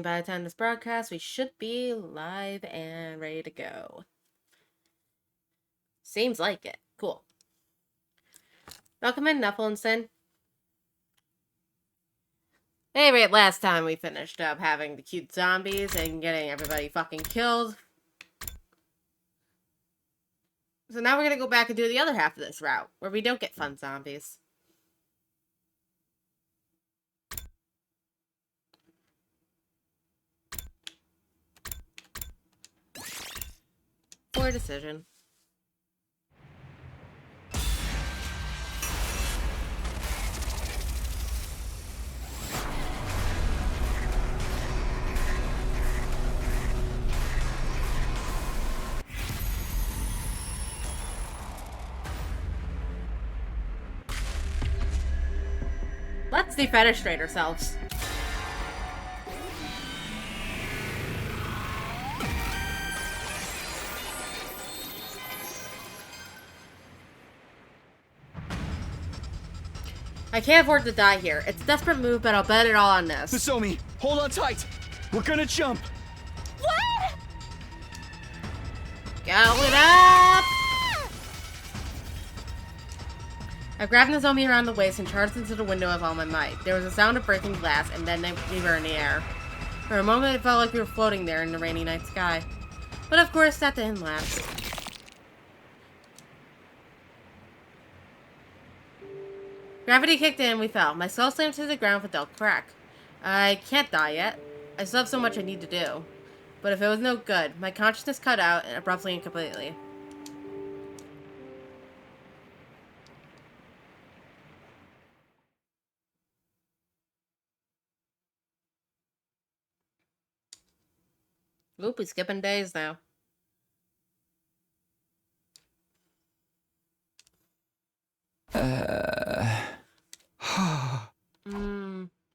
By the time this broadcast, we should be live and ready to go. Seems like it. Cool. Welcome in, Nufflinson. Anyway, last time we finished up having the cute zombies and getting everybody fucking killed. So now we're gonna go back and do the other half of this route, where we don't get fun zombies. Poor decision. Let's defenestrate ourselves. I can't afford to die here. It's a desperate move, but I'll bet it all on this. Nozomi, hold on tight. We're gonna jump. What? Going up! I grabbed Nozomi around the waist and charged into the window with all my might. There was a sound of breaking glass, and then we were in the air. For a moment, it felt like we were floating there in the rainy night sky. But of course, that didn't last. Gravity kicked in and we fell. My skull slammed to the ground with a dull crack. I can't die yet. I still have so much I need to do. But if it was no good, my consciousness cut out abruptly and completely. Oop, we're skipping days now.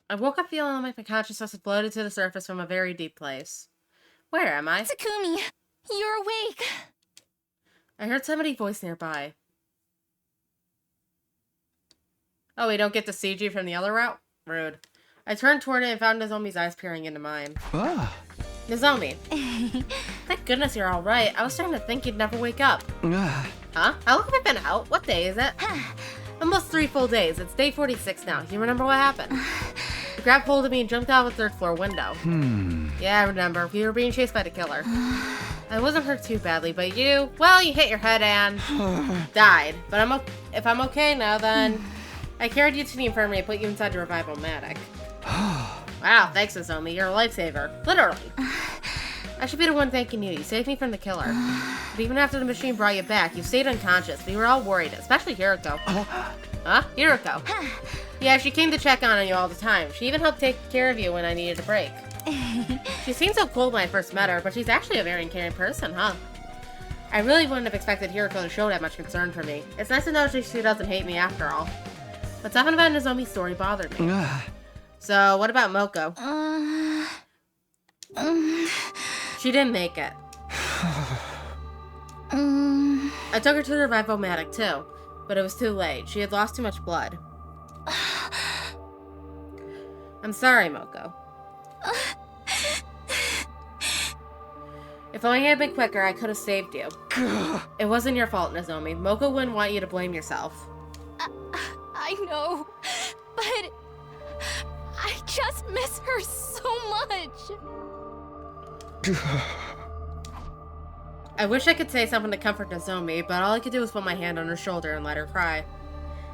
I woke up feeling like my consciousness had floated to the surface from a very deep place. Where am I? Takumi, you're awake. I heard somebody's voice nearby. Oh, we don't get to see you from the other route? Rude. I turned toward it and found Nozomi's eyes peering into mine. Ah. Nozomi. Thank goodness you're alright. I was starting to think you'd never wake up. Ah. Huh? How long have I been out? What day is it? Almost 3 full days. It's day 46 now. You remember what happened? You grabbed hold of me and jumped out of the 3rd floor window. Yeah, I remember. We were being chased by the killer. I wasn't hurt too badly, but you, well, you hit your head and died. But if I'm okay now, then I carried you to the infirmary and put you inside the revival-matic. Wow, thanks, Nozomi. You're a lifesaver. Literally. I should be the one thanking you. You saved me from the killer. But even after the machine brought you back, you stayed unconscious. We were all worried, especially Hiroko. Huh? Hiroko? Yeah, she came to check on you all the time. She even helped take care of you when I needed a break. She seemed so cold when I first met her, but she's actually a very caring person, huh? I really wouldn't have expected Hiroko to show that much concern for me. It's nice to know she doesn't hate me after all. But something about Nozomi's story bothered me. So, what about Moko? She didn't make it. I took her to the revival-matic too, but it was too late. She had lost too much blood. I'm sorry, Moko. If only I had been quicker, I could have saved you. It wasn't your fault, Nozomi. Moko wouldn't want you to blame yourself. I know, but I just miss her so much. I wish I could say something to comfort Nozomi, but all I could do was put my hand on her shoulder and let her cry.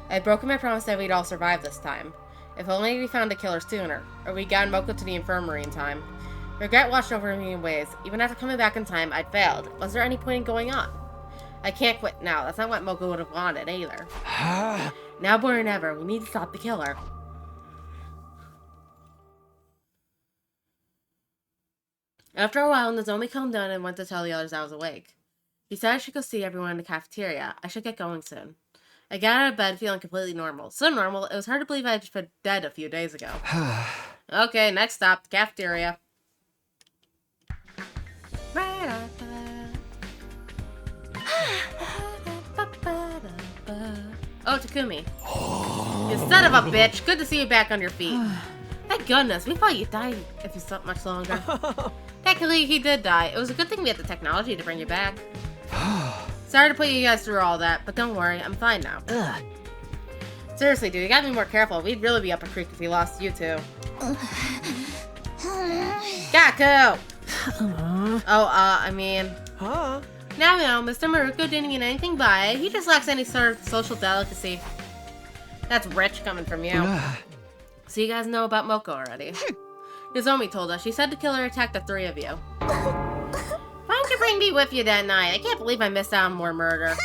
I had broken my promise that we'd all survive this time. If only we found a killer sooner, or we got Moko to the infirmary in time. Regret washed over me in ways. Even after coming back in time, I'd failed. Was there any point in going on? I can't quit now. That's not what Moko would have wanted, either. Now more than ever, we need to stop the killer. After a while, Nozomi calmed down and went to tell the others I was awake. She said I should go see everyone in the cafeteria. I should get going soon. I got out of bed feeling completely normal. So normal, it was hard to believe I had just been dead a few days ago. Okay, next stop, the cafeteria. Oh, Takumi. You son of a bitch. Good to see you back on your feet. Thank goodness. We thought you died if you slept much longer. Technically, he did die. It was a good thing we had the technology to bring you back. Sorry to put you guys through all that, but don't worry. I'm fine now. Seriously, dude. You gotta be more careful. We'd really be up a creek if we lost you two. Gaku! Huh? Now we know Mr. Maruko didn't mean anything by it. He just lacks any sort of social delicacy. That's rich coming from you. So you guys know about Moko already. Nozomi told us. She said the killer attacked the three of you. Why didn't you bring me with you that night? I can't believe I missed out on more murder.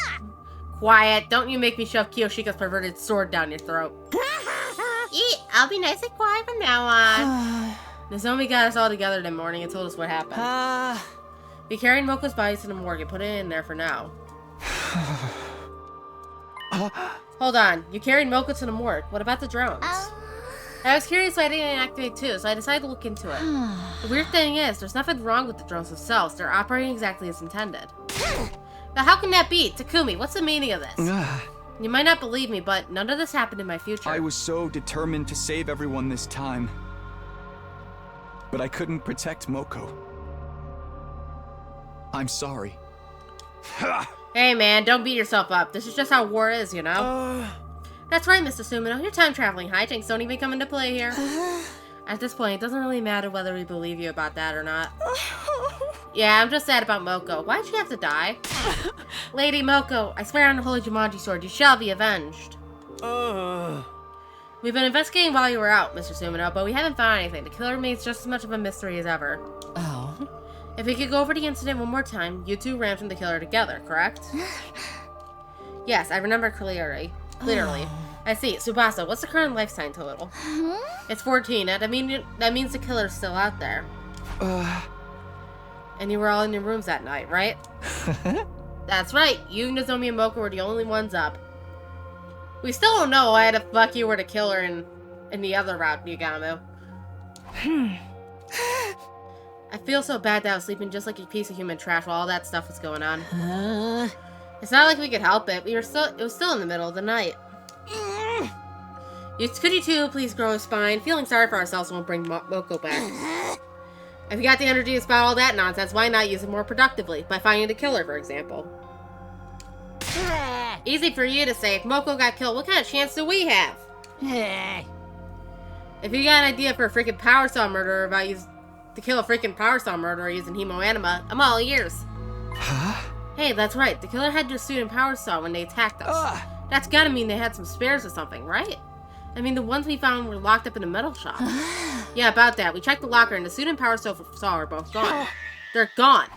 Quiet. Don't you make me shove Kiyoshika's perverted sword down your throat. I'll be nice and quiet from now on. Nozomi got us all together that morning and told us what happened. We carried Moko's body to the morgue and put it in there for now. Hold on. You carried Moko to the morgue. What about the drones? I was curious why I didn't activate too, so I decided to look into it. The weird thing is, there's nothing wrong with the drones themselves. They're operating exactly as intended. Now how can that be? Takumi, what's the meaning of this? You might not believe me, but none of this happened in my future. I was so determined to save everyone this time. But I couldn't protect Moko. I'm sorry. Hey man, don't beat yourself up. This is just how war is, you know? That's right, Mr. Sumino. Your time-traveling hijinks don't even come into play here. At this point, it doesn't really matter whether we believe you about that or not. Yeah, I'm just sad about Moko. Why'd she have to die? Lady Moko, I swear on the Holy Jumanji Sword, you shall be avenged. We've been investigating while you were out, Mr. Sumino, but we haven't found anything. The killer remains just as much of a mystery as ever. If we could go over the incident one more time, you two ran from the killer together, correct? Yes, I remember clearly. I see. Tsubasa, what's the current lifetime total? It's 14. That means the killer's still out there. And you were all in your rooms that night, right? That's right. You, Nozomi, and Moko were the only ones up. We still don't know why the fuck you were the killer in the other route, Yugamu. I feel so bad that I was sleeping just like a piece of human trash while all that stuff was going on. It's not like we could help it. It was still in the middle of the night. Could you two please grow a spine? Feeling sorry for ourselves won't bring Moko back. If you got the energy to spout all that nonsense, why not use it more productively? By finding the killer, for example. Easy for you to say. If Moko got killed, what kind of chance do we have? If you got an idea for a freaking Power Cell murderer about to kill a freaking Power Cell murderer using Hemoanima, I'm all ears. Hey, that's right. The killer had your suit and Power Cell when they attacked us. That's gotta mean they had some spares or something, right? I mean, the ones we found were locked up in a metal shop. Yeah, about that. We checked the locker and the suit and Power Cell are both gone. They're gone.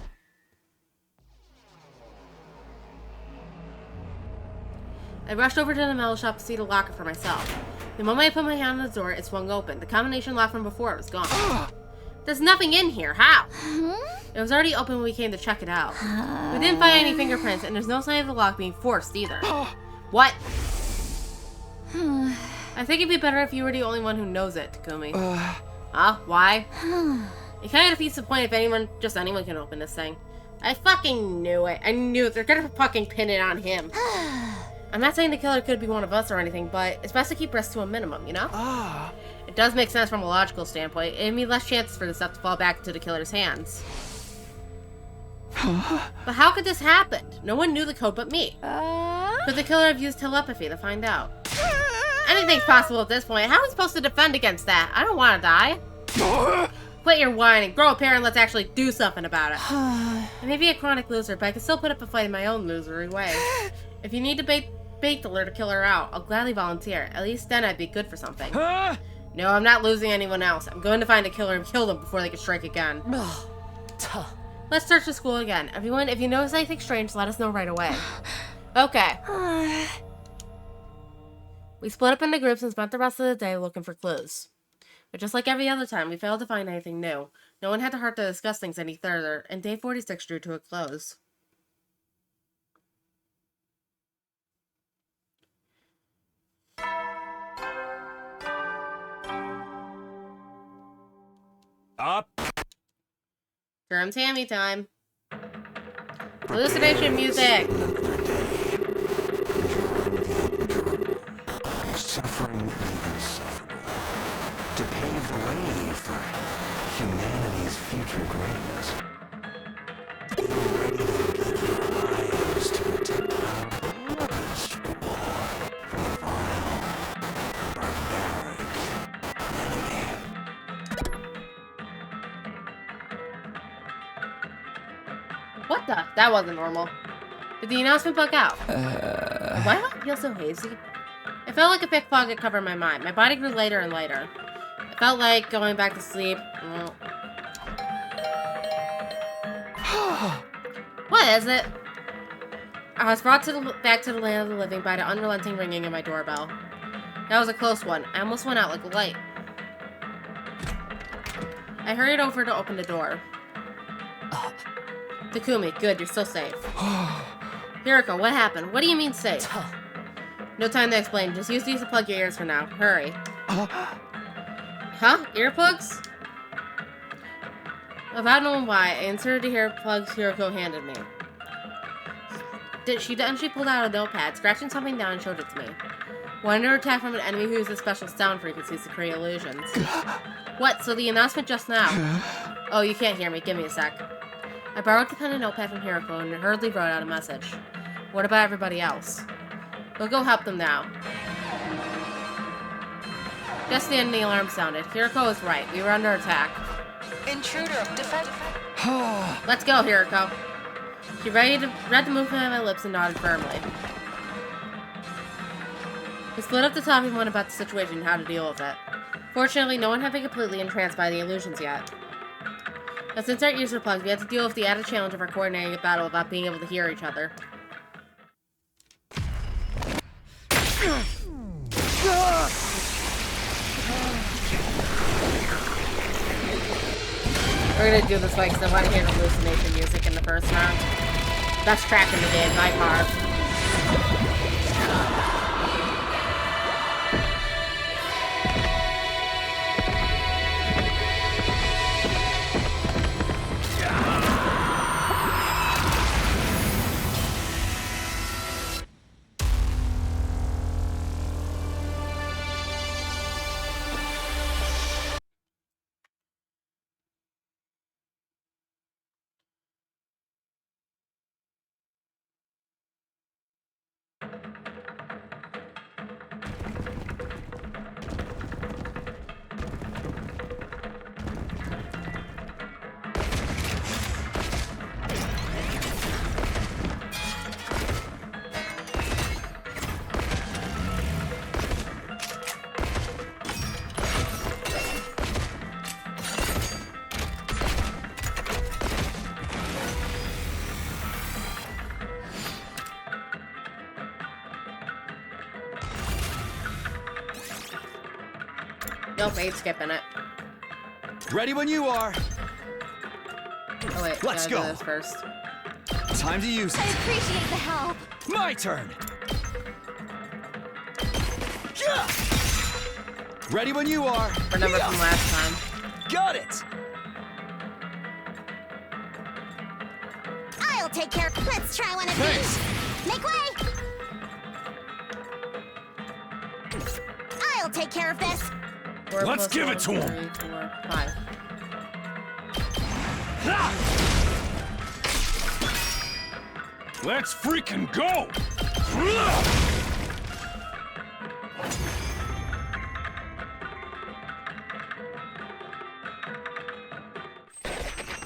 I rushed over to the metal shop to see the locker for myself. The moment I put my hand on the door, it swung open. The combination lock from before was gone. There's nothing in here. How? It was already open when we came to check it out. We didn't find any fingerprints, and there's no sign of the lock being forced either. What? I think it'd be better if you were the only one who knows it, Takumi. Why? It kind of defeats the point if anyone can open this thing. I fucking knew it. I knew it. They're gonna fucking pin it on him. I'm not saying the killer could be one of us or anything, but it's best to keep risks to a minimum, you know? It does make sense from a logical standpoint. It'd mean less chances for the stuff to fall back into the killer's hands. But how could this happen? No one knew the code but me. Could the killer have used telepathy to find out? Anything Anything's possible at this point. How are we supposed to defend against that? I don't want to die. Quit your whining, grow a pair, and let's actually do something about it. I may be a chronic loser, but I can still put up a fight in my own losery way. If you need to bait the lure to kill her out, I'll gladly volunteer. At least then I'd be good for something. No, I'm not losing anyone else. I'm going to find a killer and kill them before they can strike again. Let's search the school again. Everyone, if you notice anything strange, let us know right away. Okay. We split up into groups and spent the rest of the day looking for clues. But just like every other time, we failed to find anything new. No one had the heart to discuss things any further, and day 46 drew to a close. Up. Germ Tammy time. Hallucination music. Suffering insufferable. To pave the way for humanity's future greatness. You're ready to give your lives to protect our last war from a vile, barbaric enemy. What the? That wasn't normal. Did the announcement bug out? Why do I feel so hazy? It felt like a thick fog had covered my mind. My body grew lighter and lighter. It felt like going back to sleep. What is it? I was brought back to the land of the living by the unrelenting ringing of my doorbell. That was a close one. I almost went out like a light. I hurried over to open the door. Takumi, good, you're still safe. Hiriko, what happened? What do you mean safe? No time to explain. Just use these to plug your ears for now. Hurry. Huh? Earplugs? Without knowing why, I inserted the earplugs Hiriko handed me. She pulled out a notepad, scratching something down and showed it to me. One under attack from an enemy who uses special sound frequencies to create illusions. What? So the announcement just now? Oh, you can't hear me. Give me a sec. I borrowed the pen and notepad from Hiriko and hurriedly wrote out a message. What about everybody else? We'll go help them now. Just then the alarm sounded. Hiriko was right. We were under attack. Intruder, defend. Let's go, Hiriko. She read the movement of my lips and nodded firmly. We split up to talk with one about the situation and how to deal with it. Fortunately, no one had been completely entranced by the illusions yet. But since our ears were plugged, we had to deal with the added challenge of our coordinating a battle without being able to hear each other. We're gonna do this way because I want to hear the hallucination music in the first round. Best track in the game, by far. Nope, I ain't skipping it. Ready when you are. Oh wait, Let's gotta do go. this first. Time to use I it. appreciate the help. My turn. Yeah. Ready when you are. Remember from last time. Got it. I'll take care. Let's try one of Thanks. these. Make way. I'll take care of this. 4 Let's plus give 1, it to him. 3, 4, 5. Let's freaking go!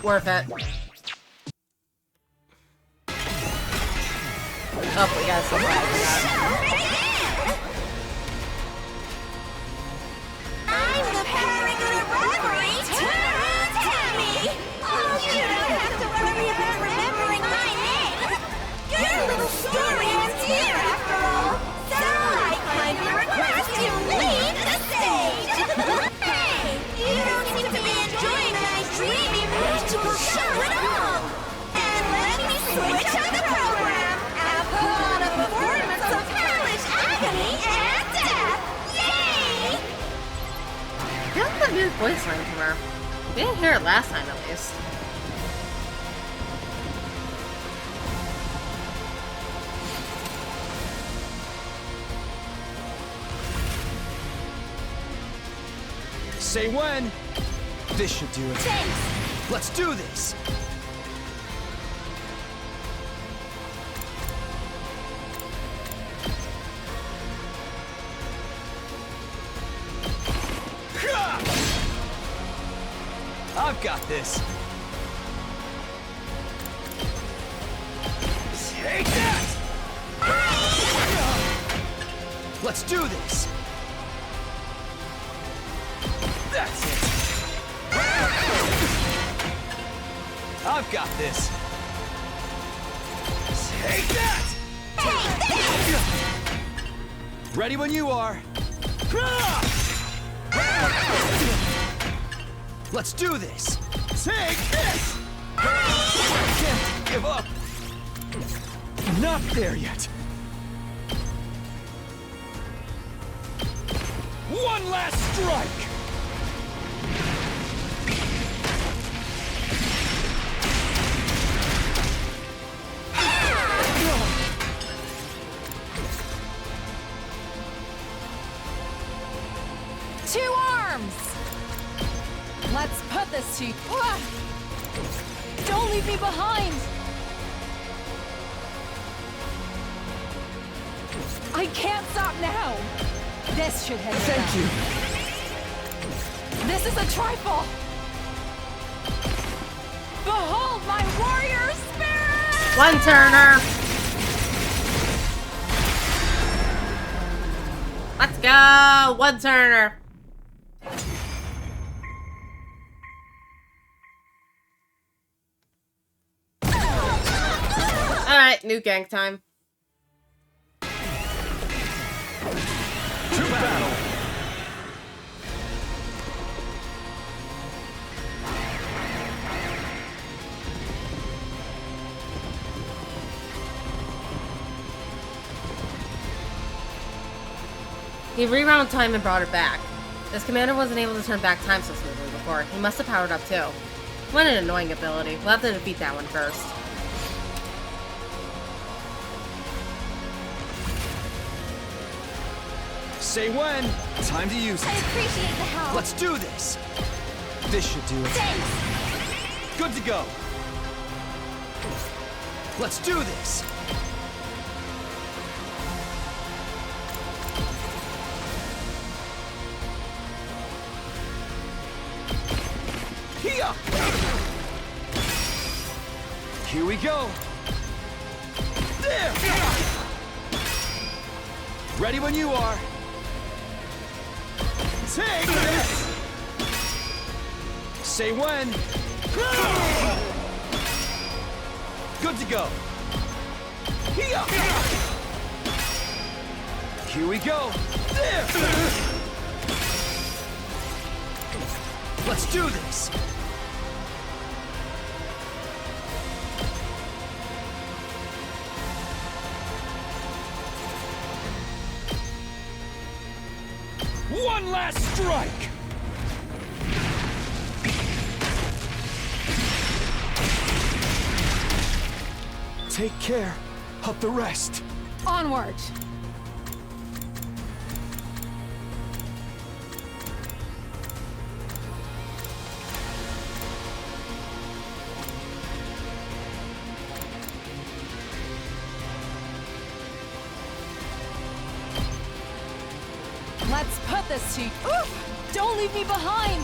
Worth it. Oh, we got some I'm the paragon of reverie, Tammy! Oh, you don't have to worry about remembering my name! Your little story ends here, after all! So I kindly request you leave the stage! Hey! You don't seem to be enjoying a nice dreamy magical show at all! And let me switch up the program! I'll put on a performance of hellish agony and death! Yay! I feel like that new voice line from her. We didn't hear it last time, at least. Say when. This should do it. Thanks! Let's do this. I've got this. Take that! Let's do this. That's it. I've got this. Take that! Ready when you are. Let's do this! Take this! Can't give up! Not there yet! One last strike! Two arms! Let's put this to you. Don't leave me behind! I can't stop now! This should hit. Thank you! This is a trifle! Behold my warrior spirit! One turner! Let's go! One turner! Alright, new gang time. To battle! He rewound time and brought it back. This commander wasn't able to turn back time so smoothly before. He must have powered up too. What an annoying ability. We'll have to defeat that one first. Say when! Time to use I it! appreciate the help! Let's do this! This should do it. Thanks! Good to go! Let's do this! Here! Here we go! There! Ready when you are! Take this! Say when! Good to go! Here! Here we go! There! Let's do this! One last strike! Take care of the rest. Onward! Let's put this to you. Oof! Don't leave me behind!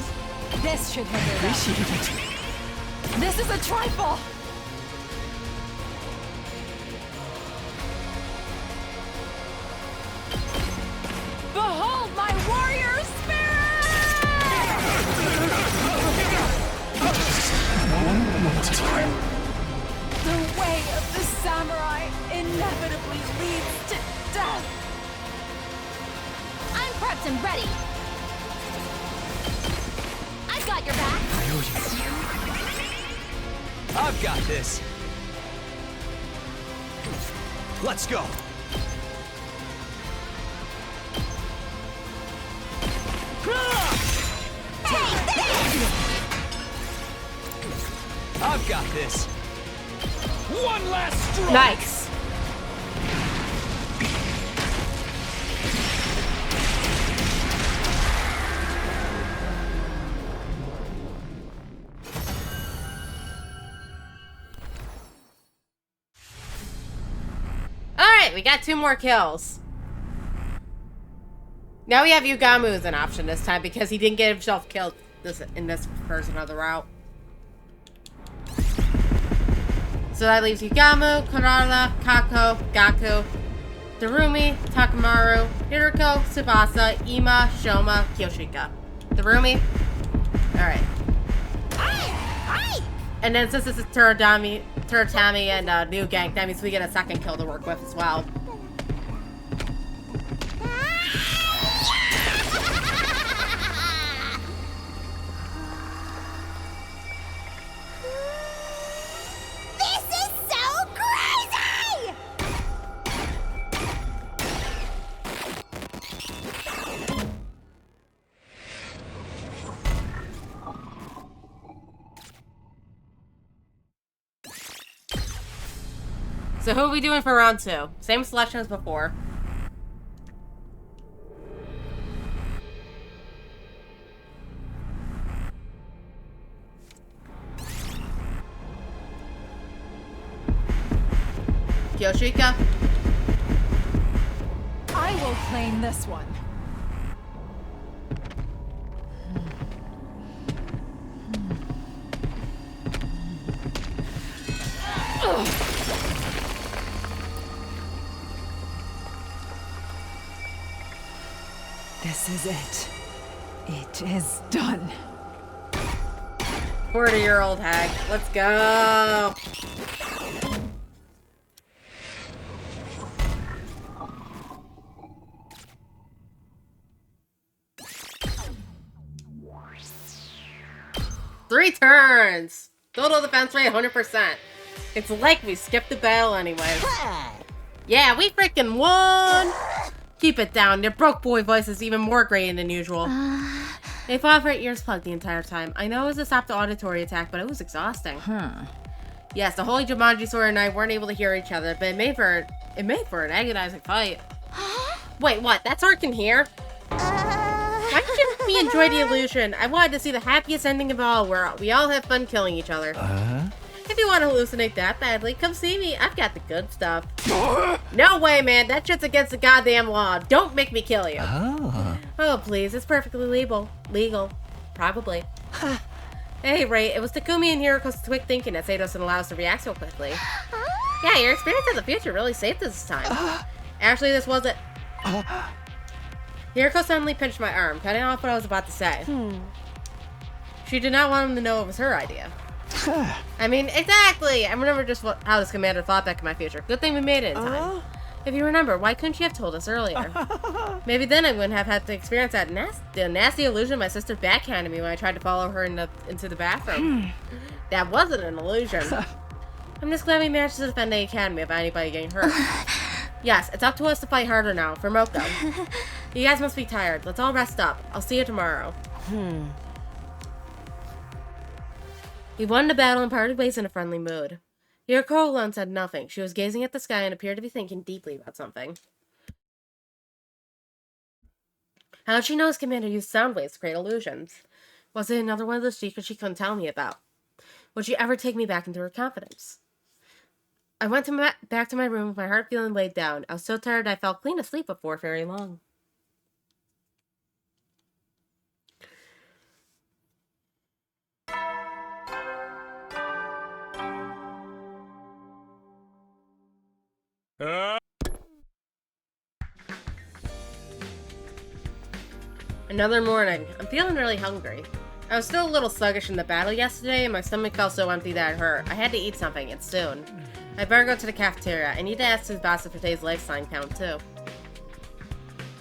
This should hit your back. Appreciate it. This is a trifle! Behold my warrior spirit! One more time. The way of the samurai inevitably leads to death! I'm prepped and ready. I've got your back. I've got this. Let's go. I've got this. One last stroke. Nice. Alright, we got 2 more kills. Now we have Yugamu as an option this time because he didn't get himself killed in this version of the route. So that leaves Yugamu, Karada, Kako, Gaku, Darumi, Takamaru, Hiroko, Tsubasa, Ima, Shoma, Kyoshika. Darumi? Alright. And then since this is Turatami and New Gang, that means we get a second kill to work with as well. This is so crazy! So who are we doing for round 2? Same selection as before. Kyoshika? I will claim this one. This is it. It is done. 40-year-old hag. Let's go! Three turns! Total defense rate 100%. It's like we skipped the battle anyways. Yeah, we freaking won! Keep it down. Their broke boy voice is even more grating than usual. They fought for ears plugged the entire time. I know it was a stop to auditory attack, but it was exhausting. Yes, the Holy Jumanji Sword and I weren't able to hear each other, but it made for an agonizing fight. Wait, what? That sword can hear? Why didn't we enjoy the illusion? I wanted to see the happiest ending of all, where we all have fun killing each other. If you want to hallucinate that badly, come see me. I've got the good stuff. No way, man. That shit's against the goddamn law. Don't make me kill you. Oh, please. It's perfectly legal. Probably. Hey, Ray, it was Takumi and Hiroko's quick thinking that saved us and allowed us to react so quickly. Yeah, your experience in the future really saved us this time. Actually, this wasn't... Hiroko suddenly pinched my arm, cutting off what I was about to say. She did not want him to know it was her idea. I mean, exactly! I remember just how this commander thought back in my future. Good thing we made it in time. If you remember, why couldn't she have told us earlier? Maybe then I wouldn't have had to experience that nasty illusion my sister backhanded me when I tried to follow her into the bathroom. That wasn't an illusion. I'm just glad we managed to defend the academy of anybody getting hurt. Yes, it's up to us to fight harder now, for Moko. You guys must be tired. Let's all rest up. I'll see you tomorrow. We won the battle and parted ways in a friendly mood. Hiroko alone said nothing. She was gazing at the sky and appeared to be thinking deeply about something. How did she know his commander used sound waves to create illusions? Was it another one of those secrets she couldn't tell me about? Would she ever take me back into her confidence? I went back to my room with my heart feeling weighed down. I was so tired I fell clean asleep before very long. Another morning. I'm feeling really hungry. I was still a little sluggish in the battle yesterday, and my stomach felt so empty that it hurt. I had to eat something, and soon. I better go to the cafeteria. I need to ask his boss for today's life sign count, too.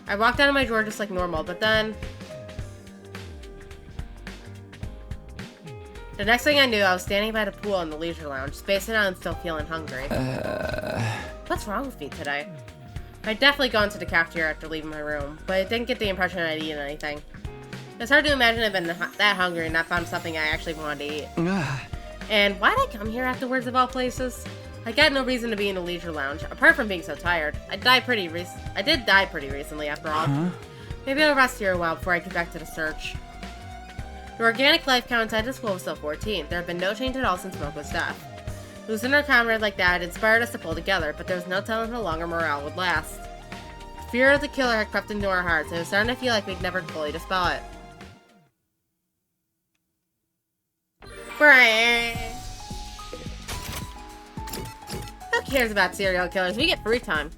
I walked out of my drawer just like normal, but then... The next thing I knew, I was standing by the pool in the leisure lounge, spacing out and still feeling hungry. What's wrong with me today? I'd definitely gone to the cafeteria after leaving my room, but I didn't get the impression I'd eaten anything. It's hard to imagine I'd been that hungry and not found something I actually wanted to eat. And why'd I come here afterwards of all places? I got no reason to be in the leisure lounge, apart from being so tired. I did die pretty recently after all. Maybe I'll rest here a while before I get back to the search. The organic life count inside the school was still 14. There had been no change at all since Moko's death. Losing our comrade like that inspired us to pull together, but there was no telling how long our morale would last. Fear of the killer had crept into our hearts, and it was starting to feel like we'd never fully dispel it. Who cares about serial killers? We get free time.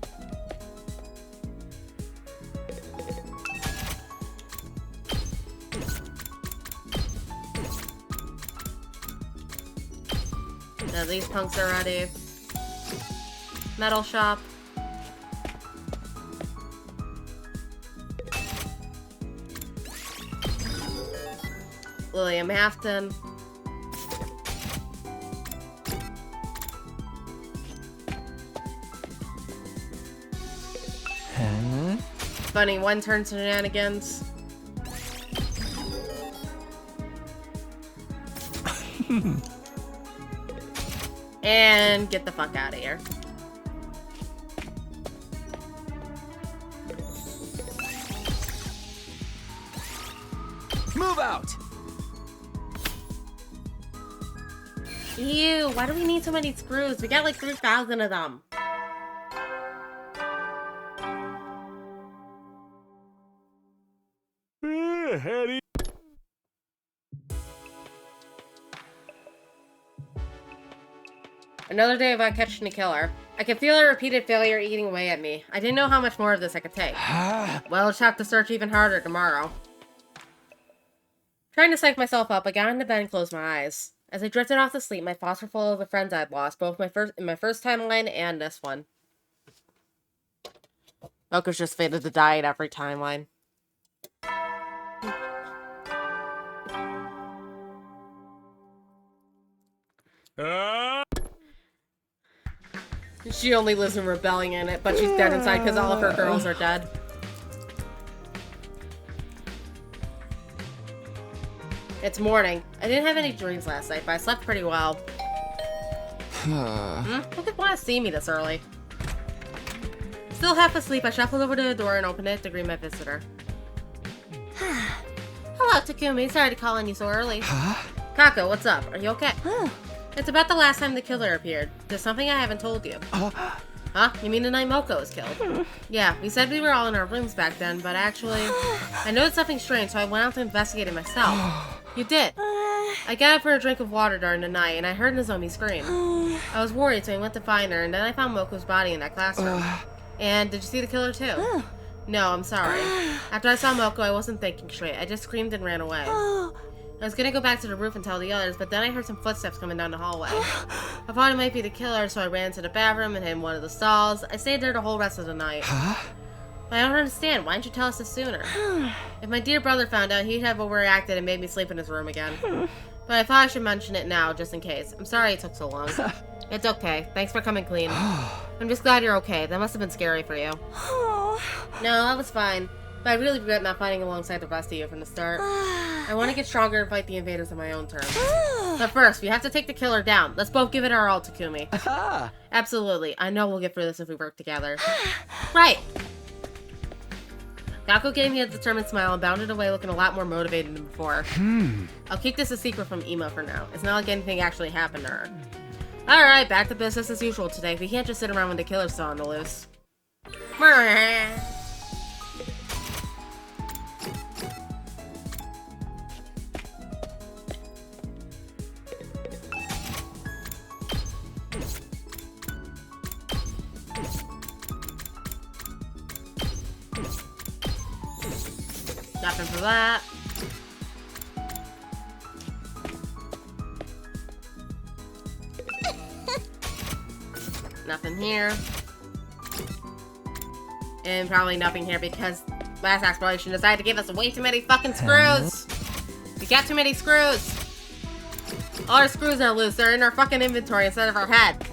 Now these punks are ready. Metal shop. William Afton. Funny one-turn shenanigans. And get the fuck out of here. Move out! Ew, why do we need so many screws? We got like 3,000 of them. Hetty. Another day without catching a killer. I could feel a repeated failure eating away at me. I didn't know how much more of this I could take. Well, I'll just have to search even harder tomorrow. Trying to psych myself up, I got into bed and closed my eyes. As I drifted off to sleep, my thoughts were full of the friends I'd lost, both in my first timeline and this one. Moko's just fated to die at every timeline. She only lives in rebelling in it, but she's dead inside because all of her girls are dead. It's morning. I didn't have any dreams last night, but I slept pretty well. Who could want to see me this early? Still half asleep, I shuffled over to the door and opened it to greet my visitor. Hello, Takumi. Sorry to call on you so early. Kako, what's up? Are you okay? It's about the last time the killer appeared. There's something I haven't told you. Huh? You mean the night Moko was killed? Yeah, we said we were all in our rooms back then, but actually... I noticed something strange, so I went out to investigate it myself. You did. I got up for a drink of water during the night, and I heard Nozomi scream. I was worried, so I went to find her, and then I found Moko's body in that classroom. And did you see the killer too? No, I'm sorry. After I saw Moko, I wasn't thinking straight. I just screamed and ran away. I was gonna go back to the roof and tell the others, but then I heard some footsteps coming down the hallway. I thought it might be the killer, so I ran to the bathroom and hid in one of the stalls. I stayed there the whole rest of the night. But I don't understand. Why didn't you tell us this sooner? If my dear brother found out, he'd have overreacted and made me sleep in his room again. But I thought I should mention it now, just in case. I'm sorry it took so long. It's okay. Thanks for coming clean. I'm just glad you're okay. That must have been scary for you. No, that was fine. But I really regret not fighting alongside the rest of you from the start. I want to get stronger and fight the invaders on my own terms. But first, we have to take the killer down. Let's both give it our all, Takumi. Absolutely. I know we'll get through this if we work together. Right. Kako gave me a determined smile and bounded away looking a lot more motivated than before. I'll keep this a secret from Emo for now. It's not like anything actually happened to her. Alright, back to business as usual today. We can't just sit around when the killer's still on the loose. Nothing for that. Nothing here. And probably nothing here because last exploration decided to give us way too many fucking screws. We got too many screws. All our screws are loose. They're in our fucking inventory instead of our head.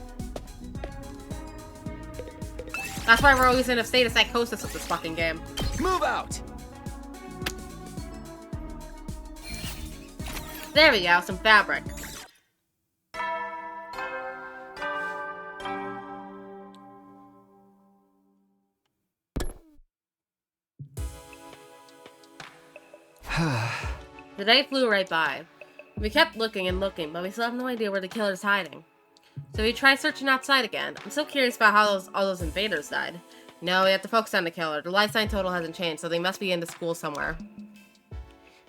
That's why we're always in a state of psychosis with this fucking game. Move out! There we go, some fabric. The day flew right by. We kept looking and looking, but we still have no idea where the killer's hiding. So we tried searching outside again. I'm so curious about how all those invaders died. No, we have to focus on the killer. The lifetime total hasn't changed, so they must be in the school somewhere.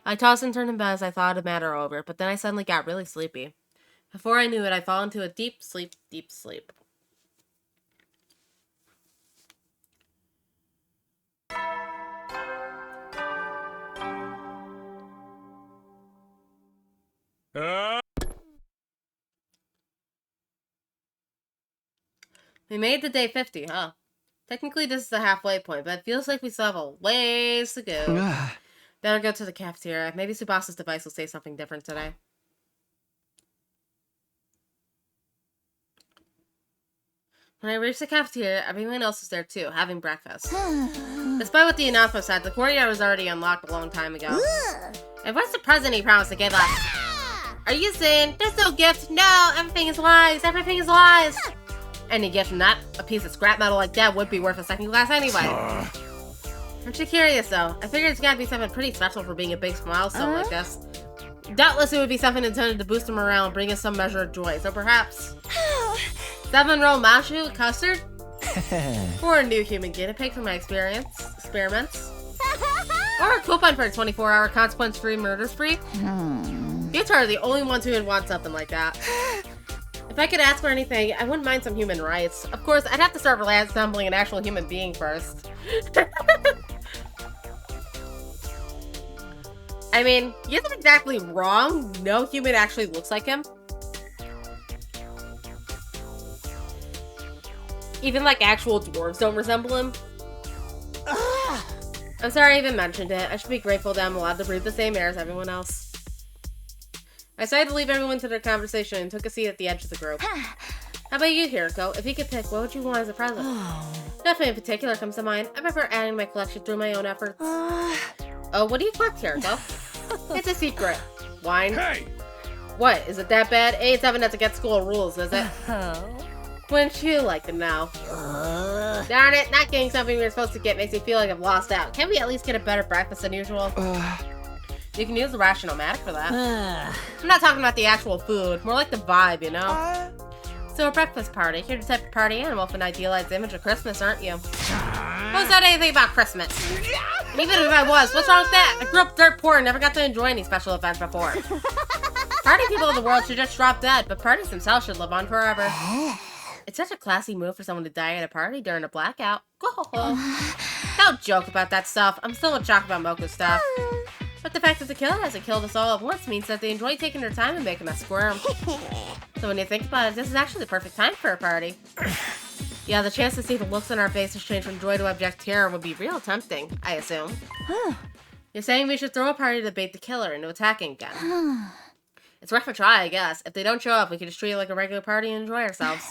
I tossed and turned in bed as I thought the matter over, but then I suddenly got really sleepy. Before I knew it, I fell into a deep sleep, deep sleep. We made the day 50, huh? Technically, this is the halfway point, but it feels like we still have a ways to go. Better go to the cafeteria. Maybe Tsubas's device will say something different today. When I reached the cafeteria, everyone else was there too, having breakfast. Despite what the announcement said, the courtyard was already unlocked a long time ago. And what's the present he promised to give us? Are you saying there's no gift? No, everything is lies. Everything is lies. Any gift from that, a piece of scrap metal like that would be worth a second class anyway. Aren't you curious though? I figured it's gotta be something pretty special for being a big milestone like this. Doubtless it would be something intended to boost him around and bring us some measure of joy. So perhaps 7-roll mashu custard? Or a new human guinea pig for my experiments? Or a coupon for a 24-hour consequence-free murder spree? You two are the only ones who would want something like that. If I could ask for anything, I wouldn't mind some human rights. Of course, I'd have to start resembling an actual human being first. I mean, he isn't exactly wrong. No human actually looks like him. Even like actual dwarves don't resemble him. I'm sorry I even mentioned it. I should be grateful that I'm allowed to breathe the same air as everyone else. I decided to leave everyone to their conversation and took a seat at the edge of the group. How about you, Hiroko? If you could pick, what would you want as a present? Nothing in particular comes to mind. I prefer adding to my collection through my own efforts. Oh, what do you collect, Hiroko? It's a secret. Wine? Hey! What? Is it that bad? It's evidence against school rules, is it? Wouldn't you like to know? Darn it, not getting something we were supposed to get makes me feel like I've lost out. Can't we at least get a better breakfast than usual? You can use the rational-matic for that. I'm not talking about the actual food, more like the vibe, you know? So a breakfast party, you're the type of party animal with an idealized image of Christmas, aren't you? Who said anything about Christmas? And even if I was, what's wrong with that? I grew up dirt poor and never got to enjoy any special events before. Party people of the world should just drop dead, but parties themselves should live on forever. It's such a classy move for someone to die at a party during a blackout. Don't joke about that stuff. I'm still in shock about Moku's stuff. But the fact that the killer hasn't killed us all at once means that they enjoy taking their time and making us squirm. So when you think about it, this is actually the perfect time for a party. Yeah, the chance to see the looks on our faces change from joy to abject terror would be real tempting, I assume. You're saying we should throw a party to bait the killer into attacking again. It's worth a try, I guess. If they don't show up, we can just treat it like a regular party and enjoy ourselves.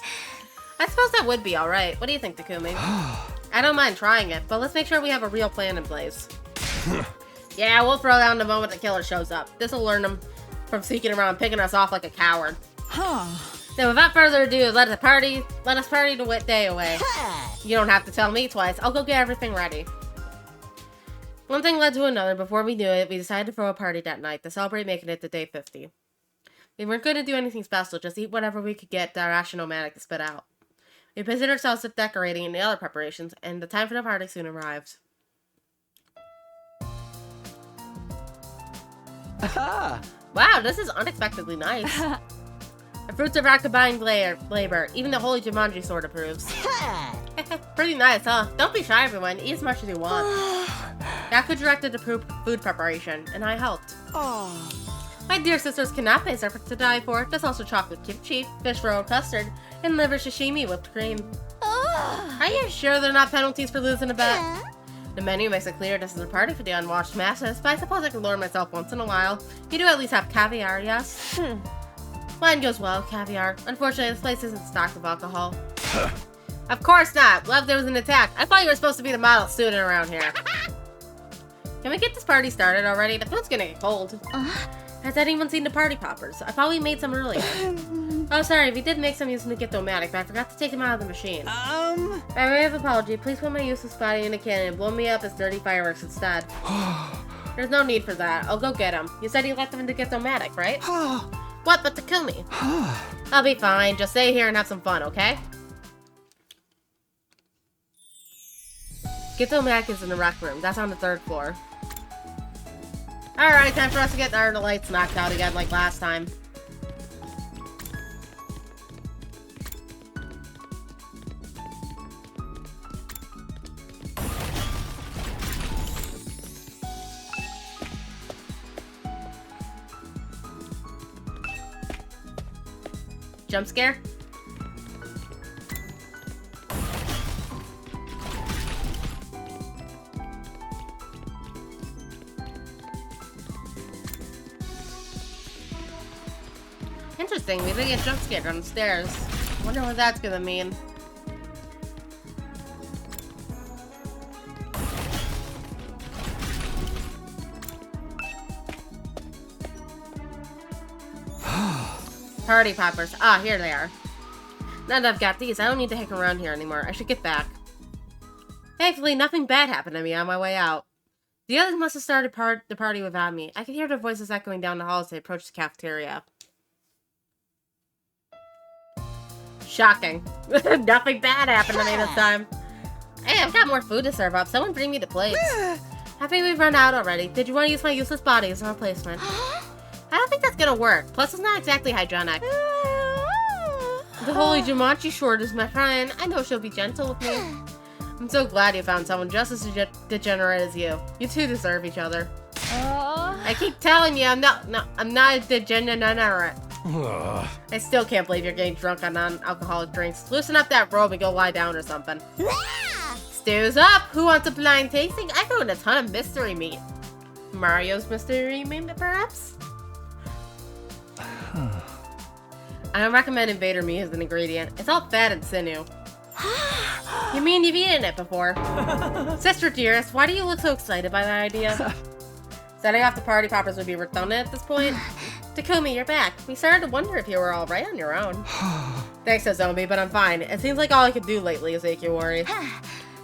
I suppose that would be alright. What do you think, Takumi? I don't mind trying it, but let's make sure we have a real plan in place. Yeah, we'll throw down the moment the killer shows up. This'll learn him from sneaking around and picking us off like a coward. Then without further ado, let us party the wet day away. You don't have to tell me twice. I'll go get everything ready. One thing led to another. Before we knew it, we decided to throw a party that night to celebrate making it to day 50. We weren't going to do anything special, just eat whatever we could get that rational-matic to spit out. We busied ourselves with decorating and the other preparations, and the time for the party soon arrived. Wow, this is unexpectedly nice. The fruits of our combined labor. Even the holy Jumanji sword approves. Pretty nice, huh? Don't be shy, everyone. Eat as much as you want. Yaku directed the food preparation, and I helped. My dear sister's canapes are to die for. There's also chocolate kimchi, fish roll custard, and liver sashimi whipped cream. Are you sure they're not penalties for losing a bet? The menu makes it clear this is a party for the unwashed masses, but I suppose I can lure myself once in a while. You do at least have caviar, yes? Mine goes well, caviar. Unfortunately, this place isn't stocked with alcohol. Of course not! Love, there was an attack. I thought you were supposed to be the model student around here. Can we get this party started already? The food's gonna get cold. Has anyone seen the party poppers? I probably made some earlier. Oh, sorry, we did make some using the Get-O-Matic, but I forgot to take them out of the machine. By way of apology, please put my useless body in a cannon and blow me up as dirty fireworks instead. There's no need for that. I'll go get them. You said you left them in the Get-O-Matic, right? What, but to kill me? I'll be fine. Just stay here and have some fun, okay? Get-O-Matic is in the rec room. That's on the 3rd floor. Alright, time for us to get our lights knocked out again like last time. Jump scare? Interesting, we didn't get jump scared on the stairs. Wonder what that's gonna mean. Party poppers. Ah, here they are. Now that I've got these, I don't need to hang around here anymore. I should get back. Thankfully, nothing bad happened to me on my way out. The others must have started the party without me. I could hear their voices echoing down the hall as they approached the cafeteria. Shocking. Nothing bad happened to me this time. Hey, I've got more food to serve up. Someone bring me the plates. I think we've run out already. Did you want to use my useless body as a replacement? I don't think that's gonna work. Plus, it's not exactly hygienic. The holy Jumanji short is my friend. I know she'll be gentle with me. I'm so glad you found someone just as degenerate as you. You two deserve each other. I keep telling you, I'm not a degenerate. I still can't believe you're getting drunk on non-alcoholic drinks. Loosen up that robe and go lie down or something. Stews up! Who wants a blind tasting? I threw in a ton of mystery meat. Mario's mystery meat, perhaps? I don't recommend invader meat as an ingredient. It's all fat and sinew. You mean you've eaten it before? Sister dearest, why do you look so excited by that idea? Setting off the party poppers would be redundant at this point. Takumi, you're back. We started to wonder if you were alright on your own. Thanks, Nozomi, but I'm fine. It seems like all I could do lately is make you worry.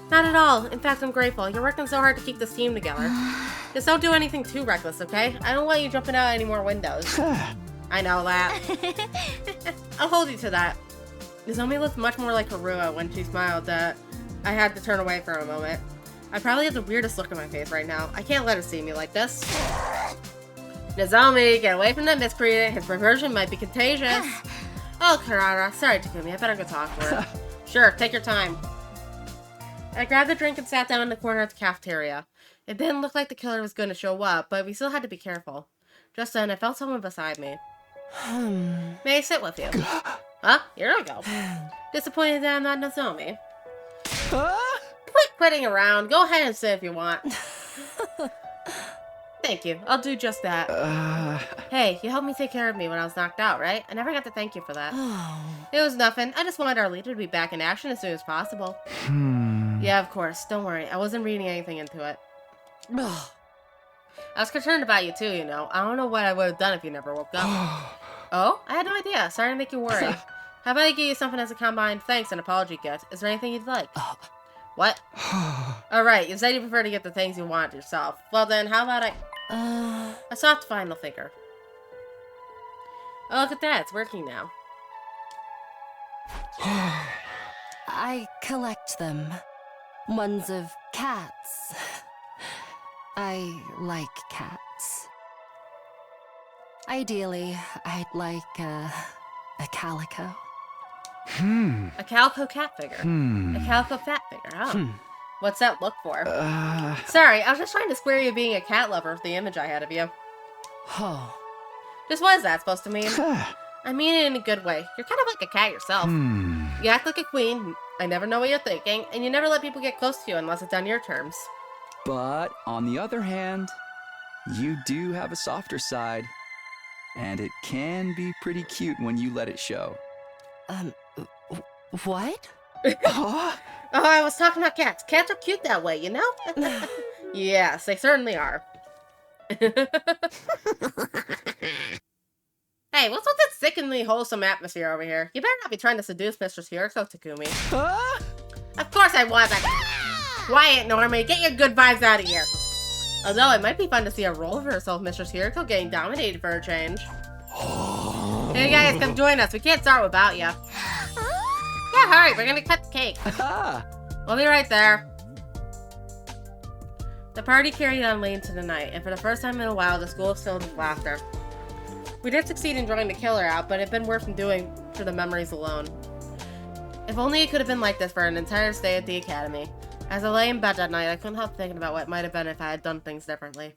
Not at all. In fact, I'm grateful. You're working so hard to keep this team together. Just don't do anything too reckless, okay? I don't want you jumping out any more windows. I know that. I'll hold you to that. Nozomi looked much more like Harua when she smiled that I had to turn away for a moment. I probably have the weirdest look on my face right now. I can't let her see me like this. Nozomi, get away from that miscreant. His perversion might be contagious. Oh, Karara. Sorry, Takumi. I better go talk to her. Sure, take your time. I grabbed a drink and sat down in the corner of the cafeteria. It didn't look like the killer was going to show up, but we still had to be careful. Just then, I felt someone beside me. May I sit with you? Huh? Here I go. Disappointed that I'm not Nozomi. Quit quitting around. Go ahead and sit if you want. Thank you. I'll do just that. Hey, you helped me take care of me when I was knocked out, right? I never got to thank you for that. It was nothing. I just wanted our leader to be back in action as soon as possible. Yeah, of course. Don't worry. I wasn't reading anything into it. I was concerned about you too, you know. I don't know what I would have done if you never woke up. Oh? I had no idea. Sorry to make you worry. How about I give you something as a combined thanks and apology gift? Is there anything you'd like? What? Alright, you said you prefer to get the things you want yourself. Well then, how about a soft final figure. Oh, look at that. It's working now. I collect them. Ones of cats. I like cats. Ideally, I'd like a calico. A calico cat figure. A calico fat figure, oh. What's that look for? Sorry, I was just trying to square you being a cat lover with the image I had of you. Oh. Just what is that supposed to mean? I mean it in a good way. You're kind of like a cat yourself. You act like a queen, I never know what you're thinking, and you never let people get close to you unless it's on your terms. But, on the other hand, you do have a softer side. And it can be pretty cute when you let it show. What? Oh, I was talking about cats. Cats are cute that way, you know? Yes, they certainly are. Hey, what's with this sickeningly wholesome atmosphere over here? You better not be trying to seduce Mistress Hiriko, Takumi. Of course I wasn't! Quiet, Normie. Get your good vibes out of here. Although, it might be fun to see a role reversal of Mistress Hiriko getting dominated for a change. Hey guys, come join us. We can't start without you. Yeah, hurry. We're gonna cut the cake. We'll be right there. The party carried on late into the night, and for the first time in a while, the school was filled with laughter. We did succeed in drawing the killer out, but it'd been worth doing for the memories alone. If only it could have been like this for an entire stay at the academy. As I lay in bed that night, I couldn't help thinking about what it might have been if I had done things differently.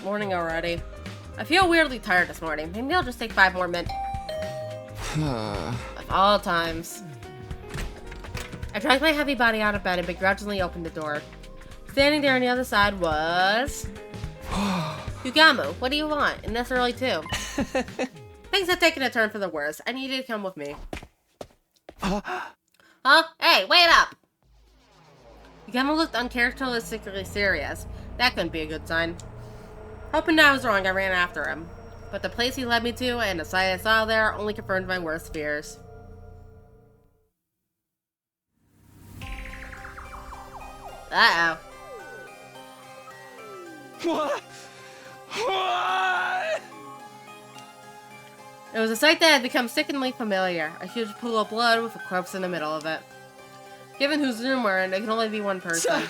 Morning already. I feel weirdly tired this morning. Maybe I'll just take 5 more minutes. Of all times. I dragged my heavy body out of bed and begrudgingly opened the door. Standing there on the other side was... Yugamu, what do you want? And this early too. Things have taken a turn for the worse. I need you to come with me. Huh? Hey, wait up! Yugamu looked uncharacteristically serious. That couldn't be a good sign. Hoping I was wrong, I ran after him. But the place he led me to and the sight I saw there only confirmed my worst fears. Uh-oh. What? What? It was a sight that had become sickeningly familiar. A huge pool of blood with a corpse in the middle of it. Given whose room we're in, it can only be one person.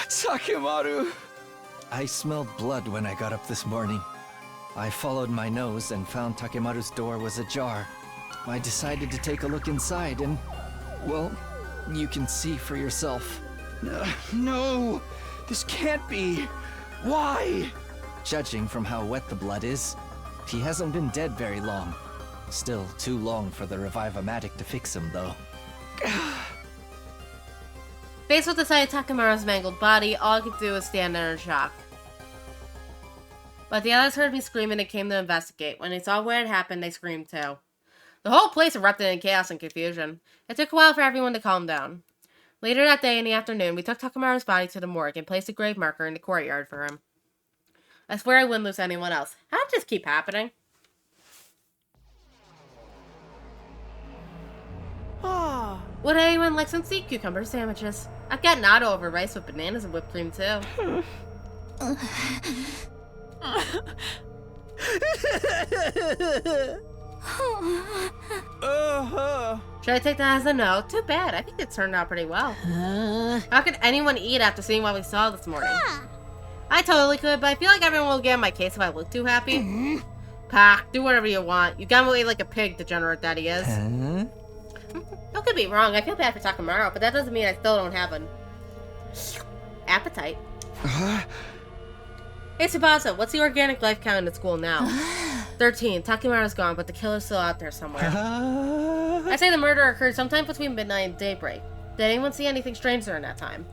Takimaru! I smelled blood when I got up this morning. I followed my nose and found Takemaru's door was ajar. I decided to take a look inside and, well, you can see for yourself. No! This can't be! Why? Judging from how wet the blood is, he hasn't been dead very long. Still too long for the Revive-O-Matic to fix him, though. Faced with the sight of Takemaru's mangled body, all I could do was stand there in shock. But the others heard me screaming and came to investigate. When they saw what had happened, they screamed too. The whole place erupted in chaos and confusion. It took a while for everyone to calm down. Later that day in the afternoon, we took Takemaru's body to the morgue and placed a grave marker in the courtyard for him. I swear I wouldn't lose anyone else. How'd this keep happening? Would anyone like some sea cucumber sandwiches? I've got natto over rice with bananas and whipped cream too. Should I take that as a no? Too bad. I think it turned out pretty well. How could anyone eat after seeing what we saw this morning? I totally could, but I feel like everyone will get on my case if I look too happy. Pack, do whatever you want. You got me like a pig, degenerate that he is. Don't get me wrong, I feel bad for Takemaru, but that doesn't mean I still don't have an appetite. Hey Tsubasa, what's the organic life count in school now? 13. Takemaru's gone, but the killer's still out there somewhere. I say the murder occurred sometime between midnight and daybreak. Did anyone see anything strange during that time?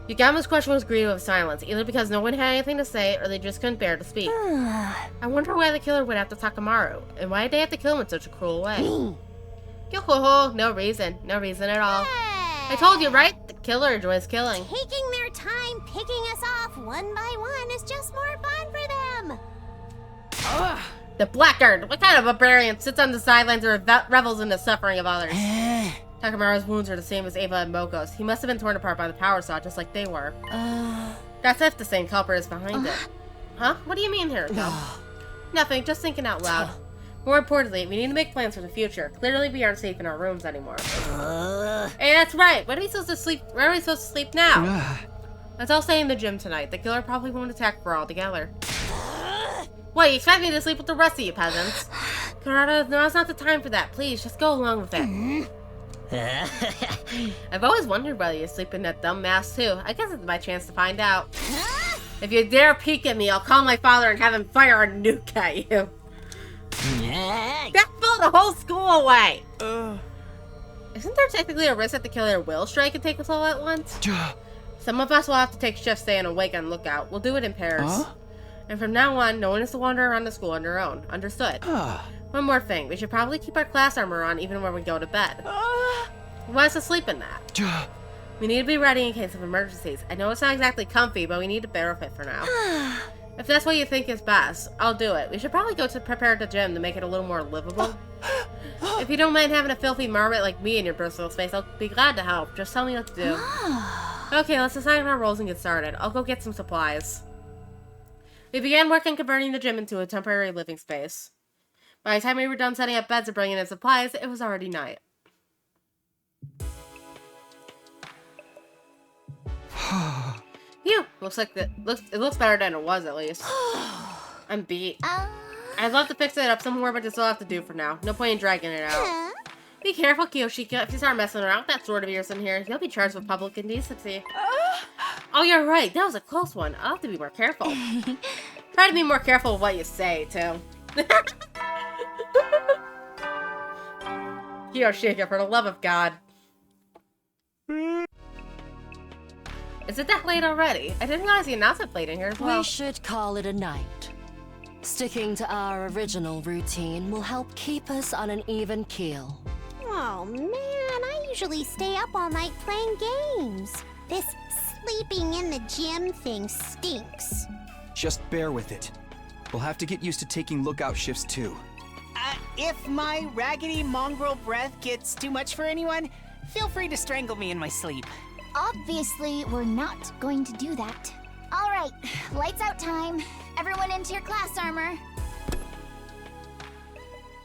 Yugamu's question was greeted with silence, either because no one had anything to say or they just couldn't bear to speak. I wonder why the killer went after Takemaru, and why did they have to kill him in such a cruel way? Yo-ho-ho, no reason. No reason at all. I told you, right? The killer enjoys killing. Taking their time picking us off one by one is just more fun for them. Ugh, the blackguard! What kind of barbarian sits on the sidelines and revels in the suffering of others? Takemaru's wounds are the same as Ava and Moko's. He must have been torn apart by the power saw just like they were. That's if the same culprit is behind it. Huh? What do you mean, Hiriko? Nothing, just thinking out loud. More importantly, we need to make plans for the future. Clearly, we aren't safe in our rooms anymore. Hey, that's right. When are we supposed to sleep? Where are we supposed to sleep now? Let's all stay in the gym tonight. The killer probably won't attack for all together. What, you expect me to sleep with the rest of you peasants? Karada, no, it's not the time for that. Please, just go along with it. I've always wondered whether you sleep in that dumb mask too. I guess it's my chance to find out. If you dare peek at me, I'll call my father and have him fire a nuke at you. That blew the whole school away! Isn't there technically a risk that the killer will strike and take us all at once? Some of us will have to take shifts staying awake on lookout. We'll do it in pairs. And from now on, no one is to wander around the school on their own. Understood? One more thing. We should probably keep our class armor on even when we go to bed. Who wants to sleep in that? We need to be ready in case of emergencies. I know it's not exactly comfy, but we need to bear with it for now. If that's what you think is best, I'll do it. We should probably go to prepare the gym to make it a little more livable. If you don't mind having a filthy marmot like me in your personal space, I'll be glad to help. Just tell me what to do. Okay, let's decide on our roles and get started. I'll go get some supplies. We began work on converting the gym into a temporary living space. By the time we were done setting up beds and bringing in supplies, it was already night. Phew! It looks better than it was, at least. I'm beat. I'd love to fix it up some more, but this will have to do for now. No point in dragging it out. Be careful, Kiyoshika. If you start messing around with that sword of yours in here, you'll be charged with public indecency. Oh, you're right. That was a close one. I'll have to be more careful. Try to be more careful with what you say, too. Kiyoshika, for the love of God. Is it that late already? I didn't realize the announcement played in here as well. We should call it a night. Sticking to our original routine will help keep us on an even keel. Oh man, I usually stay up all night playing games. This sleeping in the gym thing stinks. Just bear with it. We'll have to get used to taking lookout shifts too. If my raggedy mongrel breath gets too much for anyone, feel free to strangle me in my sleep. Obviously, we're not going to do that. All right, lights out time. Everyone into your class armor.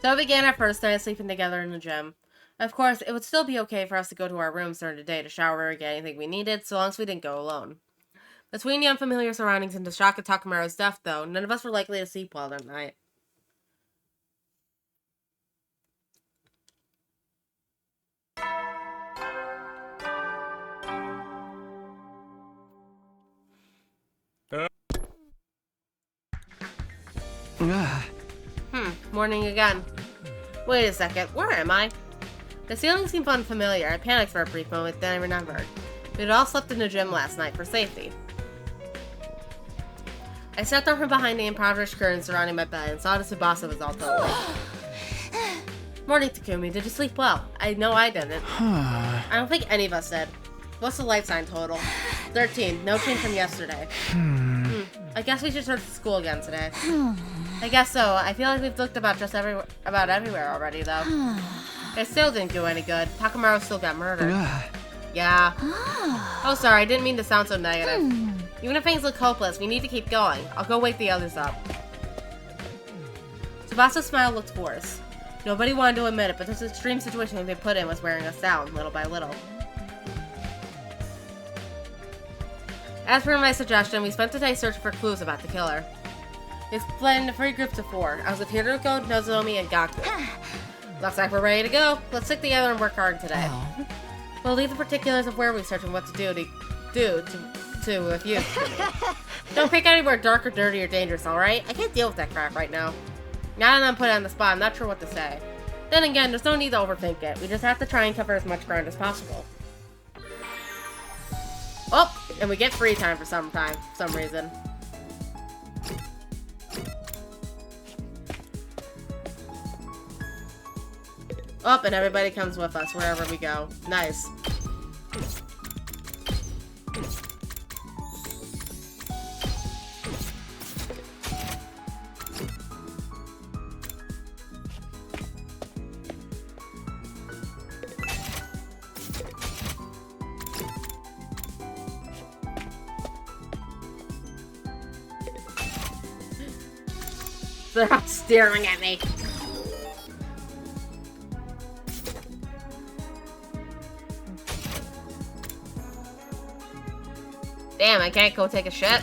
So it began our first night sleeping together in the gym. Of course, it would still be okay for us to go to our rooms during the day to shower or get anything we needed, so long as we didn't go alone. Between the unfamiliar surroundings and the shock of Takamaru's death, though, none of us were likely to sleep well that night. Morning again. Wait a second, where am I? The ceiling seemed unfamiliar. I panicked for a brief moment, then I remembered. We had all slept in the gym last night for safety. I stepped out from behind the impoverished curtain surrounding my bed and saw that Tsubasa was also awake. Morning, Takumi. Did you sleep well? I know I didn't. I don't think any of us did. What's the life sign total? 13. No change from yesterday. I guess we should search the school again today. I guess so. I feel like we've looked about everywhere already, though. It still didn't do any good. Takamaru still got murdered. Yeah. Oh, sorry. I didn't mean to sound so negative. Even if things look hopeless, we need to keep going. I'll go wake the others up. Tsubasa's smile looked forced. Nobody wanted to admit it, but this extreme situation we've been put in was wearing us down, little by little. As per my suggestion, we spent the day searching for clues about the killer. We split into 3 groups of 4. I was with Hiruko, Nozomi, and Gaku. Looks like we're ready to go. Let's stick together and work hard today. We'll leave the particulars of where we search and what to do with you. Don't pick anywhere dark or dirty or dangerous, alright? I can't deal with that crap right now. Now that I'm put on the spot, I'm not sure what to say. Then again, there's no need to overthink it. We just have to try and cover as much ground as possible. Oh, and we get free time for some reason. Oh, and everybody comes with us wherever we go. Nice. They're all staring at me. Damn, I can't go take a shit.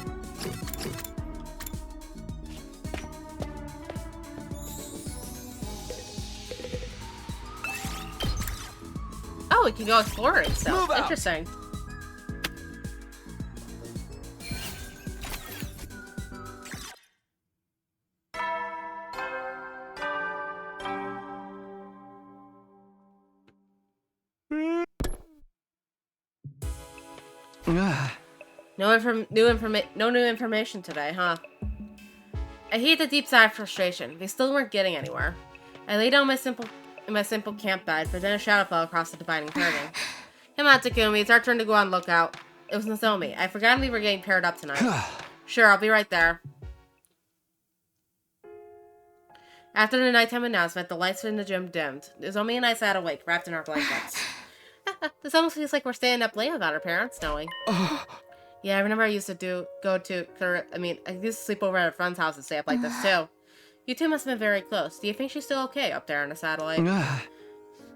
Oh, we can go exploring still. Move out. Interesting. No new information today, huh? I hate the deep sigh of frustration. They still weren't getting anywhere. I lay down in my simple camp bed, but then a shadow fell across the dividing curtain. Come on, Takumi, it's our turn to go on lookout. It was Nozomi. I forgot we were getting paired up tonight. Sure, I'll be right there. After the nighttime announcement, the lights in the gym dimmed. Nozomi and I sat awake, wrapped in our blankets. This almost feels like we're staying up late without our parents knowing. Yeah, I remember I used to I used to sleep over at a friend's house and stay up like this too. You two must have been very close. Do you think she's still okay up there on the satellite? I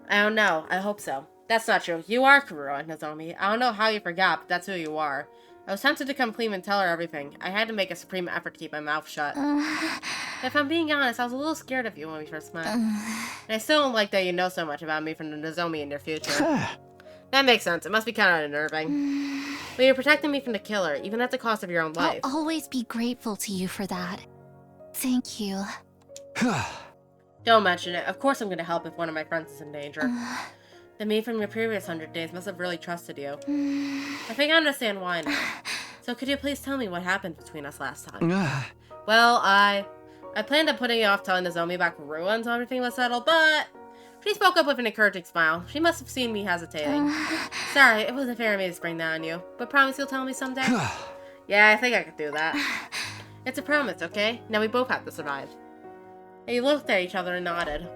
don't know. I hope so. That's not true. You are Kurua, Nozomi. I don't know how you forgot, but that's who you are. I was tempted to come clean and tell her everything. I had to make a supreme effort to keep my mouth shut. If I'm being honest, I was a little scared of you when we first met. And I still don't like that you know so much about me from the Nozomi in your future. That makes sense. It must be kind of unnerving. But you're protecting me from the killer, even at the cost of your own life. I'll always be grateful to you for that. Thank you. Don't mention it. Of course I'm going to help if one of my friends is in danger. The me from your previous 100 days must have really trusted you. I think I understand why now. So could you please tell me what happened between us last time? Well, I planned on putting it off telling Nozomi about Kurua until everything was settled, but she spoke up with an encouraging smile. She must have seen me hesitating. Sorry, it wasn't fair of me to spring that on you, but promise you'll tell me someday? Yeah, I think I could do that. It's a promise, okay? Now we both have to survive. They looked at each other and nodded.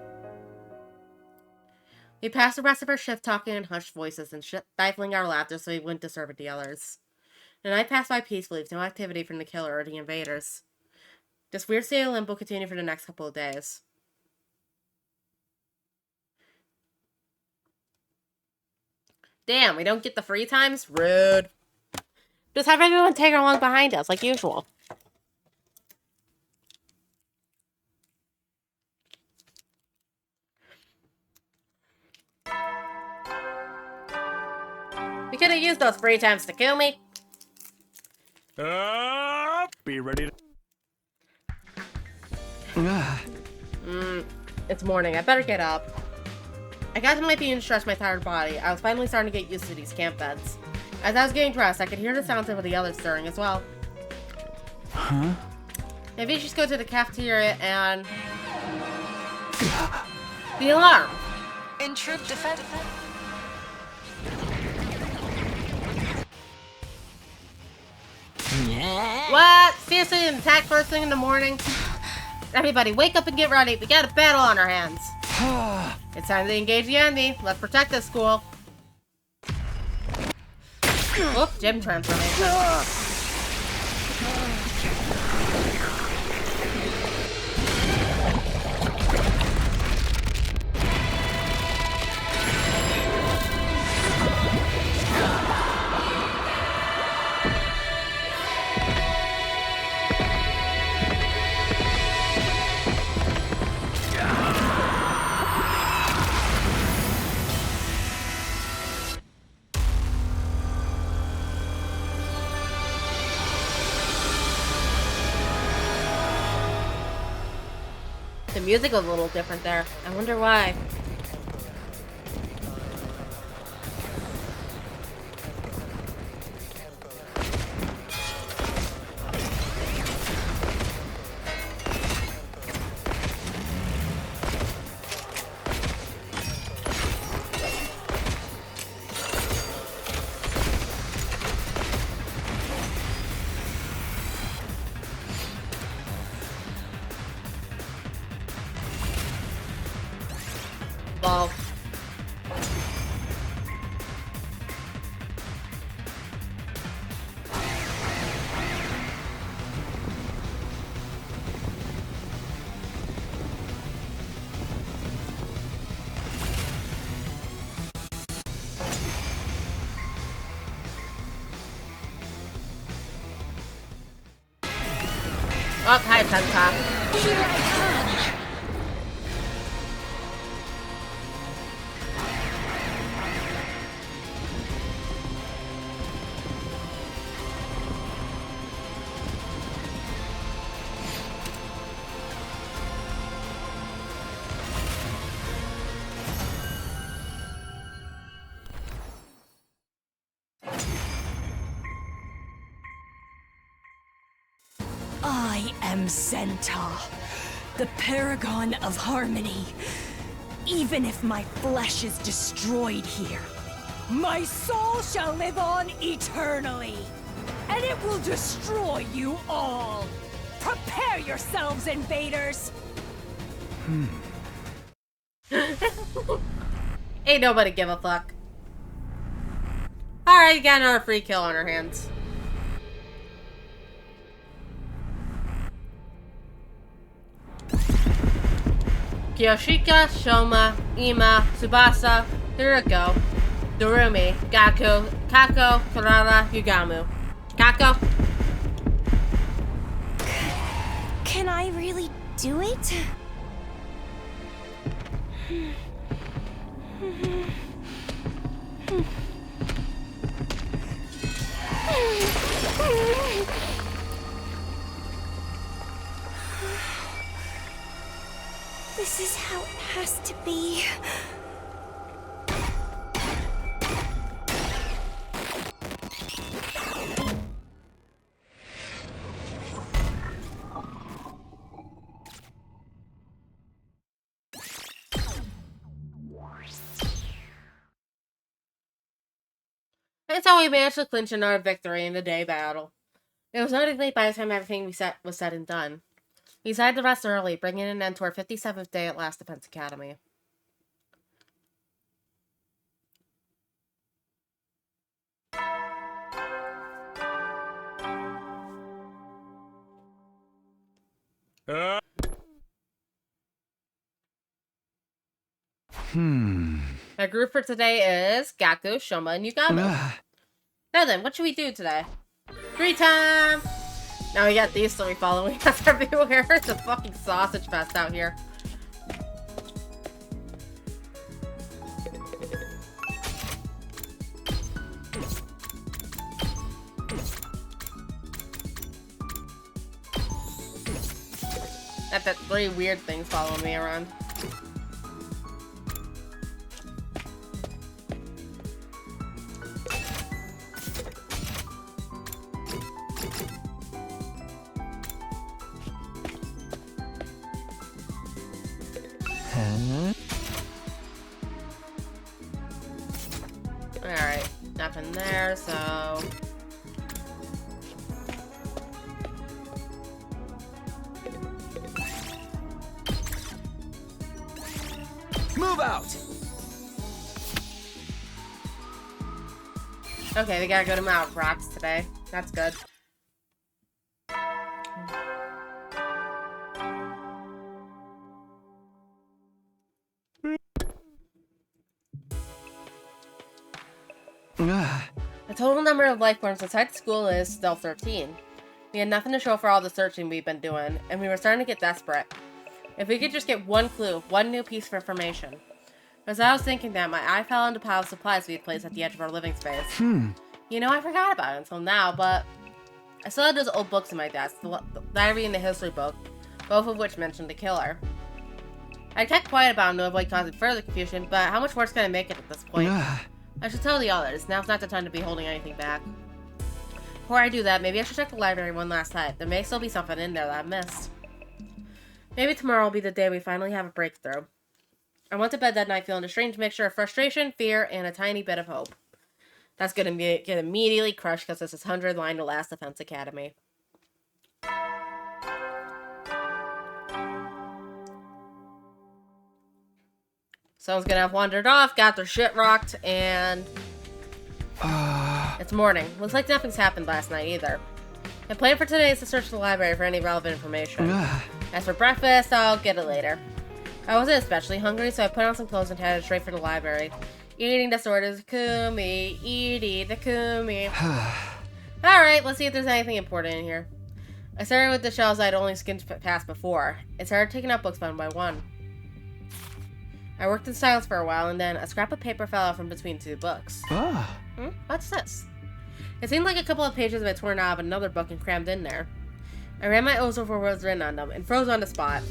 We passed the rest of our shift talking in hushed voices and stifling our laughter so we wouldn't disturb the others. The night passed by peacefully with no activity from the killer or the invaders. This weird state of limbo continued for the next couple of days. Damn, we don't get the free times? Rude. Just have everyone tag along behind us, like usual. We could have used those free times, Takumi. Be ready to... It's morning. I better get up. I got to my feet and stretched my tired body. I was finally starting to get used to these camp beds. As I was getting dressed, I could hear the sounds of the others stirring as well. Huh? Maybe I should go to the cafeteria and... The alarm! In troop defense. What? Seriously, an attack first thing in the morning? Everybody, wake up and get ready. We got a battle on our hands. It's time to engage the enemy. Let's protect this school. Oop, gym transformation. The music was a little different there. I wonder why. Oh, hi, Senka. Here I come. I am Zenta, the paragon of harmony. Even if my flesh is destroyed here, my soul shall live on eternally, and it will destroy you all. Prepare yourselves, invaders! Ain't nobody give a fuck. Alright, got another free kill on our hands. Kyoshika, Shoma, Ima, Tsubasa, Hiruko, Dorumi, Gaku, Kako, Karara, Yugamu. Kako? Can I really do it? This is how it has to be. That's how we managed to clinch another victory in the day battle. It was already late by the time everything was said and done. We decided to rest early, bringing an end to our 57th day at Last Defense Academy. Our group for today is Gaku, Shoma, and Yugamu. Now then, what should we do today? Free time! Now we got these three following us everywhere. It's a fucking sausage fest out here. Got that three weird things following me around. Alright, nothing there, so... Move out! Okay, we gotta go to Mount Rocks today. That's good. The total number of life forms inside the school is still 13. We had nothing to show for all the searching we've been doing, and we were starting to get desperate. If we could just get one clue, one new piece of information. As I was thinking that, my eye fell on the pile of supplies we had placed at the edge of our living space. You know, I forgot about it until now, but I still had those old books in my desk, the diary and the history book, both of which mentioned the killer. I kept quiet about him to avoid causing further confusion, but how much worse can I make it at this point? I should tell the others. Now's not the time to be holding anything back. Before I do that, maybe I should check the library one last time. There may still be something in there that I missed. Maybe tomorrow will be the day we finally have a breakthrough. I went to bed that night feeling a strange mixture of frustration, fear, and a tiny bit of hope. That's gonna get immediately crushed because this is 100 line to Last Defense Academy. Someone's gonna have wandered off, got their shit rocked, and... It's morning. Looks like nothing's happened last night either. My plan for today is to search the library for any relevant information. As for breakfast, I'll get it later. I wasn't especially hungry, so I put on some clothes and headed straight for the library. Eating disorders, Kumi, the Kumi. Alright, let's see if there's anything important in here. I started with the shelves I'd only skimmed past before, and started taking out books one by one. I worked in silence for a while, and then a scrap of paper fell out from between two books. Ah. What's this? It seemed like a couple of pages had been torn out of another book and crammed in there. I ran my O's over what was written on them, and froze on the spot.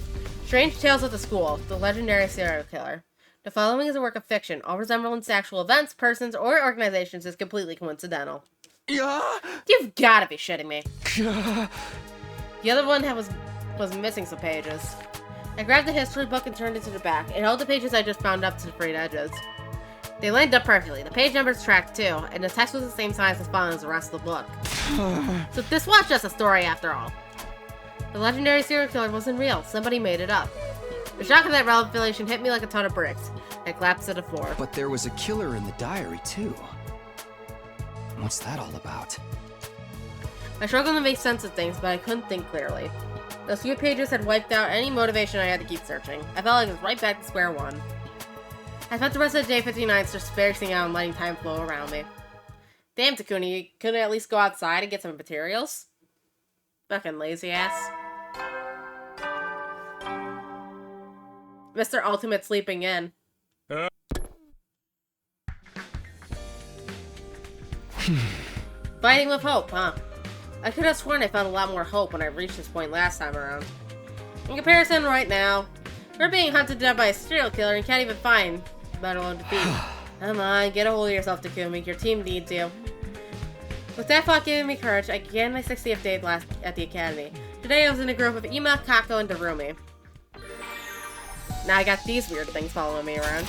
Strange Tales of the School, the legendary serial killer. The following is a work of fiction. All resemblance to actual events, persons, or organizations is completely coincidental. You've gotta be shitting me. The other one was missing some pages. I grabbed the history book and turned it to the back. It held the pages I just found up to the frayed edges. They lined up perfectly. The page numbers tracked too, and the text was the same size as font as the rest of the book. So this was just a story after all. The legendary serial killer wasn't real. Somebody made it up. The shock of that revelation hit me like a ton of bricks. I collapsed to the floor. But there was a killer in the diary, too. What's that all about? I struggled to make sense of things, but I couldn't think clearly. Those few pages had wiped out any motivation I had to keep searching. I felt like I was right back to square one. I spent the rest of the day 59 just spacing out and letting time flow around me. Damn, Takuni, you couldn't at least go outside and get some materials? Fucking lazy ass. Mr. Ultimate sleeping in. Fighting with hope, huh? I could have sworn I found a lot more hope when I reached this point last time around. In comparison, right now, we're being hunted down by a serial killer and can't even find, let alone defeat. Come on, get a hold of yourself, Takumi. Your team needs you. With that thought giving me courage, I began my 60th day at the academy. Today I was in a group of Ima, Kako, and Darumi. Now I got these weird things following me around.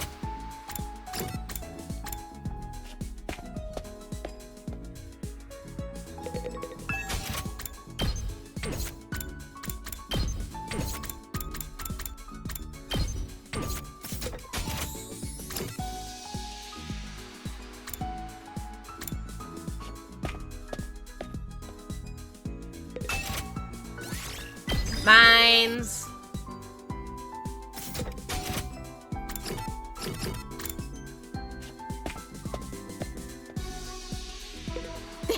Mines.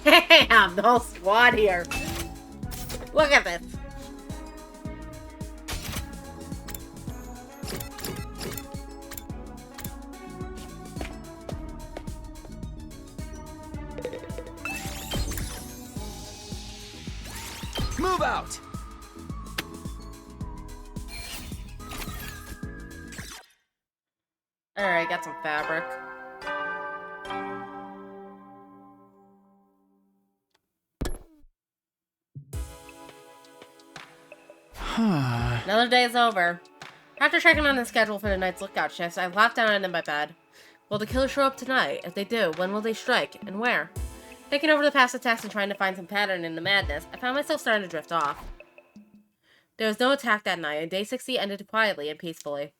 Damn, no squad here. Look at this. Move out! Alright, got some fabric. Another day is over. After checking on the schedule for the night's lookout shifts, I locked down in my bed. Will the killers show up tonight? If they do, when will they strike, and where? Thinking over the past attacks and trying to find some pattern in the madness, I found myself starting to drift off. There was no attack that night, and day 60 ended quietly and peacefully.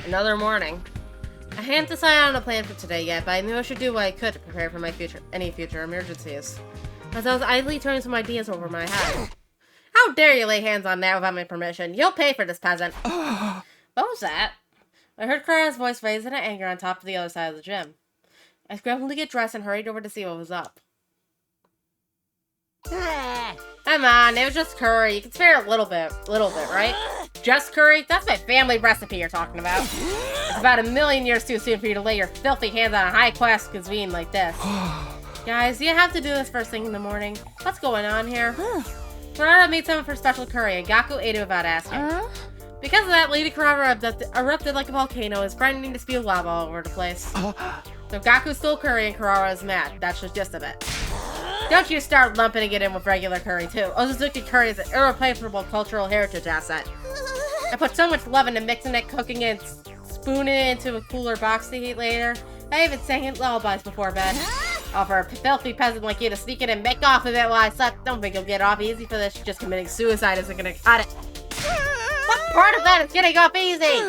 Another morning. I hadn't decided on a plan for today yet, but I knew I should do what I could to prepare for my any future emergencies. As I was idly turning some ideas over my head. How dare you lay hands on that without my permission? You'll pay for this, peasant. What was that? I heard Kara's voice raised in anger on top of the other side of the gym. I scrambled to get dressed and hurried over to see what was up. Come on, it was just curry. You can spare a little bit, right? Just curry? That's my family recipe you're talking about. It's about a million years too soon for you to lay your filthy hands on a high-class cuisine like this. Guys, do you have to do this first thing in the morning? What's going on here? Kurara made some of her special curry, and Gaku ate it without asking. Because of that, Lady Kurara erupted like a volcano, is threatening to spew lava all over the place. So Gaku stole curry and Kurara is mad. That's the gist of it. Don't you start lumping it in with regular curry, too. Ozuzuki curry is an irreplaceable cultural heritage asset. I put so much love into mixing it, cooking it, spooning it into a cooler box to eat later. I even sang it lullabies before bed. Oh, for a filthy peasant like you to sneak it and make off of it while I slept. Don't think you'll get off easy for this. Just committing suicide isn't gonna cut it. What part of that is getting off easy?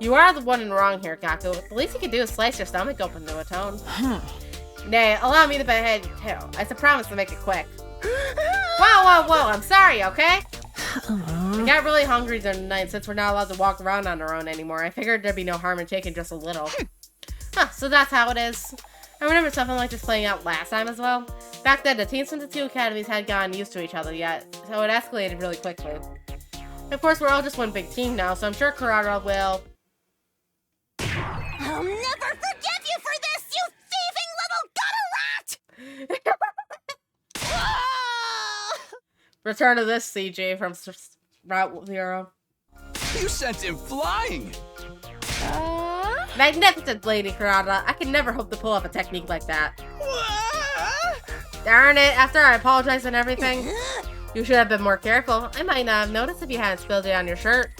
You are the one in wrong here, Gaku. The least you can do is slice your stomach open to atone. Nay, allow me to behead you too. I promise to make it quick. Whoa, I'm sorry, okay? I got really hungry during the night since we're not allowed to walk around on our own anymore. I figured there'd be no harm in taking just a little. Huh, so that's how it is. I remember something like this playing out last time as well. Back then, the teams from the two academies hadn't gotten used to each other yet, so it escalated really quickly. Of course, we're all just one big team now, so I'm sure Kurara will... I'll never forgive you for this, you thieving little gutter rat! Return to this CG from Route 0. You sent him flying! Magnificent, Lady Kurata. I could never hope to pull off a technique like that. Darn it, after I apologized and everything. You should have been more careful. I might not have noticed if you hadn't spilled it on your shirt.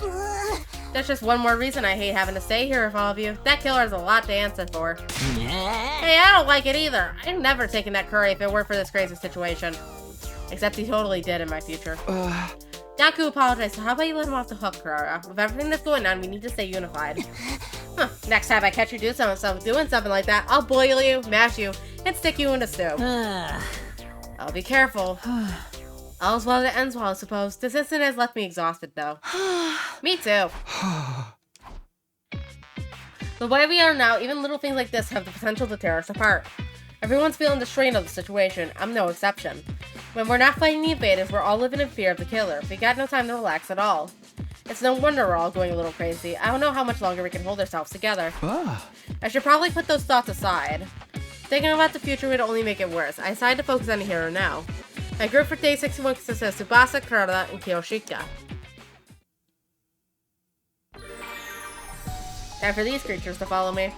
That's just one more reason I hate having to stay here with all of you. That killer has a lot to answer for. Hey, I don't like it either. I'd never taken that curry if it weren't for this crazy situation. Except he totally did in my future. Daku apologized, so how about you let him off the hook, Kurara? With everything that's going on, we need to stay unified. Huh. Next time I catch you doing something like that, I'll boil you, mash you, and stick you in a stew. I'll be careful. All's well that ends well, I suppose. This incident has left me exhausted, though. Me too. The way we are now, even little things like this have the potential to tear us apart. Everyone's feeling the strain of the situation. I'm no exception. When we're not fighting the invaders, we're all living in fear of the killer. We got no time to relax at all. It's no wonder we're all going a little crazy. I don't know how much longer we can hold ourselves together. I should probably put those thoughts aside. Thinking about the future would only make it worse. I decided to focus on the here and now. My group for day 61 consists of Tsubasa, Kurata, and Kiyoshika. Time for these creatures to follow me.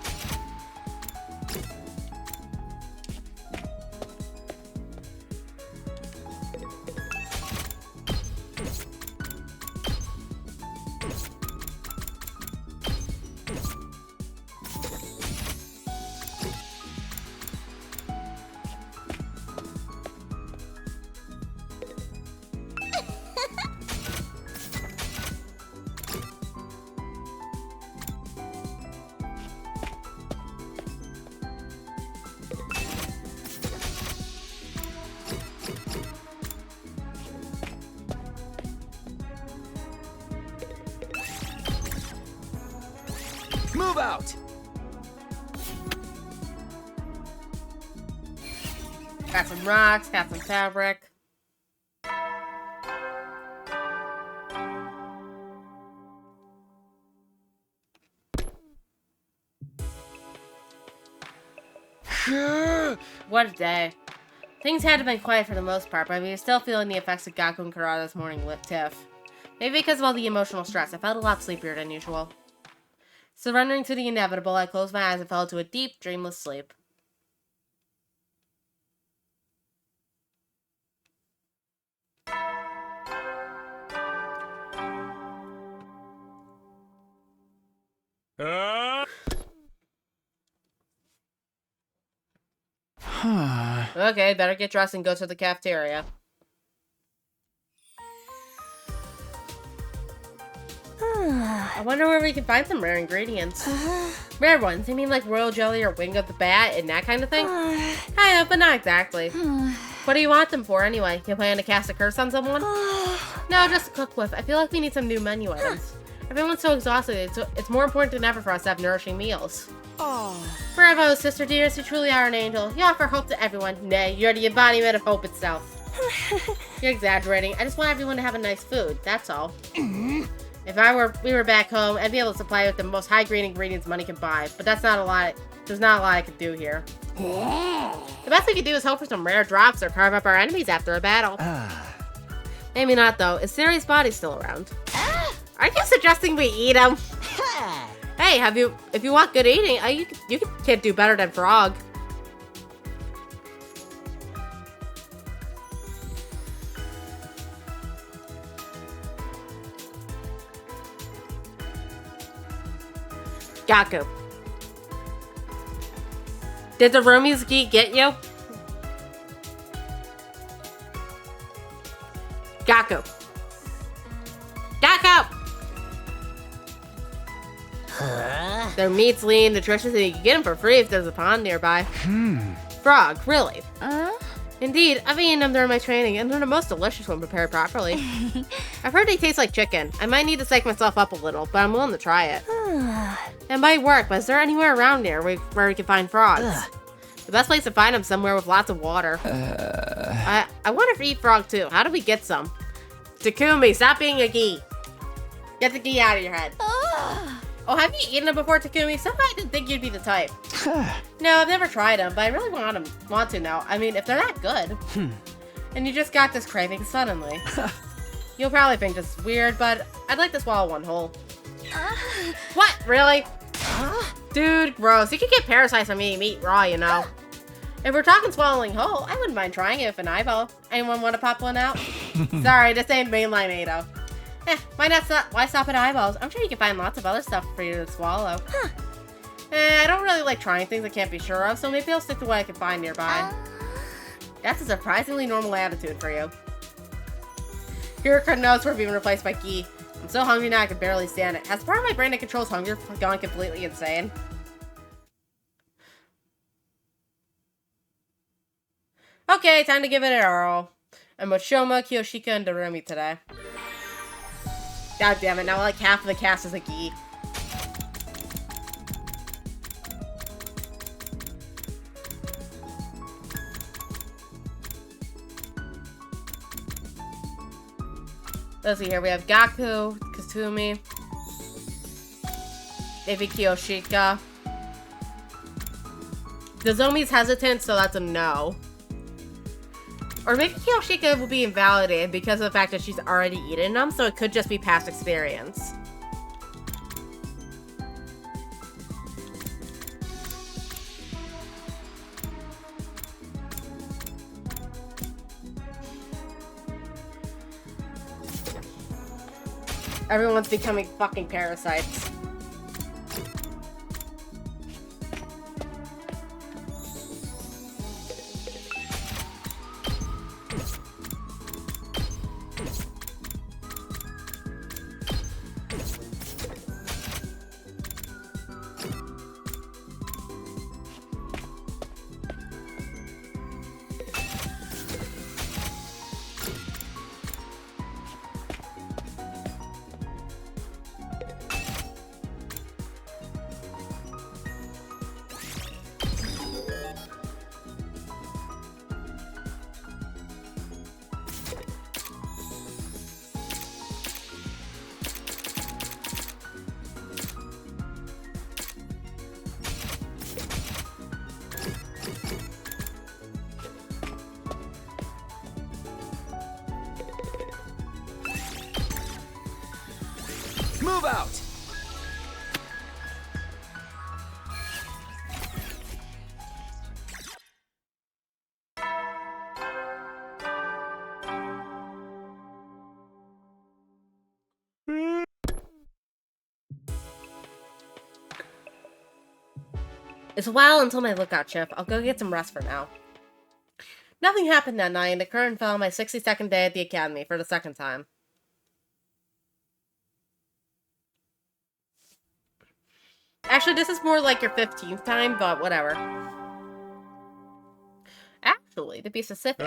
Move out! Got some rocks, got some fabric. What a day. Things had to been quiet for the most part, but we were still feeling the effects of Gaku and Kurata's morning tiff. Maybe because of all the emotional stress, I felt a lot sleepier than usual. Surrendering to the inevitable, I closed my eyes and fell into a deep, dreamless sleep. Okay, better get dressed and go to the cafeteria. I wonder where we can find some rare ingredients. Rare ones? You mean like royal jelly or wing of the bat and that kind of thing? Kinda, but not exactly. What do you want them for anyway? You plan to cast a curse on someone? No, just to cook with. I feel like we need some new menu items. Everyone's so exhausted, it's more important than ever for us to have nourishing meals. Bravo, sister dearest, you truly are an angel. You offer hope to everyone. Nay, you're the embodiment of hope itself. You're exaggerating. I just want everyone to have a nice food, that's all. If we were back home, I'd be able to supply with the most high-grade ingredients money can buy, but that's not a lot. There's not a lot I could do here. The best we could do is hope for some rare drops or carve up our enemies after a battle. Maybe not though. Is Sari's body still around? Are you suggesting we eat him? Hey, if you want good eating, you can't do better than Frog. Gaku. Did the Romi's geek get you? Gaku. Gaku! Their meat's lean, nutritious, and you can get them for free if there's a pond nearby. Frog, really? Indeed, I've eaten them during my training, and they're the most delicious when prepared properly. I've heard they taste like chicken. I might need to psych myself up a little, but I'm willing to try it. It might work, but is there anywhere around here where we can find frogs? The best place to find them somewhere with lots of water. I want to eat frog too. How do we get some? Takumi, stop being a gee. Get the gee out of your head. Oh, have you eaten them before, Takumi? Somehow I didn't think you'd be the type. No, I've never tried them, but I really want to now. I mean, if they're that good. And you just got this craving suddenly. You'll probably think this is weird, but I'd like to swallow one whole. What? Really? Dude, gross. You could get parasites from eating meat raw, you know. If we're talking swallowing whole, I wouldn't mind trying it with an eyeball. Anyone want to pop one out? Sorry, this ain't mainline NATO. Why stop at eyeballs? I'm sure you can find lots of other stuff for you to swallow. I don't really like trying things I can't be sure of, so maybe I'll stick to what I can find nearby. That's a surprisingly normal attitude for you. Hiroko knows we're being replaced by Gi. I'm so hungry now I can barely stand it. Has the part of my brain that controls hunger gone completely insane? Okay, time to give it a whirl. I'm with Shoma, Kiyoshika, and Dorumi today. God damn it, now like half of the cast is a Gi. Let's see here, we have Gaku, Kasumi, maybe Kiyoshika. Nozomi's hesitant, so that's a no. Or maybe Kiyoshika will be invalidated because of the fact that she's already eaten them, so it could just be past experience. Everyone's becoming fucking parasites. Move out! It's a while until my lookout shift. I'll go get some rest for now. Nothing happened that night, and the curtain fell on my 62nd day at the academy for the second time. Actually, this is more like your 15th time, but whatever. Actually, to be specific.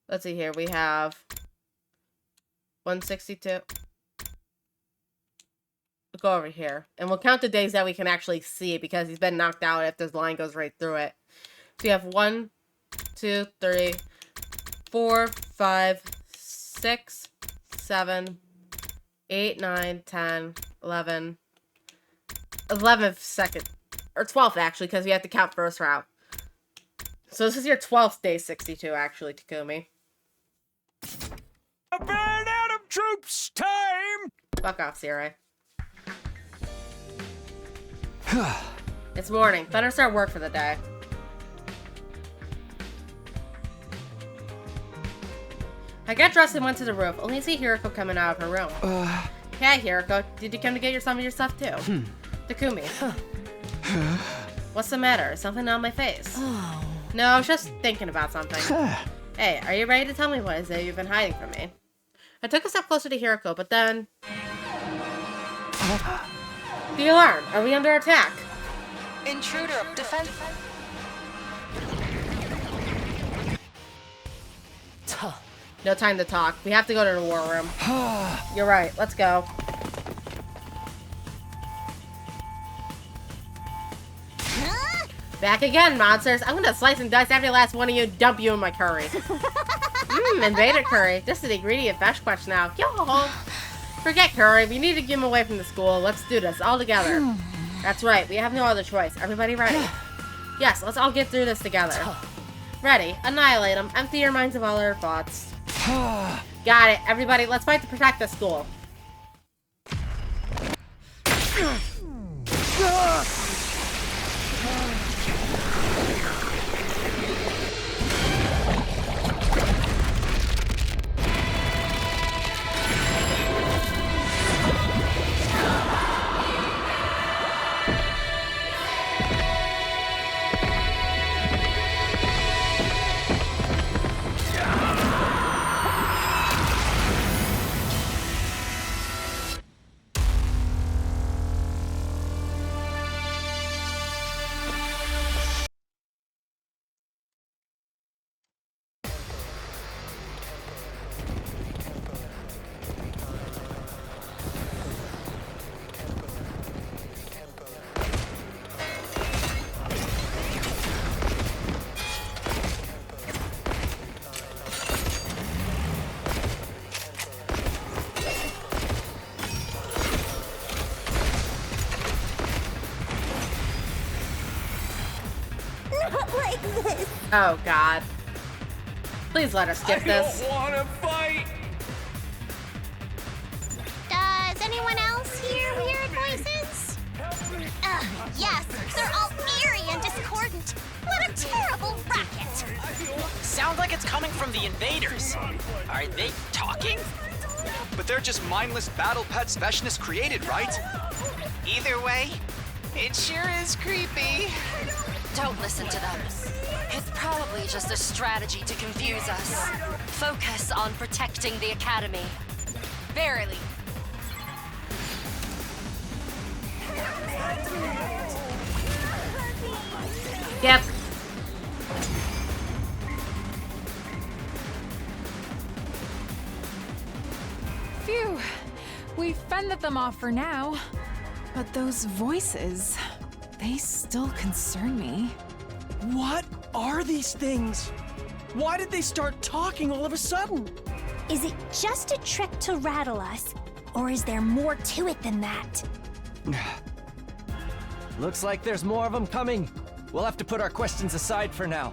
Let's see here. We have 162. We'll go over here. And we'll count the days that we can actually see because he's been knocked out if this line goes right through it. So you have 1, 2, 3, 4, 5, 6, 7, 8, 9, 10, 11. 11th second. Or 12th, actually, because you have to count first route. So this is your 12th day 62, actually, Takumi. Burn out of troops time! Fuck off, Siri. It's morning. Better start work for the day. I got dressed and went to the roof, only to see Hiroko coming out of her room. Hey, Hiroko. Did you come to get some of your stuff, too? Takumi. What's the matter? Something on my face? No, I was just thinking about something. Hey, are you ready to tell me what it is that you've been hiding from me? I took a step closer to Hiroko, but then... The alarm! Are we under attack? Intruder, defend. No time to talk. We have to go to the war room. You're right. Let's go. Back again, monsters. I'm gonna slice and dice every last one of you and dump you in my curry. Invader curry. This is the ingredient Fesh Quest now. Yo! Forget curry. We need to get him away from the school. Let's do this all together. That's right. We have no other choice. Everybody ready? Yes, let's all get through this together. Ready. Annihilate them. Empty your minds of all their thoughts. Got it. Everybody, let's fight to protect the school. Oh, God. Please let us skip this. I don't want to fight. Does anyone else hear weird voices? Yes, they're all eerie and discordant. What a terrible racket! Sounds like it's coming from the invaders. Are they talking? But they're just mindless battle pets Veshness created, right? Either way, it sure is creepy. Don't listen to them. It's probably just a strategy to confuse us. Focus on protecting the Academy. Verily. Yep. Phew. We've fended them off for now. But those voices, they still concern me. What are these things? Why did they start talking all of a sudden? Is it just a trick to rattle us? Or is there more to it than that? Looks like there's more of them coming. We'll have to put our questions aside for now.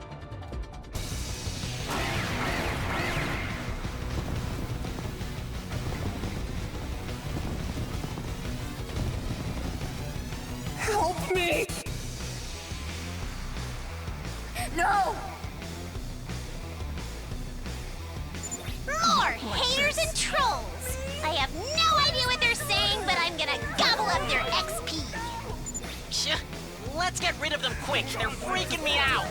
Help me! No! More haters and trolls! I have no idea what they're saying, but I'm gonna gobble up their XP. Let's get rid of them quick. They're freaking me out.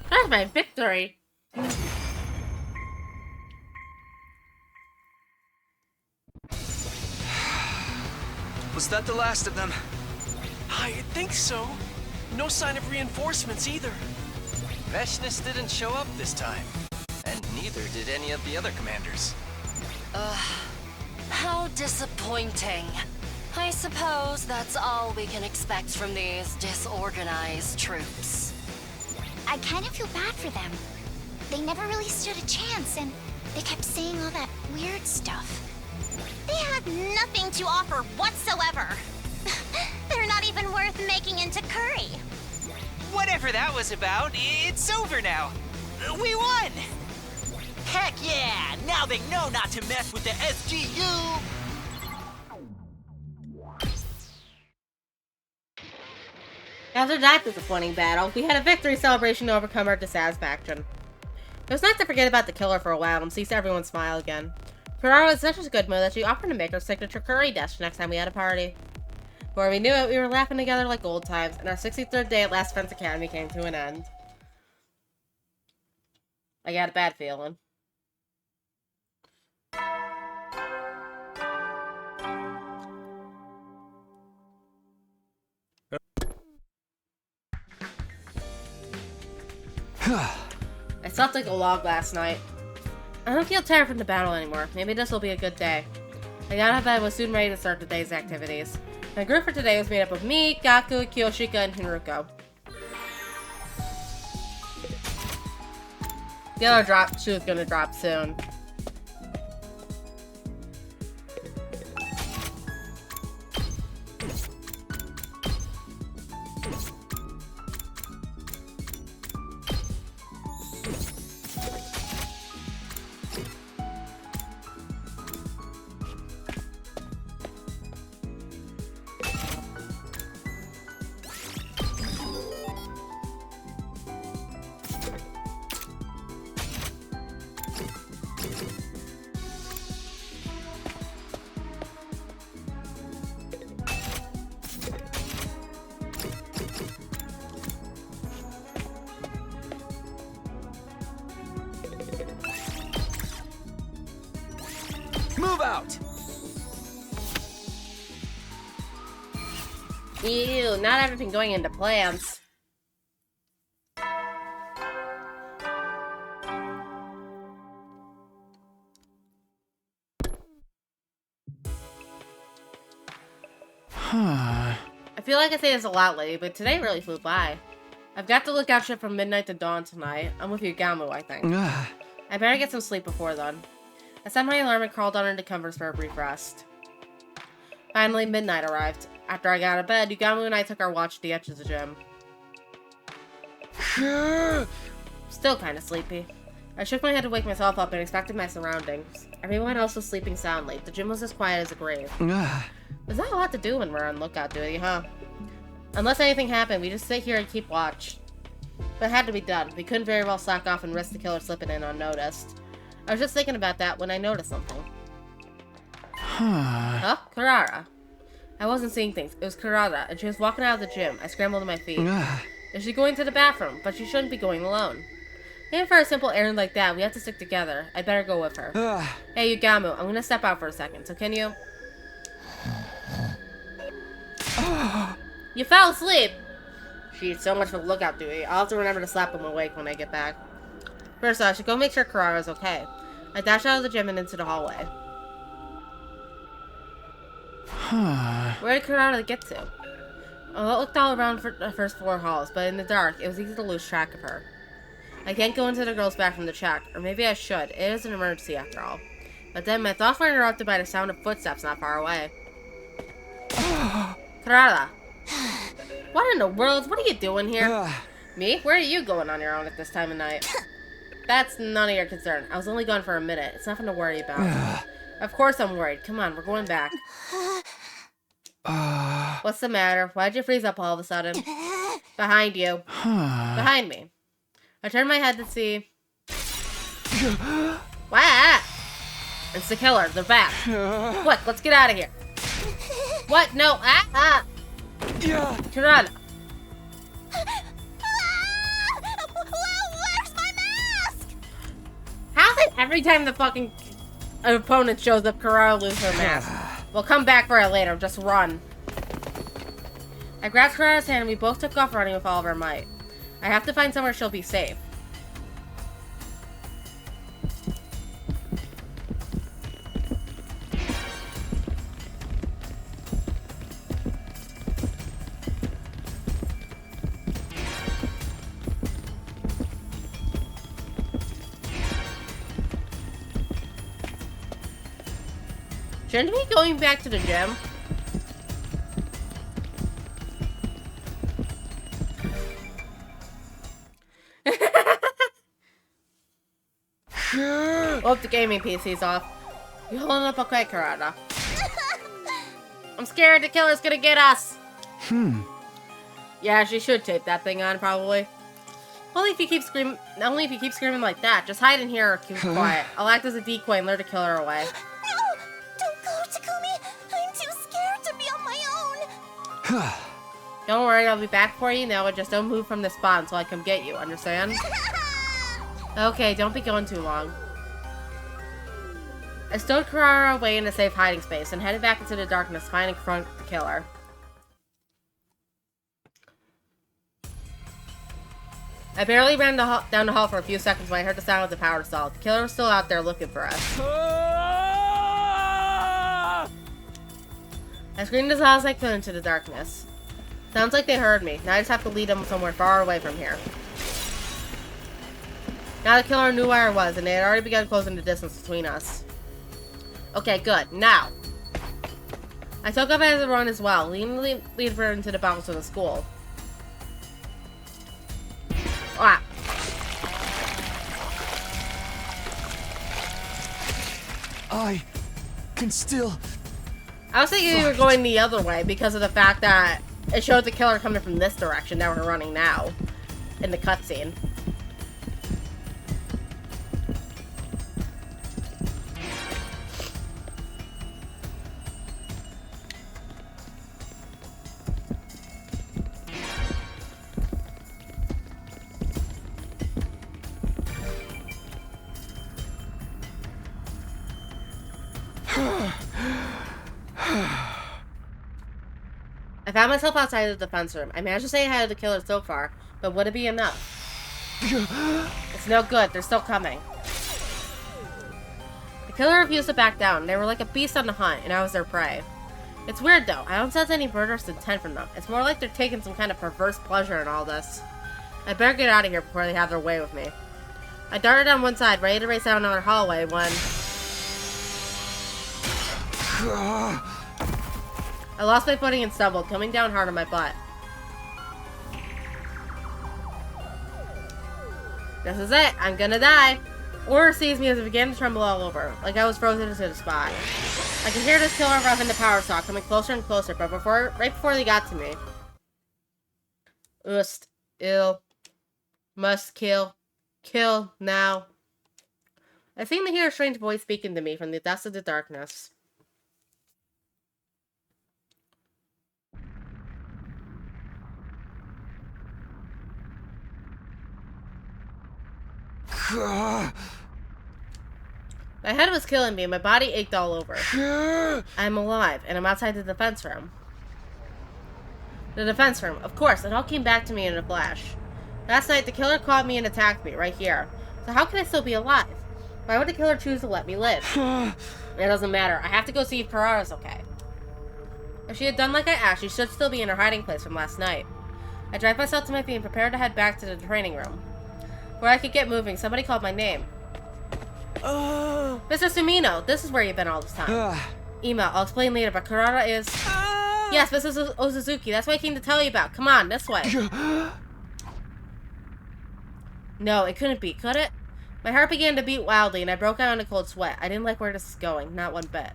That's my victory. Was that the last of them? I think so. No sign of reinforcements either. Veshness didn't show up this time. And neither did any of the other commanders. How disappointing. I suppose that's all we can expect from these disorganized troops. I kind of feel bad for them. They never really stood a chance, and they kept saying all that weird stuff. They had nothing to offer whatsoever. They're not even worth making into curry. Whatever that was about, it's over now. We won! Heck yeah! Now they know not to mess with the SGU! After that disappointing battle, we had a victory celebration to overcome our dissatisfaction. It was nice to forget about the killer for a while and see everyone smile again. Ferrara was such a good mood that she offered to make her signature curry dish next time we had a party. Before we knew it, we were laughing together like old times, and our 63rd day at Last Fence Academy came to an end. I got a bad feeling. I slept like a log last night. I don't feel tired from the battle anymore. Maybe this will be a good day. I got out of bed and was soon ready to start the day's activities. My group for today was made up of me, Gaku, Kiyoshika, and Haruko. The other drop, she was gonna drop soon. Move out! Ew, not everything going into plans. I feel like I say this a lot lately, but today really flew by. I've got the lookout shift from midnight to dawn tonight. I'm with you, Gamu, I think. I better get some sleep before then. I set my alarm and crawled under the covers for a brief rest. Finally, midnight arrived. After I got out of bed, Yugamu and I took our watch to the edge of the gym. Still kind of sleepy. I shook my head to wake myself up and inspected my surroundings. Everyone else was sleeping soundly. The gym was as quiet as a grave. There's not a lot to do when we're on lookout duty, huh? Unless anything happened, we just sit here and keep watch. But it had to be done. We couldn't very well slack off and risk the killer slipping in unnoticed. I was just thinking about that when I noticed something. Huh? Karara. I wasn't seeing things. It was Karara, and she was walking out of the gym. I scrambled to my feet. Is she going to the bathroom? But she shouldn't be going alone. Even for a simple errand like that, we have to stick together. I better go with her. Hey, Yugamu, I'm gonna step out for a second, so can you? You fell asleep! Jeez, so much for lookout duty. I'll have to remember to slap him awake when I get back. First, I should go make sure Karara's okay. I dashed out of the gym and into the hallway. Where did Karara get to? I looked all around for the first 4 halls, but in the dark, it was easy to lose track of her. I can't go into the girls' bathroom to check, or maybe I should. It is an emergency after all. But then my thoughts were interrupted by the sound of footsteps not far away. Karara! What in the world? What are you doing here? Me? Where are you going on your own at this time of night? That's none of your concern. I was only gone for a minute. It's nothing to worry about. Of course I'm worried. Come on, we're going back. What's the matter? Why'd you freeze up all of a sudden? Behind you. Behind me. I turned my head to see... What? It's the killer. They're back. Quick, let's get out of here. What? No. Karada. Where's my mask? How did every time the fucking opponent shows up, Karara lose her mask? We'll come back for it later. Just run. I grabbed Karara's hand and we both took off running with all of our might. I have to find somewhere she'll be safe. Shouldn't we be going back to the gym? Oh, the gaming PC's off. You holding up okay, Karada? I'm scared the killer's gonna get us. Yeah, she should tape that thing on, probably. Only if you keep screaming like that. Just hide in here or keep quiet. I'll act as a decoy and lure the killer away. Don't worry, I'll be back for you now, and just don't move from the spot until I come get you, understand? Okay, don't be going too long. I stowed Karara away in a safe hiding space and headed back into the darkness, finding front the killer. I barely ran down the hall for a few seconds when I heard the sound of the power saw. The killer was still out there looking for us. I screamed as loud as I could into the darkness. Sounds like they heard me. Now I just have to lead them somewhere far away from here. Now the killer knew where I was, and they had already begun closing the distance between us. Okay, good. Now. I took up as a run as well, leading her into the bowels of the school. Ah. I can still... I was thinking you were going the other way because of the fact that it showed the killer coming from this direction that we're running now in the cutscene. I found myself outside the defense room. I managed to stay ahead of the killer so far, but would it be enough? It's no good. They're still coming. The killer refused to back down. They were like a beast on the hunt, and I was their prey. It's weird, though. I don't sense any murderous intent from them. It's more like they're taking some kind of perverse pleasure in all this. I better get out of here before they have their way with me. I darted down one side, ready to race down another hallway when... I lost my footing and stumbled, coming down hard on my butt. This is it. I'm gonna die. Horror seized me as it began to tremble all over, like I was frozen into the spot. I could hear this killer roughing the power saw coming closer and closer, but right before they got to me. Ust, ill, must kill, kill now. I seemed to hear a strange voice speaking to me from the depths of the darkness. My head was killing me and my body ached all over. I'm alive and I'm outside the defense room. The defense room. Of course, it all came back to me in a flash. Last night, the killer caught me and attacked me right here. So how can I still be alive? Why would the killer choose to let me live? It doesn't matter. I have to go see if Carrara's okay. If she had done like I asked, she should still be in her hiding place from last night. I dragged myself to my feet and prepared to head back to the training room. Before I could get moving, somebody called my name. Mr. Sumino, this is where you've been all this time. Email, I'll explain later, but Carrara is... Yes, Mrs. Ozuzuki, that's what I came to tell you about. Come on, this way. No, it couldn't be, could it? My heart began to beat wildly, and I broke out in a cold sweat. I didn't like where this is going, not one bit.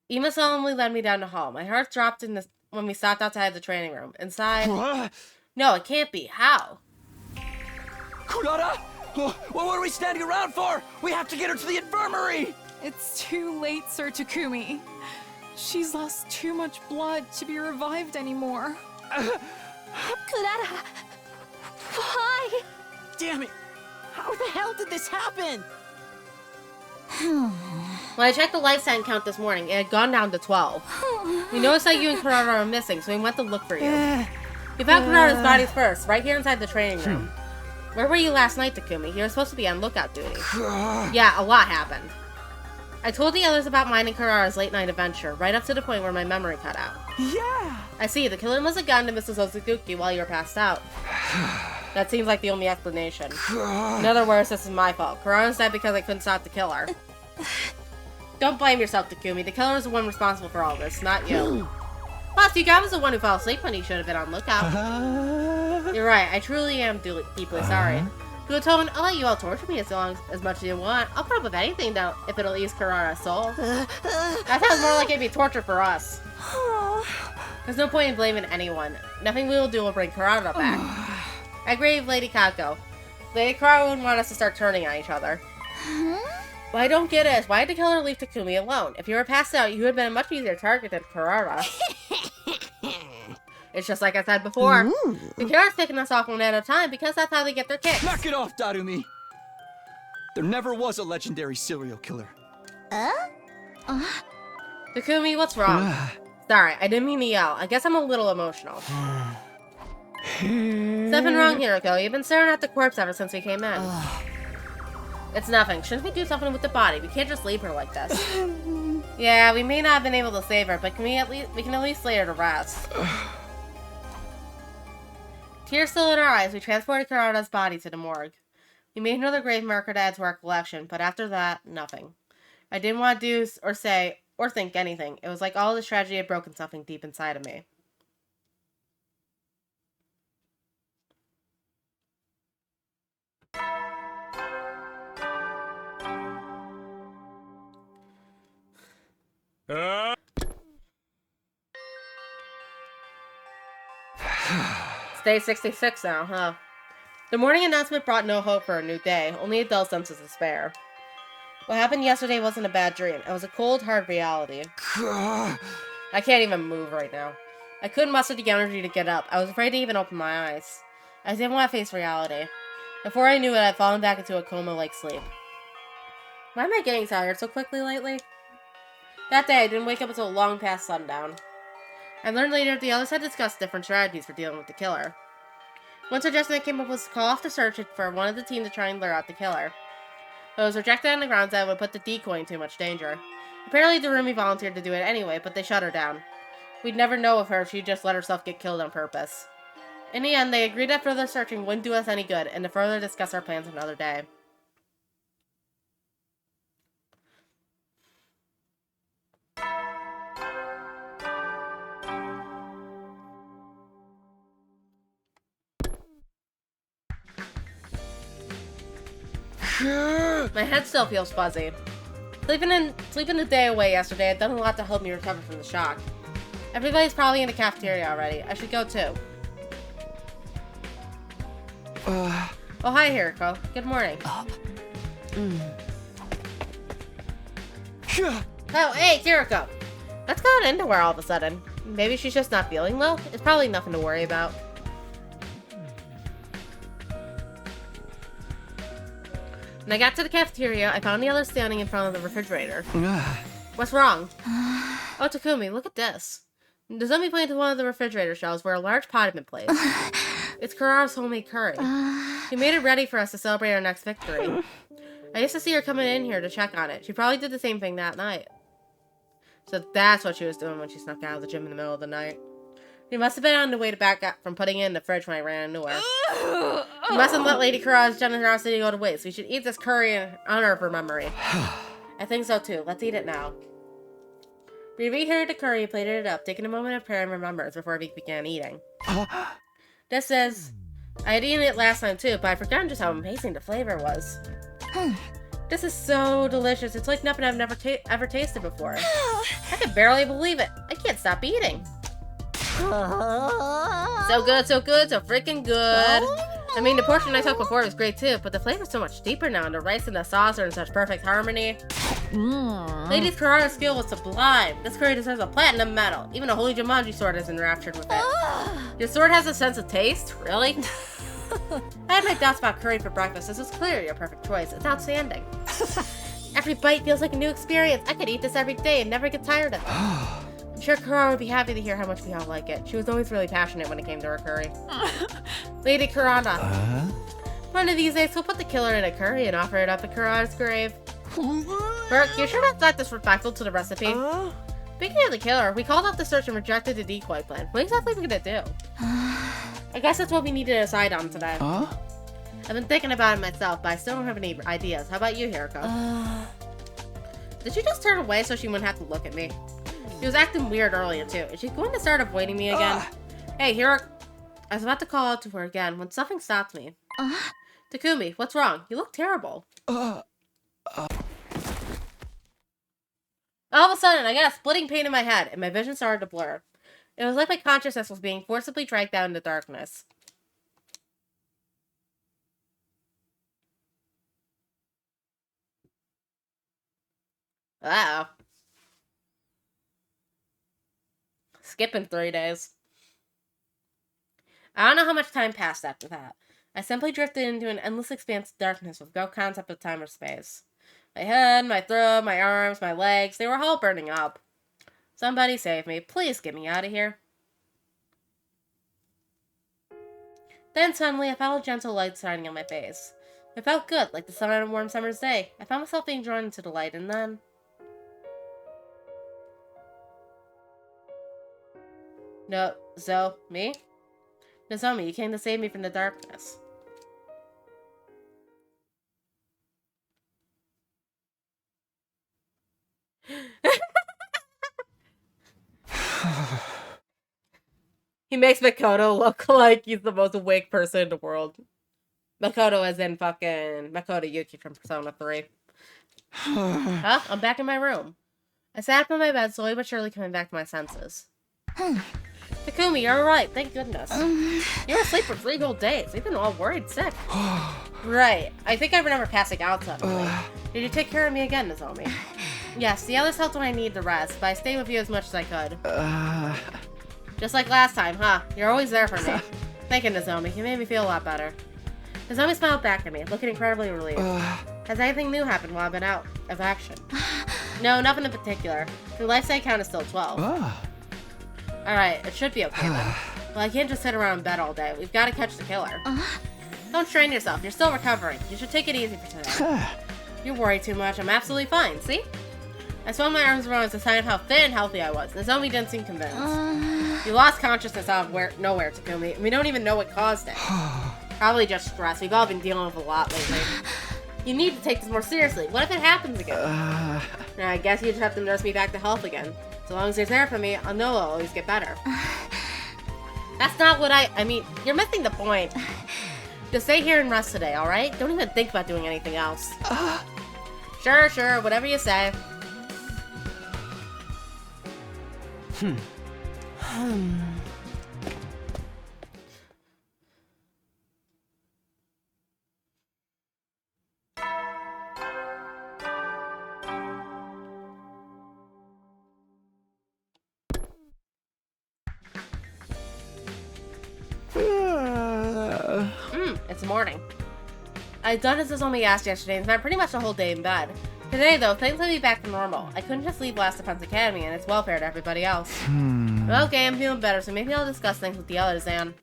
Ima solemnly led me down the hall. My heart dropped when we stopped outside the training room. Inside... No, it can't be. How? Kurara! What are we standing around for? We have to get her to the infirmary! It's too late, Sir Takumi. She's lost too much blood to be revived anymore. Kurara! Why? Damn it! How the hell did this happen? When I checked the life sign count this morning, it had gone down to 12. We noticed that you and Kurara are missing, so we went to look for you. We found Kurara's body first, right here inside the training room. Where were you last night, Takumi? You were supposed to be on lookout duty. Yeah, a lot happened. I told the others about mine and Kurara's late-night adventure, right up to the point where my memory cut out. Yeah! I see, the killer must have gone to Mrs. Ozuzuki while you were passed out. That seems like the only explanation. In other words, this is my fault. Kurara's dead because I couldn't stop the killer. Don't blame yourself, Takumi. The killer is the one responsible for all this, not you. Plus, Yukab was the one who fell asleep when he should have been on lookout. You're right, I truly am deeply sorry. Guotone, I'll let you all torture me as much as you want. I'll put up with anything, though, if it'll ease Carrara's soul. That sounds more like it'd be torture for us. There's no point in blaming anyone. Nothing we will do will bring Carrara back. I agree with Lady Kako. Lady Carrara wouldn't want us to start turning on each other. What I don't get is, why did the killer leave Takumi alone? If you were passed out, you would have been a much easier target than Carrara. It's just like I said before. The killer's picking us off one at a time because that's how they get their kicks. Knock it off, Darumi! There never was a legendary serial killer. Takumi, what's wrong? Sorry, I didn't mean to yell. I guess I'm a little emotional. Something wrong, Hiroko. You've been staring at the corpse ever since we came in. It's nothing. Shouldn't we do something with the body? We can't just leave her like this. Yeah, we may not have been able to save her, but we can at least lay her to rest. Tears still in our eyes, we transported Karada's body to the morgue. We made another grave marker to add to our collection, but after that, nothing. I didn't want to do or say or think anything. It was like all this tragedy had broken something deep inside of me. It's day 66 now, huh? The morning announcement brought no hope for a new day, only a dull sense of despair. What happened yesterday wasn't a bad dream. It was a cold, hard reality. I can't even move right now. I couldn't muster the energy to get up. I was afraid to even open my eyes. I didn't want to face reality. Before I knew it, I'd fallen back into a coma-like sleep. Why am I getting tired so quickly lately? That day, I didn't wake up until long past sundown. I learned later that the others had discussed different strategies for dealing with the killer. One suggestion that came up was to call off the search for one of the team to try and lure out the killer. But it was rejected on the grounds that it would put the decoy in too much danger. Apparently, Darumi volunteered to do it anyway, but they shut her down. We'd never know of her if she just let herself get killed on purpose. In the end, they agreed that further searching wouldn't do us any good, and to further discuss our plans another day. My head still feels fuzzy. Sleeping the day away yesterday had done a lot to help me recover from the shock. Everybody's probably in the cafeteria already. I should go too. Oh, hi, Hiroko. Good morning. Oh, hey, Hiroko. Let's go into her all of a sudden. Maybe she's just not feeling well? It's probably nothing to worry about. When I got to the cafeteria, I found the others standing in front of the refrigerator. What's wrong? Oh, Takumi, look at this. There's only planted one of the refrigerator shelves where a large pot had been placed. It's Kurara's homemade curry. She made it ready for us to celebrate our next victory. I used to see her coming in here to check on it. She probably did the same thing that night. So that's what she was doing when she snuck out of the gym in the middle of the night. She must have been on the way to back up from putting it in the fridge when I ran into her. We mustn't let Lady Kurara's generosity go to waste. We should eat this curry in honor of her memory. I think so too. Let's eat it now. We reheated the curry and plated it up, taking a moment of prayer and remembrance before we began eating. This is... I had eaten it last time too, but I forgot just how amazing the flavor was. This is so delicious. It's like nothing I've never ever tasted before. I can barely believe it. I can't stop eating. So good, so freaking good. I mean, the portion I took before was great too, but the flavor's so much deeper now, and the rice and the sauce are in such perfect harmony. Lady Kurara's skill was sublime. This curry deserves a platinum medal. Even a holy Jumanji sword is enraptured with it. Your sword has a sense of taste? Really? I had my doubts about curry for breakfast. This is clearly your perfect choice. It's outstanding. Every bite feels like a new experience. I could eat this every day and never get tired of it. I'm sure Kurara would be happy to hear how much we all like it. She was always really passionate when it came to her curry. Lady Kurara. One of these days, we'll put the killer in a curry and offer it up at Kurara's grave. Burke, you sure that's not disrespectful to the recipe? Speaking of the killer, we called off the search and rejected the decoy plan. What exactly are we gonna do? I guess that's what we need to decide on today. I've been thinking about it myself, but I still don't have any ideas. How about you, Hiroko? Did she just turn away so she wouldn't have to look at me? She was acting weird earlier, too. Is she going to start avoiding me again? Hey, Hiroko. I was about to call out to her again when something stopped me. Takumi, what's wrong? You look terrible. All of a sudden, I got a splitting pain in my head, and my vision started to blur. It was like my consciousness was being forcibly dragged down into darkness. Uh-oh. Skipping 3 days. I don't know how much time passed after that. I simply drifted into an endless expanse of darkness with no concept of time or space. My head, my throat, my arms, my legs, they were all burning up. Somebody save me. Please get me out of here. Then suddenly I felt a gentle light shining on my face. It felt good, like the sun on a warm summer's day. I found myself being drawn into the light, and then... No, me? Nozomi, you came to save me from the darkness. He makes Makoto look like he's the most awake person in the world. Makoto as in fucking Makoto Yuki from Persona 3. Huh? I'm back in my room. I sat up on my bed, slowly but surely coming back to my senses. Takumi, you're alright, thank goodness. You were asleep for 3 whole days. You've been all worried sick. Right. I think I remember passing out suddenly. Did you take care of me again, Nozomi? Yes, the others helped when I needed the rest, but I stayed with you as much as I could. Just like last time, huh? You're always there for me. Thank you, Nozomi. You made me feel a lot better. Nozomi smiled back at me, looking incredibly relieved. Has anything new happened while I've been out of action? No, nothing in particular. The lifespan count is still 12. Alright, it should be okay then. Well, I can't just sit around in bed all day. We've got to catch the killer. Don't strain yourself. You're still recovering. You should take it easy for today. You worry too much. I'm absolutely fine. See? I swung my arms around as a sign of how fit and healthy I was. Nozomi didn't seem convinced. You lost consciousness out of nowhere, Takumi. We don't even know what caused it. Probably just stress. We've all been dealing with a lot lately. You need to take this more seriously. What if it happens again? I guess you just have to nurse me back to health again. So long as you're there for me, I'll know I'll always get better. That's not what I mean, you're missing the point. Just stay here and rest today, alright? Don't even think about doing anything else. Sure, whatever you say. It's morning. I'd done as Nozomi asked yesterday and spent pretty much the whole day in bed. Today, though, things will be back to normal. I couldn't just leave Last Defense Academy and its welfare to everybody else. Okay, I'm feeling better, so maybe I'll discuss things with the others, and...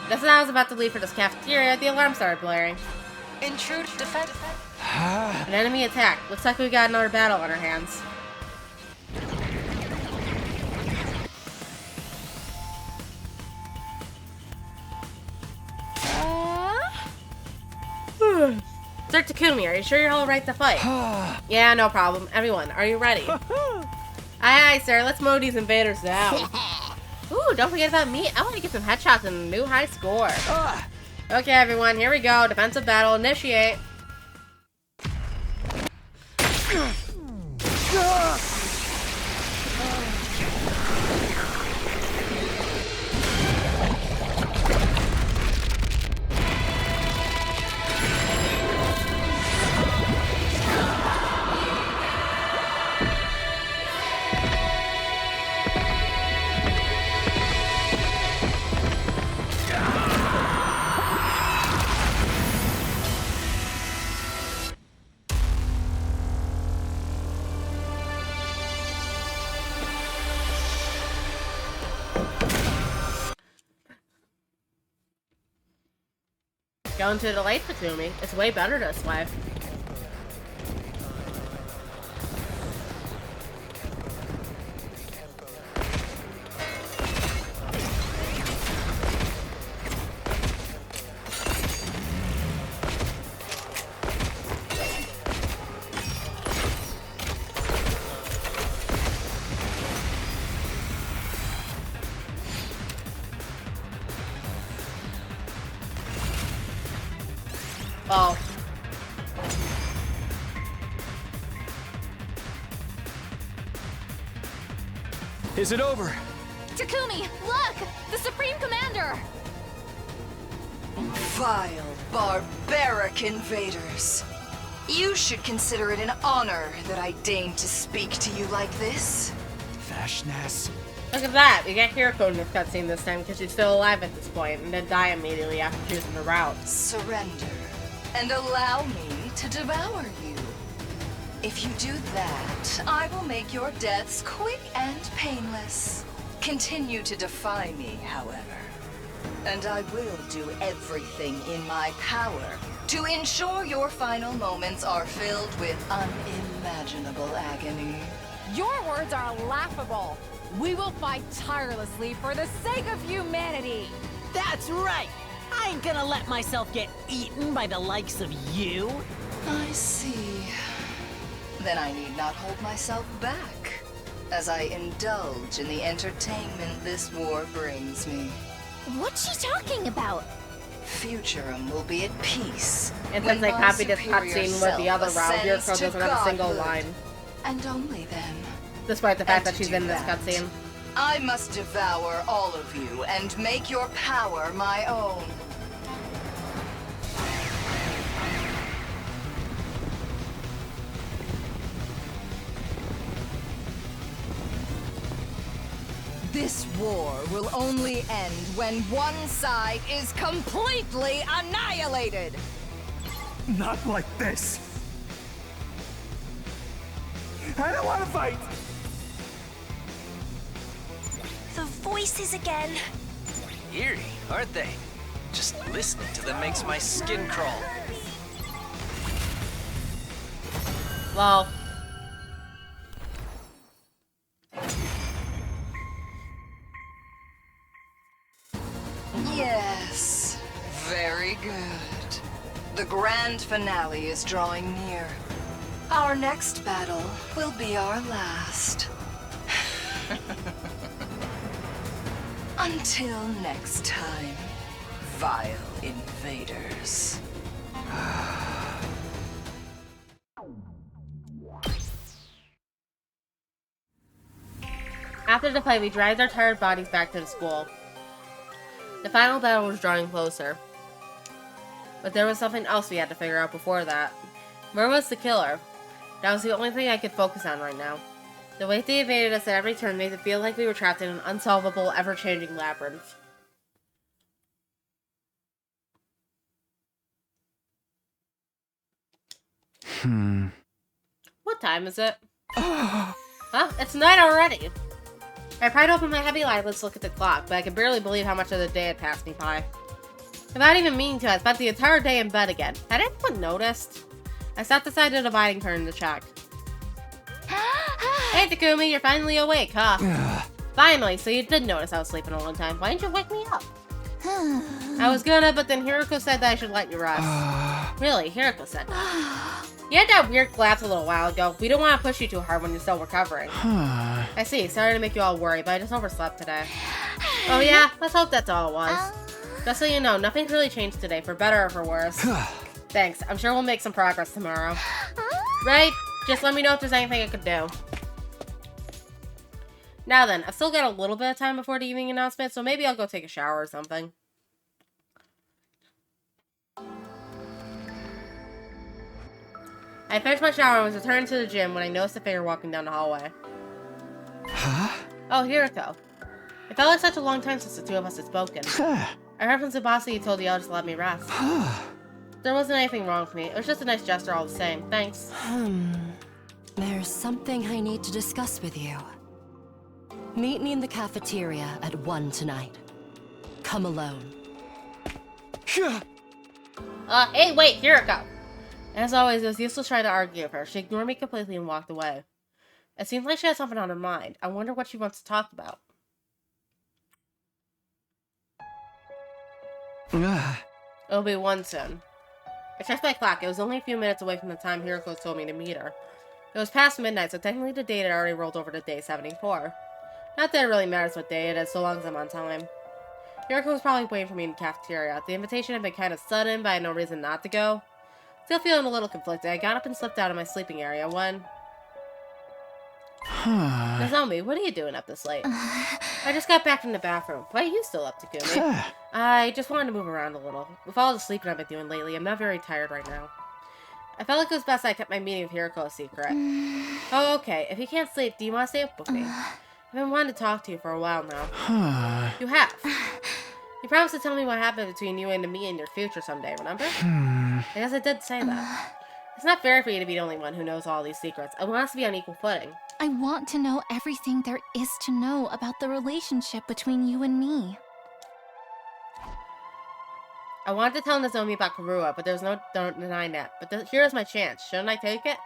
Just as I was about to leave for this cafeteria, the alarm started blaring. Intrude defense. An enemy attack. Looks like we got another battle on our hands. Sir Takumi, are you sure you're all right to fight? Yeah, no problem. Everyone, are you ready? Aye, sir. Let's mow these invaders down. Ooh, don't forget about me. I want to get some headshots and a new high score. Okay, everyone, here we go. Defensive battle, initiate. Going to the light, Takumi. It's way better this way. Oh. Is it over? Takumi, look! The Supreme Commander! Vile, barbaric invaders. You should consider it an honor that I deign to speak to you like this. Vashness. Look at that! We get Hiroko in this cutscene this time because she's still alive at this point and then die immediately after choosing the route. Surrender, and allow me to devour you. If you do that, I will make your deaths quick and painless. Continue to defy me, however. And I will do everything in my power to ensure your final moments are filled with unimaginable agony. Your words are laughable. We will fight tirelessly for the sake of humanity. That's right! I ain't gonna let myself get eaten by the likes of you. I see. Then I need not hold myself back, as I indulge in the entertainment this war brings me. What's she talking about? Futurum will be at peace. And since they copied this cutscene with the other round, Hiroko doesn't have a single line. And only then. Despite the fact that she's in this cutscene. I must devour all of you and make your power my own. This war will only end when one side is completely annihilated. Not like this. I don't want to fight. The voices again. Eerie, aren't they? Just listening to them makes my skin crawl. Lol. Yes, very good. The grand finale is drawing near. Our next battle will be our last. Until next time, vile invaders. After the fight, we dragged our tired bodies back to the school. The final battle was drawing closer. But there was something else we had to figure out before that. Where was the killer? That was the only thing I could focus on right now. The way they evaded us at every turn made it feel like we were trapped in an unsolvable, ever-changing labyrinth. What time is it? Huh? It's night already! I pried open my heavy eyelids to look at the clock, but I could barely believe how much of the day had passed me by. Without even meaning to, I spent the entire day in bed again. Had anyone noticed? I sat beside the dividing turn to check. Hey Takumi, you're finally awake, huh? Finally, so you did notice I was sleeping a long time. Why didn't you wake me up? I was gonna, but then Hiroko said that I should let you rest. Really, Hiroko said that. You had that weird collapse a little while ago. We don't want to push you too hard when you're still recovering. I see. Sorry to make you all worry, but I just overslept today. Oh yeah? Let's hope that's all it was. Just so you know, nothing's really changed today, for better or for worse. Thanks. I'm sure we'll make some progress tomorrow. Right? Just let me know if there's anything I could do. Now then, I've still got a little bit of time before the evening announcement, so maybe I'll go take a shower or something. I finished my shower and was returning to the gym when I noticed a figure walking down the hallway. Huh? Oh, Hiroko. It felt like such a long time since the two of us had spoken. I heard from Tsubasa you told the others to let me rest. There wasn't anything wrong with me. It was just a nice gesture all the same. Thanks. There's something I need to discuss with you. Meet me in the cafeteria at 1 tonight. Come alone. Hey, wait, Hiroko! As always, it was useless trying to argue with her. She ignored me completely and walked away. It seems like she has something on her mind. I wonder what she wants to talk about. It'll be 1 soon. I checked my clock. It was only a few minutes away from the time Hiroko told me to meet her. It was past midnight, so technically the date had already rolled over to day 74. Not that it really matters what day it is, so long as I'm on time. Hiroko was probably waiting for me in the cafeteria. The invitation had been kind of sudden, but I had no reason not to go. Still feeling a little conflicted, I got up and slipped out of my sleeping area when... Nozomi, what are you doing up this late? I just got back from the bathroom. Why are you still up, Takumi? I just wanted to move around a little. With all the sleeping I've been doing lately, I'm not very tired right now. I felt like it was best I kept my meeting with Hiroko a secret. Oh, okay. If you can't sleep, do you want to stay up with me? I've been wanting to talk to you for a while now. You have. You promised to tell me what happened between you and me in your future someday, remember? I guess I did say that. It's not fair for you to be the only one who knows all these secrets. I want us to be on equal footing. I want to know everything there is to know about the relationship between you and me. I wanted to tell Nozomi about Karua, but there's no denying that. But here's my chance. Shouldn't I take it?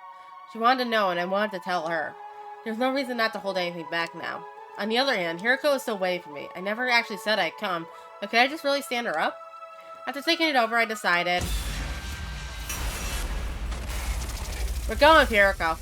She wanted to know, and I wanted to tell her. There's no reason not to hold anything back now. On the other hand, Hiriko is still waiting for me. I never actually said I'd come, but could I just really stand her up? After thinking it over, I decided... We're going with Hiriko.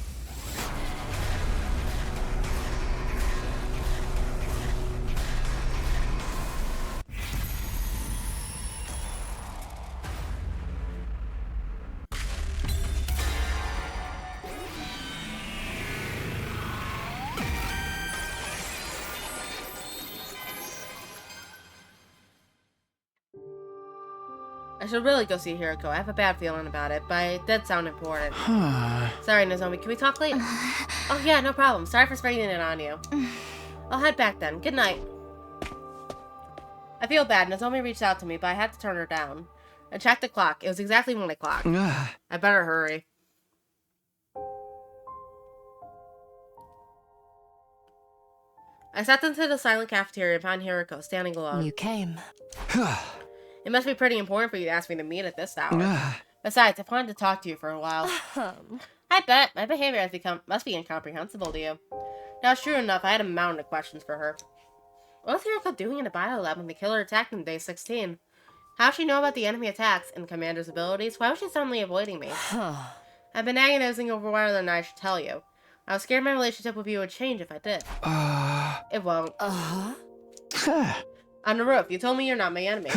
I should really go see Hiriko. I have a bad feeling about it, but it did sound important. Sorry, Nozomi. Can we talk later? Oh, yeah, no problem. Sorry for springing it on you. I'll head back then. Good night. I feel bad. Nozomi reached out to me, but I had to turn her down. I checked the clock. It was exactly 1 o'clock. I better hurry. I stepped into the silent cafeteria and found Hiriko standing alone. You came. It must be pretty important for you to ask me to meet at this hour. Besides, I've wanted to talk to you for a while. I bet. My behavior must be incomprehensible to you. Now, true enough, I had a mountain of questions for her. What was Hiriko doing in the bio lab when the killer attacked on day 16? How did she know about the enemy attacks and the commander's abilities? Why was she suddenly avoiding me? I've been agonizing over whether or not I should tell you. I was scared my relationship with you would change if I did. It won't. On the roof, you told me you're not my enemy.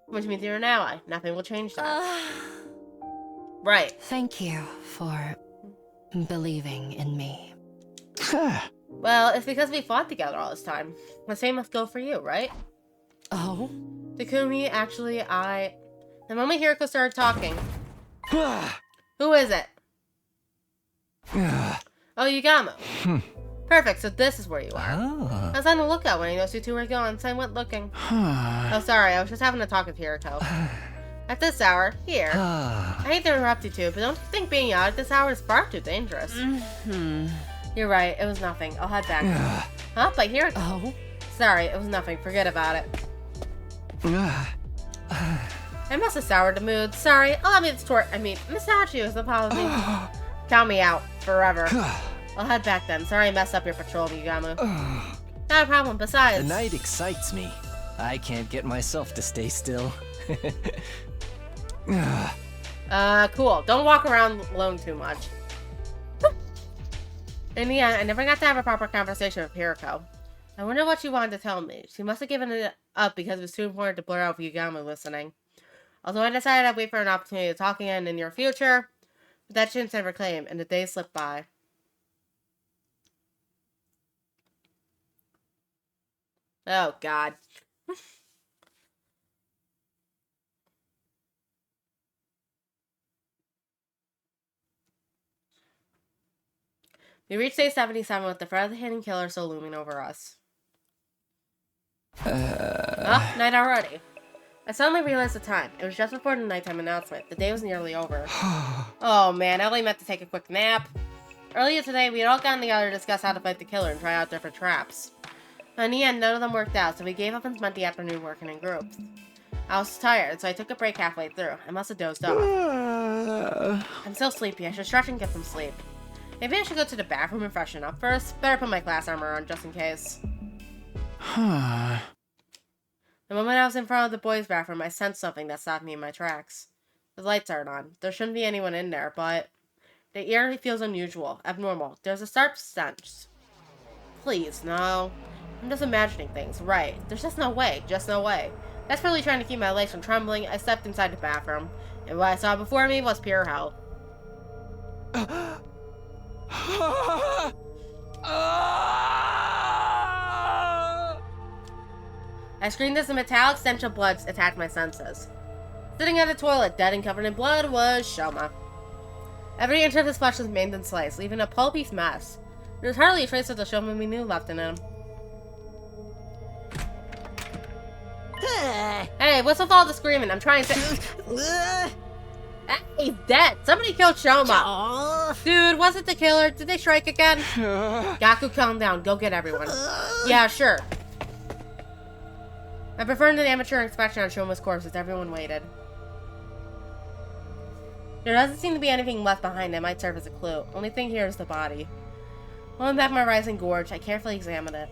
Which means you're an ally. Nothing will change that. Right. Thank you for believing in me. Well, it's because we fought together all this time. The same must go for you, right? Oh? Takumi, actually, The moment Hiriko started talking... Who is it? Oh, Yugamo. Perfect, so this is where you are. I was on the lookout when I noticed you two were gone, so I went looking. Oh, sorry, I was just having a talk with Hiriko. At this hour, here. I hate to interrupt you two, but don't you think being out at this hour is far too dangerous? You're right, it was nothing. I'll head back. Huh? But Hiriko... Oh? Sorry, it was nothing. Forget about it. I must have soured the mood. Sorry, allow me to massage you as an apology. Count me out. Forever. I'll head back then. Sorry I messed up your patrol, Yugamo. Not a problem, besides... The night excites me. I can't get myself to stay still. Cool. Don't walk around alone too much. In the end, I never got to have a proper conversation with Hiriko. I wonder what she wanted to tell me. She must have given it up because it was too important to blur out with Yugamo listening. Although I decided I'd wait for an opportunity to talk again in the near future, but that chance never came, and the days slipped by. Oh, God. We reached day 77 with the threat of the hidden killer still looming over us. Oh, night already. I suddenly realized the time. It was just before the nighttime announcement. The day was nearly over. Oh man, I only meant to take a quick nap. Earlier today, we had all gotten together to discuss how to fight the killer and try out different traps. But in the end, none of them worked out, so we gave up and spent the afternoon working in groups. I was tired, so I took a break halfway through. I must have dozed off. I'm still sleepy. I should stretch and get some sleep. Maybe I should go to the bathroom and freshen up first. Better put my class armor on just in case. The moment I was in front of the boys' bathroom, I sensed something that stopped me in my tracks. The lights aren't on. There shouldn't be anyone in there, but the air feels unusual, abnormal. There's a sharp stench. Please, no. I'm just imagining things. Right. There's just no way. Just no way. Desperately trying to keep my legs from trembling, I stepped inside the bathroom, and what I saw before me was pure hell. I screamed as the metallic stench of blood attacked my senses. Sitting at the toilet, dead and covered in blood, was Shoma. Every inch of his flesh was maimed and sliced, leaving a pulpy mess. There was hardly a trace of the Shoma we knew left in him. Hey, what's with all the screaming? I'm trying to... He's dead. Somebody killed Shoma. Dude, was it the killer? Did they strike again? Gaku, calm down. Go get everyone. Yeah, sure. I performed an amateur inspection on Shoma's corpse as everyone waited. There doesn't seem to be anything left behind that might serve as a clue. Only thing here is the body. Pulling back my rising gorge, I carefully examine it.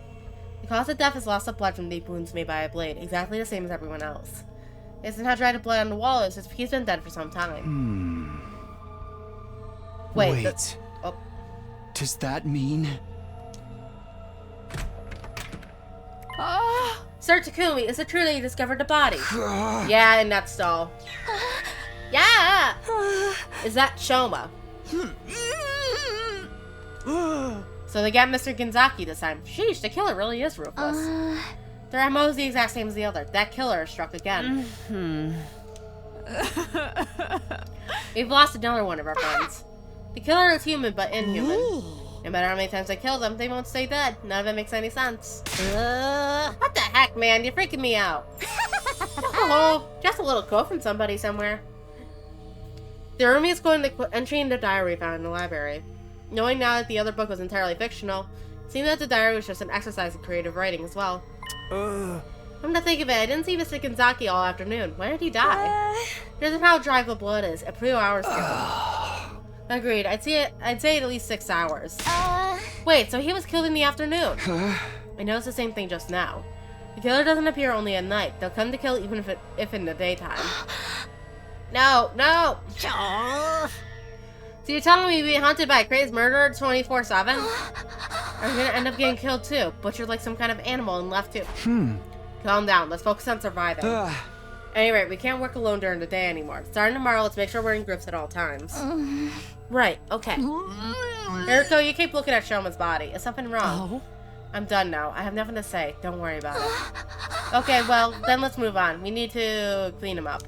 The cause of death is loss of blood from deep wounds made by a blade, exactly the same as everyone else. It isn't how dried the blood on the wall is, he's been dead for some time. Wait. Oh. Does that mean... Sir Takumi, is it true that you discovered the body? Yeah, in that stall. Yeah! Is that Shoma? So they got Mr. Ginzaki this time. Sheesh, the killer really is ruthless. Their MO is the exact same as the other. That killer struck again. We've lost another one of our friends. The killer is human, but inhuman. No matter how many times I kill them, they won't stay dead. None of it makes any sense. What the heck, man? You're freaking me out. Oh, just a little quote from somebody somewhere. The room is going to entry into the diary found in the library. Knowing now that the other book was entirely fictional, it seemed that the diary was just an exercise in creative writing as well. Come to think of it, I didn't see Mr. Ginzaki all afternoon. When did he die? Here's how dry the blood is. A few hours ago. Agreed. I'd say at least 6 hours. Wait, so he was killed in the afternoon? I noticed the same thing just now. The killer doesn't appear only at night. They'll come to kill even if in the daytime. No. So you're telling me we're haunted by a crazed murderer 24/7? I'm gonna end up getting killed too, butchered like some kind of animal and left to. Calm down. Let's focus on surviving. Anyway, we can't work alone during the day anymore. Starting tomorrow, let's make sure we're in groups at all times. Right. Okay. Eriko, you keep looking at Shoma's body. Is something wrong? I'm done now. I have nothing to say. Don't worry about it. Okay, well, then let's move on. We need to clean him up.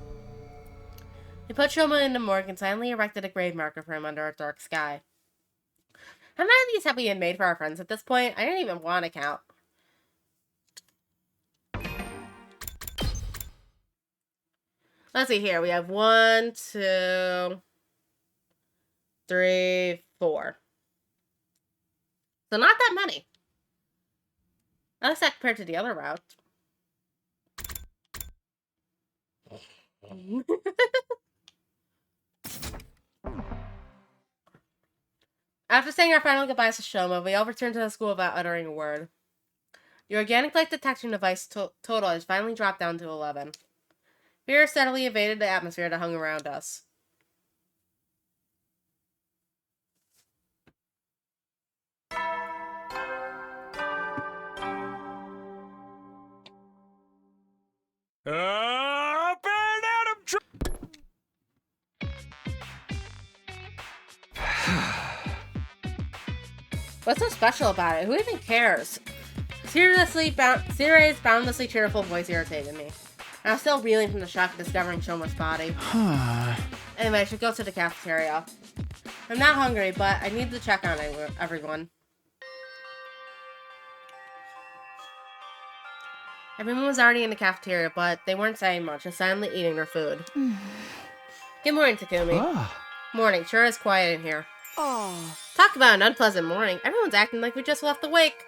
We put Shoma in the morgue and silently erected a grave marker for him under a dark sky. How many of these have we made for our friends at this point? I didn't even want to count. Let's see here. We have 1, 2, 3, 4. So not that many. At least that compared to the other route. After saying our final goodbyes to Shoma, we all returned to the school without uttering a word. The organic light detection device total has finally dropped down to 11. Fear steadily evaded the atmosphere that hung around us. What's so special about it? Who even cares? Sirai's boundlessly cheerful voice irritated me. I was still reeling from the shock of discovering Shoma's body. Anyway, I should go to the cafeteria. I'm not hungry, but I need to check on everyone. Everyone was already in the cafeteria, but they weren't saying much, just silently eating their food. Good morning, Takumi. Morning. Sure is quiet in here. Talk about an unpleasant morning. Everyone's acting like we just left the wake.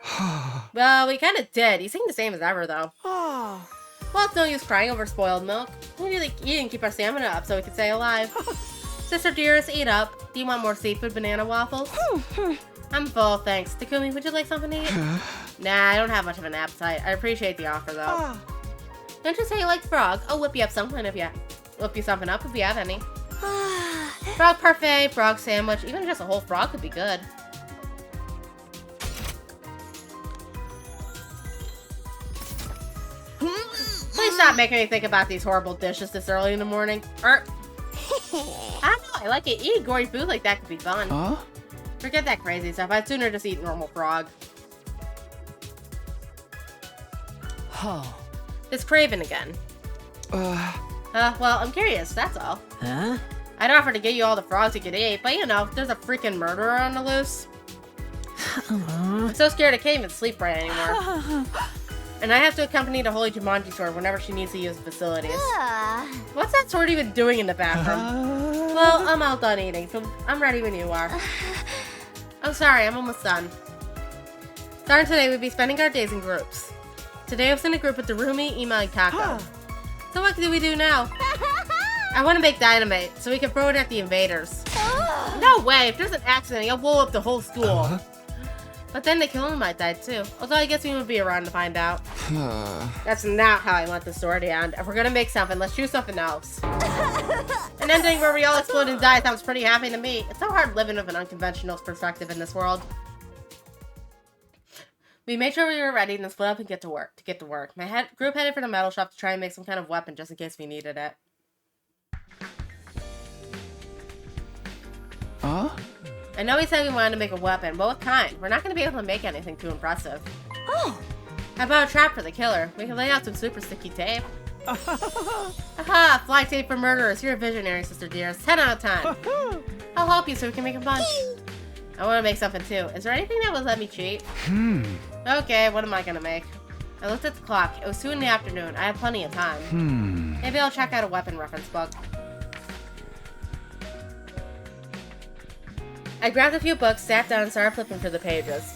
Well, we kind of did. You seem the same as ever, though. Well, it's no use crying over spoiled milk. We need to eat and keep our stamina up so we can stay alive. Sister dearest, eat up. Do you want more seafood banana waffles? I'm full, thanks. Takumi, would you like something to eat? Nah, I don't have much of an appetite. I appreciate the offer, though. Don't you say you like frog? I'll whip you up something if you have any. Frog parfait, frog sandwich, even just a whole frog could be good. Please stop making me think about these horrible dishes this early in the morning. I don't know, I like it. Eating gory food like that could be fun. Forget that crazy stuff. I'd sooner just eat normal frog. It's craving again. Well, I'm curious, that's all. I'd offer to get you all the frogs you could eat, but you know, if there's a freaking murderer on the loose. I'm so scared I can't even sleep right anymore. And I have to accompany the Holy Jumanji sword whenever she needs to use the facilities. What's that sword even doing in the bathroom? Well, I'm all done eating, so I'm ready when you are. I'm sorry, I'm almost done. Starting today, we'll be spending our days in groups. Today, I was in a group with Darumi, Ima, and Kako. So what do we do now? I want to make dynamite, so we can throw it at the invaders. No way, if there's an accident, I'll blow up the whole school. But then the killer might die too. Although I guess we won't be around to find out. That's not how I want the story to end. If we're gonna make something, let's choose something else. An ending where we all explode and die sounds pretty happy to me. It's so hard living with an unconventional perspective in this world. We made sure we were ready and then split up and get to work. My group headed for the metal shop to try and make some kind of weapon just in case we needed it. Huh? I know we said we wanted to make a weapon, but what kind? We're not going to be able to make anything too impressive. Oh! How about a trap for the killer? We can lay out some super sticky tape. Aha! Fly tape for murderers. You're a visionary, Sister Dearest. 10 out of 10. I'll help you so we can make a bunch. I want to make something too. Is there anything that would let me cheat? Okay, what am I going to make? I looked at the clock. It was 2 in the afternoon. I have plenty of time. Maybe I'll check out a weapon reference book. I grabbed a few books, sat down, and started flipping through the pages.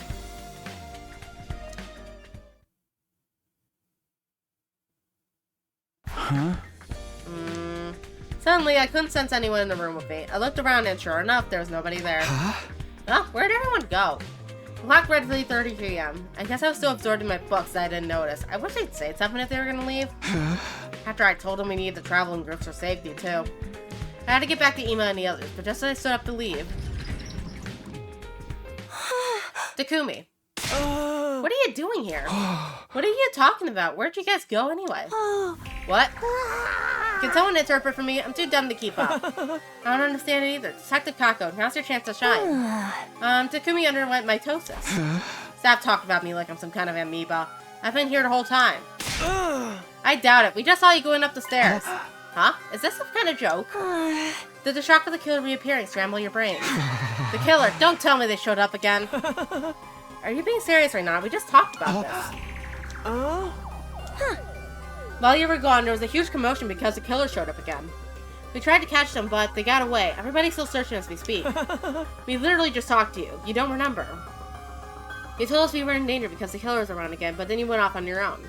Huh? Suddenly, I couldn't sense anyone in the room with me. I looked around and sure enough, there was nobody there. Oh, where'd everyone go? The clock read 3:30 p.m. I guess I was so absorbed in my books that I didn't notice. I wish they'd say something if they were gonna leave. After I told them we needed to travel in groups for safety, too. I had to get back to Ima and the others, but just as I stood up to leave... Takumi. What are you doing here? What are you talking about? Where'd you guys go anyway? What? Can someone interpret for me? I'm too dumb to keep up. I don't understand it either. Detective Kako, now's your chance to shine. Takumi underwent mitosis. Stop talking about me like I'm some kind of amoeba. I've been here the whole time. I doubt it. We just saw you going up the stairs. Huh? Is this some kind of joke? Did the shock of the killer reappearing scramble your brain? The killer, don't tell me they showed up again. Are you being serious right now? We just talked about this. While you were gone, there was a huge commotion because the killer showed up again. We tried to catch them, but they got away. Everybody's still searching as we speak. We literally just talked to you. You don't remember. You told us we were in danger because the killer was around again, but then you went off on your own.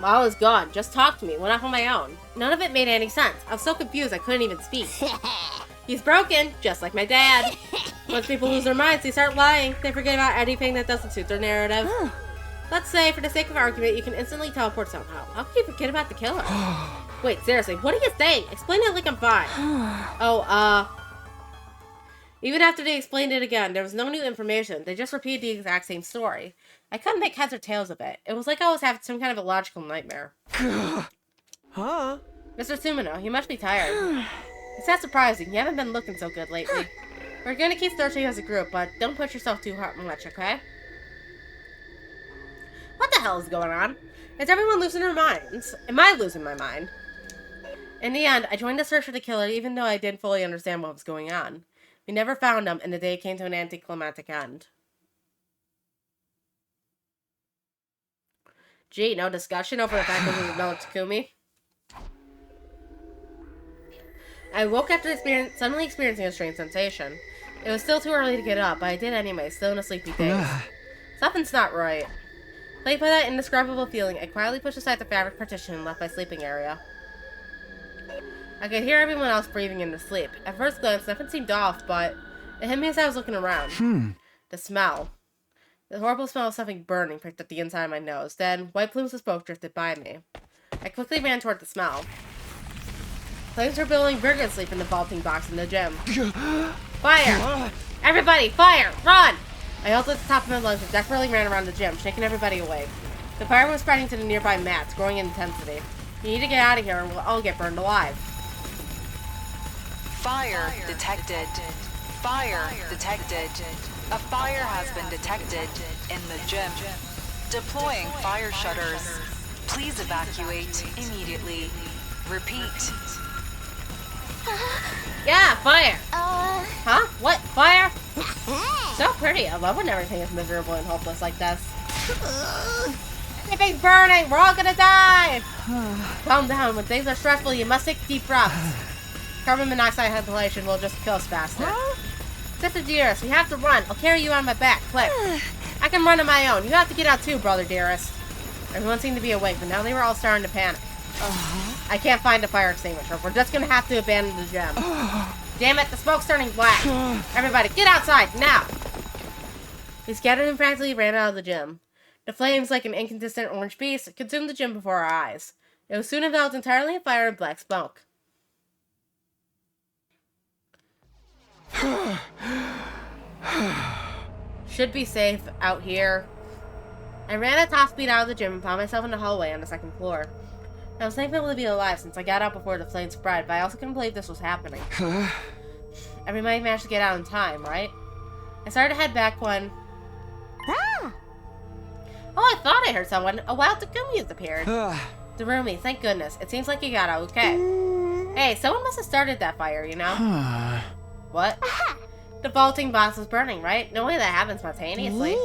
While I was gone, just talk to me. Went off on my own. None of it made any sense. I was so confused I couldn't even speak. He's broken, just like my dad. Once people lose their minds, they start lying. They forget about anything that doesn't suit their narrative. Let's say, for the sake of argument, you can instantly teleport somehow. How can you forget about the killer? Wait, seriously, what are you saying? Explain it like I'm fine. Even after they explained it again, there was no new information. They just repeated the exact same story. I couldn't make heads or tails of it. It was like I was having some kind of illogical nightmare. Huh? Mr. Sumino, you must be tired. It's not surprising. You haven't been looking so good lately. We're gonna keep searching as a group, but don't push yourself too much, okay? What the hell is going on? Is everyone losing their minds? Am I losing my mind? In the end, I joined the search for the killer even though I didn't fully understand what was going on. We never found him, and the day came to an anticlimactic end. Gee, no discussion over the fact that we know Takumi? I woke after suddenly experiencing a strange sensation. It was still too early to get up, but I did anyway, still in a sleepy daze. Something's not right. Plagued by that indescribable feeling, I quietly pushed aside the fabric partition and left my sleeping area. I could hear everyone else breathing in their sleep. At first glance, nothing seemed off, but it hit me as I was looking around. The smell. The horrible smell of something burning pricked at the inside of my nose. Then, white plumes of smoke drifted by me. I quickly ran toward the smell. Flames were billowing vigorously from the vaulting box in the gym. Fire! Everybody, fire! Run! I yelled at the top of my lungs and desperately ran around the gym, shaking everybody awake. The fire was spreading to the nearby mats, growing in intensity. You need to get out of here or we'll all get burned alive. Fire detected. Fire detected. A fire has been detected in the gym. Deploying fire shutters. Please evacuate immediately. Repeat. Yeah, fire! Huh? What? Fire? So pretty. I love when everything is miserable and hopeless like this. Everything's burning! We're all gonna die! Calm down. When things are stressful, you must take deep breaths. Carbon monoxide inhalation will just kill us faster. Sister Dearest, we have to run. I'll carry you on my back. Quick. I can run on my own. You have to get out too, brother Dearest. Everyone seemed to be awake, but now they were all starting to panic. I can't find a fire extinguisher. We're just gonna have to abandon the gem. Damn it, the smoke's turning black. Everybody, get outside, now! We scattered and frantically ran out of the gym. The flames, like an incandescent orange beast, consumed the gym before our eyes. It was soon enveloped entirely in fire and black smoke. Should be safe out here. I ran at top speed out of the gym and found myself in the hallway on the second floor. I was thankful to be alive since I got out before the flames spread, but I also couldn't believe this was happening. Everybody managed to get out in time, right? I started to head back when... Oh, I thought I heard someone. A wild Takumi has appeared. Darumi, thank goodness. It seems like you got out okay. Hey, someone must have started that fire, you know? What? The vaulting box was burning, right? No way that happened spontaneously.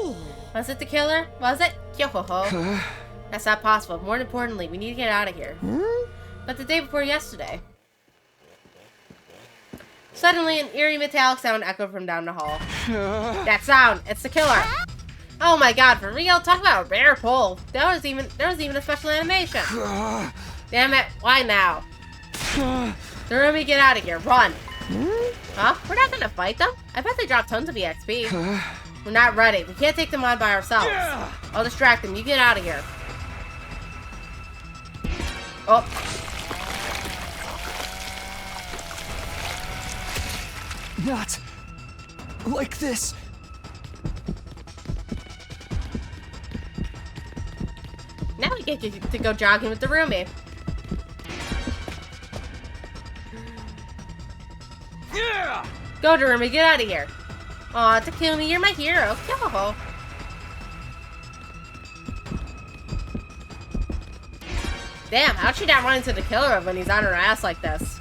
Was it the killer? Was it? Yo-ho-ho. That's not possible. More importantly, we need to get out of here. But the day before yesterday. Suddenly, an eerie metallic sound echoed from down the hall. That sound! It's the killer! Oh my god, for real? Talk about a rare pull. There was even a special animation. Damn it, why now? Darumi, get out of here. Run! Huh? We're not gonna fight them? I bet they dropped tons of EXP. We're not ready. We can't take them on by ourselves. I'll distract them. You get out of here. Oh. Not like this. Now we get to go jogging with Darumi. Go, Darumi, get out of here. Aw, Takumi, you're my hero. Yo-ho-ho. Damn, how'd she not run into the killer when he's on her ass like this?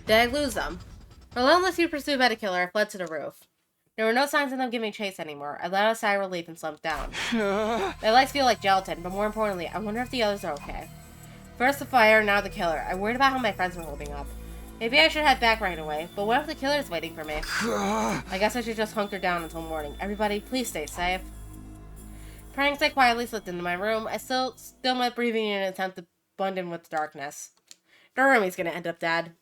Did I lose them? Relentlessly pursued by the killer, I fled to the roof. There were no signs of them giving chase anymore. I let out a sigh of relief and slumped down. My legs feel like gelatin, but more importantly, I wonder if the others are okay. First the fire, now the killer. I'm worried about how my friends are holding up. Maybe I should head back right away, but what if the killer's waiting for me? I guess I should just hunker down until morning. Everybody, please stay safe. Praying as I quietly slipped into my room, I still my breathing in an attempt to blend in with the darkness. Darumi's gonna end up dead.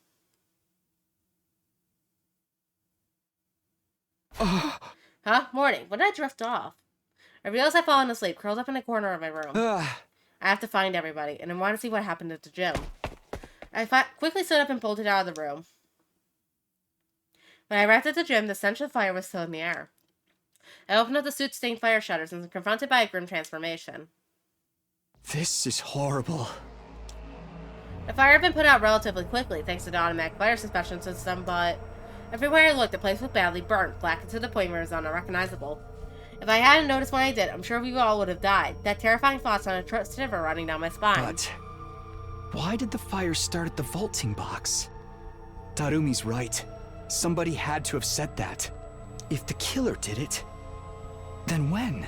Huh? Morning. When did I drift off? I realized I'd fallen asleep, curled up in a corner of my room. I have to find everybody, and I want to see what happened at the gym. I quickly stood up and bolted out of the room. When I arrived at the gym, the stench of fire was still in the air. I opened up the soot-stained fire shutters and was confronted by a grim transformation. This is horrible. The fire had been put out relatively quickly, thanks to the automatic fire suppression system, but everywhere I looked, the place was badly burnt, blackened to the point where it was unrecognizable. If I hadn't noticed when I did, I'm sure we all would have died. That terrifying thought sent a shiver running down my spine. But why did the fire start at the vaulting box? Darumi's right. Somebody had to have said that. If the killer did it, then when?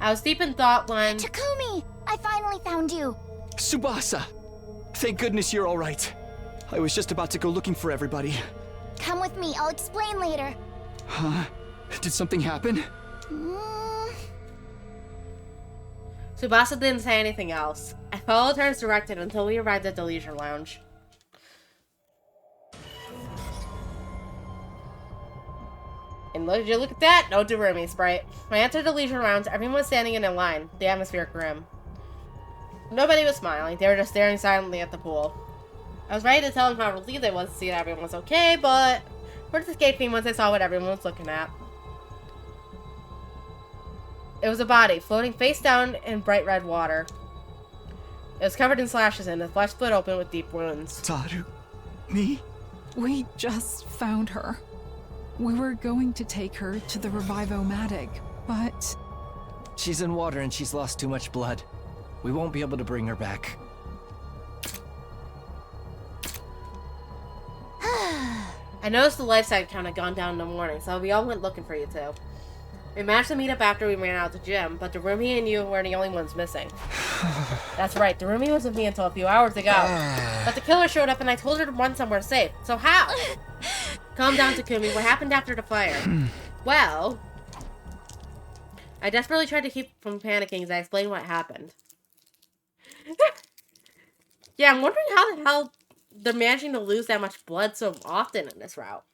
I was deep in thought when... Takumi! I finally found you! Tsubasa! Thank goodness you're alright. I was just about to go looking for everybody. Come with me, I'll explain later. Huh? Did something happen? Tsubasa didn't say anything else. I followed her as directed until we arrived at the leisure lounge. And look at that! No Darumi sprite. When I entered the leisure lounge, everyone was standing in a line, the atmosphere grim. Nobody was smiling, they were just staring silently at the pool. I was ready to tell them how relieved I was to see that everyone was okay, but words escaped me once I saw what everyone was looking at. It was a body, floating face down in bright red water. It was covered in slashes and the flesh split open with deep wounds. Taru? Me? We just found her. We were going to take her to the Revive-O-Matic, but... She's in water and she's lost too much blood. We won't be able to bring her back. I I noticed the life site count had gone down in the morning, so we all went looking for you two. We managed to meet up after we ran out of the gym, but Darumi and you were the only ones missing. That's right, Darumi was with me until a few hours ago. But the killer showed up and I told her to run somewhere safe. So how? Calm down, Takumi. What happened after the fire? Well, I desperately tried to keep from panicking as I explained what happened. Yeah, I'm wondering how the hell they're managing to lose that much blood so often in this route.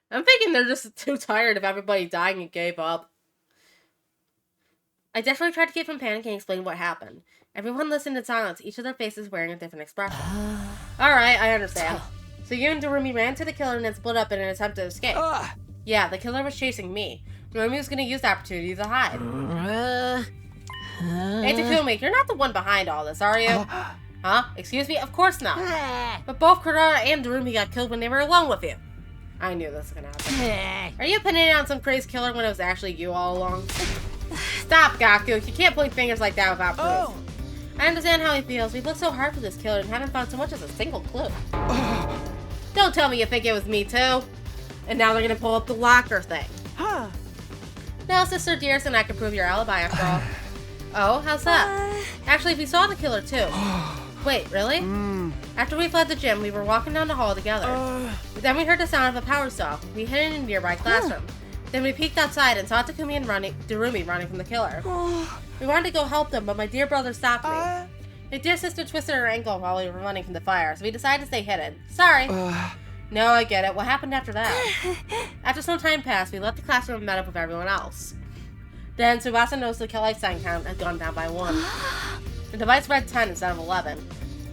I'm thinking they're just too tired of everybody dying and gave up. I definitely tried to keep from panicking and explain what happened. Everyone listened in silence, each of their faces wearing a different expression. Alright, I understand. So you and Darumi ran to the killer and then split up in an attempt to escape. Yeah, the killer was chasing me. Darumi was going to use the opportunity to hide. Hey Takumi, you're not the one behind all this, are you? Huh? Excuse me? Of course not. But both Kurara and Darumi got killed when they were alone with you. I knew this was gonna happen. Are you pinning it on some crazy killer when it was actually you all along? Stop, Gaku. You can't point fingers like that without proof. I understand how he feels. We've looked so hard for this killer and haven't found so much as a single clue. Don't tell me you think it was me too. And now they're gonna pull up the locker thing. No, Sister Dearest and I can prove your alibi after all. Oh, how's that? Actually, we saw the killer too. Wait, really? After we fled the gym, we were walking down the hall together. Then we heard the sound of a power saw. We hid in a nearby classroom. Then we peeked outside and saw Takumi and Darumi running from the killer. We wanted to go help them, but my dear brother stopped me. My dear sister twisted her ankle while we were running from the fire, so we decided to stay hidden. Sorry. No, I get it. What happened after that? After some time passed, we left the classroom and met up with everyone else. Then Tsubasa noticed the life sign count had gone down by 1. The device read 10 instead of 11,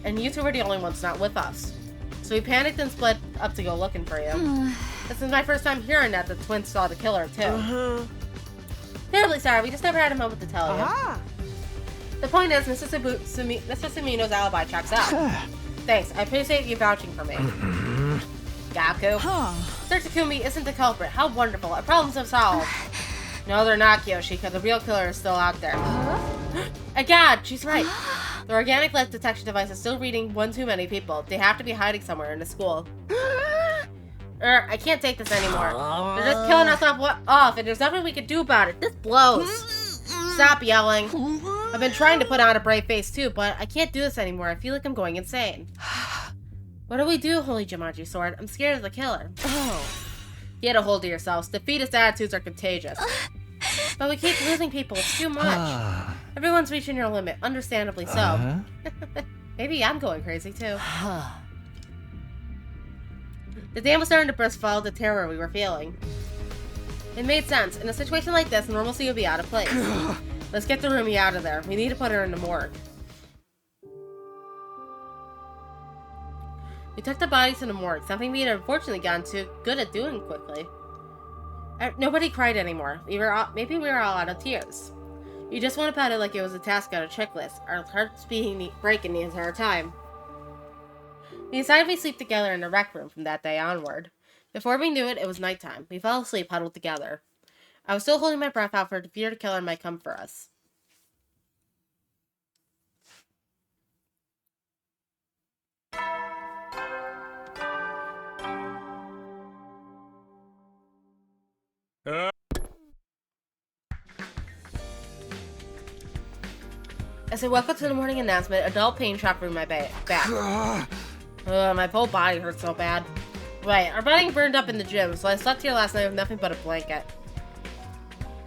and you two were the only ones not with us. So we panicked and split up to go looking for you. This is my first time hearing that the twins saw the killer too. Terribly sorry, we just never had a moment to tell you. The point is, Mr. Sumino's alibi checks out. Thanks, I appreciate you vouching for me. Gaku. Sir Takumi isn't the culprit. How wonderful. Our problems are solved. No, they're not, Kyoshi, because the real killer is still out there. God, she's right. The organic life detection device is still reading one too many people. They have to be hiding somewhere in the school. I can't take this anymore. They're just killing us off, and there's nothing we can do about it. This blows. Stop yelling. I've been trying to put on a brave face too, but I can't do this anymore. I feel like I'm going insane. What do we do, Holy Jumanji Sword? I'm scared of the killer. Get a hold of yourselves. Defeatist attitudes are contagious. But we keep losing people. It's too much. Everyone's reaching their limit. Understandably so. Maybe I'm going crazy too. The dam was starting to burst, followed the terror we were feeling. It made sense. In a situation like this, normalcy would be out of place. Let's get Darumi out of there. We need to put her in the morgue. We took the bodies to the morgue, something we had unfortunately gotten too good at doing quickly. Nobody cried anymore. Maybe we were all out of tears. You just went about it like it was a task on a checklist, our hearts breaking the entire time. We decided we'd sleep together in the rec room from that day onward. Before we knew it, it was nighttime. We fell asleep huddled together. I was still holding my breath out for the fear the killer might come for us. As I woke up to the morning announcement, a dull pain shot through my back. My whole body hurts so bad. Right, our bedding burned up in the gym, so I slept here last night with nothing but a blanket.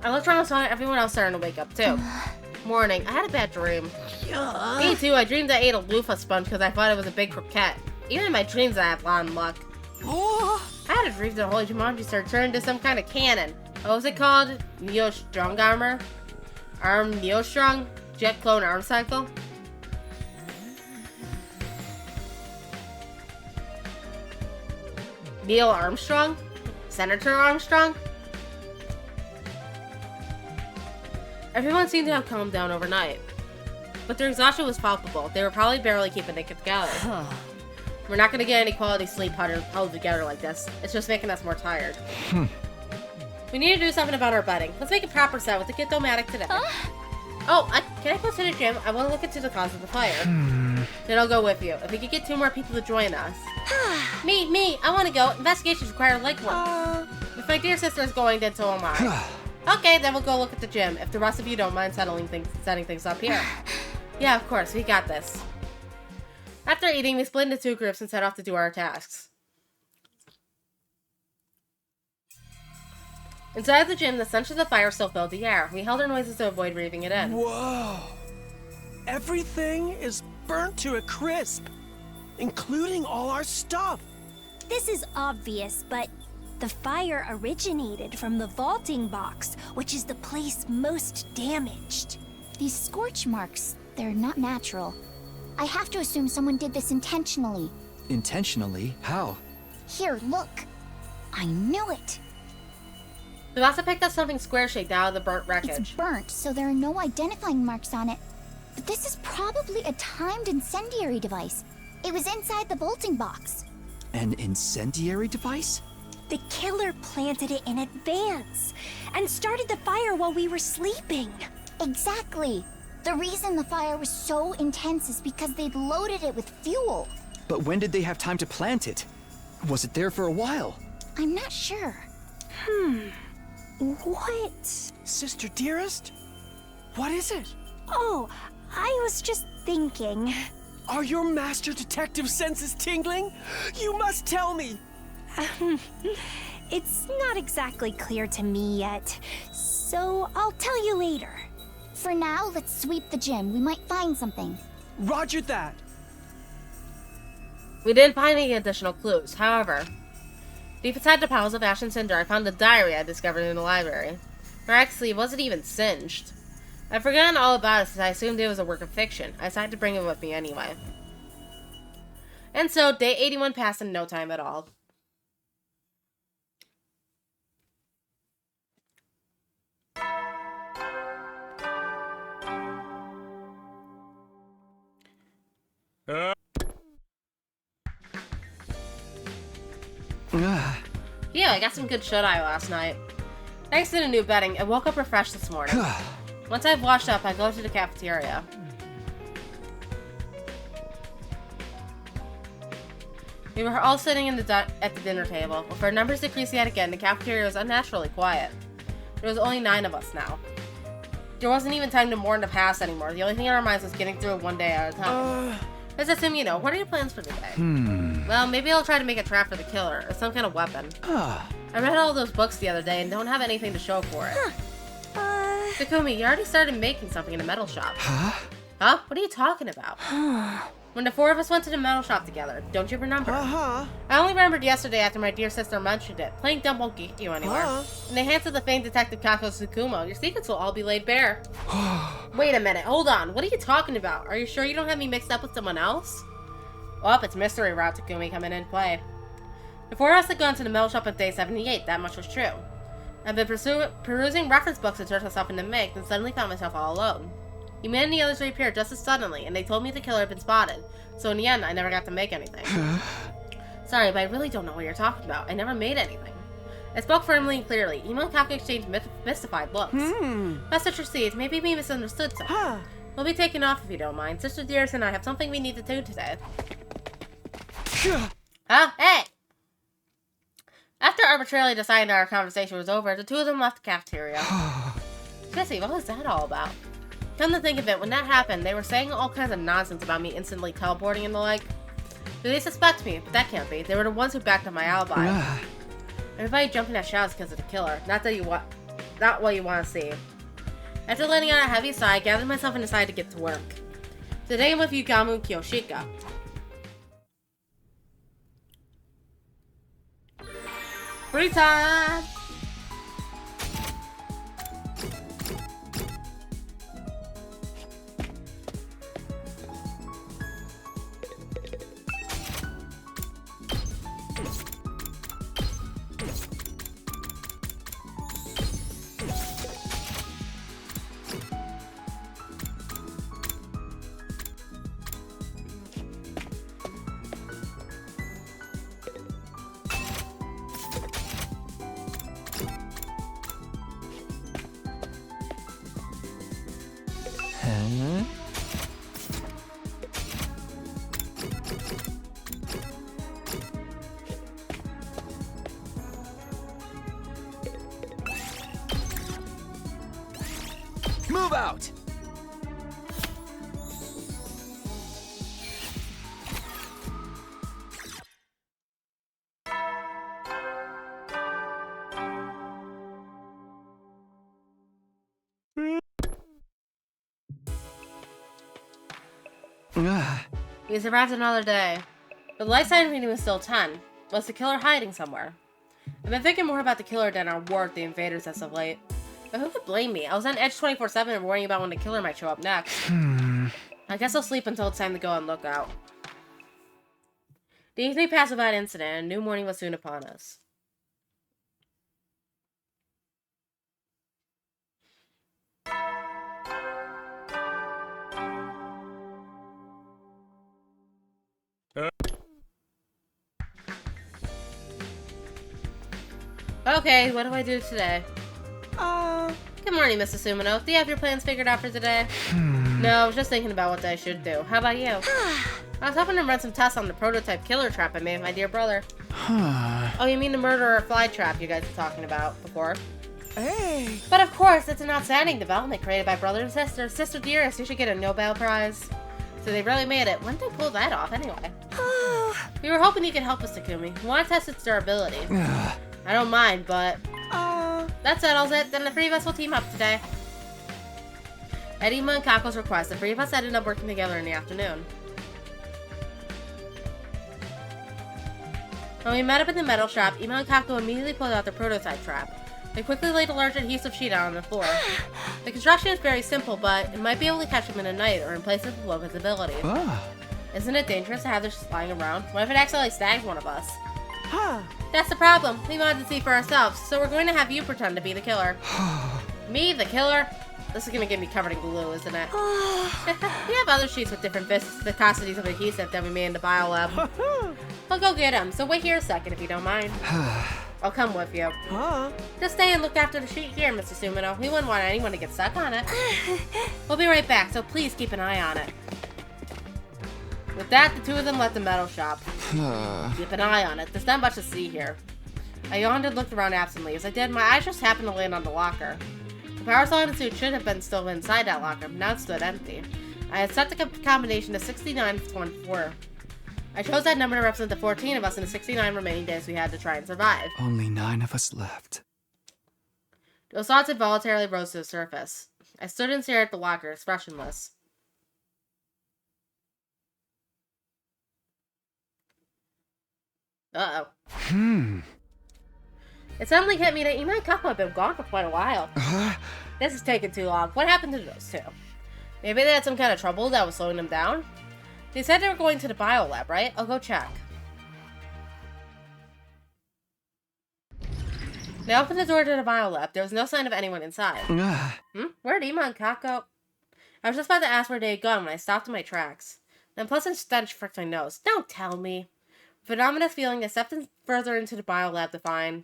I looked around and saw everyone else starting to wake up too. Morning, I had a bad dream. Me too, I dreamed I ate a loofah sponge because I thought it was a big croquette. Even in my dreams I have rotten luck. I had a dream that Holy Jumanji Sword turned into some kind of cannon. What was it called? Neo Strong Armor? Neo Strong? Jet Clone Arm Cycle? Neil Armstrong? Senator Armstrong? Everyone seemed to have calmed down overnight. But their exhaustion was palpable. They were probably barely keeping it together. We're not going to get any quality sleep huddled together like this. It's just making us more tired. We need to do something about our bedding. Let's make a proper set with the Get-O-Matic today. Oh, can I go to the gym? I want to look into the cause of the fire. Then I'll go with you. If we could get 2 more people to join us. Me, I want to go. Investigations require like one. If my dear sister is going, then so am I. Okay, then we'll go look at the gym. If the rest of you don't mind setting things up here. Yeah, of course, we got this. After eating, we split into 2 groups and set off to do our tasks. Inside the gym, the stench of the fire still filled the air. We held our noises to avoid breathing it in. Whoa! Everything is burnt to a crisp, including all our stuff. This is obvious, but the fire originated from the vaulting box, which is the place most damaged. These scorch marks, they're not natural. I have to assume someone did this intentionally. Intentionally? How? Here, look. I knew it. We also picked up something square-shaped out of the burnt wreckage. It's burnt, so there are no identifying marks on it. But this is probably a timed incendiary device. It was inside the vaulting box. An incendiary device? The killer planted it in advance and started the fire while we were sleeping. Exactly. The reason the fire was so intense is because they'd loaded it with fuel. But when did they have time to plant it? Was it there for a while? I'm not sure. What? Sister dearest? What is it? Oh, I was just thinking. Are your master detective senses tingling? You must tell me! It's not exactly clear to me yet, so I'll tell you later. For now, let's sweep the gym. We might find something. Roger that. We didn't find any additional clues. However, deep inside the piles of ash and cinder, I found a diary I discovered in the library. Miraculously, it wasn't even singed. I'd forgotten all about it since I assumed it was a work of fiction. I decided to bring it with me anyway. And so, day 81 passed in no time at all. Yeah, I got some good shut-eye last night. Thanks to the new bedding, I woke up refreshed this morning. Once I've washed up, I go to the cafeteria. We were all sitting at the dinner table. With our numbers decreased yet again, the cafeteria was unnaturally quiet. There was only 9 of us now. There wasn't even time to mourn the past anymore. The only thing on our minds was getting through it one day at a time. Let's assume you know. What are your plans for today? Well, maybe I'll try to make a trap for the killer, or some kind of weapon. I read all those books the other day and don't have anything to show for it. Takumi, you already started making something in the metal shop. Huh? What are you talking about? When the 4 of us went to the metal shop together, don't you remember? I only remembered yesterday after my dear sister mentioned it. Playing dumb won't get you anywhere. In the hands of the famed detective Kako Tsukumo, your secrets will all be laid bare. Wait a minute, hold on. What are you talking about? Are you sure you don't have me mixed up with someone else? Well, it's mystery route Takumi coming in play. The 4 of us had gone to the metal shop on day 78, that much was true. I've been perusing reference books to turn myself into Meg, and suddenly found myself all alone. Human and the others reappeared just as suddenly, and they told me the killer had been spotted. So in the end, I never got to make anything. Sorry, but I really don't know what you're talking about. I never made anything. I spoke firmly and clearly. Emo and Kako exchanged mystified looks. Best to proceed. Maybe we misunderstood something. We'll be taking off if you don't mind. Sister Dearest and I have something we need to do today. Hey! After arbitrarily deciding that our conversation was over, the 2 of them left the cafeteria. Jesse, what was that all about? Come to think of it, when that happened, they were saying all kinds of nonsense about me instantly teleporting and the like. Do they suspect me? But that can't be. They were the ones who backed up my alibi. Everybody jumping at shouts because of the killer. Not what you want to see. After letting out a heavy sigh, I gathered myself and decided to get to work. Today I'm with Yugamu Kiyoshika. Free time! Move out! He survived another day. But the life sign reading was still 10. Was the killer hiding somewhere? I've been thinking more about the killer than our war with the invaders as of late. But who could blame me? I was on edge 24/7 and worrying about when the killer might show up next. I guess I'll sleep until it's time to go on lookout. The evening passed without incident, and a new morning was soon upon us. Okay, what do I do today? Good morning, Mr. Sumino. Do you have your plans figured out for today? No, I was just thinking about what I should do. How about you? I was hoping to run some tests on the prototype killer trap I made with my dear brother. Oh, you mean the murderer fly trap you guys were talking about before? Hey! But of course, it's an outstanding development created by brother and sister. Sister dearest, you should get a Nobel Prize. So they really made it. When did they pull that off, anyway? We were hoping you could help us, Takumi. We want to test its durability. I don't mind, but... that settles it. Then the three of us will team up today. At Ima and Kako's request, the three of us ended up working together in the afternoon. When we met up in the metal shop, Ima and Kako immediately pulled out their prototype trap. They quickly laid a large adhesive sheet out on the floor. The construction is very simple, but it might be able to catch them in the night or in places with low visibility. Isn't it dangerous to have this flying around? What if it accidentally snags one of us? That's the problem. We wanted to see for ourselves, so we're going to have you pretend to be the killer. Me, the killer? This is going to get me covered in glue, isn't it? We have other sheets with different viscosities of adhesive that we made in the biolab. I'll go get them, so wait here a second if you don't mind. I'll come with you. Just stay and look after the sheet here, Mr. Sumino. We wouldn't want anyone to get stuck on it. We'll be right back, so please keep an eye on it. With that, the two of them left the metal shop. Keep an eye on it. There's not much to see here. I yawned and looked around absently. As I did, my eyes just happened to land on the locker. The power cell in the suit should have been still inside that locker, but now it stood empty. I had set the combination to 69 to 24. I chose that number to represent the 14 of us in the 69 remaining days we had to try and survive. Only 9 of us left. Those thoughts involuntarily rose to the surface. I stood and stared at the locker, expressionless. Uh-oh. It suddenly hit me that Ima and Kako have been gone for quite a while. This is taking too long. What happened to those two? Maybe they had some kind of trouble that was slowing them down? They said they were going to the biolab, right? I'll go check. They opened the door to the biolab. There was no sign of anyone inside. Where'd Ima and Kako? I was just about to ask where they had gone when I stopped in my tracks. An unpleasant stench pricked my nose. Don't tell me. With an ominous feeling, I stepped further into the biolab to find...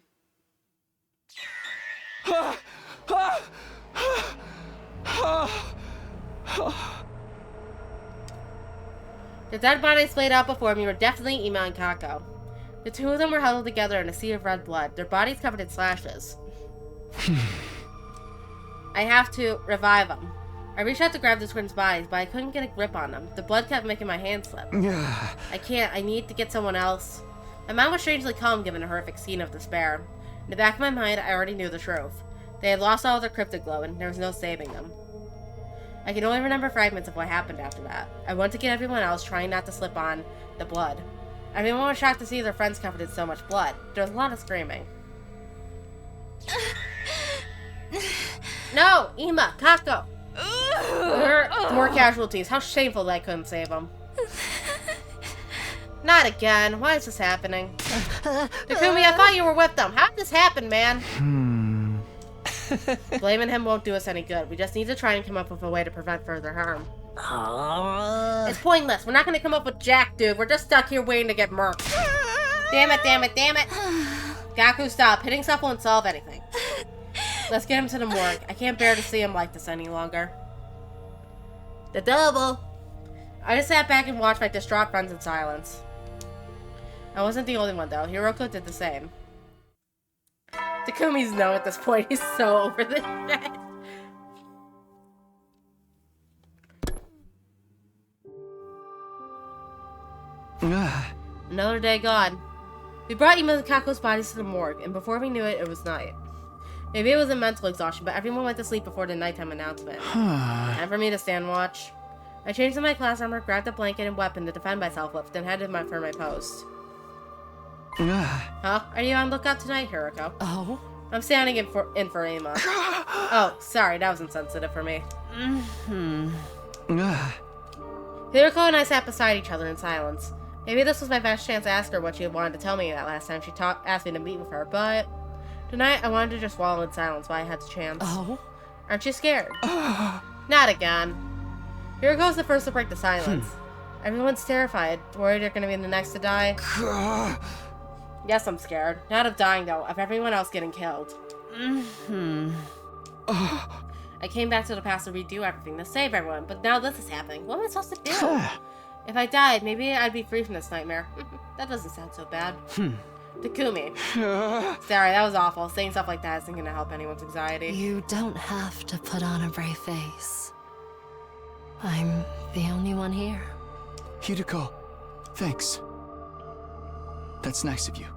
The dead bodies laid out before me were definitely Ima and Kako. The two of them were huddled together in a sea of red blood, their bodies covered in slashes. I have to revive them. I reached out to grab the twins' bodies, but I couldn't get a grip on them. The blood kept making my hand slip. I can't. I need to get someone else. My mind was strangely calm given the horrific scene of despair. In the back of my mind, I already knew the truth. They had lost all of their cryptic glow, and there was no saving them. I can only remember fragments of what happened after that. I went to get everyone else, trying not to slip on the blood. Everyone was shocked to see their friends covered in so much blood. There was a lot of screaming. No! Ima! Kako! More casualties. How shameful that I couldn't save them. Not again. Why is this happening? Takumi, I thought you were with them. How did this happen, man? Blaming him won't do us any good. We just need to try and come up with a way to prevent further harm. It's pointless. We're not going to come up with jack, dude. We're just stuck here waiting to get murked. Damn it, damn it, damn it. Gaku, stop. Hitting stuff won't solve anything. Let's get him to the morgue. I can't bear to see him like this any longer. The double. I just sat back and watched my distraught friends in silence. I wasn't the only one, though. Hiroko did the same. Takumi's no at this point. He's so over this shit. Another day gone. We brought Kako's bodies to the morgue, and before we knew it, it was night. Maybe it was a mental exhaustion, but everyone went to sleep before the nighttime announcement. Time for me to stand watch. I changed into my class armor, grabbed a blanket and weapon to defend myself with, then headed for my post. Huh? Are you on lookout tonight, Hiroko? Oh? I'm standing in for Ema. Oh, sorry, that was insensitive for me. Hiroko and I sat beside each other in silence. Maybe this was my best chance to ask her what she had wanted to tell me that last time she asked me to meet with her, but tonight I wanted to just wallow in silence while I had the chance. Oh? Aren't you scared? Not again. Hiroko's the first to break the silence. Everyone's terrified, worried they're gonna be the next to die. Yes, I'm scared. Not of dying, though, of everyone else getting killed. I came back to the past to redo everything, to save everyone, but now this is happening. What am I supposed to do? If I died, maybe I'd be free from this nightmare. That doesn't sound so bad. Takumi. Sorry, that was awful. Saying stuff like that isn't gonna help anyone's anxiety. You don't have to put on a brave face. I'm the only one here. Hideko, thanks. That's nice of you.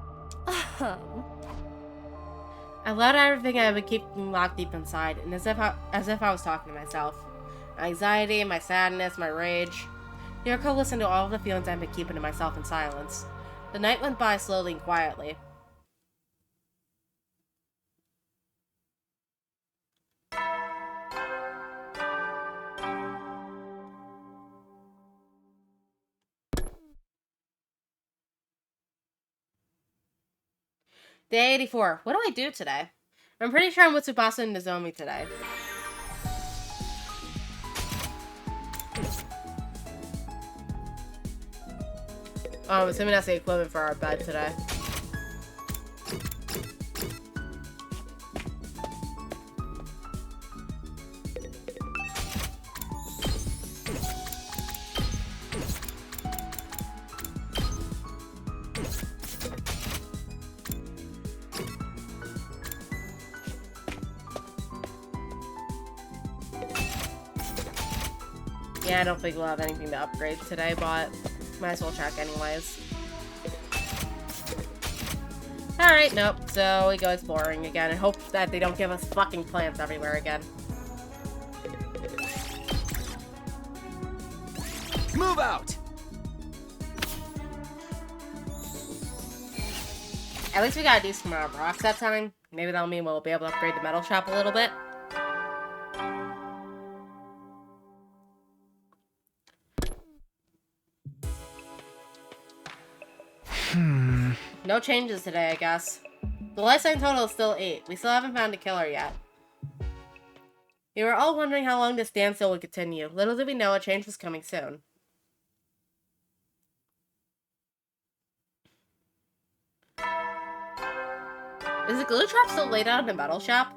I let out everything I had been keeping locked deep inside, and as if I was talking to myself. My anxiety, my sadness, my rage. Hiroko listened to all of the feelings I've been keeping to myself in silence. The night went by slowly and quietly. Day 84. What do I do today? I'm pretty sure I'm with Tsubasa and Nozomi today. Oh, I'm assuming that's the equipment for our bed today. Yeah, I don't think we'll have anything to upgrade today, but might as well check anyways. Alright, nope. So we go exploring again and hope that they don't give us fucking plants everywhere again. Move out! At least we got a decent amount of rocks that time. Maybe that'll mean we'll be able to upgrade the metal shop a little bit. No changes today, I guess. The lifetime total is still 8. We still haven't found a killer yet. We were all wondering how long this standstill would continue. Little did we know a change was coming soon. Is the glue trap still laid out in the metal shop?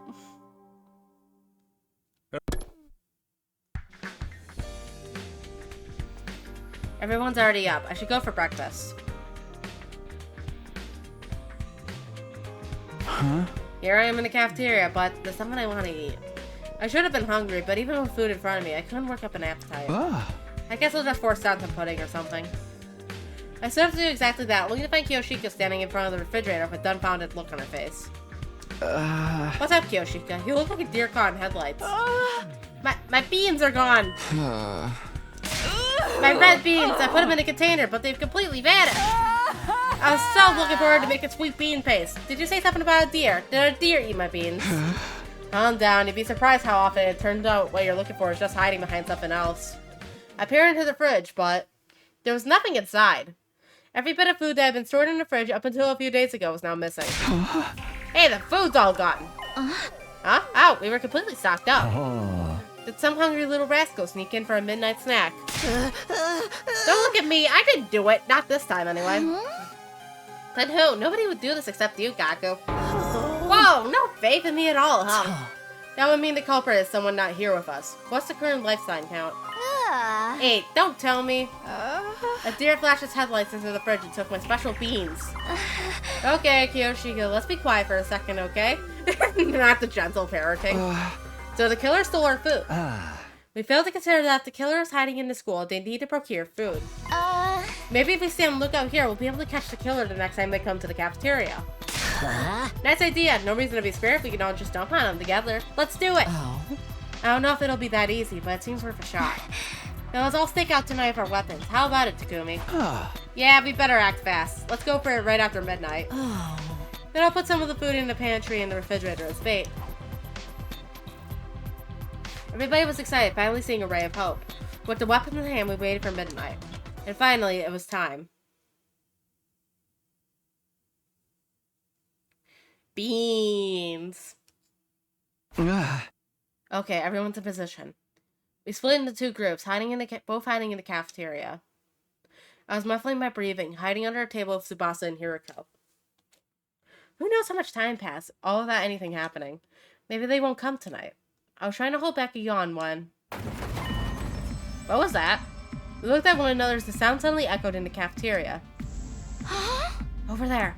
Everyone's already up. I should go for breakfast. Huh? Here I am in the cafeteria, but there's something I want to eat. I should have been hungry, but even with food in front of me, I couldn't work up an appetite. I guess I'll just force down some pudding or something. I stood up to do exactly that, only to find Kiyoshika standing in front of the refrigerator with a dumbfounded look on her face. What's up, Kiyoshika? You look like a deer caught in headlights. My beans are gone! My red beans! I put them in a container, but they've completely vanished! I was so looking forward to making sweet bean paste. Did you say something about a deer? Did a deer eat my beans? Calm down. You'd be surprised how often it turns out what you're looking for is just hiding behind something else. I peered into the fridge, but there was nothing inside. Every bit of food that had been stored in the fridge up until a few days ago was now missing. Hey, the food's all gone. Huh? Oh, we were completely stocked up. Did some hungry little rascal sneak in for a midnight snack? Don't look at me. I didn't do it. Not this time, anyway. Then who? Nobody would do this except you, Gaku. Whoa, no faith in me at all, huh? That would mean the culprit is someone not here with us. What's the current lifetime count? 8. Don't tell me. A deer flashed its headlights into the fridge and took my special beans. Okay, Kiyoshika, let's be quiet for a second, okay? Not the gentle parroting. So the killer stole our food. We failed to consider that if the killer is hiding in the school, they need to procure food. Maybe if we stay on lookout here, we'll be able to catch the killer the next time they come to the cafeteria. Nice idea. No reason to be scared if we can all just dump on them together. Let's do it. Oh. I don't know if it'll be that easy, but it seems worth a shot. Now let's all stake out tonight with our weapons. How about it, Takumi? Yeah, we better act fast. Let's go for it right after midnight. Then I'll put some of the food in the pantry and the refrigerator as bait. Everybody was excited, finally seeing a ray of hope. With the weapons in hand, we waited for midnight. And finally, it was time. Beans. Okay, everyone's in position. We split into two groups, both hiding in the cafeteria. I was muffling my breathing, hiding under a table with Tsubasa and Hiroko. Who knows how much time passed, all without anything happening. Maybe they won't come tonight. I was trying to hold back a yawn when... What was that? We looked at one another as the sound suddenly echoed in the cafeteria. Over there.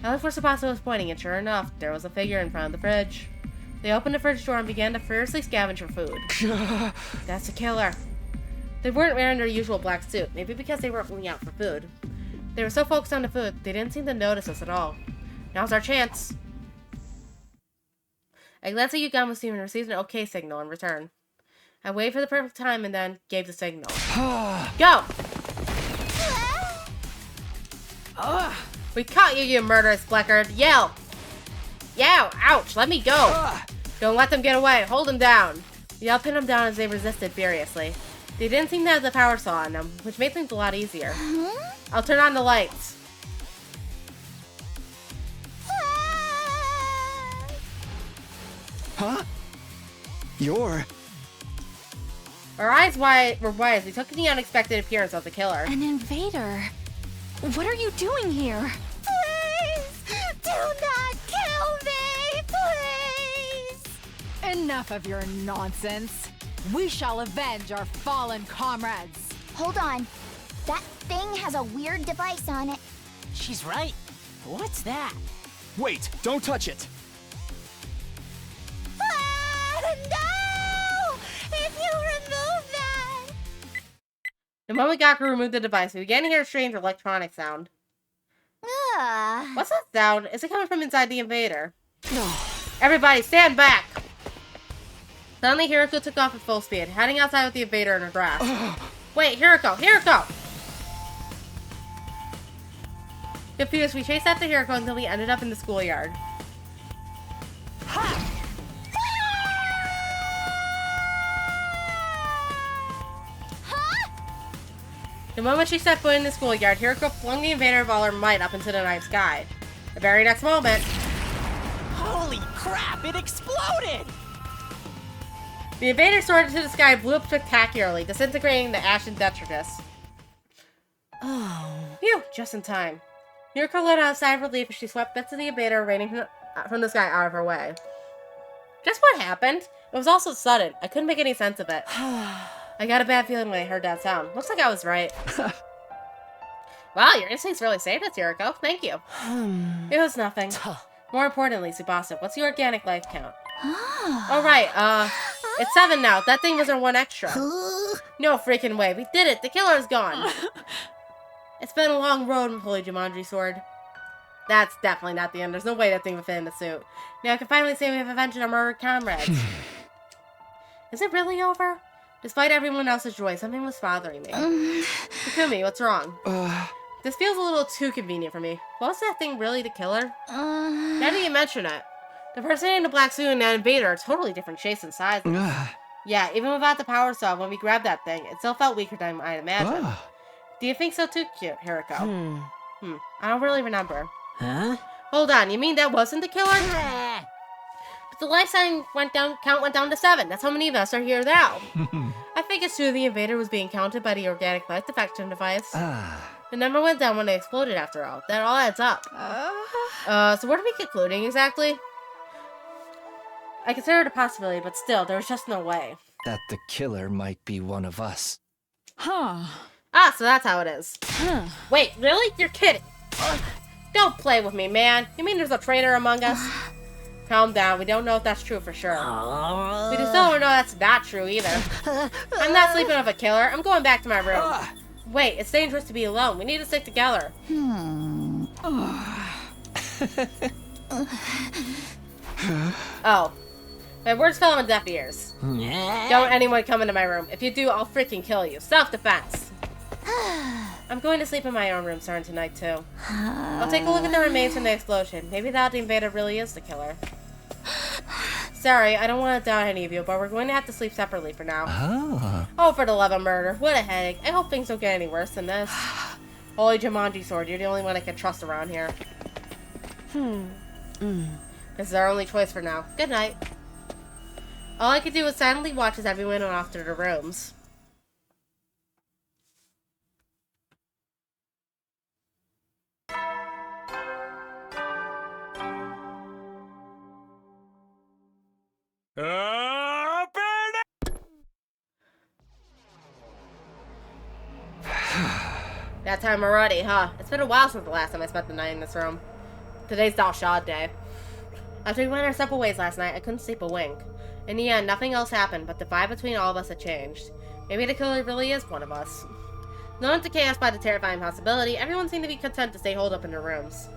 I looked where Tsubasa was pointing, and sure enough, there was a figure in front of the fridge. They opened the fridge door and began to furiously scavenge for food. That's the killer. They weren't wearing their usual black suit, maybe because they were only out for food. They were so focused on the food, they didn't seem to notice us at all. Now's our chance. I glanced at Yugamushi and received an okay signal in return. I waited for the perfect time and then gave the signal. Go! We caught you, you murderous blackguard! Yell! Yow! Ouch! Let me go! Don't let them get away! Hold them down! The yell pinned them down as they resisted furiously. They didn't seem to have the power saw on them, which made things a lot easier. I'll turn on the lights. Huh? You're... Our eyes were wide as we took in the unexpected appearance of the killer. An invader. What are you doing here? Please! Do not kill me! Please! Enough of your nonsense. We shall avenge our fallen comrades. Hold on. That thing has a weird device on it. She's right. What's that? Wait, don't touch it. No! If you remove that... The moment Gaku removed the device, we began to hear a strange electronic sound. What's that sound? Is it coming from inside the invader? Everybody, stand back! Suddenly, Hiroko took off at full speed, heading outside with the invader in her grasp. Wait, Hiroko! Hiroko! Confused, we chased after Hiroko until we ended up in the schoolyard. The moment she set foot in the schoolyard, Hiroko flung the invader of all her might up into the night sky. The very next moment... Holy crap, it exploded! The invader soared into the sky and blew up spectacularly, disintegrating the ashen detritus. Phew, just in time. Hiroko let out a sigh of relief as she swept bits of the invader raining from the sky out of her way. Just what happened? It was all so sudden. I couldn't make any sense of it. I got a bad feeling when I heard that sound. Looks like I was right. Wow, your instincts really saved us, Hiroko. Thank you. It was nothing. More importantly, Tsubasa, what's the organic life count? Oh, right, it's 7 now. That thing was our 1 extra. No freaking way. We did it. The killer's gone. It's been a long road with Holy Jumanji Sword. That's definitely not the end. There's no way that thing would fit in the suit. Now I can finally say we have avenged our murdered comrades. Is it really over? Despite everyone else's joy, something was bothering me. Takumi, what's wrong? This feels a little too convenient for me. Was that thing really the killer? Now that you mention it, the person in the black suit and that invader are totally different shapes and sizes. Yeah, even without the power saw, when we grabbed that thing, it still felt weaker than I'd imagine. Do you think so too, cute, Hiroko? I don't really remember. Huh? Hold on, you mean that wasn't the killer? But the life count went down to 7. That's how many of us are here now. I think it's true the invader was being counted by the organic life detection device. The number went down when it exploded after all. That all adds up. So what are we concluding exactly? I considered a possibility, but still, there was just no way. That the killer might be one of us. Huh. Ah, so that's how it is. Wait, really? You're kidding. Don't play with me, man. You mean there's a traitor among us? Calm down. We don't know if that's true for sure. We still don't know that's not true either. I'm not sleeping with a killer. I'm going back to my room. Wait, it's dangerous to be alone. We need to stick together. Oh. My words fell on deaf ears. Don't anyone come into my room. If you do, I'll freaking kill you. Self-defense. I'm going to sleep in my own room starting tonight, too. I'll take a look at the remains from the explosion. Maybe that invader really is the killer. Sorry, I don't want to doubt any of you, but we're going to have to sleep separately for now. Oh, for the love of murder. What a headache. I hope things don't get any worse than this. Holy Jumanji sword, you're the only one I can trust around here. This is our only choice for now. Good night. All I could do was silently watch as everyone went off to their rooms. That time already, huh? It's been a while since the last time I spent the night in this room. Today's Dalshad Day. After we went our separate ways last night, I couldn't sleep a wink. In the end, nothing else happened, but the vibe between all of us had changed. Maybe the killer really is one of us. Known to chaos by the terrifying possibility, everyone seemed to be content to stay holed up in their rooms.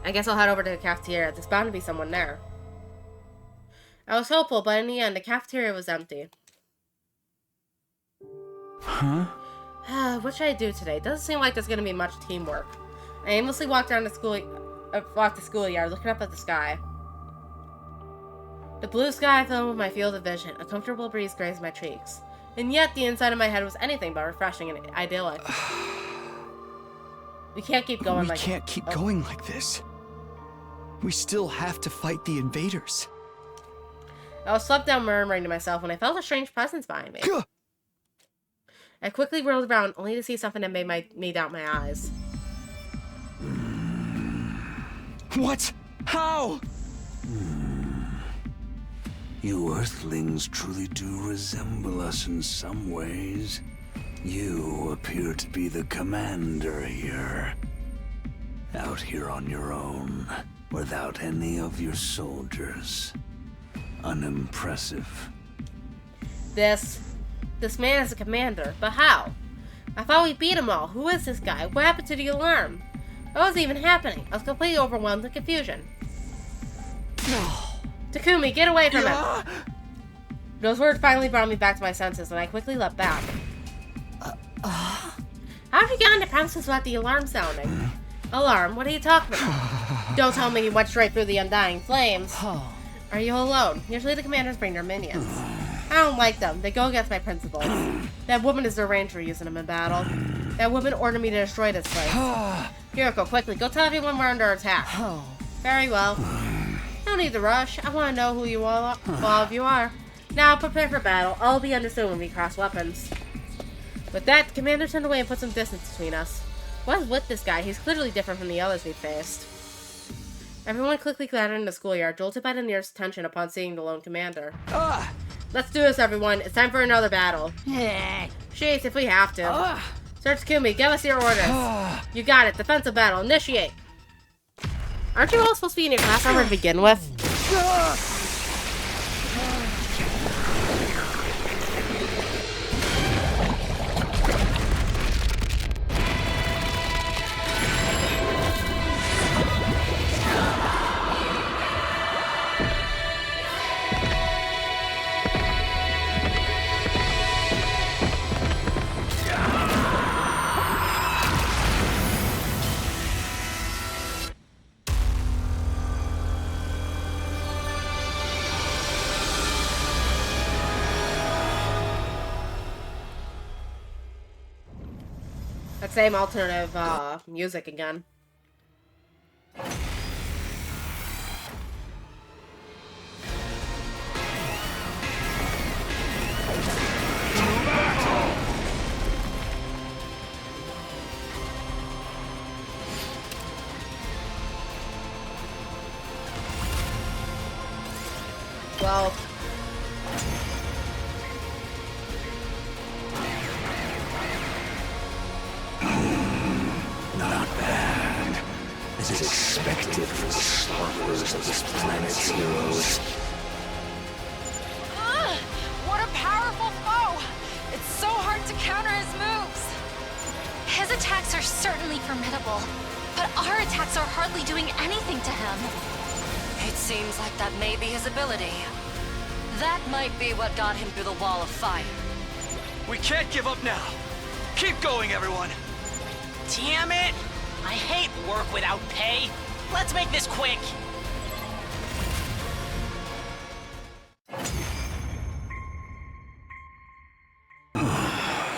I guess I'll head over to the cafeteria. There's bound to be someone there. I was hopeful, but in the end, the cafeteria was empty. What should I do today? Doesn't seem like there's going to be much teamwork. I aimlessly walked down the schoolyard, looking up at the sky. The blue sky filled with my field of vision. A comfortable breeze grazed my cheeks. And yet, the inside of my head was anything but refreshing and idyllic. We can't keep going like this. We can't keep going like this. We still have to fight the invaders. I was swept down murmuring to myself when I felt a strange presence behind me. I quickly whirled around, only to see something that made me doubt my eyes. What? How? You Earthlings truly do resemble us in some ways. You appear to be the commander here. Out here on your own, without any of your soldiers. Unimpressive. This man is a commander, but how? I thought we beat them all. Who is this guy? What happened to the alarm? What was even happening? I was completely overwhelmed with confusion. Takumi, get away from him! Those words finally brought me back to my senses, and I quickly leapt back. How did you get on the premises without the alarm sounding? Alarm? What are you talking about? Don't tell me you went straight through the undying flames. Are you alone? Usually the commanders bring their minions. I don't like them. They go against my principles. That woman is their ranger using them in battle. That woman ordered me to destroy this place. Hiroko, quickly, go tell everyone we're under attack. Very well. No need to rush. I want to know who you all of you are. Now, prepare for battle. All will be understood when we cross weapons. With that, the commander turned away and put some distance between us. What is with this guy? He's clearly different from the others we've faced. Everyone quickly gathered in the schoolyard, jolted by the nearest tension upon seeing the lone commander. Let's do this, everyone. It's time for another battle. Sheesh, if we have to. Sir Takumi, give us your orders. You got it. Defensive battle. Initiate. Aren't you all supposed to be in your class armor to begin with? That same alternative music again. Well, Not bad. As expected for the slaughterers of this planet's heroes. What a powerful foe! It's They're certainly formidable, but our attacks are hardly doing anything to him. It seems like that may be his ability. That might be what got him through the wall of fire. We can't give up now. Keep going, everyone. Damn it! I hate work without pay. Let's make this quick.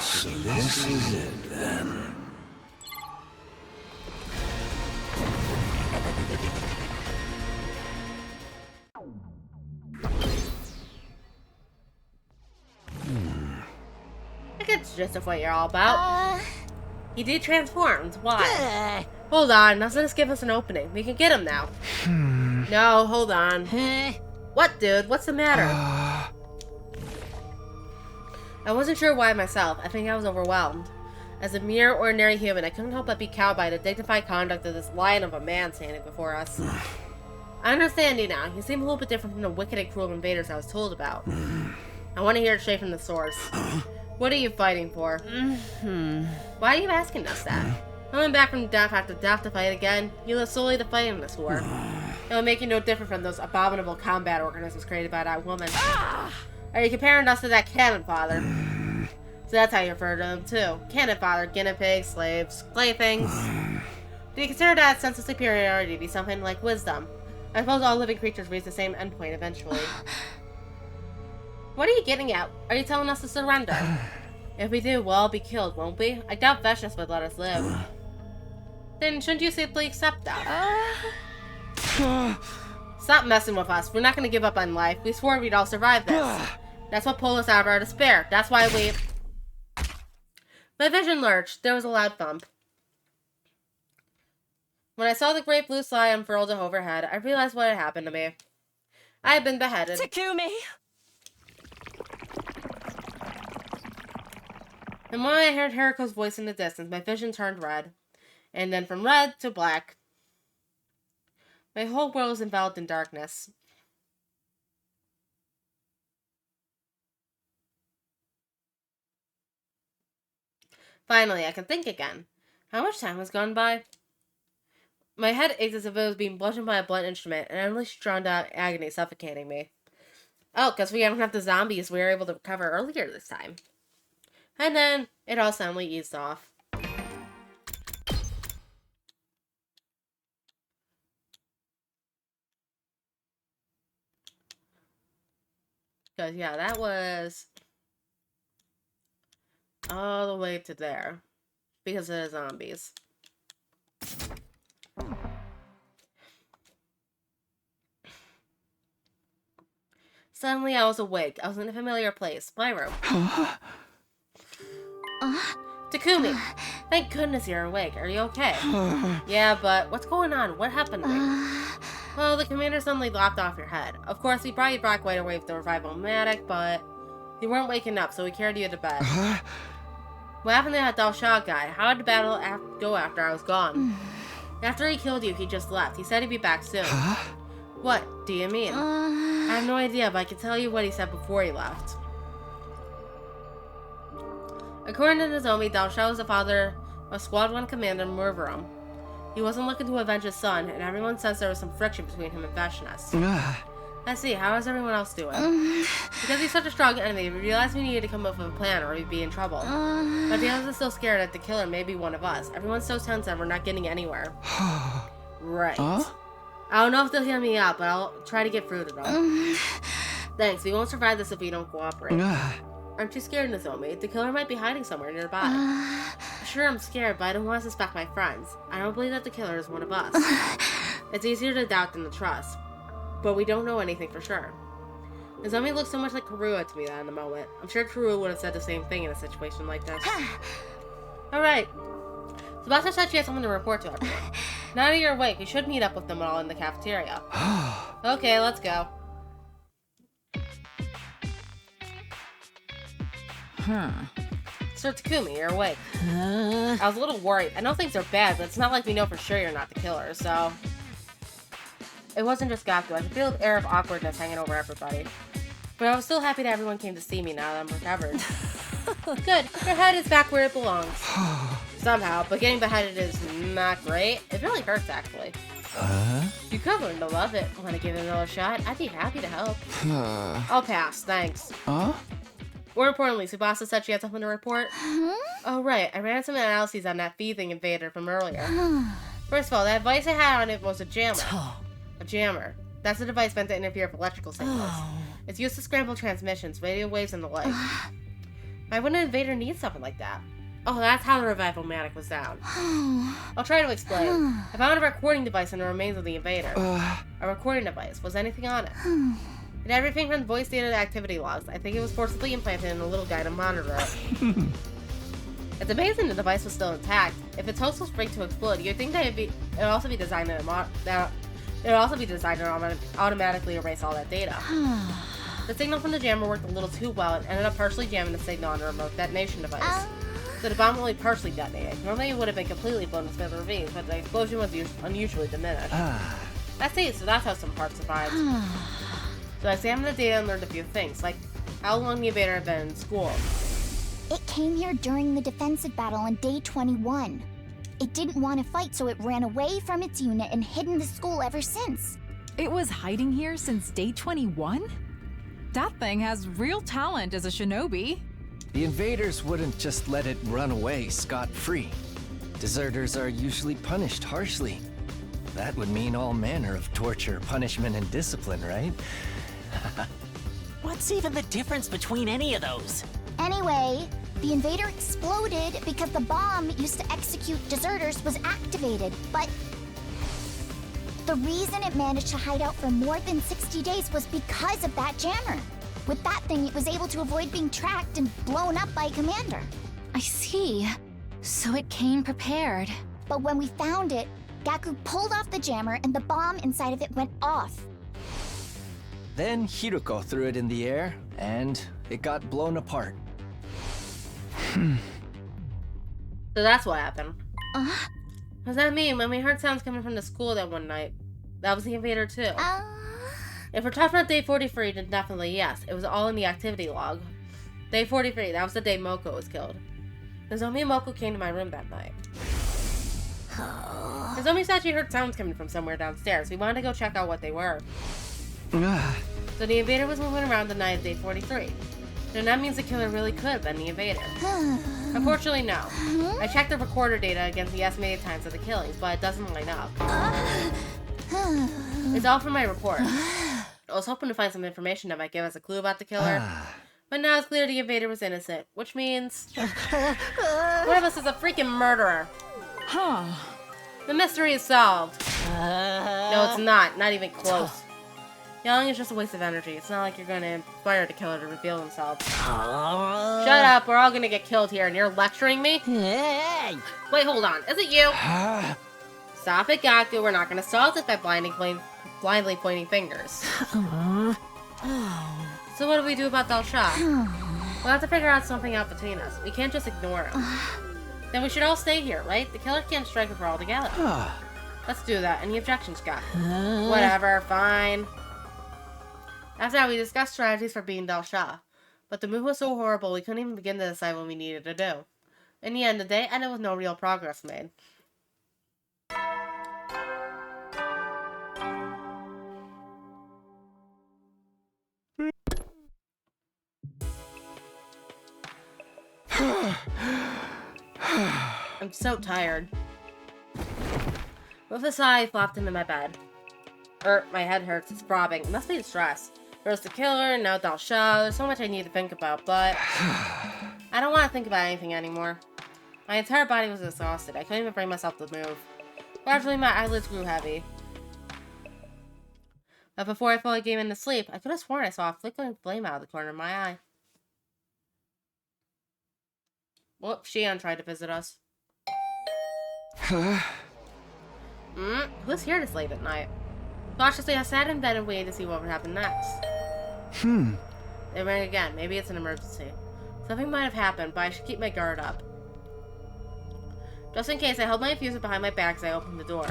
So this is it then. I get the gist of what you're all about. He detransformed. Why? Hold on. Now just give us an opening. We can get him now. No, hold on. What, dude? What's the matter? I wasn't sure why myself. I think I was overwhelmed. As a mere ordinary human, I couldn't help but be cowed by the dignified conduct of this lion of a man standing before us. I understand you now. You seem a little bit different from the wicked and cruel invaders I was told about. I want to hear it straight from the source. What are you fighting for? Why are you asking us that? Coming back from death after death to fight again? You live solely to fight in this war. It will make you no different from those abominable combat organisms created by that woman. Are you comparing us to that cannon fodder? So that's how you refer to them too. Cannon fodder, guinea pigs, slaves, playthings. Do you consider that sense of superiority to be something like wisdom? I suppose all living creatures reach the same endpoint eventually. What are you getting at? Are you telling us to surrender? If we do, we'll all be killed, won't we? I doubt Veshnis would let us live. Then shouldn't you simply accept that? Stop messing with us. We're not going to give up on life. We swore we'd all survive this. That's what pulled us out of our despair. That's why we... My vision lurched. There was a loud thump. When I saw the great blue sky unfurled overhead, I realized what had happened to me. I had been beheaded. Takumi! And when I heard Hariko's voice in the distance, my vision turned red. And then from red to black. My whole world was enveloped in darkness. Finally, I can think again. How much time has gone by? My head ached as if it was being bludgeoned by a blunt instrument, and endlessly drawn down agony suffocating me. Oh, because we don't have the zombies we were able to recover earlier this time. And then, it all suddenly eased off. Because, yeah, that was all the way to there. Because of the zombies. Suddenly, I was awake. I was in a familiar place. My room. Takumi! Thank goodness you're awake. Are you okay? Yeah, but what's going on? What happened to me? Well, the commander suddenly lopped off your head. Of course, we brought you back right away with the revival-matic, but you weren't waking up, so we carried you to bed. What happened to that Dalsha guy? How did the battle go after I was gone? After he killed you, he just left. He said he'd be back soon. What do you mean? I have no idea, but I can tell you what he said before he left. According to Nozomi, Dalsha was the father of Squad 1 Commander Murvarum. He wasn't looking to avenge his son, and everyone sensed there was some friction between him and Veshnis. I see. How is everyone else doing? Because he's such a strong enemy, we realized we needed to come up with a plan or we'd be in trouble. But the others are still scared that the killer may be one of us. Everyone's so tense that we're not getting anywhere. Right. I don't know if they'll hear me out, but I'll try to get through to them. Thanks. We won't survive this if we don't cooperate. Aren't you scared, Nozomi? The killer might be hiding somewhere nearby. Sure, I'm scared, but I don't want to suspect my friends. I don't believe that the killer is one of us. It's easier to doubt than to trust. But we don't know anything for sure. Nozomi looks so much like Karua to me that in the moment. I'm sure Karua would have said the same thing in a situation like this. Alright. Tsubasa said she has someone to report to everyone. Now that you're awake, we should meet up with them all in the cafeteria. Okay, let's go. Sir Takumi, you're awake. I was a little worried. I know things are bad, but it's not like we know for sure you're not the killer, so... It wasn't just Gaku. I could feel the air of awkwardness hanging over everybody. But I was still happy that everyone came to see me now that I'm recovered. Good. Your head is back where it belongs. somehow, but getting beheaded is not great. It really hurts, actually. You could learn to love it. Want to give it another shot? I'd be happy to help. I'll pass, thanks. More importantly, Tsubasa said she had something to report. Oh, right. I ran some analyses on that thieving invader from earlier. First of all, that device I had on it was a jammer. A jammer. That's a device meant to interfere with electrical signals. It's used to scramble transmissions, radio waves, and the like. Why wouldn't an invader need something like that? Oh, that's how the revival manic was down. I'll try to explain. I found a recording device in the remains of the invader. A recording device. Was anything on it? It had everything from voice data to activity logs. I think it was forcibly implanted in a little guy to monitor it. It's amazing the device was still intact. If its host was rigged to explode, you'd think that it would also be designed to automatically erase all that data. The signal from the jammer worked a little too well and ended up partially jamming the signal on the remote detonation device. So the bomb only partially detonated. Normally it would have been completely blown to smithereens, but the explosion was unusually diminished. That's it, so that's how some parts survived. So I examined the data and learned a few things, like how long the invader had been in school. It came here during the defensive battle on day 21. It didn't want to fight, so it ran away from its unit and hid in the school ever since. It was hiding here since day 21? That thing has real talent as a shinobi. The invaders wouldn't just let it run away scot-free. Deserters are usually punished harshly. That would mean all manner of torture, punishment, and discipline, right? What's even the difference between any of those? Anyway, the invader exploded because the bomb used to execute deserters was activated, but the reason it managed to hide out for more than 60 days was because of that jammer. With that thing, it was able to avoid being tracked and blown up by a commander. I see. So it came prepared. But when we found it, Gaku pulled off the jammer and the bomb inside of it went off. Then Hiruko threw it in the air, and it got blown apart. So that's what happened. What does that mean? When we heard sounds coming from the school that one night, that was the invader too. If we're talking about day 43, then definitely yes. It was all in the activity log. Day 43, that was the day Moko was killed. Nozomi and Moko came to my room that night. Nozomi said she heard sounds coming from somewhere downstairs. We wanted to go check out what they were. So the invader was moving around the night of day 43. Then that means the killer really could have been the invader. Unfortunately, no. I checked the recorder data against the estimated times of the killings, but it doesn't line up. It's all from my report. I was hoping to find some information that might give us a clue about the killer. But now it's clear the invader was innocent, which means one of us is a freaking murderer. The mystery is solved. No, it's not. Not even close. Yelling is just a waste of energy. It's not like you're going to inspire the killer to reveal himself. Shut up. We're all going to get killed here, and you're lecturing me? Hey! Wait, hold on. Is it you? Stop it, Gaku. We're not going to solve this by blindly pointing fingers. So what do we do about Dalsha? We'll have to figure out something out between us. We can't just ignore him. Then we should all stay here, right? The killer can't strike if we're all together. Let's do that. Any objections, Gaku? Whatever, fine. After that, we discussed strategies for beating Dalsha. But the move was so horrible, we couldn't even begin to decide what we needed to do. In the end, the day ended with no real progress made. I'm so tired. With a sigh, I flopped into my bed. My head hurts, it's throbbing. It must be the stress. There's the killer, now Dalsha. There's so much I need to think about, but I don't want to think about anything anymore. My entire body was exhausted. I couldn't even bring myself to move. Gradually, my eyelids grew heavy. But before I fully gave in to sleep, I could have sworn I saw a flickering flame out of the corner of my eye. Whoops, Shion tried to visit us. Who's here this late at night? Cautiously, I sat in bed and waited to see what would happen next. It rang again. Maybe it's an emergency. Something might have happened, but I should keep my guard up. Just in case, I held my infuser behind my back as I opened the door.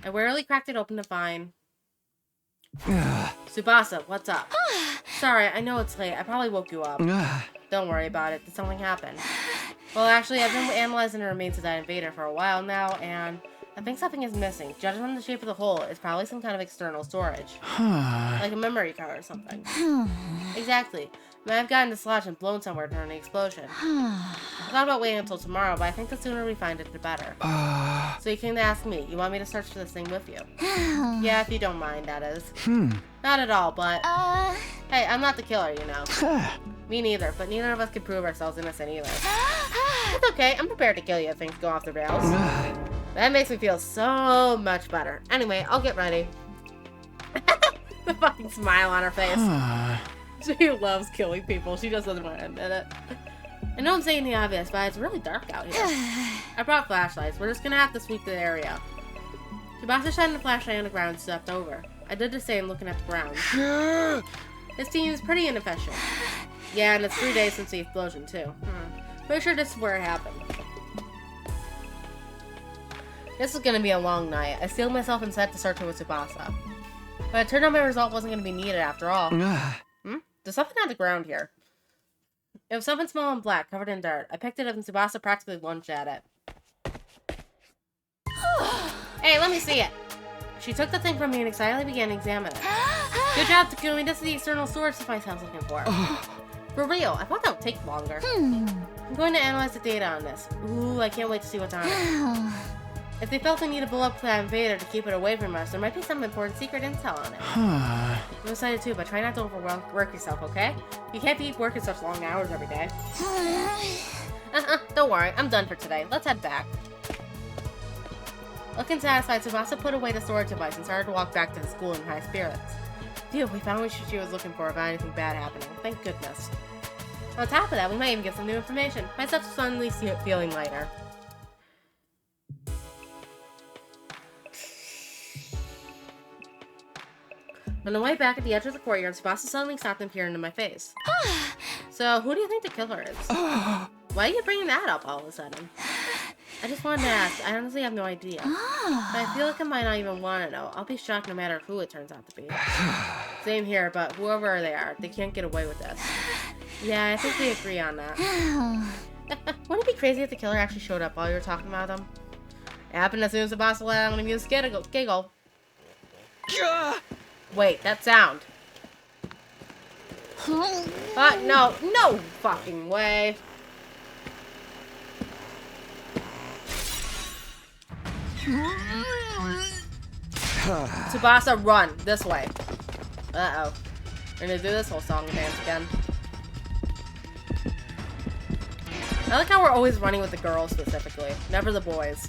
I warily cracked it open to find... Tsubasa, what's up? Sorry, I know it's late. I probably woke you up. Don't worry about it. Did something happen? Well, actually, I've been analyzing the remains of that invader for a while now, and I think something is missing. Judging from the shape of the hole, it's probably some kind of external storage. Like a memory card or something. Exactly. I might have gotten dislodged and blown somewhere during the explosion. I thought about waiting until tomorrow, but I think the sooner we find it, the better. So you can ask me. You want me to search for this thing with you? Yeah, if you don't mind, that is. Not at all, but... Hey, I'm not the killer, you know. Me neither, but neither of us can prove ourselves innocent either. It's okay, I'm prepared to kill you if things go off the rails. That makes me feel so much better. Anyway, I'll get ready. The fucking smile on her face. She loves killing people. She just doesn't want to admit it. I know I'm saying the obvious, but it's really dark out here. I brought flashlights. We're just gonna have to sweep the area. Tsubasa shined the flashlight on the ground and stepped over. I did the same, looking at the ground. This seems pretty inefficient. Yeah, and it's 3 days since the explosion, too. Pretty sure this is where it happened. This is gonna be a long night. I sealed myself and set to search with Tsubasa. But it turned out my result wasn't gonna be needed after all. There's something on the ground here. It was something small and black, covered in dirt. I picked it up and Tsubasa practically lunged at it. Hey, let me see it! She took the thing from me and excitedly began to examine it. Good job, Takumi. This is the external storage device I was looking for. For real, I thought that would take longer. I'm going to analyze the data on this. Ooh, I can't wait to see what's on it. If they felt the need to blow up that invader to keep it away from us, there might be some important secret intel on it. I'm excited too, but try not to overwork yourself, okay? You can't be working such long hours every day. Don't worry, I'm done for today. Let's head back. Looking satisfied, Tsubasa put away the storage device and started to walk back to the school in high spirits. Phew, we found what she was looking for without anything bad happening. Thank goodness. On top of that, we might even get some new information. Myself suddenly feeling lighter. On the way back at the edge of the courtyard, Tsubasa suddenly stopped and peered into my face. So, who do you think the killer is? Why are you bringing that up all of a sudden? I just wanted to ask. I honestly have no idea. But I feel like I might not even want to know. I'll be shocked no matter who it turns out to be. Same here, but whoever they are, they can't get away with this. Yeah, I think we agree on that. Wouldn't it be crazy if the killer actually showed up while you were talking about him? It happened as soon as Tsubasa let out an amused giggle. Wait, that sound. No fucking way. Tsubasa, run this way. Uh-oh. We're gonna do this whole song and dance again. I like how we're always running with the girls specifically, never the boys.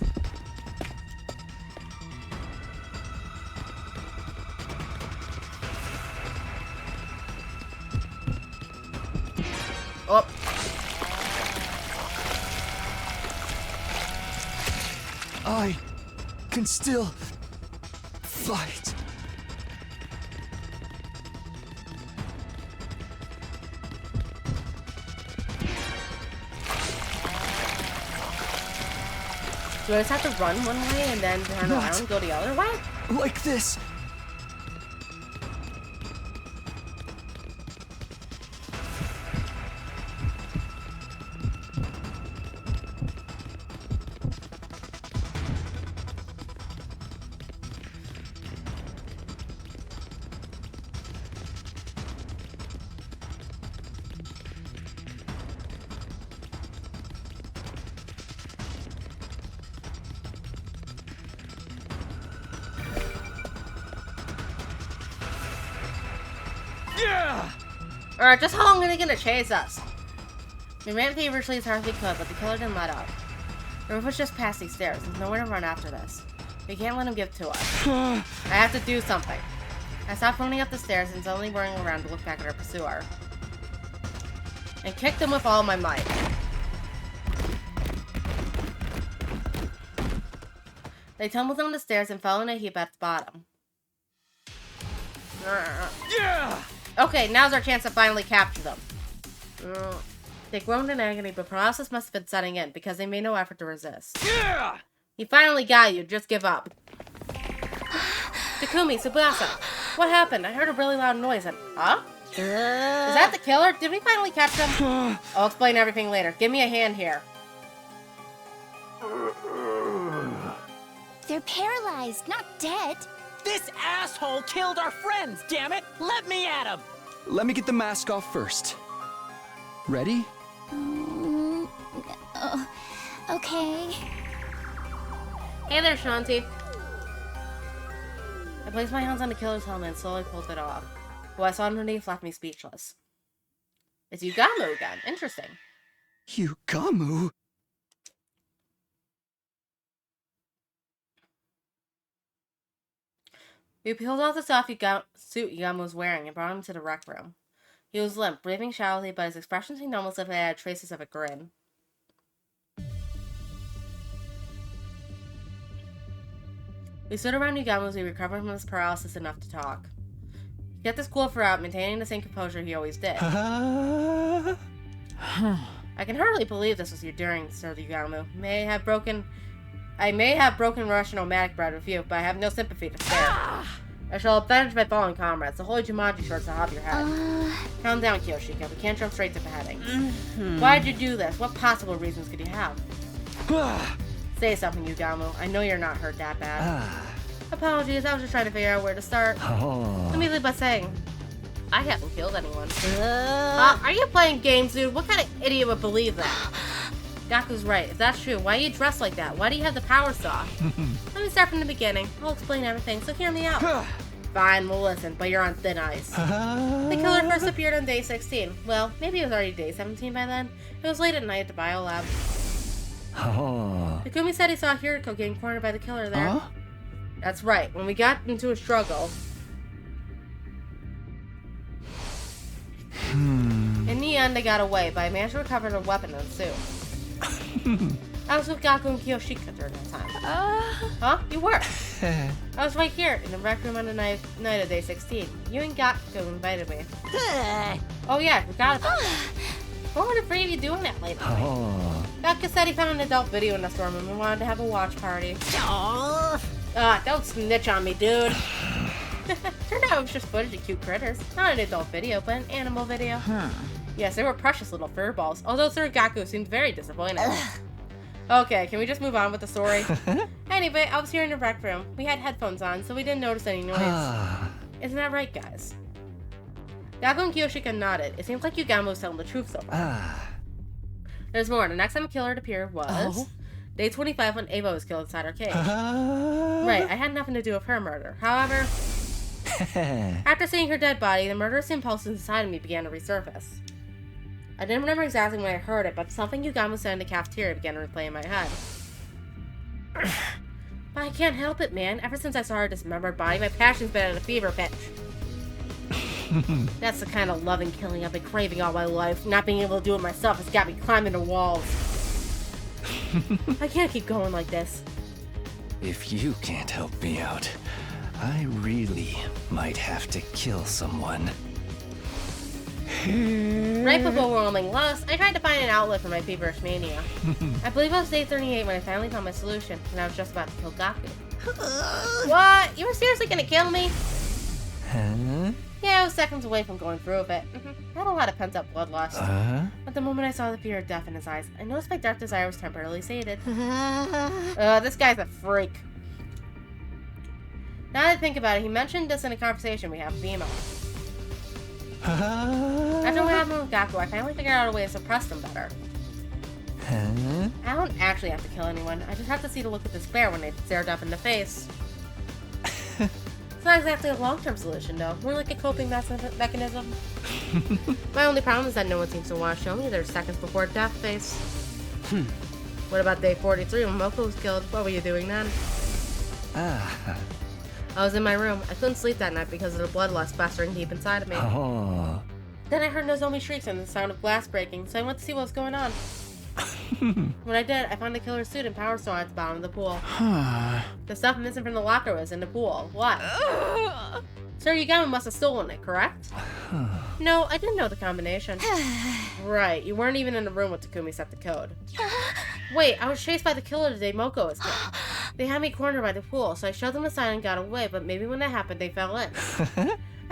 Oh. I can still fight. Do I just have to run one way and then turn around and go the other way? Like this. Alright, just how long are they gonna chase us? We ran feverishly as hard as we could, but the killer didn't let up. The roof was just past these stairs. There's nowhere to run after this. We can't let him get to us. I have to do something. I stopped running up the stairs and suddenly whirling around to look back at our pursuer. And kicked him with all my might. They tumbled down the stairs and fell in a heap at the bottom. Yeah! Okay, now's our chance to finally capture them. They groaned in agony, but paralysis must have been setting in because they made no effort to resist. Yeah! He finally got you. Just give up. Takumi, Tsubasa, what happened? I heard a really loud noise and... Huh? Is that the killer? Did we finally catch him? I'll explain everything later. Give me a hand here. They're paralyzed, not dead. This asshole killed our friends, damn it! Let me at him! Let me get the mask off first. Ready? Okay. Hey there, Shanti. I placed my hands on the killer's helmet and slowly pulled it off. What I saw underneath left me speechless. It's Yugamu again. Interesting. Yugamu? We peeled off the soft suit Yugamu was wearing and brought him to the rec room. He was limp, breathing shallowly, but his expression seemed almost as if it had traces of a grin. We stood around Yugamu as he recovered from his paralysis enough to talk. He kept his cool throughout, maintaining the same composure he always did. I can hardly believe this was your doing, Sir Yugamu. I may have broken Russian nomadic bread with you, but I have no sympathy to spare. I shall avenge my fallen comrades. The holy Jumanji shorts will have your head. Calm down, Kyoshika. We can't jump straight to beheadings. Why did you do this? What possible reasons could you have? Say something, Yugamu. I know you're not hurt that bad. Apologies, I was just trying to figure out where to start. Let me lead by saying, I haven't killed anyone. Are you playing games, dude? What kind of idiot would believe that? Gaku's right. If that's true, why are you dressed like that? Why do you have the power saw? Let me start from the beginning. I'll explain everything, so hear me out. Fine, we'll listen, but you're on thin ice. The killer first appeared on day 16. Well, maybe it was already day 17 by then. It was late at night at the biolab. Takumi said he saw Hiriko getting cornered by the killer there. That's right. When we got into a struggle... In the end, they got away, but I managed to recover the weapon and suit. I was with Gaku and Kyoshika during that time. Huh? You were? I was right here, in the rec room on the night of day 16. You and Gaku invited me. Oh yeah, I forgot about that. What were the three of you doing that late at night? Gaku said he found an adult video in the store room and wanted to have a watch party. Don't snitch on me, dude. Turned out it was just footage of cute critters. Not an adult video, but an animal video. Yes, they were precious little fur balls, although Sir Gaku seemed very disappointed. Okay, can we just move on with the story? Anyway, I was here in the rec room. We had headphones on, so we didn't notice any noise. Isn't that right, guys? Gaku and Kyoshika nodded. It seems like Yugamu was telling the truth so far. There's more. The next time a killer appeared was... Day 25 when Ava was killed inside her cage. Right, I had nothing to do with her murder. However... After seeing her dead body, the murderous impulses inside of me began to resurface. I didn't remember exactly when I heard it, but something Yugamu said in the cafeteria began to replay in my head. But I can't help it, man. Ever since I saw her dismembered body, my passion's been at a fever pitch. That's the kind of loving killing I've been craving all my life. Not being able to do it myself has got me climbing the walls. I can't keep going like this. If you can't help me out, I really might have to kill someone. Right before roaming lost, I tried to find an outlet for my feverish mania. I believe it was day 38 when I finally found my solution, and I was just about to kill Gaku. What? You were seriously gonna kill me? Yeah, I was seconds away from going through with it. I had a lot of pent-up bloodlust. But the moment I saw the fear of death in his eyes, I noticed my dark desire was temporarily sated. This guy's a freak. Now that I think about it, he mentioned this in a conversation we had with Bimo. After what happened with Gaku, I finally figured out a way to suppress them better. I don't actually have to kill anyone. I just have to see the look of despair when they stared up in the face. It's not exactly a long-term solution, though. More like a coping mechanism. My only problem is that no one seems to want to show me their seconds before death face. What about day 43 when Moko was killed? What were you doing then? I was in my room. I couldn't sleep that night because of the bloodlust festering deep inside of me. Then I heard Nozomi shrieks and the sound of glass breaking, so I went to see what was going on. When I did, I found the killer's suit and power saw at the bottom of the pool. The stuff missing from the locker was in the pool. What? Sir Yugamu must have stolen it, correct? No, I didn't know the combination. Right, you weren't even in the room when Takumi set the code. Wait, I was chased by the killer the day Moko was killed. They had me cornered by the pool, so I shoved them aside and got away, but maybe when that happened, they fell in.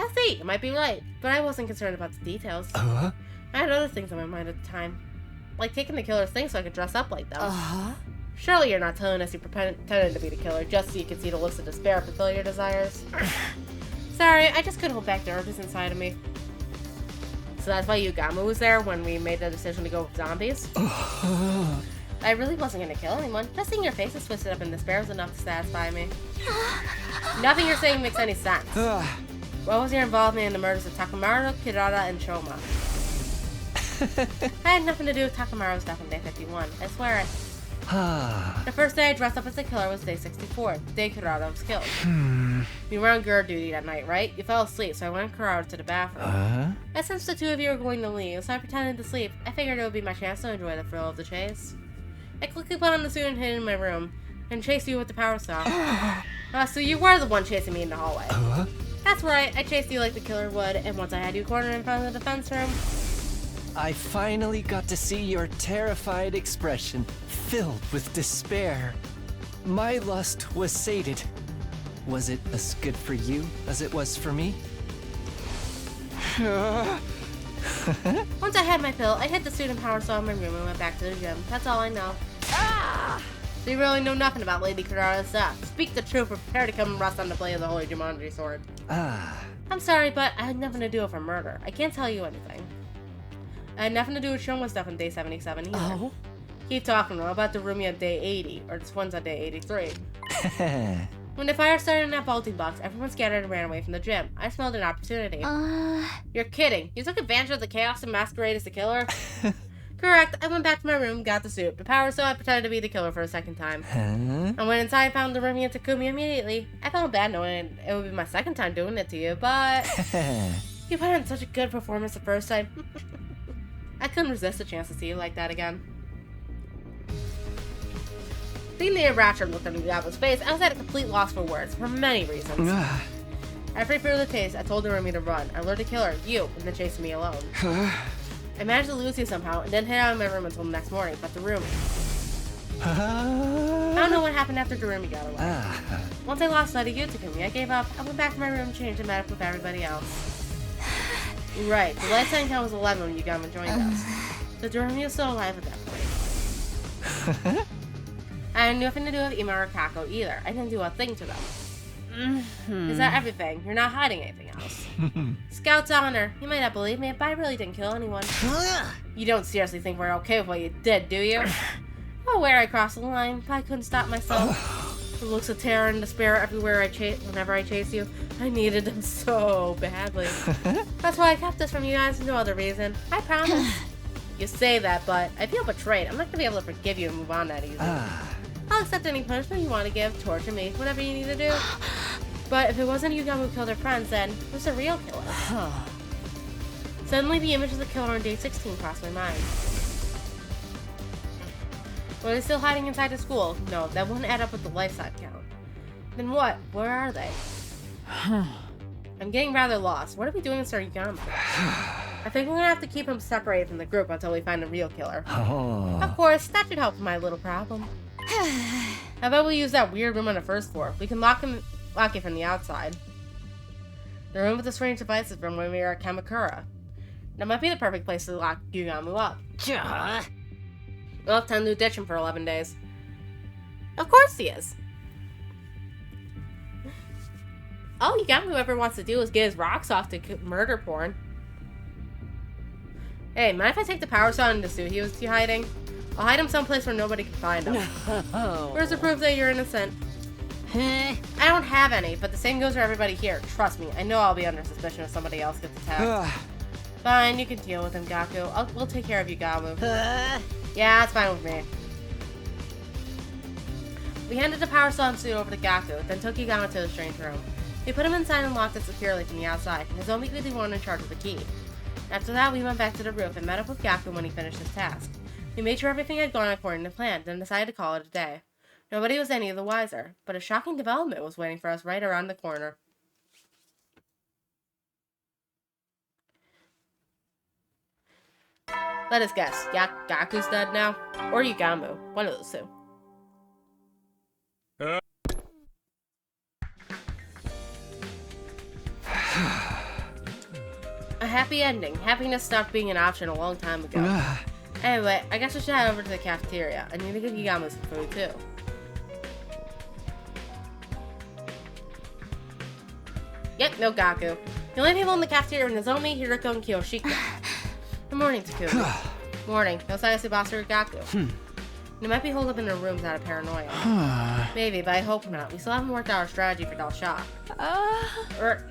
I see, you might be right, but I wasn't concerned about the details. I had other things on my mind at the time. Like taking the killer's things so I could dress up like them. Surely you're not telling us you pretended to be the killer just so you can see the looks of despair fulfill your desires. Sorry, I just couldn't hold back the urges inside of me. So that's why Yugamu was there when we made the decision to go with zombies? I really wasn't gonna kill anyone. Just seeing your faces twisted up in despair was enough to satisfy me. Nothing you're saying makes any sense. What was your involvement in the murders of Takamaru, Kirara, and Choma? I had nothing to do with Takamaru's death on day 51. I swear it. The first day I dressed up as the killer was day 64, the day Kirara was killed. You were on guard duty that night, right? You fell asleep, so I went with Kirara to the bathroom. I sensed the two of you were going to leave, so I pretended to sleep. I figured it would be my chance to enjoy the thrill of the chase. I quickly put on the suit and hid in my room, and chased you with the power saw. So you were the one chasing me in the hallway. That's right, I chased you like the killer would, and once I had you cornered in front of the defense room... I finally got to see your terrified expression, filled with despair. My lust was sated. Was it as good for you as it was for me? Once I had my fill, I hid the suit and power saw in my room and went back to the gym. That's all I know. So you really know nothing about Lady Kirara's death. Speak the truth, prepare to come and rest on the blade of the Holy Jumanji sword. I'm sorry, but I had nothing to do with her murder. I can't tell you anything. I had nothing to do with Shoma's stuff on day 77 either. Keep talking though about the room on day 80, or the twins on day 83. When the fire started in that vaulting box, everyone scattered and ran away from the gym. I smelled an opportunity. You're kidding. You took advantage of the chaos and masquerade as the killer? Correct. I went back to my room, got the suit, the power saw, I pretended to be the killer for a second time. I went inside and found the Rumi and Takumi immediately. I felt bad knowing it would be my second time doing it to you, but... You put on such a good performance the first time. I couldn't resist a chance to see you like that again. Seeing the enraptured look on Yugamo's face, I was at a complete loss for words, for many reasons. After further taste, I told the Rumi to run. I lured the killer, you, and then chased me alone. I managed to lose you somehow, and didn't head out of my room until the next morning, but the Rumi. I don't know what happened after the Rumi got away. Once I lost sight of you, Takumi, I gave up. I went back to my room, changed, and met up with everybody else. Right, the light sign count was 11 when Yugama joined us. The Durumi was still alive at that point. I had nothing to do with Ima or Kako either. I didn't do a thing to them. Is that everything? You're not hiding anything else. Scout's honor. You might not believe me, but I really didn't kill anyone. You don't seriously think we're okay with what you did, do you? Oh, where I crossed the line, but I couldn't stop myself. The looks of terror and despair everywhere whenever I chase you. I needed them so badly. That's why I kept this from you guys, no other reason. I promise. You say that, but I feel betrayed. I'm not gonna be able to forgive you and move on that easily. I'll accept any punishment you want to give, torture me, whatever you need to do. But if it wasn't Yugama who killed her friends, then who's the real killer? Suddenly the image of the killer on day 16 crossed my mind. Were they still hiding inside the school? No, that wouldn't add up with the lifetime count. Then what? Where are they? I'm getting rather lost. What are we doing with Yugama? I think we're gonna have to keep him separated from the group until we find the real killer. Of course, that should help with my little problem. How about we use that weird room on the first floor? We can lock it from the outside. The room with the strange devices from when we were at Kamakura. That might be the perfect place to lock Yugama up. We'll have time to ditch him for 11 days. Of course he is. All Yugama ever wants to do is get his rocks off to murder porn. Hey, mind if I take the power saw in the suit he was hiding? I'll hide him someplace where nobody can find him. Where's the proof that you're innocent? I don't have any, but the same goes for everybody here. Trust me, I know I'll be under suspicion if somebody else gets attacked. Fine, you can deal with him, Gaku. We'll take care of Yugamu. Yeah, that's fine with me. We handed the power saw and suit over to Gaku, then took Yugama to the strange room. We put him inside and locked it securely from the outside, and his only the one in charge of the key. After that, we went back to the roof and met up with Gaku when he finished his task. We made sure everything had gone according to plan, then decided to call it a day. Nobody was any the wiser, but a shocking development was waiting for us right around the corner. Let us guess, Gaku's dead now? Or Yugamu, one of those two. A happy ending. Happiness stopped being an option a long time ago. Anyway, I guess I should head over to the cafeteria. I need to give Yagami some food, too. Yep, no Gaku. The only people in the cafeteria are Nozomi, Hiroko, and Kiyoshika. Good morning, Takumi. Morning. No sign of Tsubasa or Gaku. They might be holed up in their rooms out of paranoia. Maybe, but I hope not. We still haven't worked out our strategy for Dalsha.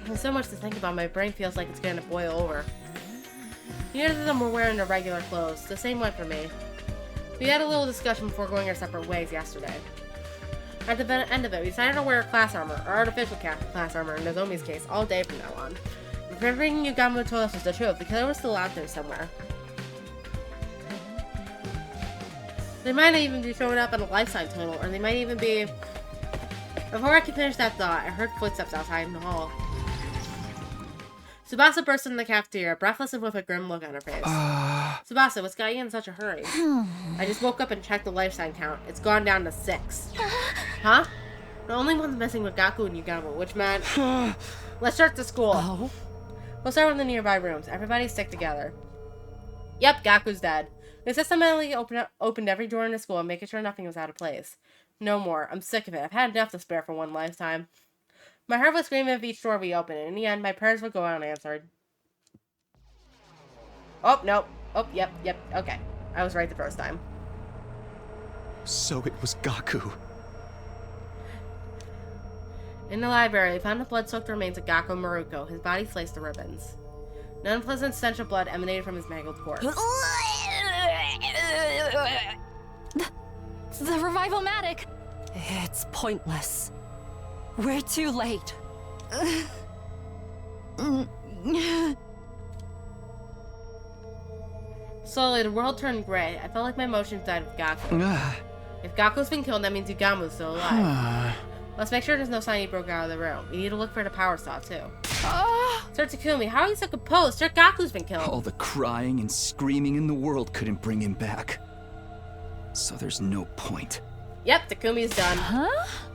There's so much to think about, my brain feels like it's gonna boil over. Neither of them were wearing their regular clothes. The same went for me. We had a little discussion before going our separate ways yesterday. At the end of it, we decided to wear class armor, or artificial class armor in Nozomi's case, all day from now on. If everything Yagami told us was the truth, the killer was still out there somewhere. They might not even be showing up on a lifetime tunnel, or they might even be... Before I could finish that thought, I heard footsteps outside in the hall. Tsubasa burst into the cafeteria, breathless and with a grim look on her face. Tsubasa, what's got you in such a hurry? I just woke up and checked the life sign count. It's gone down to 6. Huh? The only ones missing were Gaku and Yagami, which meant... Let's start the school. We'll start with the nearby rooms. Everybody stick together. Yep, Gaku's dead. They systematically opened every door in the school, making sure nothing was out of place. No more. I'm sick of it. I've had enough to spare for one lifetime. My heart was screaming if each door we opened, and in the end, my prayers would go unanswered. Oh, nope. Oh, yep, okay. I was right the first time. So it was Gaku. In the library, I found the blood-soaked remains of Gaku Maruko, his body sliced to ribbons. An unpleasant stench of blood emanated from his mangled corpse. The revival-matic! It's pointless. We're too late. Slowly, the world turned gray. I felt like my emotions died with Gaku. If Gaku's been killed, that means Yugamu's still alive. Let's make sure there's no sign he broke out of the room. We need to look for the power saw, too. Sir Takumi, how are you so composed? Sir Gaku's been killed. All the crying and screaming in the world couldn't bring him back. So there's no point. Yep, Takumi's done.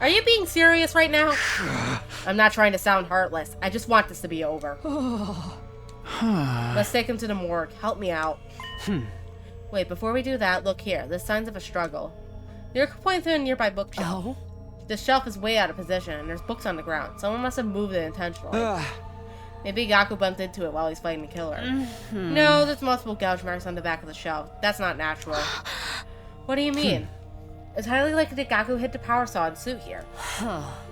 Are you being serious right now? I'm not trying to sound heartless. I just want this to be over. Let's take him to the morgue. Help me out. Wait, before we do that, look here. There's signs of a struggle. You're pointing to a nearby bookshelf. This shelf is way out of position, and there's books on the ground. Someone must have moved it intentionally. Maybe Gaku bumped into it while he's fighting the killer. No, there's multiple gouge marks on the back of the shelf. That's not natural. What do you mean? It's highly likely that Gaku hit the power saw and suit here.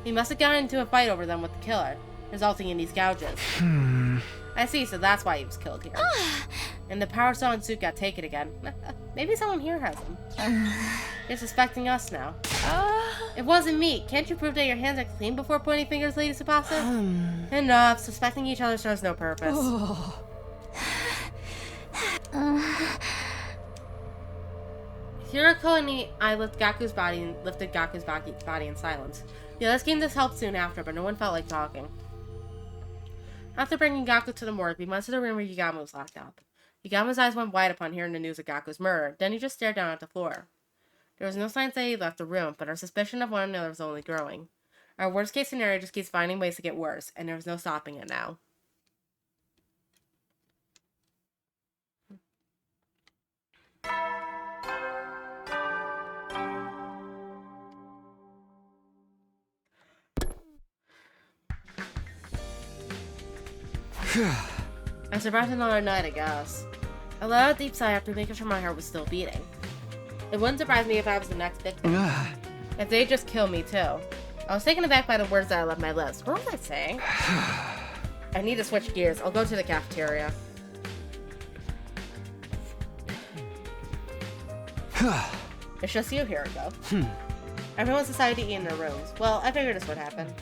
He must have gotten into a fight over them with the killer, resulting in these gouges. I see, so that's why he was killed here. And the power saw and suit got taken again. Maybe someone here has them. You're suspecting us now. It wasn't me. Can't you prove that your hands are clean before pointing fingers, Lady Tsubasa? Enough. Suspecting each other serves no purpose. Hiroko and I lifted Gaku's body in silence. The others came to help soon after, but no one felt like talking. After bringing Gaku to the morgue, we went to the room where Yagami was locked up. Yagami's eyes went wide upon hearing the news of Gaku's murder, then he just stared down at the floor. There was no signs that he left the room, but our suspicion of one another was only growing. Our worst-case scenario just keeps finding ways to get worse, and there was no stopping it now. I survived another night, I guess. I let out a deep sigh after making sure my heart was still beating. It wouldn't surprise me if I was the next victim. If they just kill me, too. I was taken aback by the words that I left my lips. What was I saying? I need to switch gears. I'll go to the cafeteria. It's just you, Hiroko. Everyone's decided to eat in their rooms. Well, I figured this would happen.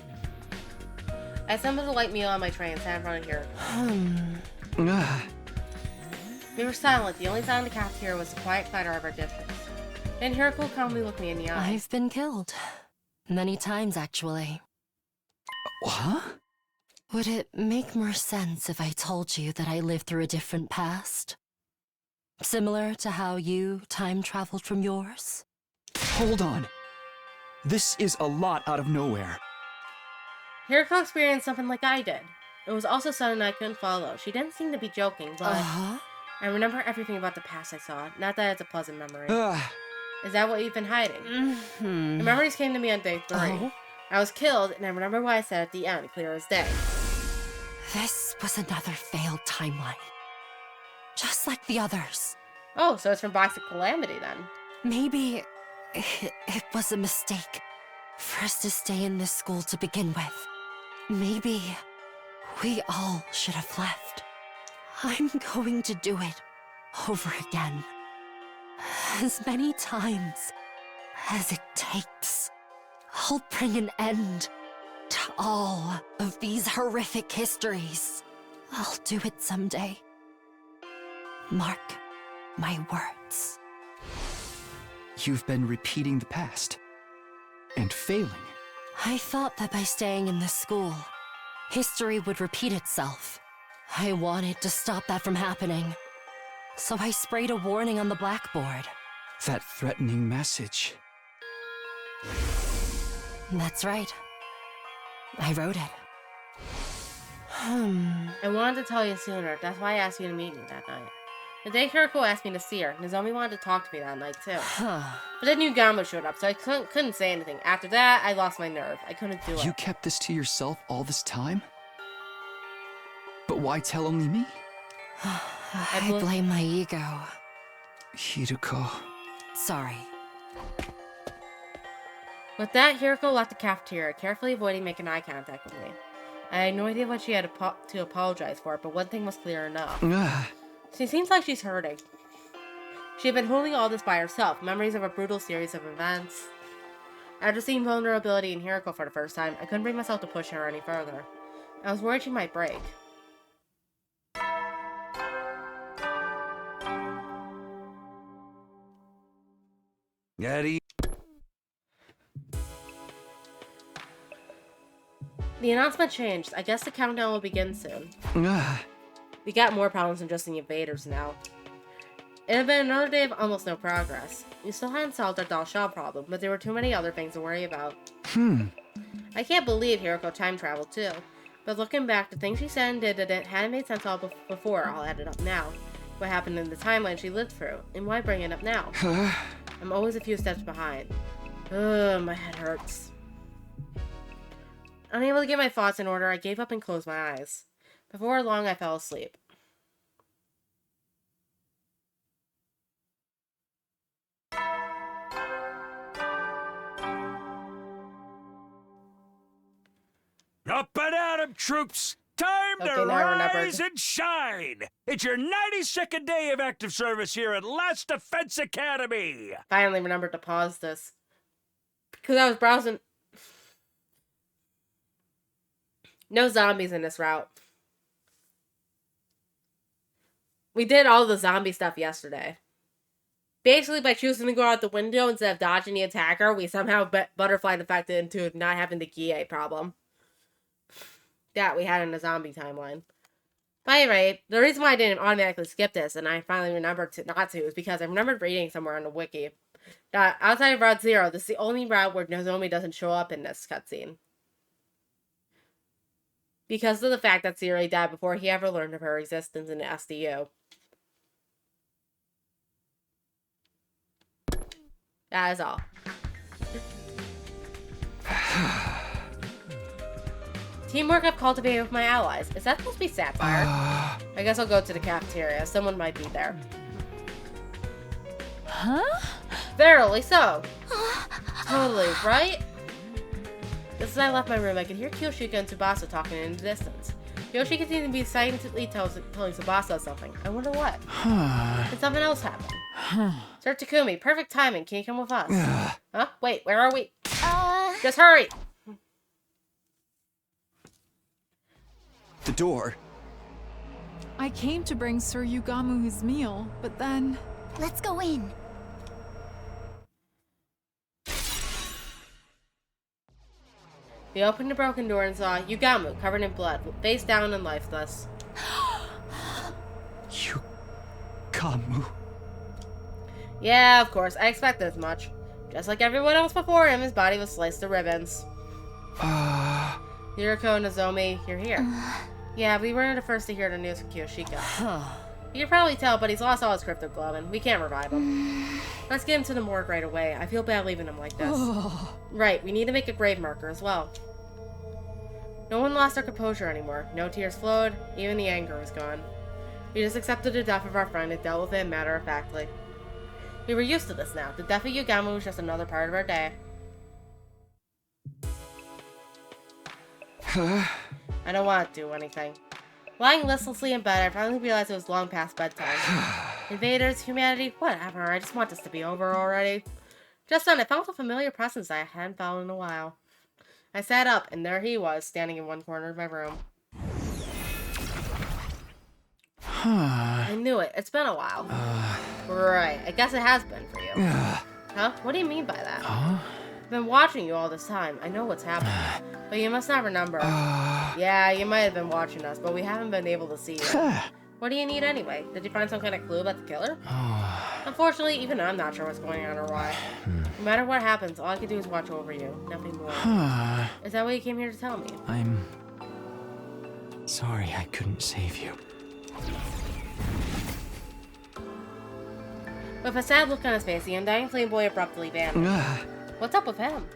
I assembled a light meal on my tray and sat in front of Hiroko. We were silent. The only sound in the cafeteria was the quiet clatter of our dishes. Then Hiroko calmly looked me in the eye. I've been killed. Many times, actually. What? Would it make more sense if I told you that I lived through a different past? Similar to how you time-traveled from yours? Hold on. This is a lot out of nowhere. Hiroko experienced something like I did. It was also sudden I couldn't follow. She didn't seem to be joking, but I remember everything about the past I saw. Not that it's a pleasant memory. Is that what you've been hiding? The memories came to me on day 3. Oh? I was killed, and I remember what I said at the end, clear as day. This was another failed timeline. Just like the others. Oh, so it's from Box of Calamity then. Maybe it was a mistake for us to stay in this school to begin with. Maybe we all should have left. I'm going to do it over again. As many times as it takes. I'll bring an end to all of these horrific histories. I'll do it someday. Mark my words. You've been repeating the past. And failing. I thought that by staying in this school, history would repeat itself. I wanted to stop that from happening. So I sprayed a warning on the blackboard. That threatening message. That's right. I wrote it. I wanted to tell you sooner. That's why I asked you to meet me that night. The day Kiriko asked me to see her, Nozomi wanted to talk to me that night too. But then Yugamo showed up, so I couldn't say anything. After that, I lost my nerve. I couldn't do it. You kept this to yourself all this time? But why tell only me? I blame my ego. Hiruko. Sorry. With that, Hiroko left the cafeteria, carefully avoiding making eye contact with me. I had no idea what she had to apologize for, but one thing was clear enough. She seems like she's hurting. She had been holding all this by herself, memories of a brutal series of events. After seeing vulnerability in Hiroko for the first time, I couldn't bring myself to push her any further. I was worried she might break. Daddy. The announcement changed. I guess the countdown will begin soon. We got more problems than just the invaders now. It had been another day of almost no progress. We still hadn't solved our Dal Shah problem, but there were too many other things to worry about. I can't believe Hiroko time traveled too. But looking back, the things she said and did that hadn't made sense all before all added up now. What happened in the timeline she lived through, and why bring it up now? I'm always a few steps behind. Ugh, my head hurts. Unable to get my thoughts in order, I gave up and closed my eyes. Before long, I fell asleep. Up and at 'em, troops! Time to rise and shine! It's your 92nd day of active service here at Last Defense Academy! Finally remembered to pause this. Because I was browsing... No zombies in this route. We did all the zombie stuff yesterday. Basically, by choosing to go out the window instead of dodging the attacker, we somehow butterflied affected into not having the Gie problem. That we had in the zombie timeline. By the way, the reason why I didn't automatically skip this, and I finally remembered not to, is because I remembered reading somewhere on the wiki that outside of Route 0, this is the only route where Nozomi doesn't show up in this cutscene. Because of the fact that Siri died before he ever learned of her existence in the SDU. That is all. Teamwork I've cultivated with my allies. Is that supposed to be Sapphire? I guess I'll go to the cafeteria. Someone might be there. Huh? Verily so. Totally, right? Just as I left my room, I could hear Kyoshika and Tsubasa talking in the distance. Kyoshika seemed to be silently telling Tsubasa something. I wonder what. Did something else happen? Sir Takumi, perfect timing. Can you come with us? Huh? Wait, where are we? Just hurry! The door. I came to bring Sir Yugamu his meal, but then... Let's go in. We opened the broken door and saw Yugamu, covered in blood, face down and lifeless. Yugamu. Yeah, of course. I expected as much. Just like everyone else before him, his body was sliced to ribbons. Hiroko and Nozomi, you're here. Yeah, we weren't the first to hear the news from Kyoshika. You can probably tell, but he's lost all his crypto glove, and we can't revive him. Let's get him to the morgue right away. I feel bad leaving him like this. Right, we need to make a grave marker as well. No one lost their composure anymore. No tears flowed. Even the anger was gone. We just accepted the death of our friend and dealt with it matter-of-factly. We were used to this now. The death of Yugama was just another part of our day. I don't want to do anything. Lying listlessly in bed, I finally realized it was long past bedtime. Invaders, humanity, whatever. I just want this to be over already. Just then, I felt a familiar presence I hadn't felt in a while. I sat up, and there he was, standing in one corner of my room. I knew it. It's been a while. Right. I guess it has been for you. Huh? What do you mean by that? I've been watching you all this time. I know what's happening. But you must not remember. Yeah, you might have been watching us, but we haven't been able to see you. What do you need anyway? Did you find some kind of clue about the killer? Unfortunately, even I'm not sure what's going on or why. No matter what happens, all I can do is watch over you. Nothing more. Is that what you came here to tell me? I'm sorry I couldn't save you. With a sad look on his face, the undying flame boy abruptly vanished. What's up with him?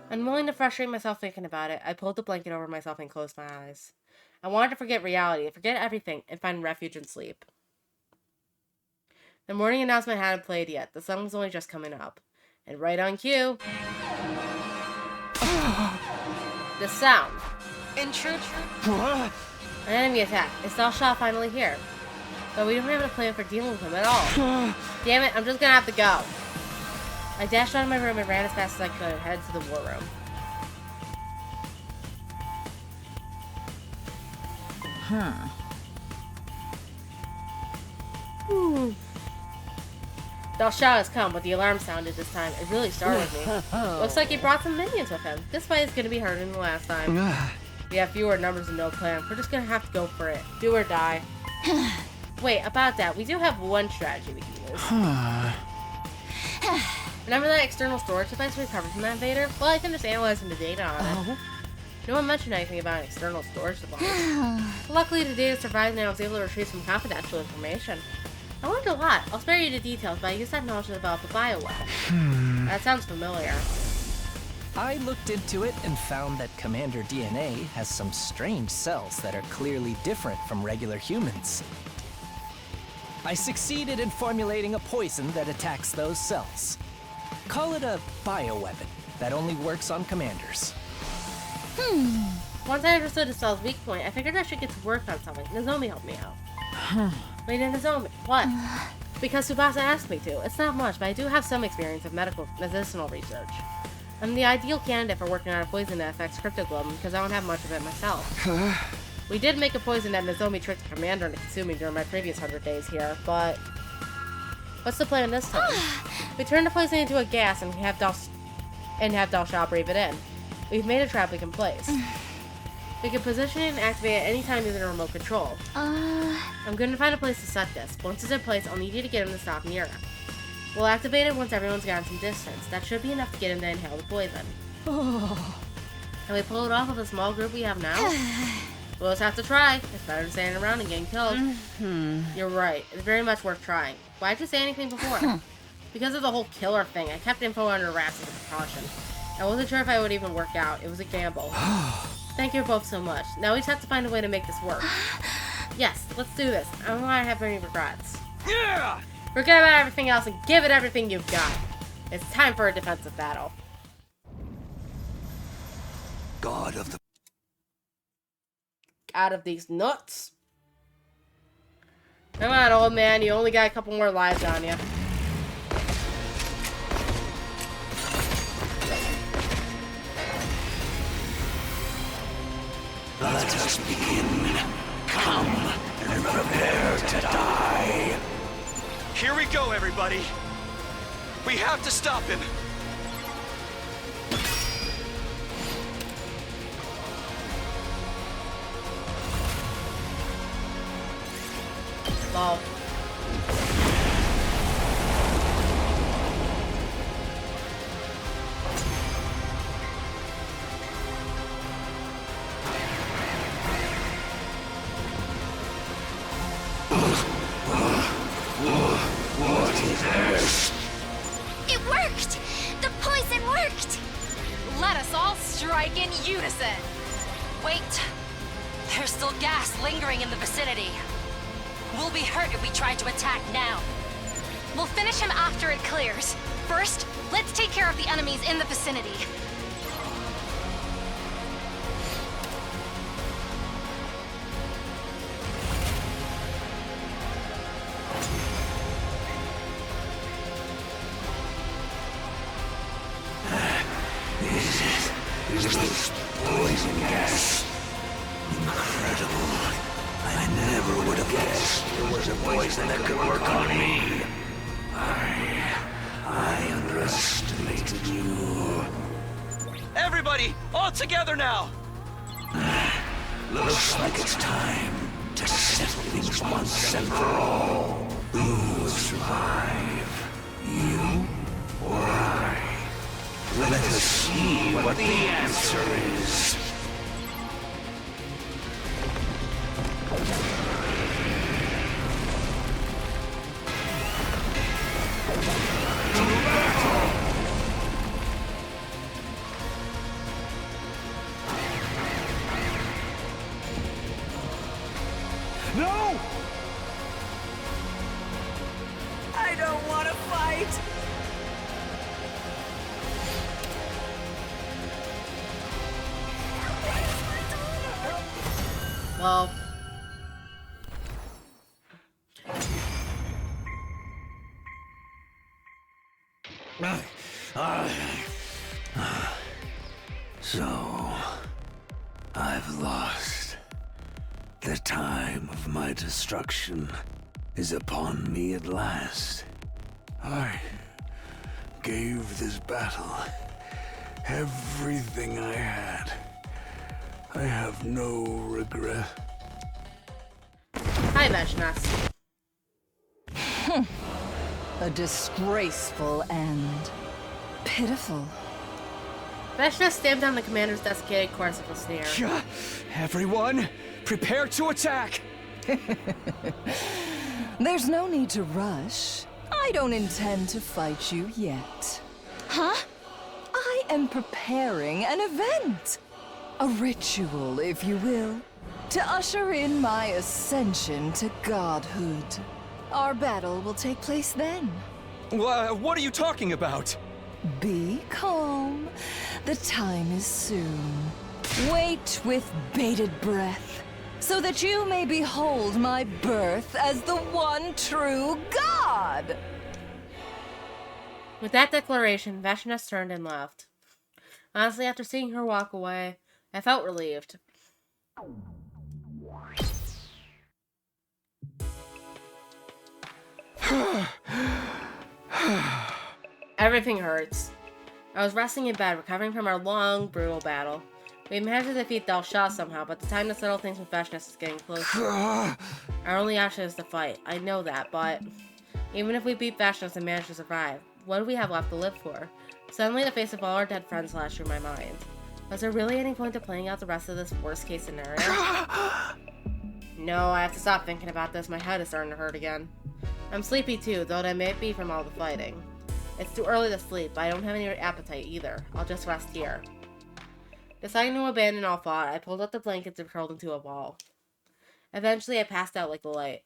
Unwilling to frustrate myself thinking about it, I pulled the blanket over myself and closed my eyes. I wanted to forget reality, forget everything, and find refuge in sleep. The morning announcement hadn't played yet. The sun was only just coming up. And right on cue... the sound. Intrude. An enemy attack. Is Dalsha finally here? But we don't have a plan for dealing with him at all. Damn it, I'm just gonna have to go. I dashed out of my room and ran as fast as I could, headed to the war room. Dalsha has come, but the alarm sounded this time. It really startled me. Looks like he brought some minions with him. This fight is going to be harder than the last time. We have fewer numbers and no plan. We're just going to have to go for it. Do or die. Wait, about that, we do have one strategy we can use. Remember that external storage device we recovered from that invader? Well, I finished analyzing the data on it. No one mentioned anything about an external storage device. Luckily, the data survived and I was able to retrieve some confidential information. I learned a lot. I'll spare you the details, but I used that knowledge to develop a bioweapon. That sounds familiar. I looked into it and found that Commander DNA has some strange cells that are clearly different from regular humans. I succeeded in formulating a poison that attacks those cells. Call it a bioweapon that only works on commanders. Once I understood the cell's weak point, I figured I should get to work on something. Nozomi helped me out. Wait, Nozomi, what? Because Tsubasa asked me to. It's not much, but I do have some experience of medicinal research. I'm the ideal candidate for working on a poison that affects cryptoglobin because I don't have much of it myself. We did make a poison that Nozomi tricked the commander into consuming during my previous 100 days here, but... what's the plan this time? We turn the poison into a gas and have Dalsha breathe it in. We've made a trap we can place. We can position it and activate it anytime using a remote control. I'm going to find a place to set this. Once it's in place, I'll need you to get him to stop near it. We'll activate it once everyone's gotten some distance. That should be enough to get him to inhale the poison. Can we pull it off with a small group we have now? We'll just have to try. It's better than standing around and getting killed. You're right. It's very much worth trying. Why'd you say anything before? Because of the whole killer thing, I kept info under wraps as a precaution. I wasn't sure if I would even work out. It was a gamble. Thank you both so much. Now we just have to find a way to make this work. Yes, let's do this. I don't want to have any regrets. Yeah! Forget about everything else and give it everything you've got. It's time for a defensive battle. God of the... Out of these nuts. Come on, old man. You only got a couple more lives on you. Let us begin. Come and prepare to die. Here we go, everybody. We have to stop him. Lol. strike in unison. Wait. There's still gas lingering in the vicinity. We'll be hurt if we try to attack now. We'll finish him after it clears. First, let's take care of the enemies in the vicinity. Is this poison gas? Incredible. I never would have guessed there was a poison that could work on me. I underestimated you. Everybody, all together now! Looks like it's time to settle things once and for all. Who will survive? You or I? Let us see what the answer is. No! I don't want to fight! Well. So, I've lost. The time of my destruction is upon me at last. I gave this battle everything I had. I have no regret. Hi, Vashnas. A disgraceful end. Pitiful. Vashnas stamped down the commander's desiccated course with a sneer. Everyone, prepare to attack! There's no need to rush. I don't intend to fight you yet. Huh? I am preparing an event. A ritual, if you will, to usher in my ascension to godhood. Our battle will take place then. What are you talking about? Be calm. The time is soon. Wait with bated breath, so that you may behold my birth as the one true god! With that declaration, Vashnas turned and left. Honestly, after seeing her walk away, I felt relieved. Everything hurts. I was resting in bed, recovering from our long, brutal battle. We managed to defeat Del Shah somehow, but the time to settle things with Vashnas is getting closer. Our only option is to fight. I know that, but even if we beat Vashnas and manage to survive, what do we have left to live for? Suddenly, the face of all our dead friends flashed through my mind. Was there really any point to playing out the rest of this worst-case scenario? No, I have to stop thinking about this. My head is starting to hurt again. I'm sleepy too, though it may be from all the fighting. It's too early to sleep, but I don't have any appetite either. I'll just rest here. Deciding to abandon all thought, I pulled up the blankets and curled into a ball. Eventually, I passed out like a light.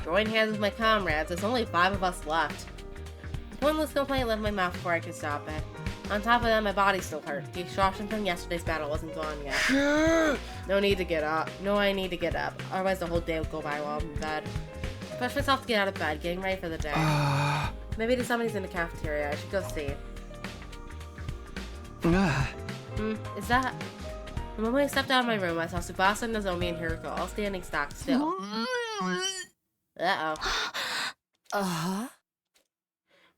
Join hands with my comrades. There's only 5 of us left. The pointless complaint left my mouth before I could stop it. On top of that, my body still hurt. The exhaustion from yesterday's battle wasn't gone yet. No need to get up. No, I need to get up. Otherwise, the whole day will go by while I'm in bed. I pushed myself to get out of bed, getting ready for the day. Maybe somebody's in the cafeteria. I should go see. Is that... The moment I stepped out of my room, I saw Tsubasa, Nozomi, and Hiriko all standing stock still. Uh-oh.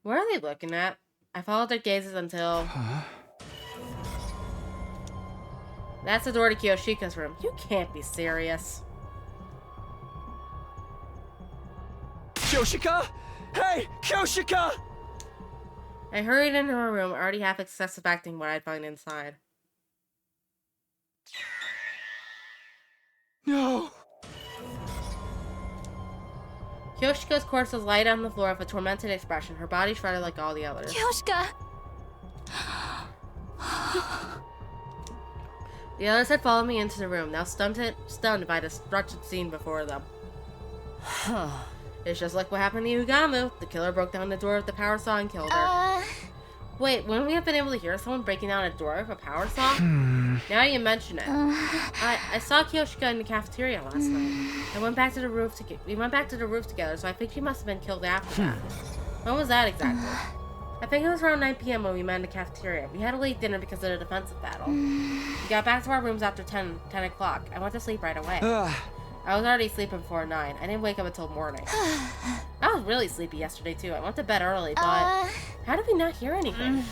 What are they looking at? I followed their gazes until... That's the door to Kiyoshika's room. You can't be serious. Kyoshika? Hey, Kyoshika! I hurried into her room, already half suspecting what I'd find inside. No! Kyoshika's corpse was laid on the floor with a tormented expression, her body shredded like all the others. Kyoshika! The others had followed me into the room, now stunned by the destruction scene before them. It's just like what happened to Yugamu. The killer broke down the door of the power saw and killed her. Wait, wouldn't we have been able to hear someone breaking down a door with a power saw? Now you mention it. I saw Kyoshika in the cafeteria last night. We went back to the roof together, so I think she must have been killed after that. When was that exactly? I think it was around 9 p.m. when we met in the cafeteria. We had a late dinner because of the defensive battle. We got back to our rooms after 10 o'clock. I went to sleep right away. I was already sleeping before 9. I didn't wake up until morning. I was really sleepy yesterday too. I went to bed early, but how did we not hear anything?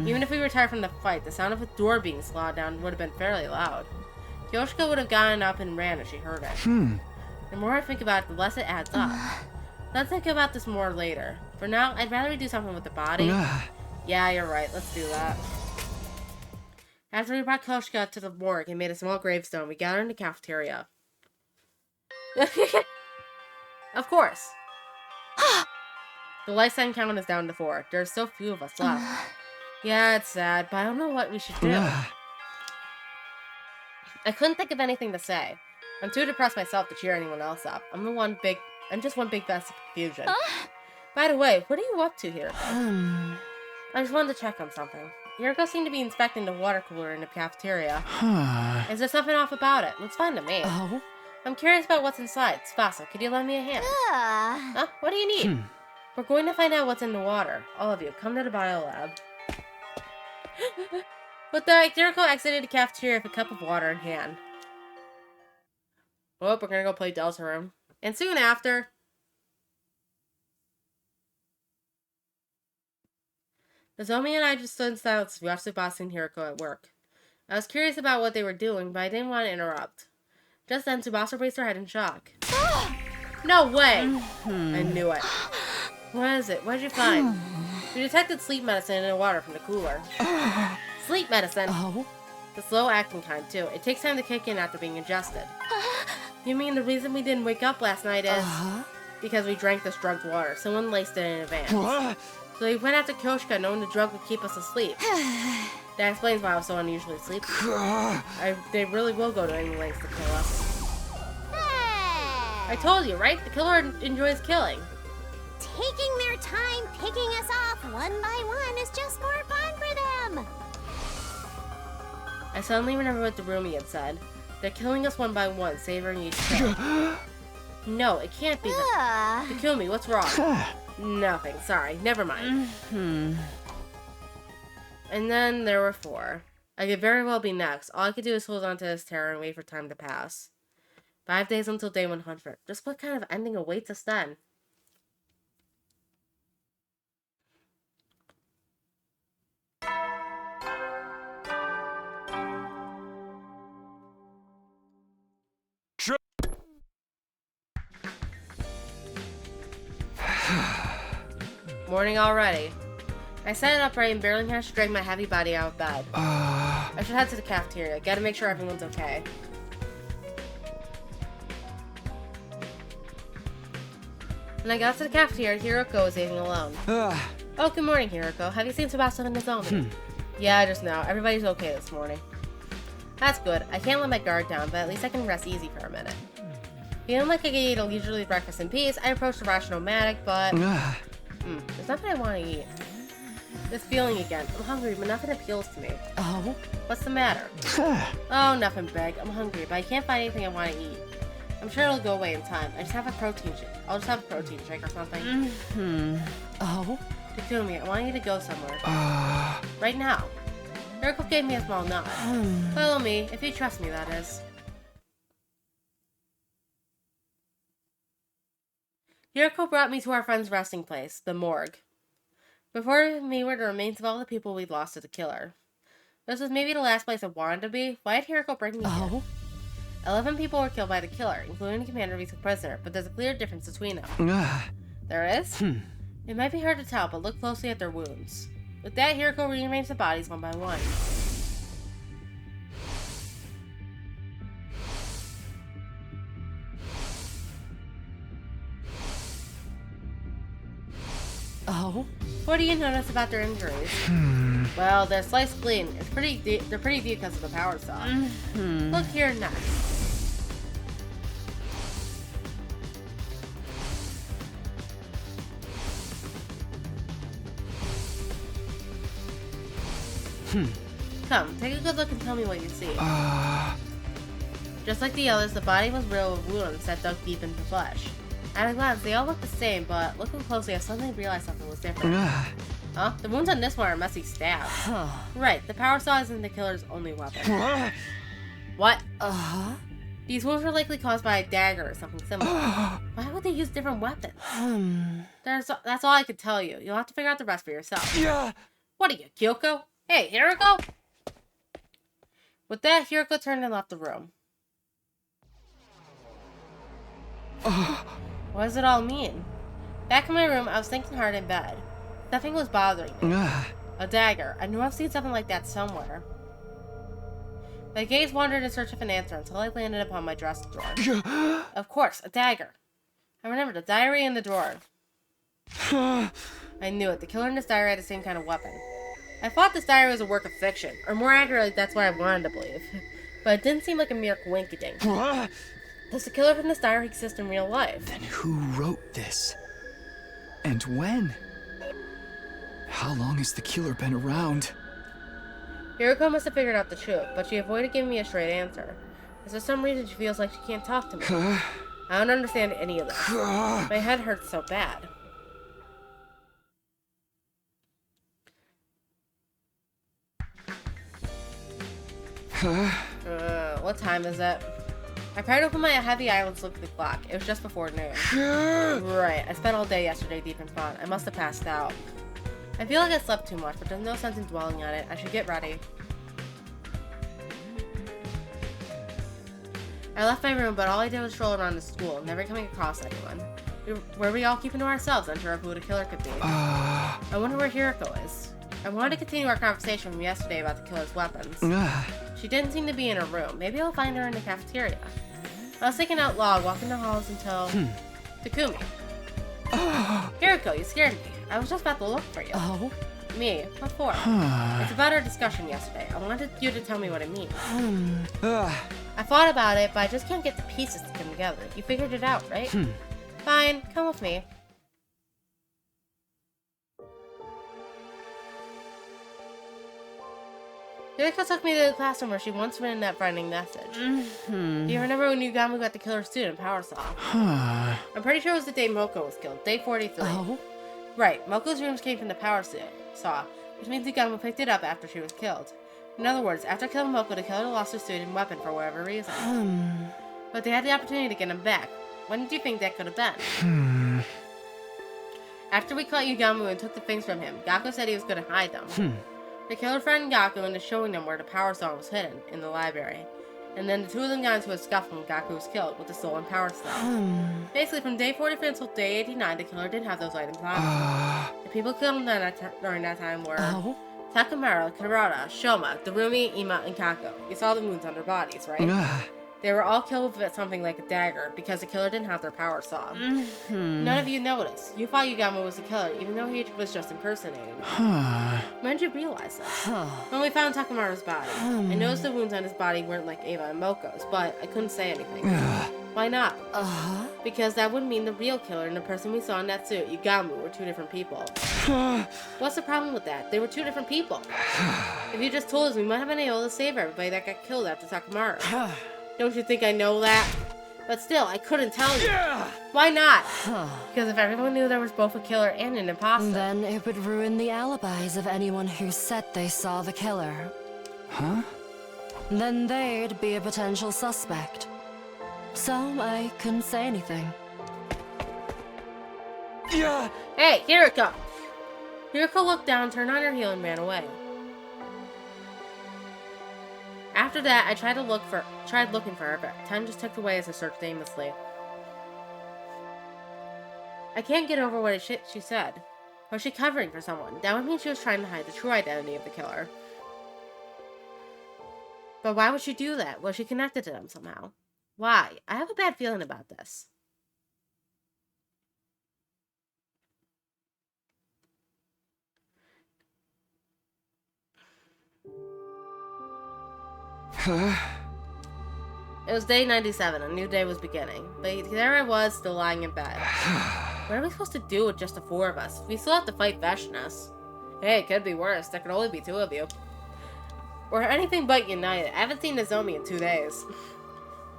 Even if we were tired from the fight, the sound of a door being slammed down would have been fairly loud. Kyoshika would have gotten up and ran if she heard it. The more I think about it, the less it adds up. Let's think about this more later. For now, I'd rather we do something with the body. Yeah, you're right. Let's do that. After we brought Kyoshika to the morgue and made a small gravestone, we gathered in the cafeteria. Of course. The lifetime count is down to 4. There's so few of us left. Yeah, it's sad, but I don't know what we should do. I couldn't think of anything to say. I'm too depressed myself to cheer anyone else up. I'm just one big mess of confusion. By the way, what are you up to here? I just wanted to check on something. Yuriko seemed to be inspecting the water cooler in the cafeteria. Is there something off about it? Looks fine to me. I'm curious about what's inside. Tsubasa, could you lend me a hand? Huh? What do you need? We're going to find out what's in the water. All of you, come to the biolab. With that, Yuriko exited the cafeteria with a cup of water in hand. Oh, we're gonna go play Delta Room. And soon after... Nozomi and I just stood in silence to watch Tsubasa and Hiroko at work. I was curious about what they were doing, but I didn't want to interrupt. Just then, Tsubasa raised her head in shock. No way! I knew it. What is it? What did you find? We detected sleep medicine in the water from the cooler. Sleep medicine? The slow-acting kind, too. It takes time to kick in after being ingested. You mean the reason we didn't wake up last night is... because we drank this drugged water. Someone laced it in advance. So we went after Kyoshika knowing the drug would keep us asleep. That explains why I was so unusually sleepy. They really will go to any lengths to kill us. I told you, right? The killer enjoys killing. Taking their time picking us off one by one is just more fun for them. I suddenly remember what the roomie had said. They're killing us one by one, savoring each kill. No, it can't be that. Takumi, what's wrong? Nothing. Sorry. Never mind. And then there were 4. I could very well be next. All I could do is hold on to this terror and wait for time to pass. 5 days until day 100. Just what kind of ending awaits us then? Morning already. I sat upright and barely managed to drag my heavy body out of bed. I should head to the cafeteria. Gotta make sure everyone's okay. When I got to the cafeteria, Hiroko was eating alone. Oh, good morning, Hiroko. Have you seen Tsubasa and Nozomi? Yeah, just now. Everybody's okay this morning. That's good. I can't let my guard down, but at least I can rest easy for a minute. Feeling like I could eat a leisurely breakfast in peace, I approached the rational-matic, but... there's nothing I want to eat. This feeling again. I'm hungry, but nothing appeals to me. What's the matter? Oh, nothing big. I'm hungry, but I can't find anything I want to eat. I'm sure it'll go away in time. I just have a protein shake. I'll just have a protein shake or something. Takumi, I want you to go somewhere. Right now. Hiroko gave me a small nod. Follow me, if you trust me, that is. Hiroko brought me to our friend's resting place, the morgue. Before me were the remains of all the people we'd lost to the killer. This was maybe the last place I wanted to be. Why did Hiroko bring me here? 11 people were killed by the killer, including the commander we took prisoner, but there's a clear difference between them. There is? It might be hard to tell, but look closely at their wounds. With that, Hiroko rearranged the bodies one by one. Oh? What do you notice about their injuries? Well, they're sliced clean. It's pretty deep. They're pretty deep because of the power saw. Look here next. Come, take a good look and tell me what you see. Just like the others, the body was riddled with wounds that dug deep into the flesh. At a glance, they all look the same, but looking closely, I suddenly realized something was different. Huh? The wounds on this one are messy stabs. Right, the power saw isn't the killer's only weapon. What? These wounds were likely caused by a dagger or something similar. Why would they use different weapons? That's all I could tell you. You'll have to figure out the rest for yourself. What are you, Kyoko? Hey, Hiroko! With that, Hiroko turned and left the room. What does it all mean? Back in my room, I was thinking hard in bed. Nothing was bothering me. A dagger. I knew I've seen something like that somewhere. My gaze wandered in search of an answer until I landed upon my dresser drawer. Of course, a dagger. I remembered a diary in the drawer. I knew it. The killer in this diary had the same kind of weapon. I thought this diary was a work of fiction, or more accurately, that's what I wanted to believe. But it didn't seem like a mere coinkydink. Does the killer from this diary exist in real life? Then who wrote this? And when? How long has the killer been around? Hiroko must have figured out the truth, but she avoided giving me a straight answer. Is there some reason she feels like she can't talk to me? I don't understand any of this. My head hurts so bad. What time is it? I tried to open my heavy eyelids, looked at the clock. It was just before noon. Right, I spent all day yesterday deep in thought. I must have passed out. I feel like I slept too much, but there's no sense in dwelling on it. I should get ready. I left my room, but all I did was stroll around the school, never coming across anyone. Were we all keeping to ourselves, unsure of who the killer could be? I wonder where Hiroko is. I wanted to continue our conversation from yesterday about the killer's weapons. She didn't seem to be in her room. Maybe I'll find her in the cafeteria. I was thinking out loud, walking the halls until... Takumi. Hiroko, you scared me. I was just about to look for you. Me? What for? It's about our discussion yesterday. I wanted you to tell me what it means. I thought about it, but I just can't get the pieces to come together. You figured it out, right? Fine, come with me. Hiroko took me to the classroom where she once written that frightening message. Do you remember when Yugamo got the killer student power saw? I'm pretty sure it was the day Moko was killed, day 43. Right, Moko's rooms came from the power saw, which means Yugamo picked it up after she was killed. In other words, after killing Moko, the killer lost her student weapon for whatever reason. But they had the opportunity to get him back. When did you think that could have been? After we caught Yugamo and took the things from him, Gakko said he was going to hide them. The killer threatened Gakko into showing them where the power saw was hidden, in the library. And then the two of them got into a scuffle when Gakko was killed with the stolen power saw. Basically, from day 43 until day 89, the killer didn't have those items on him. The people killed him during that time were Takamura, Karada, Shoma, Darumi, Ima, and Kako. You saw the wounds on their bodies, right? They were all killed with something like a dagger because the killer didn't have their power saw. None of you noticed. You thought Yugamo was the killer, even though he was just impersonating them. When did you realize this? When we found Takamura's body. I noticed the wounds on his body weren't like Ava and Moko's, but I couldn't say anything. Why not? Because that would mean the real killer and the person we saw in that suit, Yugamo, were two different people. What's the problem with that? They were two different people. If you just told us, we might have been able to save everybody that got killed after Takamura. Don't you think I know that? But still, I couldn't tell you. Why not? Because if everyone knew there was both a killer and an imposter... Then it would ruin the alibis of anyone who said they saw the killer. Then they'd be a potential suspect. So I couldn't say anything. Hey, Hiroko! Hiroko looked down, turned on her heel, and ran away. After that, I tried looking for her, but time just ticked away as I searched aimlessly. I can't get over what she said. Or was she covering for someone? That would mean she was trying to hide the true identity of the killer. But why would she do that? Was she connected to them somehow? Why? I have a bad feeling about this. It was day 97. A new day was beginning. But there I was, still lying in bed. What are we supposed to do with just the 4 of us? We still have to fight Veshness. Hey, it could be worse. There could only be 2 of you. We're anything but united. I haven't seen Nozomi in 2 days.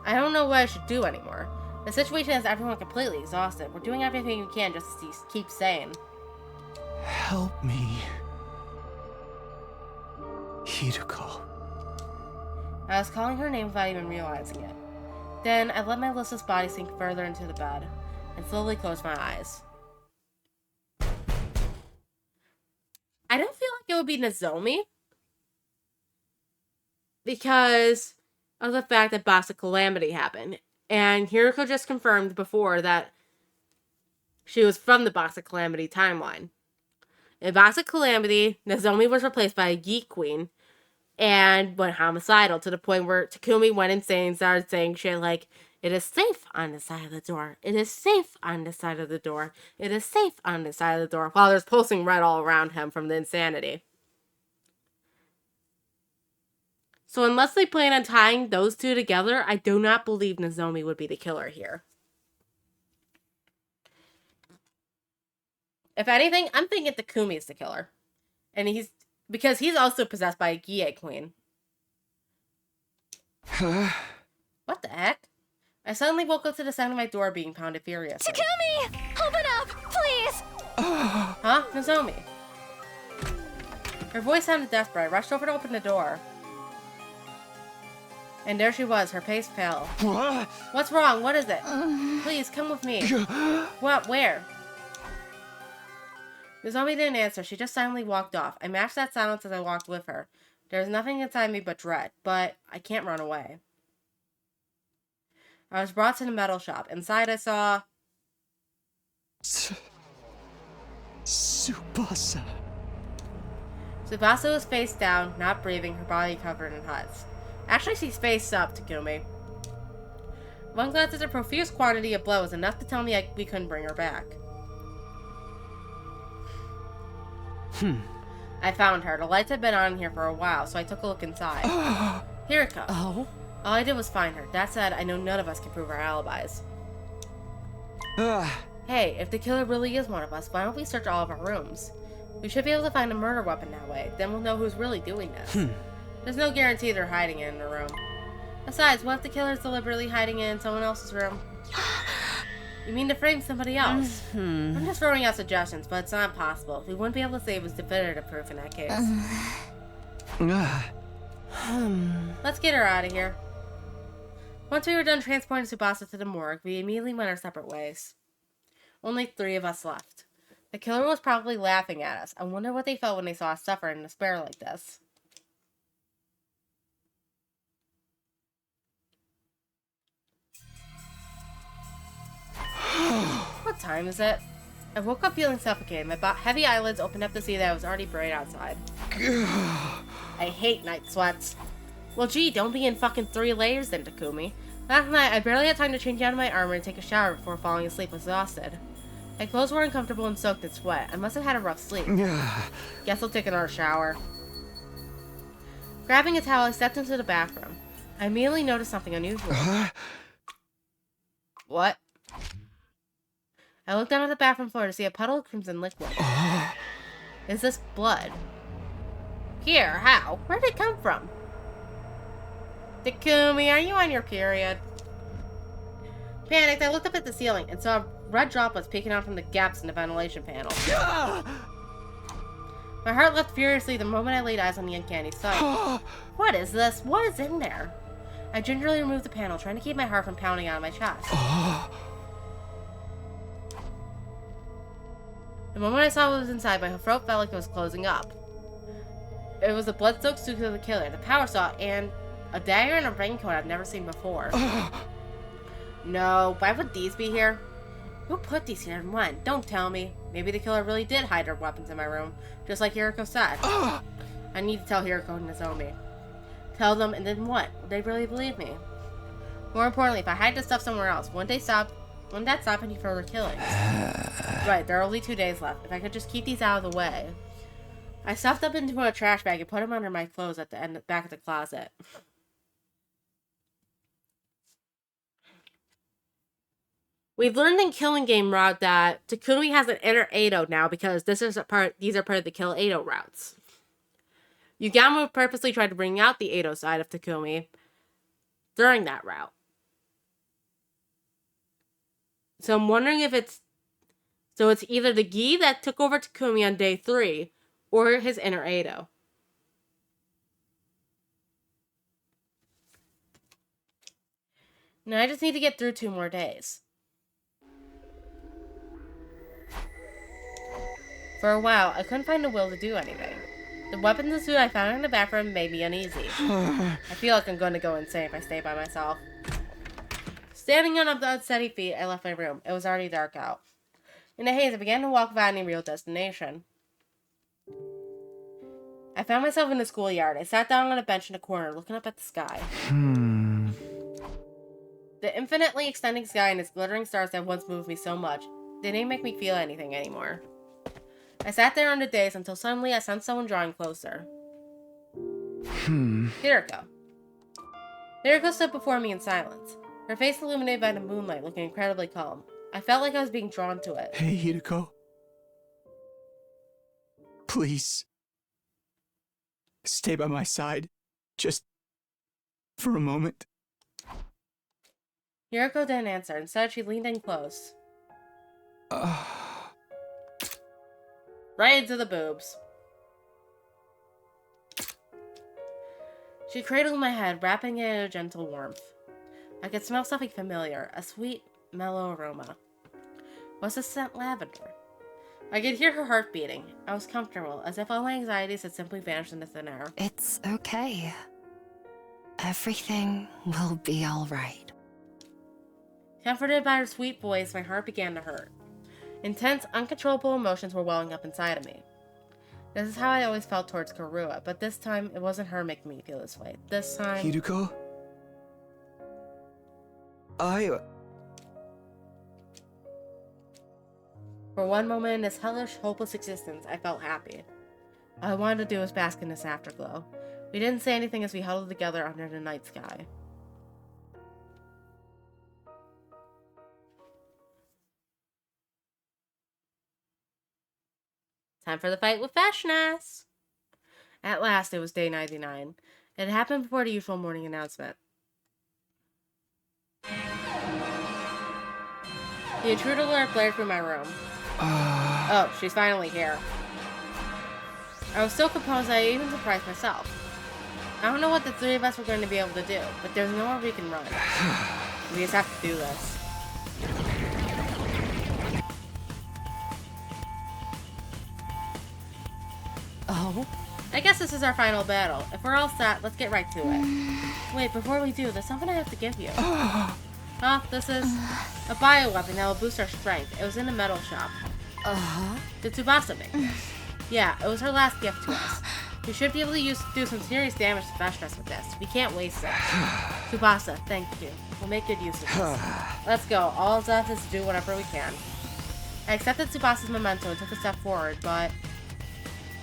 I don't know what I should do anymore. The situation has everyone completely exhausted. We're doing everything we can just to keep sane. Help me. Hiruko. I was calling her name without even realizing it. Then I let my listless body sink further into the bed and slowly closed my eyes. I don't feel like it would be Nozomi because of the fact that Box of Calamity happened. And Hiruko just confirmed before that she was from the Box of Calamity timeline. In Box of Calamity, Nozomi was replaced by a Geek Queen and went homicidal to the point where Takumi went insane and started saying shit like, "It is safe on the side of the door. It is safe on the side of the door. It is safe on the side of the door," while there's pulsing red all around him from the insanity. So unless they plan on tying those 2 together, I do not believe Nozomi would be the killer here. If anything, I'm thinking Takumi is the killer. And because he's also possessed by a Gie Queen. What the heck? I suddenly woke up to the sound of my door being pounded furiously. Takumi! Open up, please! Huh? Nozomi. Her voice sounded desperate. I rushed over to open the door. And there she was, her face pale. What? What's wrong? What is it? Please, come with me. What? Where? Nozomi didn't answer. She just silently walked off. I matched that silence as I walked with her. There's nothing inside me but dread, but I can't run away. I was brought to the metal shop. Inside I saw... Tsubasa. Tsubasa was face down, not breathing, her body covered in cuts. Actually, she's face up, Takumi. One glance at the profuse quantity of blood was enough to tell me we couldn't bring her back. I found her. The lights had been on here for a while, so I took a look inside. Hiruko. Oh? All I did was find her. That said, I know none of us can prove our alibis. Hey, if the killer really is one of us, why don't we search all of our rooms? We should be able to find a murder weapon that way. Then we'll know who's really doing this. There's no guarantee they're hiding it in a room. Besides, what if the killer's deliberately hiding it in someone else's room? You mean to frame somebody else? I'm just throwing out suggestions, but it's not possible. We wouldn't be able to say it was definitive proof in that case. Let's get her out of here. Once we were done transporting Tsubasa to the morgue, we immediately went our separate ways. Only 3 of us left. The killer was probably laughing at us. I wonder what they felt when they saw us suffer in despair like this. What time is it? I woke up feeling suffocated. My heavy eyelids opened up to see that it was already bright outside. I hate night sweats. Well, gee, don't be in fucking 3 layers then, Takumi. Last night, I barely had time to change out of my armor and take a shower before falling asleep exhausted. My clothes were uncomfortable and soaked in sweat. I must have had a rough sleep. Guess I'll take another shower. Grabbing a towel, I stepped into the bathroom. I immediately noticed something unusual. What? I looked down at the bathroom floor to see a puddle of crimson liquid. Is this blood? Here, how? Where did it come from? Takumi, are you on your period? Panicked, I looked up at the ceiling and saw red droplets peeking out from the gaps in the ventilation panel. My heart leapt furiously the moment I laid eyes on the uncanny sight. What is this? What is in there? I gingerly removed the panel, trying to keep my heart from pounding out of my chest. The moment I saw what was inside, my throat felt like it was closing up. It was a blood-soaked suit of the killer, the power saw, and a dagger and a raincoat I've never seen before. No, why would these be here? Who put these here and when? Don't tell me. Maybe the killer really did hide her weapons in my room, just like Hiroko said. I need to tell Hiroko and Nozomi. Tell them, and then what? Would they really believe me? More importantly, if I hide the stuff somewhere else, wouldn't that stop any further killings? Right, there are only 2 days left. If I could just keep these out of the way. I stuffed them into a trash bag and put them under my clothes at the back of the closet. We've learned in Killing Game route that Takumi has an inner Edo now because these are part of the Kill Edo routes. Yugamu purposely tried to bring out the Edo side of Takumi during that route. So I'm wondering if it's either the Gi that took over Takumi on day 3 or his inner Edo. Now I just need to get through 2 more days. For a while, I couldn't find the will to do anything. The weapons and suit I found in the bathroom made me uneasy. I feel like I'm going to go insane if I stay by myself. Standing on the unsteady feet, I left my room. It was already dark out. In the haze, I began to walk without any real destination. I found myself in the schoolyard. I sat down on a bench in a corner, looking up at the sky. The infinitely extending sky and its glittering stars that once moved me so much, they didn't make me feel anything anymore. I sat there on the days until suddenly I sensed someone drawing closer. Hiroko. Hiroko stood before me in silence, her face illuminated by the moonlight, looking incredibly calm. I felt like I was being drawn to it. Hey, Hiroko. Please. Stay by my side. Just for a moment. Hiroko didn't answer. Instead, she leaned in close. Right into the boobs. She cradled my head, wrapping it in a gentle warmth. I could smell something familiar, a sweet, mellow aroma. Was the scent lavender? I could hear her heart beating. I was comfortable, as if all my anxieties had simply vanished into thin air. It's okay. Everything will be all right. Comforted by her sweet voice, my heart began to hurt. Intense, uncontrollable emotions were welling up inside of me. This is how I always felt towards Karua, but this time, it wasn't her making me feel this way. This time... Hiroko? For one moment in this hellish, hopeless existence, I felt happy. All I wanted to do was bask in this afterglow. We didn't say anything as we huddled together under the night sky. Time for the fight with Fashioness! At last, it was day 99. It happened before the usual morning announcement. The intruder alert blared through my room. Oh, she's finally here. I was so composed that I even surprised myself. I don't know what the 3 of us were going to be able to do, but there's nowhere we can run. We just have to do this. Oh? I guess this is our final battle. If we're all set, let's get right to it. Wait, before we do, there's something I have to give you. This is a bioweapon that will boost our strength. It was in a metal shop. Did Tsubasa make this? Yeah, it was her last gift to us. We should be able to do some serious damage to Fashioness with this. We can't waste it. Tsubasa, thank you. We'll make good use of this. Let's go. All that's left is to do whatever we can. I accepted Tsubasa's memento and took a step forward, but...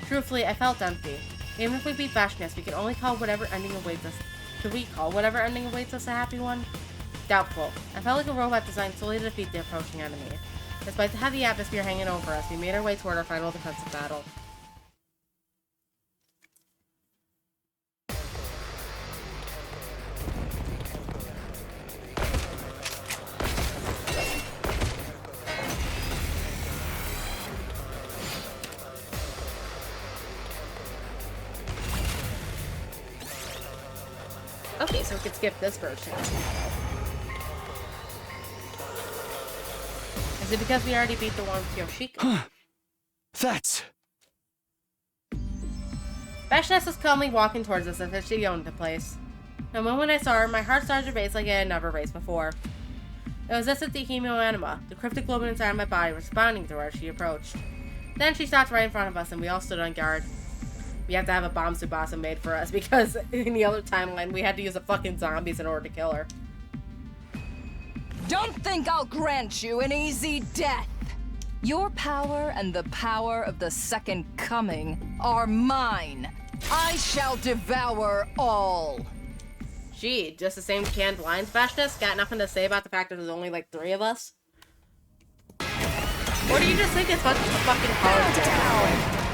truthfully, I felt empty. Even if we beat Fashioness, we can only call whatever ending awaits us. Could we call whatever ending awaits us a happy one? Doubtful. I felt like a robot designed solely to defeat the approaching enemy. Despite the heavy atmosphere hanging over us, we made our way toward our final defensive battle. Okay, so we could skip this version. Is it because we already beat the one with Yoshiko? That's... Fashioness was calmly walking towards us as if she owned the place. The moment I saw her, my heart started to race like it had never raced before. It was this at the hemoanima, the cryptic globin inside my body responding to her as she approached. Then she stopped right in front of us and we all stood on guard. We have to have a bomb Tsubasa made for us because in the other timeline we had to use the fucking zombies in order to kill her. Don't think I'll grant you an easy death. Your power and the power of the Second Coming are mine. I shall devour all. Gee, just the same canned lines, Vashtis? Got nothing to say about the fact that there's only like 3 of us? Or do you just think it's fucking hard?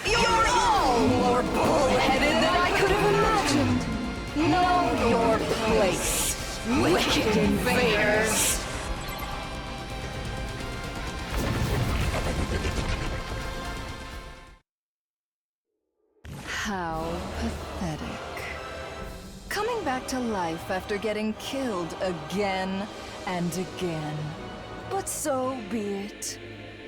You're all more bullheaded than I could have imagined. Know your place, wicked invaders. How pathetic. Coming back to life after getting killed again and again. But so be it.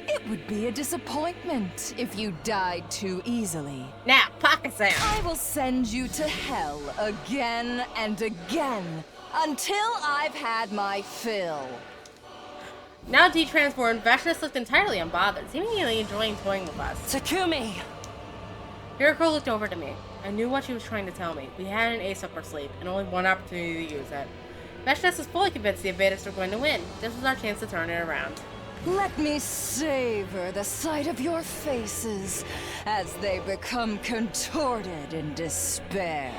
It would be a disappointment if you died too easily. Now, pocket sound. I will send you to hell again and again until I've had my fill. Now detranspormed, Vashtis looked entirely unbothered, seemingly enjoying toying with us. Takumi! Hiriko looked over to me. I knew what she was trying to tell me. We had an ace up our sleeve, and only one opportunity to use it. Vashtis was fully convinced the invaders were going to win. This was our chance to turn it around. Let me savor the sight of your faces as they become contorted in despair.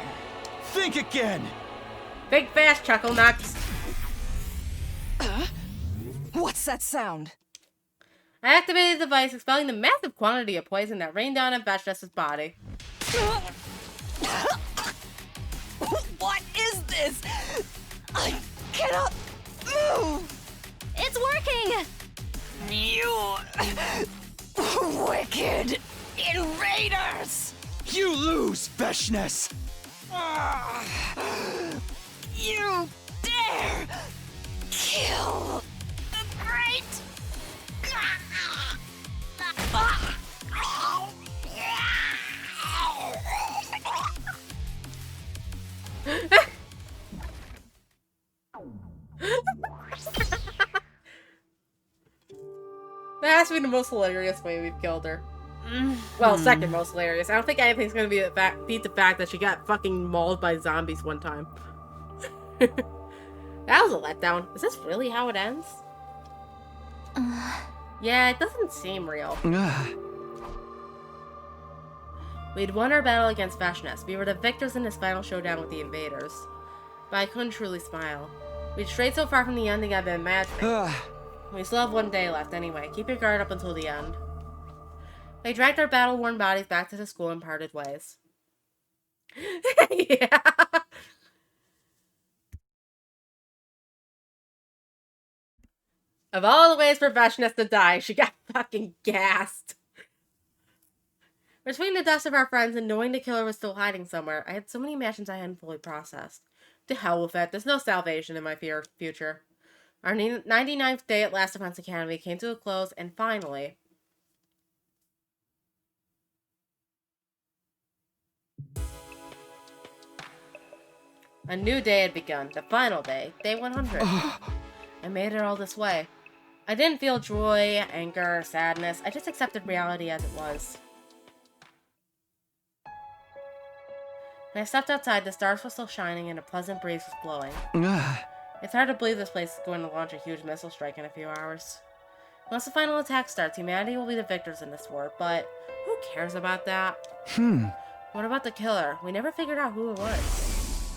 Think again! Big fast chuckle nuts. What's that sound? I activated the device, expelling the massive quantity of poison that rained down on Vashtis' body. What is this? I cannot move! It's working! You wicked invaders! You lose, Vashnis! You dare kill the great... That has to be the most hilarious way we've killed her. Well, second most hilarious. I don't think anything's gonna be beat the fact that she got fucking mauled by zombies one time. That was a letdown. Is this really how it ends? Yeah, it doesn't seem real. We'd won our battle against Vashnis. We were the victors in this final showdown with the invaders. But I couldn't truly smile. We'd strayed so far from the ending I've been imagining. We still have 1 day left anyway. Keep your guard up until the end. They dragged our battle-worn bodies back to the school and parted ways. Yeah. Of all the ways for Vashnis to die, she got fucking gassed. Between the deaths of our friends and knowing the killer was still hiding somewhere, I had so many imaginations I hadn't fully processed. To hell with it. There's no salvation in my future. Our 99th day at Last Defense Academy came to a close, and finally... a new day had begun. The final day. Day 100. I made it all this way. I didn't feel joy, anger, or sadness. I just accepted reality as it was. When I stepped outside, the stars were still shining and a pleasant breeze was blowing. It's hard to believe this place is going to launch a huge missile strike in a few hours. Once the final attack starts, humanity will be the victors in this war, but who cares about that? What about the killer? We never figured out who it was.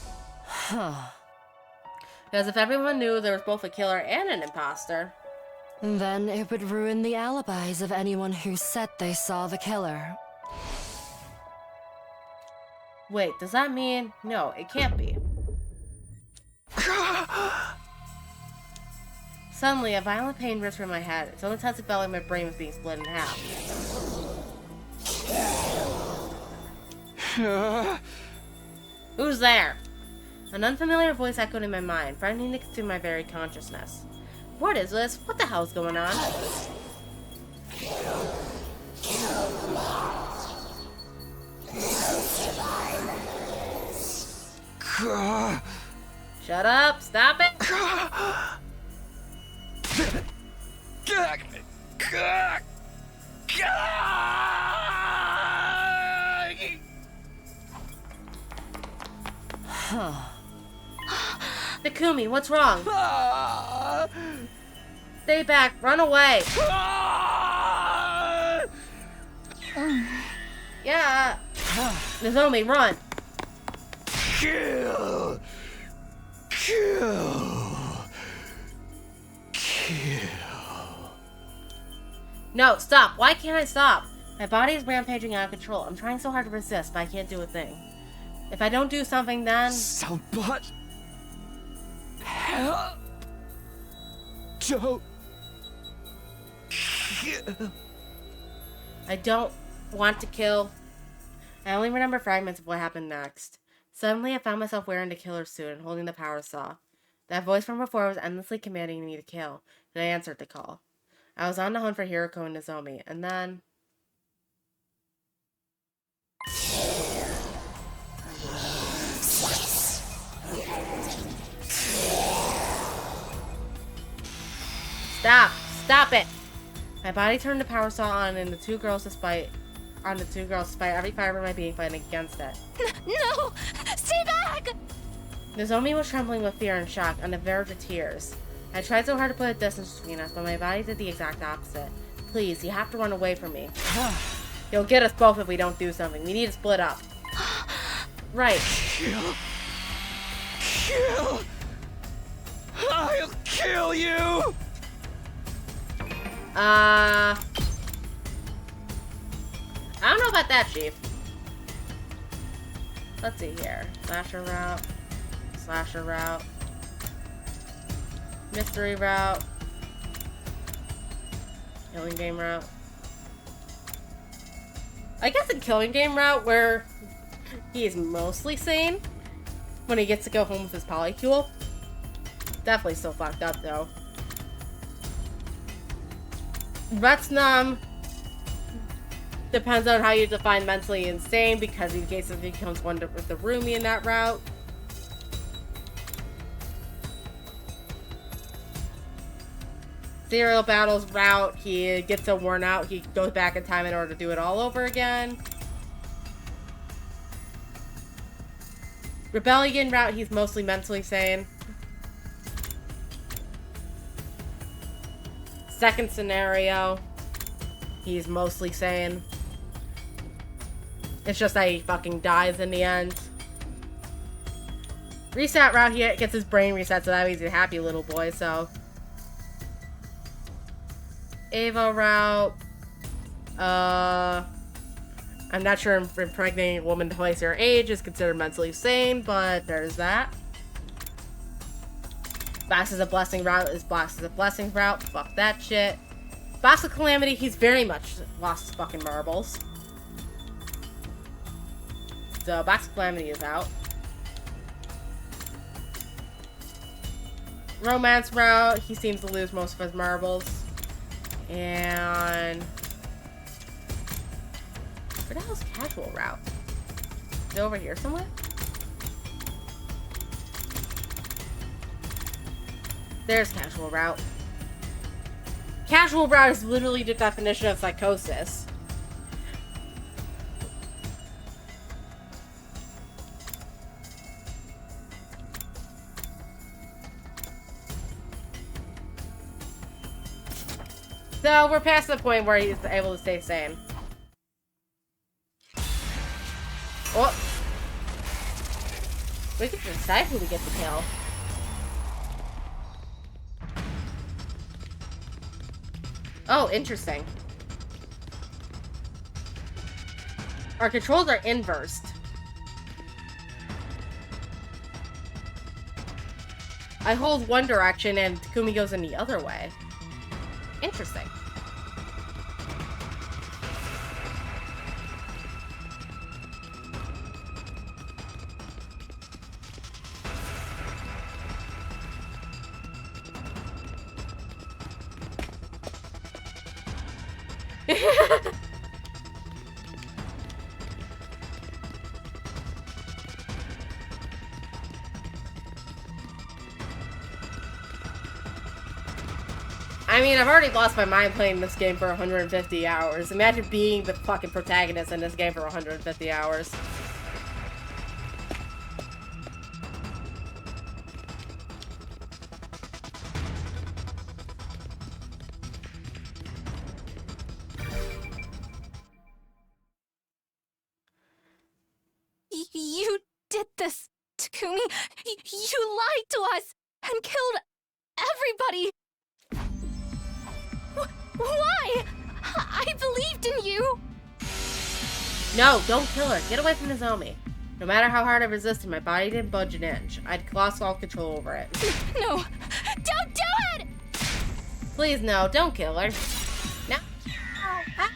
Because if everyone knew there was both a killer and an imposter... then it would ruin the alibis of anyone who said they saw the killer. Wait, does that mean... no, it can't be. Suddenly, a violent pain ripped through my head. It's so intense it felt like my brain was being split in half. Who's there? An unfamiliar voice echoed in my mind, frightening to consume my very consciousness. What is this? What the hell's going on? Shut up! Stop it! Takumi, what's wrong? Stay back! Run away! Yeah! Nozomi, run! Kill! Kill! Kill! No, stop! Why can't I stop? My body is rampaging out of control. I'm trying so hard to resist, but I can't do a thing. If I don't do something, then... Somebody... help! Don't... kill! I don't want to kill. I only remember fragments of what happened next. Suddenly, I found myself wearing the killer suit and holding the power saw. That voice from before was endlessly commanding me to kill, and I answered the call. I was on the hunt for Hiroko and Nozomi, and then... Stop! Stop it! My body turned the power saw on, and the two girls, despite every fiber of my being fighting against it. No! Stay back! Nozomi was trembling with fear and shock, on the verge of tears. I tried so hard to put a distance between us, but my body did the exact opposite. Please, you have to run away from me. You'll get us both if we don't do something. We need to split up. Right. Kill! Kill! I'll kill you! I don't know about that, Chief. Let's see here. Slasher route. Slasher route. Mystery route. Killing game route. I guess a killing game route where he is mostly sane when he gets to go home with his polycule. Definitely still fucked up though. Retsnum depends on how you define mentally insane, because in case it becomes one with the roomie in that route. Serial battles route, he gets so worn out, he goes back in time in order to do it all over again. Rebellion route, he's mostly mentally sane. Second scenario, he's mostly sane. It's just that he fucking dies in the end. Reset route, he gets his brain reset, so that means he's a happy little boy, so. Ava route. I'm not sure if impregnating a woman twice her age is considered mentally sane, but there's that. Box is a blessing route is Box is a blessing route. Fuck that shit. Box of Calamity, he's very much lost his fucking marbles. So Box of Calamity is out. Romance route, he seems to lose most of his marbles. And where the hell's casual route? Is it over here somewhere? There's casual route. Casual route is literally the definition of psychosis. So we're past the point where he's able to stay sane. Oh! We can decide who we get to kill. Oh, interesting. Our controls are inversed. I hold one direction and Takumi goes in the other way. Interesting. I mean, I've already lost my mind playing this game for 150 hours. Imagine being the fucking protagonist in this game for 150 hours. You did this, Takumi. You lied to us and killed everybody. Why? I believed in you. No, don't kill her. Get away from Nozomi. No matter how hard I resisted, my body didn't budge an inch. I'd lost all control over it. No, don't do it! Please, no, don't kill her. No. Ah.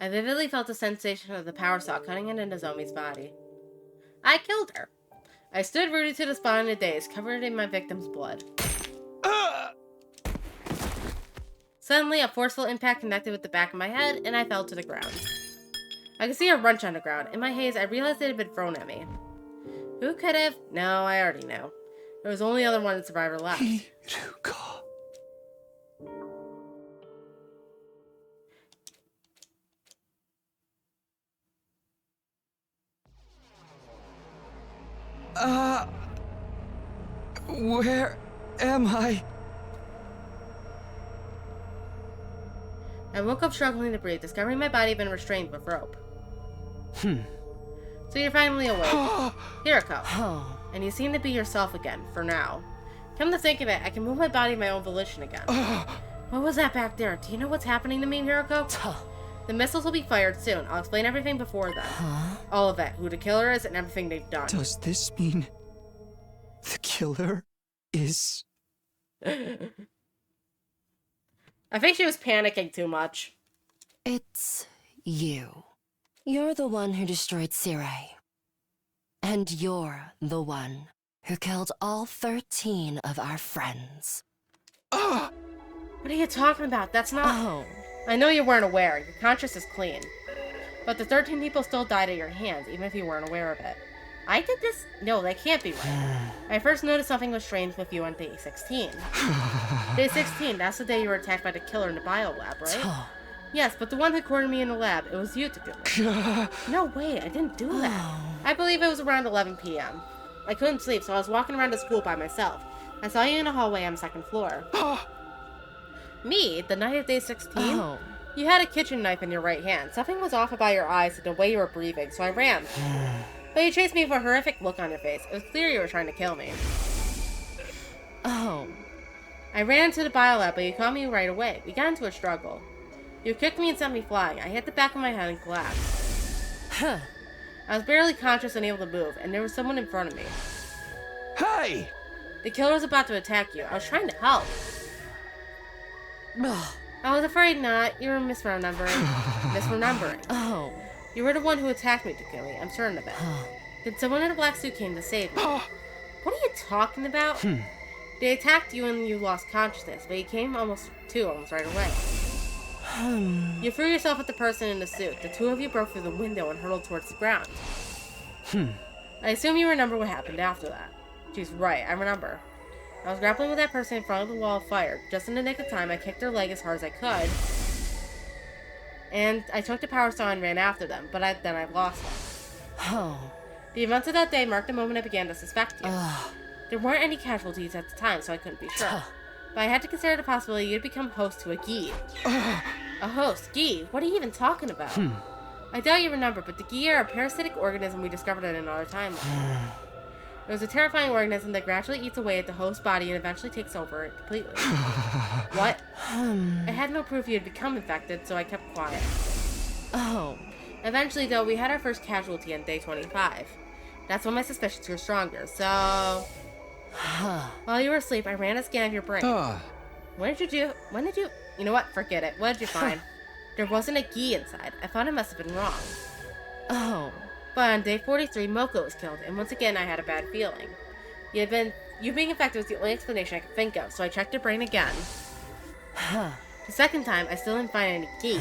I vividly felt the sensation of the power saw cutting into Nozomi's body. I killed her. I stood rooted to the spot in a daze, covered in my victim's blood. Suddenly, a forceful impact connected with the back of my head, and I fell to the ground. I could see a wrench on the ground. In my haze, I realized it had been thrown at me. Who could have? No, I already know. There was only other one survivor left. Where am I? I woke up struggling to breathe, discovering my body had been restrained with rope. So you're finally awake. Hirako. And you seem to be yourself again, for now. Come to think of it, I can move my body of my own volition again. What was that back there? Do you know what's happening to me, Hirako? The missiles will be fired soon. I'll explain everything before then. All of it. Who the killer is and everything they've done. Does this mean the killer is... I think she was panicking too much. It's you. You're the one who destroyed Sirei. And you're the one who killed all 13 of our friends. What are you talking about? That's not... I know you weren't aware. Your conscience is clean. But the 13 people still died at your hands, even if you weren't aware of it. I did this? No, that can't be right. I first noticed something was strange with you on day 16. Day 16, that's the day you were attacked by the killer in the biolab, right? Yes, but the one who cornered me in the lab, it was you, Takumi. No, wait, I didn't do that. I believe it was around 11 p.m. I couldn't sleep, so I was walking around the school by myself. I saw you in a hallway on the second floor. Me? The night of day 16? You had a kitchen knife in your right hand. Something was off about your eyes and the way you were breathing, so I ran. But you chased me with a horrific look on your face. It was clear you were trying to kill me. I ran into the biolab, but you caught me right away. We got into a struggle. You kicked me and sent me flying. I hit the back of my head and collapsed. I was barely conscious and able to move, and there was someone in front of me. Hey! The killer was about to attack you. I was trying to help. I was afraid not. You were misremembering. You were the one who attacked me, Takumi. I'm certain of it. Then someone in a black suit came to save me. What are you talking about? They attacked you and you lost consciousness, but you came almost right away. You threw yourself at the person in the suit. The two of you broke through the window and hurtled towards the ground. I assume you remember what happened after that. She's right, I remember. I was grappling with that person in front of the wall of fire. Just in the nick of time, I kicked their leg as hard as I could. And I took the power saw and ran after them, but then I lost them. The events of that day marked the moment I began to suspect you. There weren't any casualties at the time, so I couldn't be sure. But I had to consider the possibility you'd become host to a Gi. A host? Gi? What are you even talking about? I doubt you remember, but the Gi are a parasitic organism we discovered in another timeline. It was a terrifying organism that gradually eats away at the host body and eventually takes over it completely. What? I had no proof you had become infected, so I kept quiet. Eventually, though, we had our first casualty on day 25. That's when my suspicions grew stronger, so... While you were asleep, I ran a scan of your brain. When did you... You know what? Forget it. What did you find? There wasn't a gi inside. I thought it must have been wrong. Oh. But on day 43, Moko was killed, and once again I had a bad feeling. You being infected was the only explanation I could think of, so I checked your brain again. The second time, I still didn't find any gi.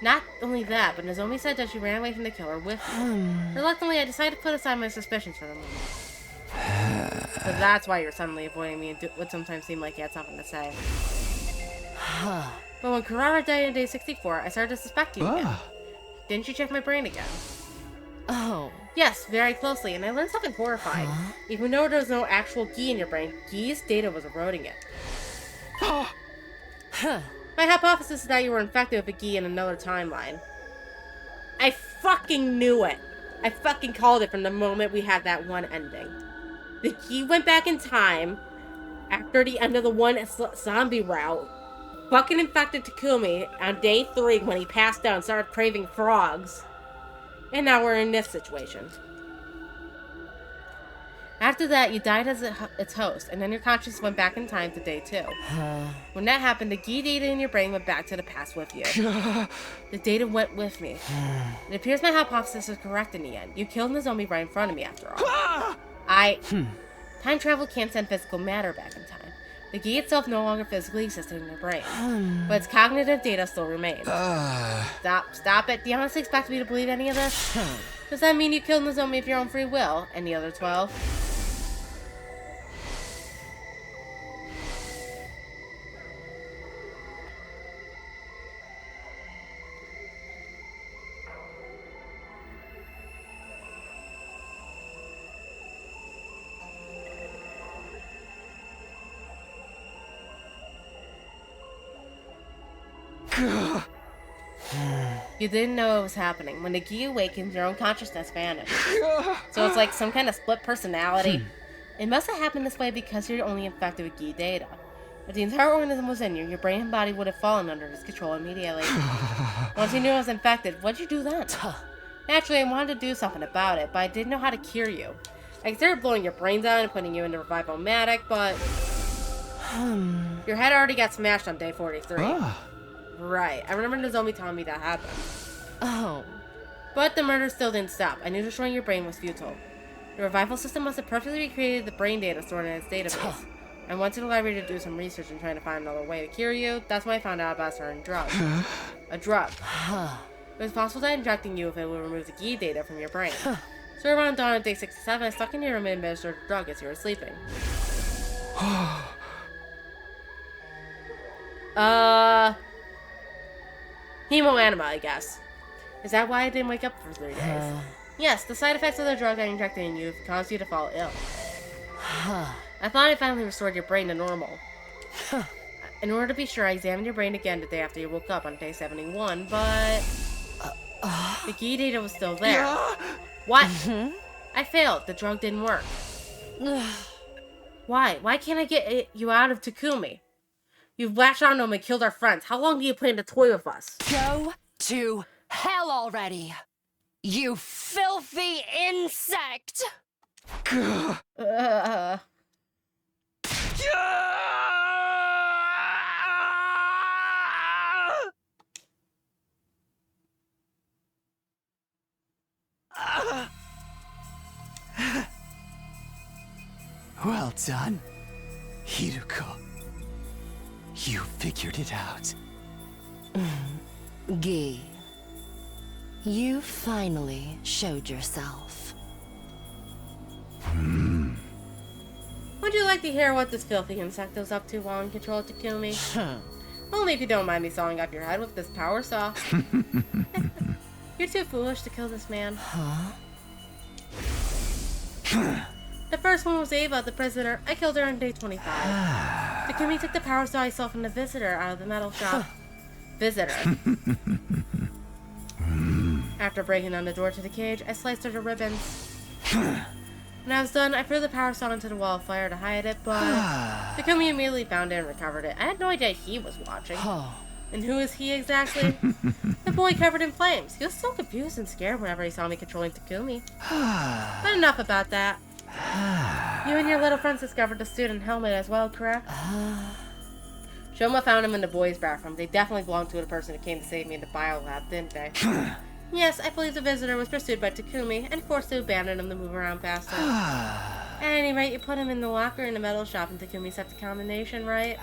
Not only that, but Nozomi said that she ran away from the killer with me. Reluctantly, I decided to put aside my suspicions for the moment. So that's why you're suddenly avoiding me and would sometimes seem like you had something to say. But when Kurara died on day 64, I started to suspect you again. Didn't you check my brain again? Oh. Yes, very closely, and I learned something horrifying. Even though there was no actual gi in your brain, gi's data was eroding it. My hypothesis is that you were infected with a gi in another timeline. I fucking knew it! I fucking called it from the moment we had that one ending. The gi went back in time after the end of the one zombie route, fucking infected Takumi on day 3 when he passed out and started craving frogs. And now we're in this situation. After that, you died as its host, and then your consciousness went back in time to day 2. When that happened, the gi data in your brain went back to the past with you. The data went with me. It appears my hypothesis was correct in the end. You killed Nozomi right in front of me, after all. Time travel can't send physical matter back in time. The gi itself no longer physically existed in your brain, but its cognitive data still remains. Stop it. Do you honestly expect me to believe any of this? Does that mean you killed Nozomi of your own free will? And the other 12? You didn't know it was happening. When the gi awakens, your own consciousness vanished. So it's like some kind of split personality. It must have happened this way because you're only infected with gi data. If the entire organism was in you, your brain and body would have fallen under its control immediately. Once you knew I was infected, what'd you do then? Naturally, I wanted to do something about it, but I didn't know how to cure you. I considered blowing your brains out and putting you into Revival-matic, but... your head already got smashed on day 43. Right. I remember Nozomi telling me that happened. But the murder still didn't stop. I knew destroying your brain was futile. The revival system must have perfectly recreated the brain data stored in its database. I went to the library to do some research and trying to find another way to cure you. That's when I found out about a certain drug. A drug. It was possible that injecting you if it would remove the gi data from your brain. So around dawn on day 67, I stuck in your room and administered the drug as you were sleeping. Hemoanima, I guess. Is that why I didn't wake up for 3 days? Yes, the side effects of the drug I injected in you caused you to fall ill. I thought I finally restored your brain to normal. In order to be sure, I examined your brain again the day after you woke up on day 71, but... the gi data was still there. What? I failed. The drug didn't work. Why? Why can't I get you out of Takumi? You've latched onto him and killed our friends. How long do you plan to toy with us? Go to hell already, you filthy insect! Well done, Hiruko. You figured it out. Gi, you finally showed yourself. Would you like to hear what this filthy insect was up to while in control of Takumi? Only if you don't mind me sawing off your head with this power saw. You're too foolish to kill this man. The first one was Ava, the prisoner. I killed her on day 25. Takumi took the power saw I saw from the visitor out of the metal shop. Visitor. After breaking down the door to the cage, I sliced her to ribbons. When I was done, I threw the power saw into the wall of fire to hide it, but Takumi immediately found it and recovered it. I had no idea he was watching. And who is he exactly? The boy covered in flames. He was so confused and scared whenever he saw me controlling Takumi. But enough about that. You and your little friends discovered the student helmet as well, correct? Shoma found him in the boys' bathroom. They definitely belonged to the person who came to save me in the biolab, didn't they? Yes, I believe the visitor was pursued by Takumi and forced to abandon him to move around faster. At any rate, you put him in the locker in the metal shop and Takumi set the combination, right?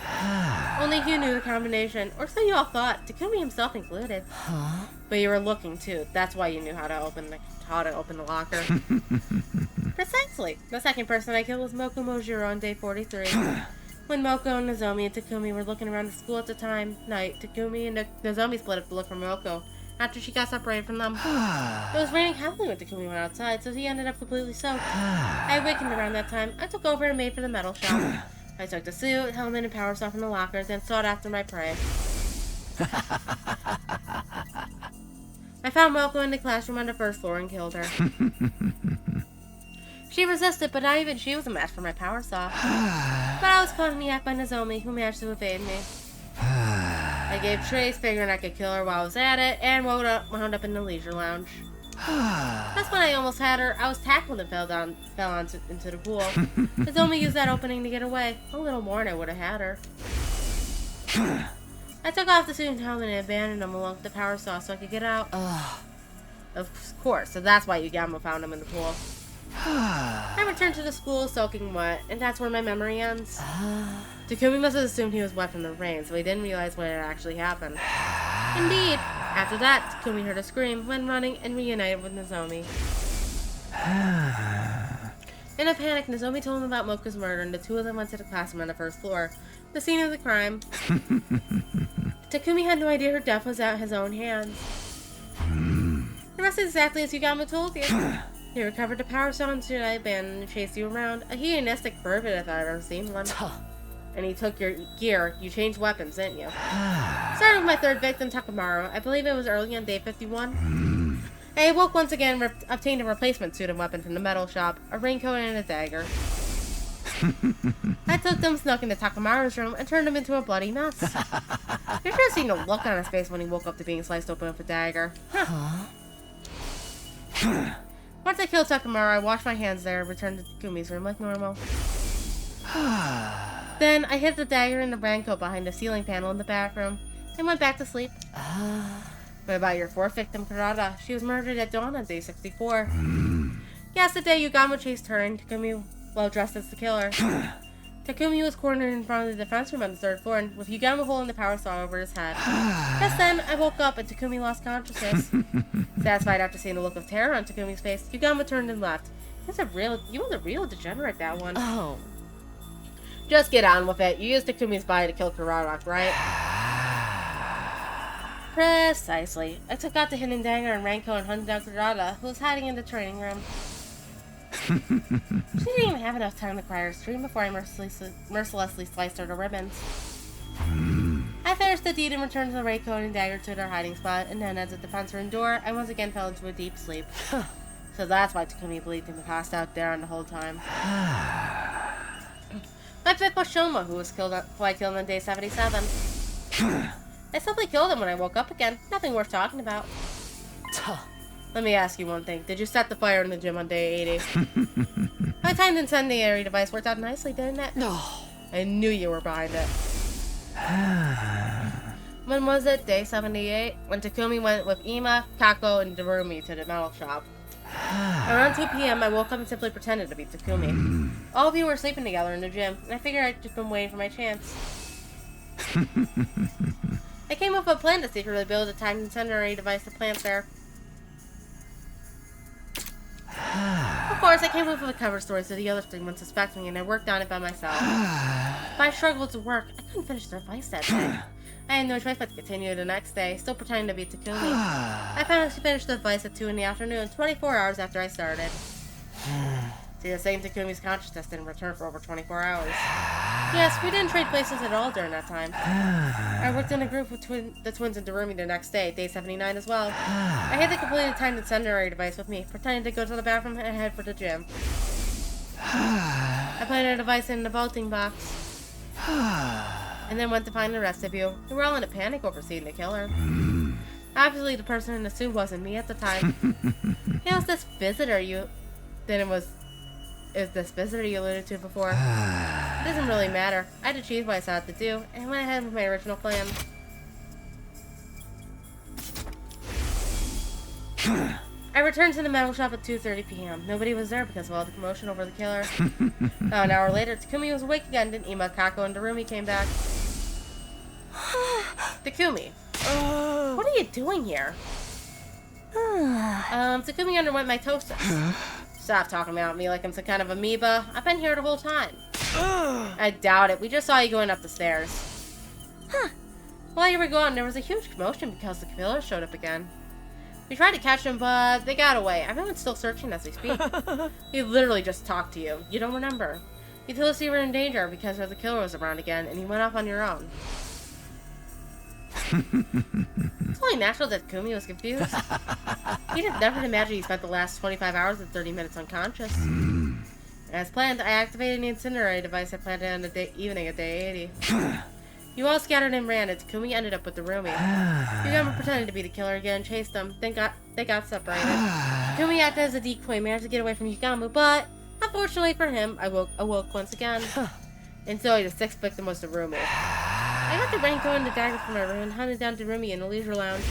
Only you knew the combination, or so you all thought, Takumi himself included. But you were looking too. That's why you knew how to open the locker. Precisely. The second person I killed was Moko Mojiro on day 43. When Moko, Nozomi, and Takumi were looking around the school at the night, Takumi and Nozomi split up to look for Moko after she got separated from them. It was raining heavily when Takumi went outside, so he ended up completely soaked. I awakened around that time. I took over and made for the metal shop. I took the suit, helmet, and power stuff from the lockers, then sought after my prey. I found Moko in the classroom on the first floor and killed her. She resisted, but not even she was a match for my power saw. But I was caught in the act by Nozomi, who managed to evade me. I gave chase, figuring I could kill her while I was at it, and wound up in the leisure lounge. That's when I almost had her. I was tackled and fell into the pool. Nozomi used that opening to get away. A little more and I would have had her. I took off the suit and helmet and abandoned him along with the power saw so I could get out. Of course, so that's why Yugamo found him in the pool. I returned to the school soaking wet, and that's where my memory ends. Takumi must have assumed he was wet from the rain, so he didn't realize when it actually happened. Indeed. After that, Takumi heard a scream, went running, and reunited with Nozomi. In a panic, Nozomi told him about Moko's murder, and the two of them went to the classroom on the first floor, the scene of the crime. Takumi had no idea her death was at his own hands. The rest is exactly as Yugamo told you. He recovered the power stone that I abandoned and chased you around. A hedonistic pervert if I've ever seen one. And he took your gear. You changed weapons, didn't you? Starting with my third victim, Takamaru. I believe it was early on day 51. I awoke once again and obtained a replacement suit and weapon from the metal shop, a raincoat and a dagger. I took them, snuck into Takamaru's room, and turned him into a bloody mess. You should have seen the look on his face when he woke up to being sliced open with a dagger. Once I killed Takamaru, I washed my hands there and returned to Takumi's room like normal. Then I hid the dagger in the raincoat behind the ceiling panel in the bathroom and went back to sleep. What about your fourth victim, Kurata? She was murdered at dawn on day 64. Yes, the day Yugamo chased her and Takumi well dressed as the killer. Takumi was cornered in front of the defense room on the third floor, with Yugamo holding the power saw over his head. Just then, I woke up and Takumi lost consciousness. Satisfied after seeing the look of terror on Takumi's face, Yugamo turned and left. You was a real degenerate, that one. Oh. Just get on with it. You used Takumi's body to kill Kurata, right? Precisely. I took out the hidden dagger and raincoat and hunted down Kurata, who was hiding in the training room. She didn't even have enough time to cry her scream before I mercilessly sliced her to ribbons. I finished the deed and returned the raincoat and dagger to their hiding spot, and then as the defense room door, I once again fell into a deep sleep. So that's why Takumi believed him passed out there on the whole time. My fifth was Shoma, who I killed on day 77. I simply killed him when I woke up again. Nothing worth talking about. Let me ask you one thing. Did you set the fire in the gym on day 80? My timed incendiary device worked out nicely, didn't it? No. I knew you were behind it. When was it? Day 78? When Takumi went with Ima, Kako, and Darumi to the metal shop. Around 2 p.m., I woke up and simply pretended to be Takumi. All of you were sleeping together in the gym, and I figured I'd just been waiting for my chance. I came up with a plan to secretly build a timed incendiary device to plant there. Of course, I came up with a cover story so the other three wouldn't suspect me, and I worked on it by myself. But I struggled to work. I couldn't finish the device that day. I had no choice but to continue the next day, still pretending to be Takumi. I finally finished the device at 2 in the afternoon, 24 hours after I started. See, the same Takumi's consciousness didn't return for over 24 hours. Yes, we didn't trade places at all during that time. I worked in a group with the twins in Darumi the next day, day 79 as well. I had the completed timed incendiary device with me, pretending to go to the bathroom and head for the gym. I planted a device in the vaulting box. And then went to find the rest of you. We were all in a panic over seeing the killer. Obviously, the person in the suit wasn't me at the time. It was this visitor you alluded to before. Doesn't really matter. I had to choose what I set out to do, and I went ahead with my original plan. I returned to the metal shop at 2:30 p.m. Nobody was there because of all the commotion over the killer. About an hour later, Takumi was awake again, and Ima, Kako, and Darumi came back. Takumi, what are you doing here? Takumi underwent my toaster. Stop talking about me like I'm some kind of amoeba. I've been here the whole time. I doubt it. We just saw you going up the stairs. While you were gone, there was a huge commotion because the killer showed up again. We tried to catch him, but they got away. Everyone's still searching as we speak. He literally just talked to you. You don't remember. He told us you were in danger because the killer was around again, and he went off on your own. It's only natural that Takumi was confused. He'd have never imagined he spent the last 25 hours and 30 minutes unconscious. As planned, I activated the incinerator device I planned to end the evening at day 80. You all scattered and ran, and Takumi ended up with the roomie. Yugamo pretended to be the killer again, chased them, then they got separated. Takumi acted as a decoy, managed to get away from Yugamo, but unfortunately for him, I awoke once again. And so the sixth victim was the roomie. I got the raincoat and the dagger from my room and hunted down Darumi in the leisure lounge.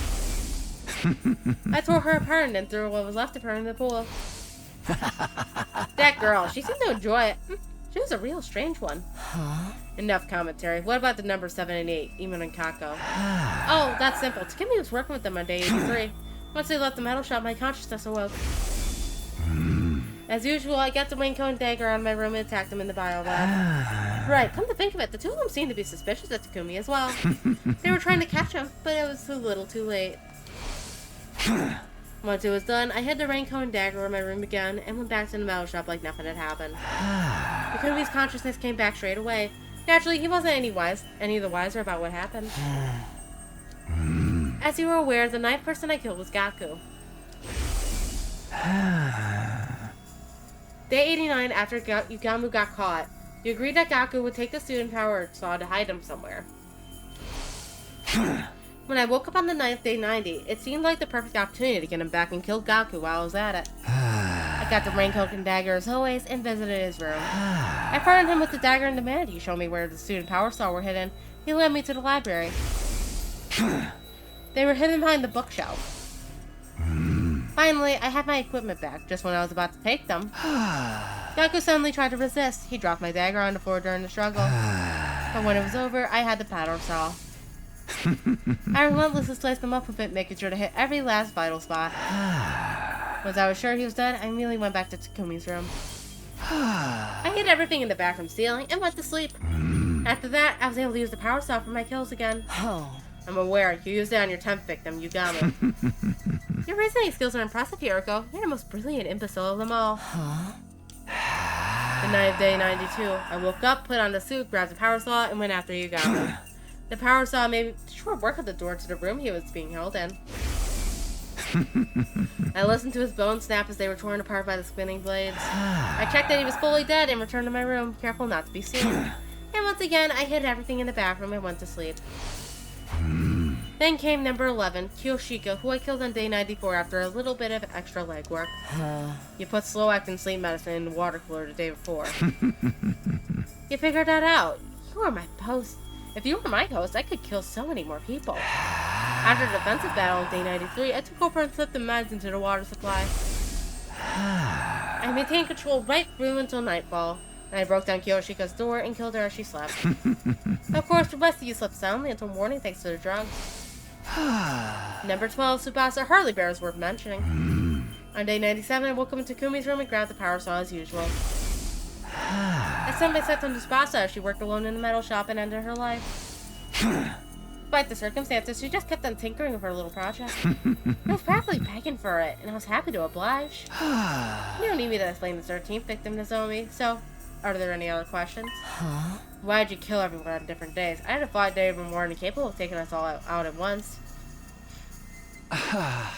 I tore her apart and then threw what was left of her in the pool. That girl, she seemed to enjoy it. She was a real strange one. Enough commentary. What about the number 7 and 8, Iman and Kako? Oh, that's simple. Takumi was working with them on day 83. Once they left the metal shop, my consciousness awoke. As usual, I got the raincoat and dagger out of my room and attacked them in the biolab. Right, come to think of it, the two of them seemed to be suspicious of Takumi as well. They were trying to catch him, but it was too little too late. Once it was done, I hid the raincoat and dagger in my room again and went back to the metal shop like nothing had happened. Takumi's consciousness came back straight away. Naturally, he wasn't any the wiser about what happened. As you were aware, the ninth person I killed was Gaku. Day 89, after Yugamo got caught, you agreed that Gaku would take the student power saw to hide him somewhere. When I woke up on the 9th, day 90, it seemed like the perfect opportunity to get him back and kill Gaku while I was at it. I got the raincoat and dagger as always and visited his room. I confronted him with the dagger and demanded he show me where the student power saw were hidden. He led me to the library. They were hidden behind the bookshelf. Finally, I had my equipment back just when I was about to take them. Gaku suddenly tried to resist. He dropped my dagger on the floor during the struggle. But when it was over, I had the power saw. I relentlessly sliced him up a bit, making sure to hit every last vital spot. Once I was sure he was dead, I immediately went back to Takumi's room. I hid everything in the bathroom ceiling and went to sleep. After that, I was able to use the power saw for my kills again. I'm aware, you used it on your 10th victim, Yugamo. Your reasoning skills are impressive, Hiroko. You're the most brilliant imbecile of them all. The night of day 92, I woke up, put on the suit, grabbed the power saw, and went after Yugamo. The power saw made short work of the door to the room he was being held in. I listened to his bones snap as they were torn apart by the spinning blades. I checked that he was fully dead and returned to my room, careful not to be seen. And once again, I hid everything in the bathroom and went to sleep. Then came number 11, Kiyoshika, who I killed on day 94 after a little bit of extra legwork. You put slow-acting sleep medicine in the water cooler the day before. You figured that out. You were my host. If you were my host, I could kill so many more people. After the defensive battle on day 93, I took over and slipped the meds into the water supply. I maintained control right through until nightfall. And I broke down Kiyoshika's door and killed her as she slept. Of course, the rest of you slept soundly until morning thanks to the drugs. Number 12, Tsubasa hardly bears worth mentioning. On day 97, I woke up in Takumi's room and grabbed the power saw as usual. I sent my set on Tsubasa as she worked alone in the metal shop and ended her life. Despite the circumstances, she just kept on tinkering with her little project. I was practically begging for it, and I was happy to oblige. You don't need me to explain the 13th victim, Nozomi, so are there any other questions? Why did you kill everyone on different days? I had a thought they were more than capable of taking us all out at once. I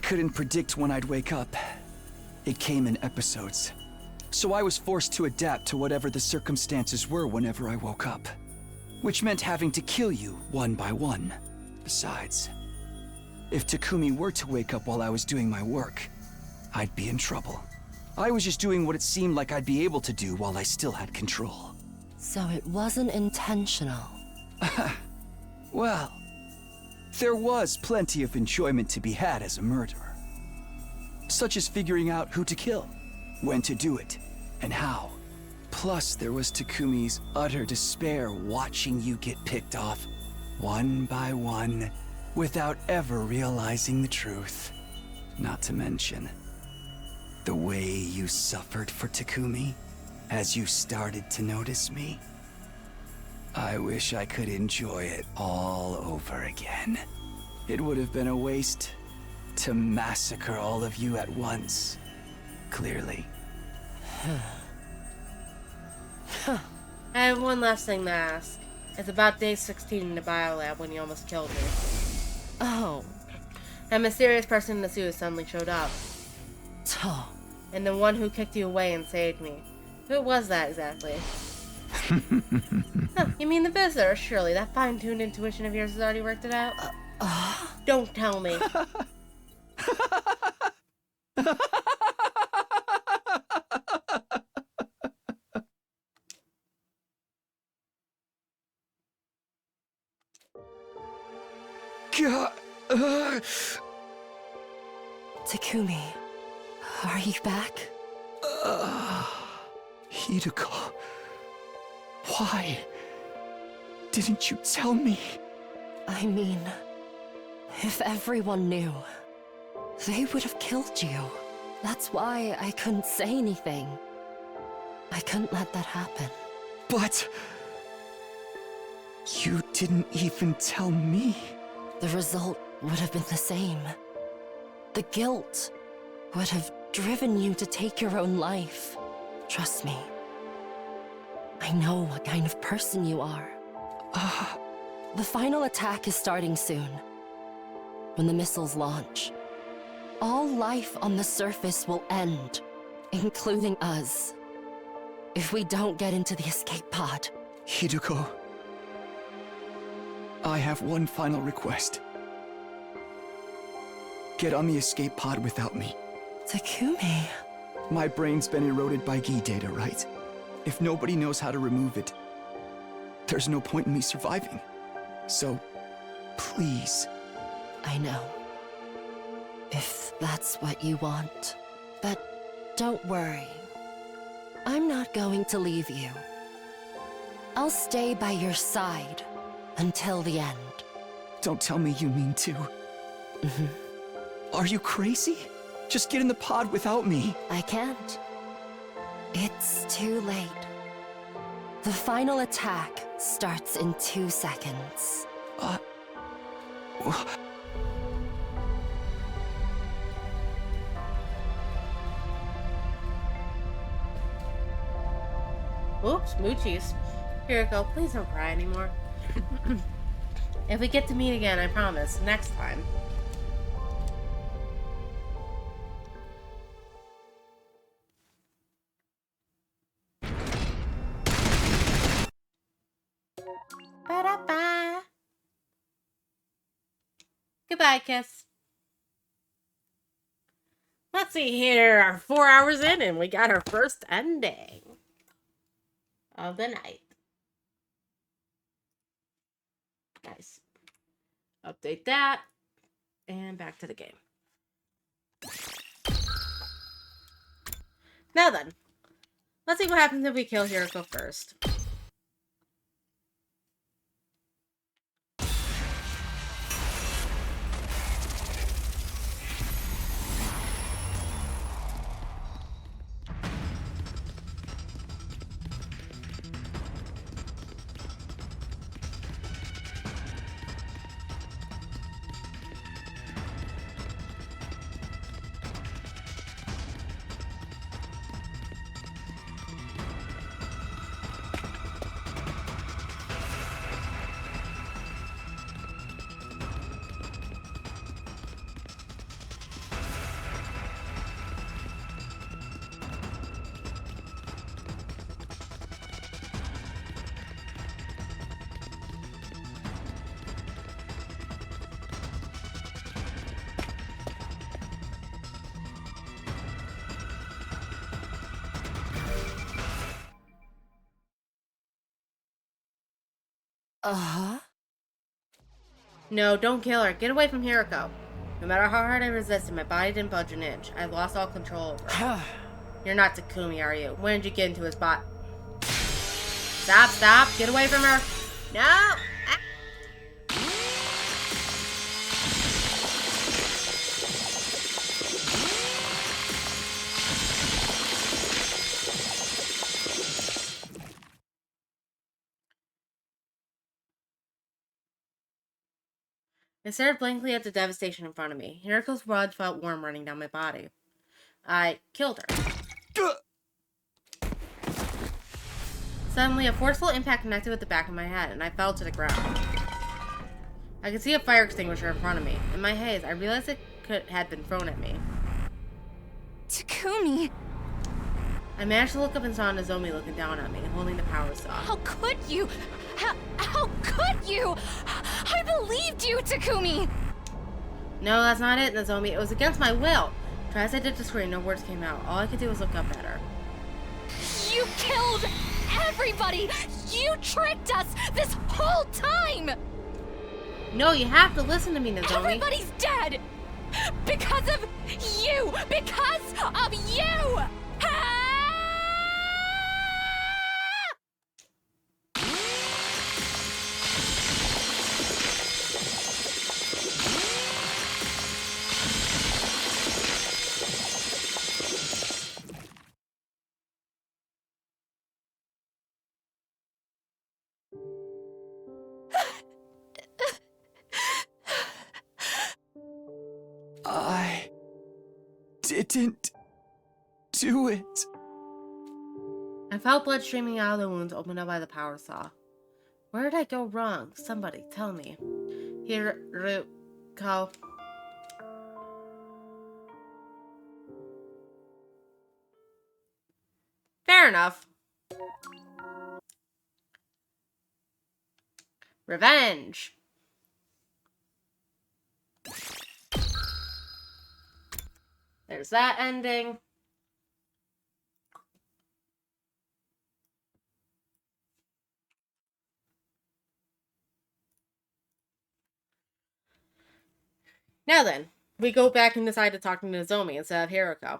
couldn't predict when I'd wake up. It came in episodes. So I was forced to adapt to whatever the circumstances were whenever I woke up. Which meant having to kill you one by one. Besides, if Takumi were to wake up while I was doing my work, I'd be in trouble. I was just doing what it seemed like I'd be able to do while I still had control. So it wasn't intentional. Well, there was plenty of enjoyment to be had as a murderer. Such as figuring out who to kill, when to do it, and how. Plus, there was Takumi's utter despair watching you get picked off, one by one, without ever realizing the truth. Not to mention, the way you suffered for Takumi as you started to notice me. I wish I could enjoy it all over again. It would have been a waste to massacre all of you at once, clearly. I have one last thing to ask. It's about day 16 in the biolab when you almost killed me. Oh. That mysterious person in the suit suddenly showed up. Oh. And the one who kicked you away and saved me. Who was that exactly? Huh, you mean the visitor? Surely that fine-tuned intuition of yours has already worked it out? Don't tell me. Takumi, are you back? Hideko, why didn't you tell me? I mean, if everyone knew, they would have killed you. That's why I couldn't say anything. I couldn't let that happen. But you didn't even tell me. The result would have been the same. The guilt would have driven you to take your own life. Trust me. I know what kind of person you are. The final attack is starting soon. When the missiles launch, all life on the surface will end, including us. If we don't get into the escape pod. Hideko, I have one final request. Get on the escape pod without me. Takumi. My brain's been eroded by Gi data, right? If nobody knows how to remove it, there's no point in me surviving. So, please. I know. If that's what you want. But don't worry. I'm not going to leave you. I'll stay by your side until the end. Don't tell me you mean to. Are you crazy? Just get in the pod without me. I can't. It's too late. The final attack starts in 2 seconds. Oops, moochies. Here we go. Please don't cry anymore. If we get to meet again, I promise, next time. Ba-da-ba. Goodbye, Kiss. Let's see here. Our 4 hours in, and we got our first ending of the night. Nice. Update that. And back to the game. Now then. Let's see what happens if we kill Hiroko first. Uh-huh. No, don't kill her. Get away from Hiroko. No matter how hard I resisted, my body didn't budge an inch. I lost all control over her. You're not Takumi, are you? When did you get into his bot? Stop, stop. Get away from her. No. Ah. I stared blankly at the devastation in front of me. Hiroko's blood felt warm running down my body. I killed her. Suddenly, a forceful impact connected with the back of my head, and I fell to the ground. I could see a fire extinguisher in front of me. In my haze, I realized it had been thrown at me. Takumi! I managed to look up and saw Nozomi looking down at me, holding the power saw. How could you? How could you? I believed you, Takumi! No, that's not it, Nozomi. It was against my will. Try as I did to scream, no words came out. All I could do was look up at her. You killed everybody! You tricked us this whole time! No, you have to listen to me, Nozomi. Everybody's dead! Because of you! Because of you! I didn't do it. I felt blood streaming out of the wounds opened up by the power saw. Where did I go wrong? Somebody, tell me. Hiroko. Fair enough. Revenge. There's that ending. Now then, we go back and decide to talk to Nozomi instead of Hiroko.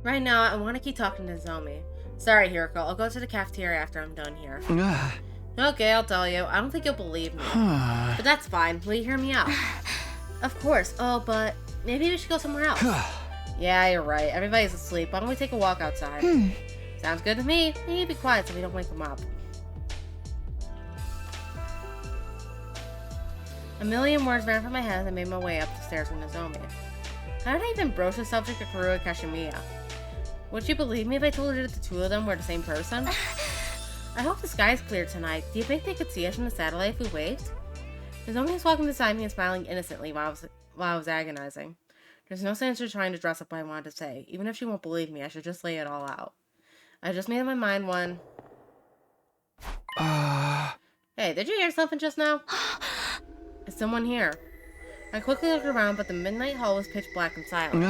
Right now, I want to keep talking to Nozomi. Sorry, Hiroko. I'll go to the cafeteria after I'm done here. Okay, I'll tell you. I don't think you'll believe me. But that's fine. Will you hear me out? Of course. Oh, but maybe we should go somewhere else. Yeah, you're right. Everybody's asleep. Why don't we take a walk outside? Sounds good to me. You need to be quiet so we don't wake them up. A million words ran from my head as I made my way up the stairs with Nozomi. How did I even broach the subject of Karu and Kashimiya? Would you believe me if I told her that the two of them were the same person? I hope the sky is clear tonight. Do you think they could see us from the satellite if we waved? Nozomi was walking beside me and smiling innocently while I was agonizing. There's no sense in trying to dress up what I wanted to say. Even if she won't believe me, I should just lay it all out. I just made up my mind one. Hey, did you hear something just now? Is someone here? I quickly looked around, but the midnight hall was pitch black and silent.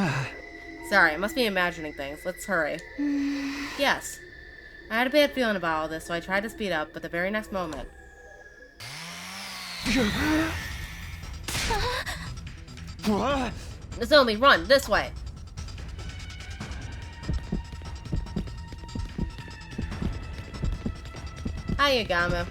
Sorry, I must be imagining things. Let's hurry. Yes. I had a bad feeling about all this, so I tried to speed up, but the very next moment... Nozomi, run! This way! Hi, Yagami.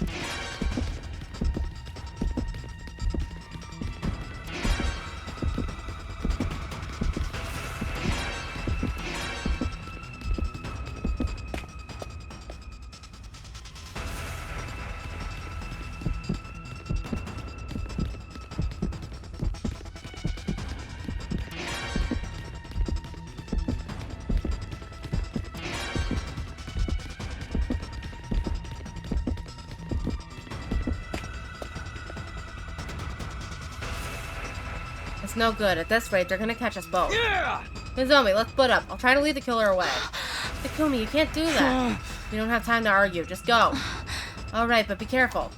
no good. At this rate, they're gonna catch us both. Yeah! Nozomi, let's split up. I'll try to lead the killer away. Takumi, you can't do that. We don't have time to argue. Just go. Alright, but be careful.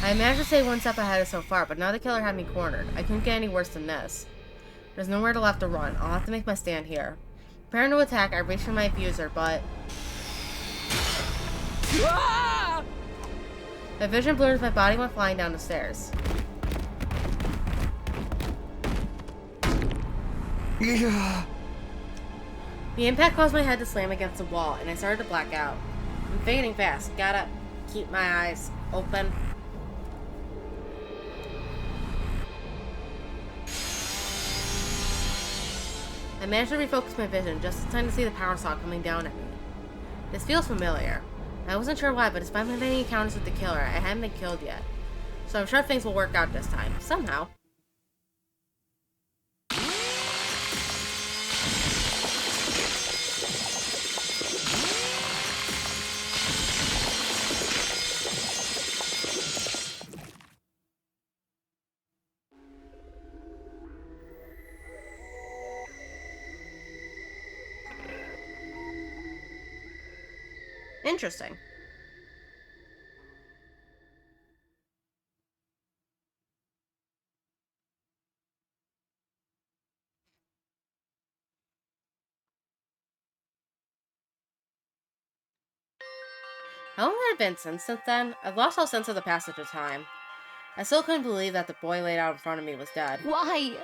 I managed to stay one step ahead of so far, but now the killer had me cornered. I couldn't get any worse than this. There's nowhere left to run. I'll have to make my stand here. Preparing to attack, I reach for my fuser, but... My vision blurred as my body went flying down the stairs. The impact caused my head to slam against the wall, and I started to black out. I'm fading fast. Gotta keep my eyes open. I managed to refocus my vision just in time to see the power saw coming down at me. This feels familiar. I wasn't sure why, but despite my many encounters with the killer, I hadn't been killed yet. So I'm sure things will work out this time. Somehow. Interesting. How long had it been since then? I've lost all sense of the passage of time. I still couldn't believe that the boy laid out in front of me was dead. Why?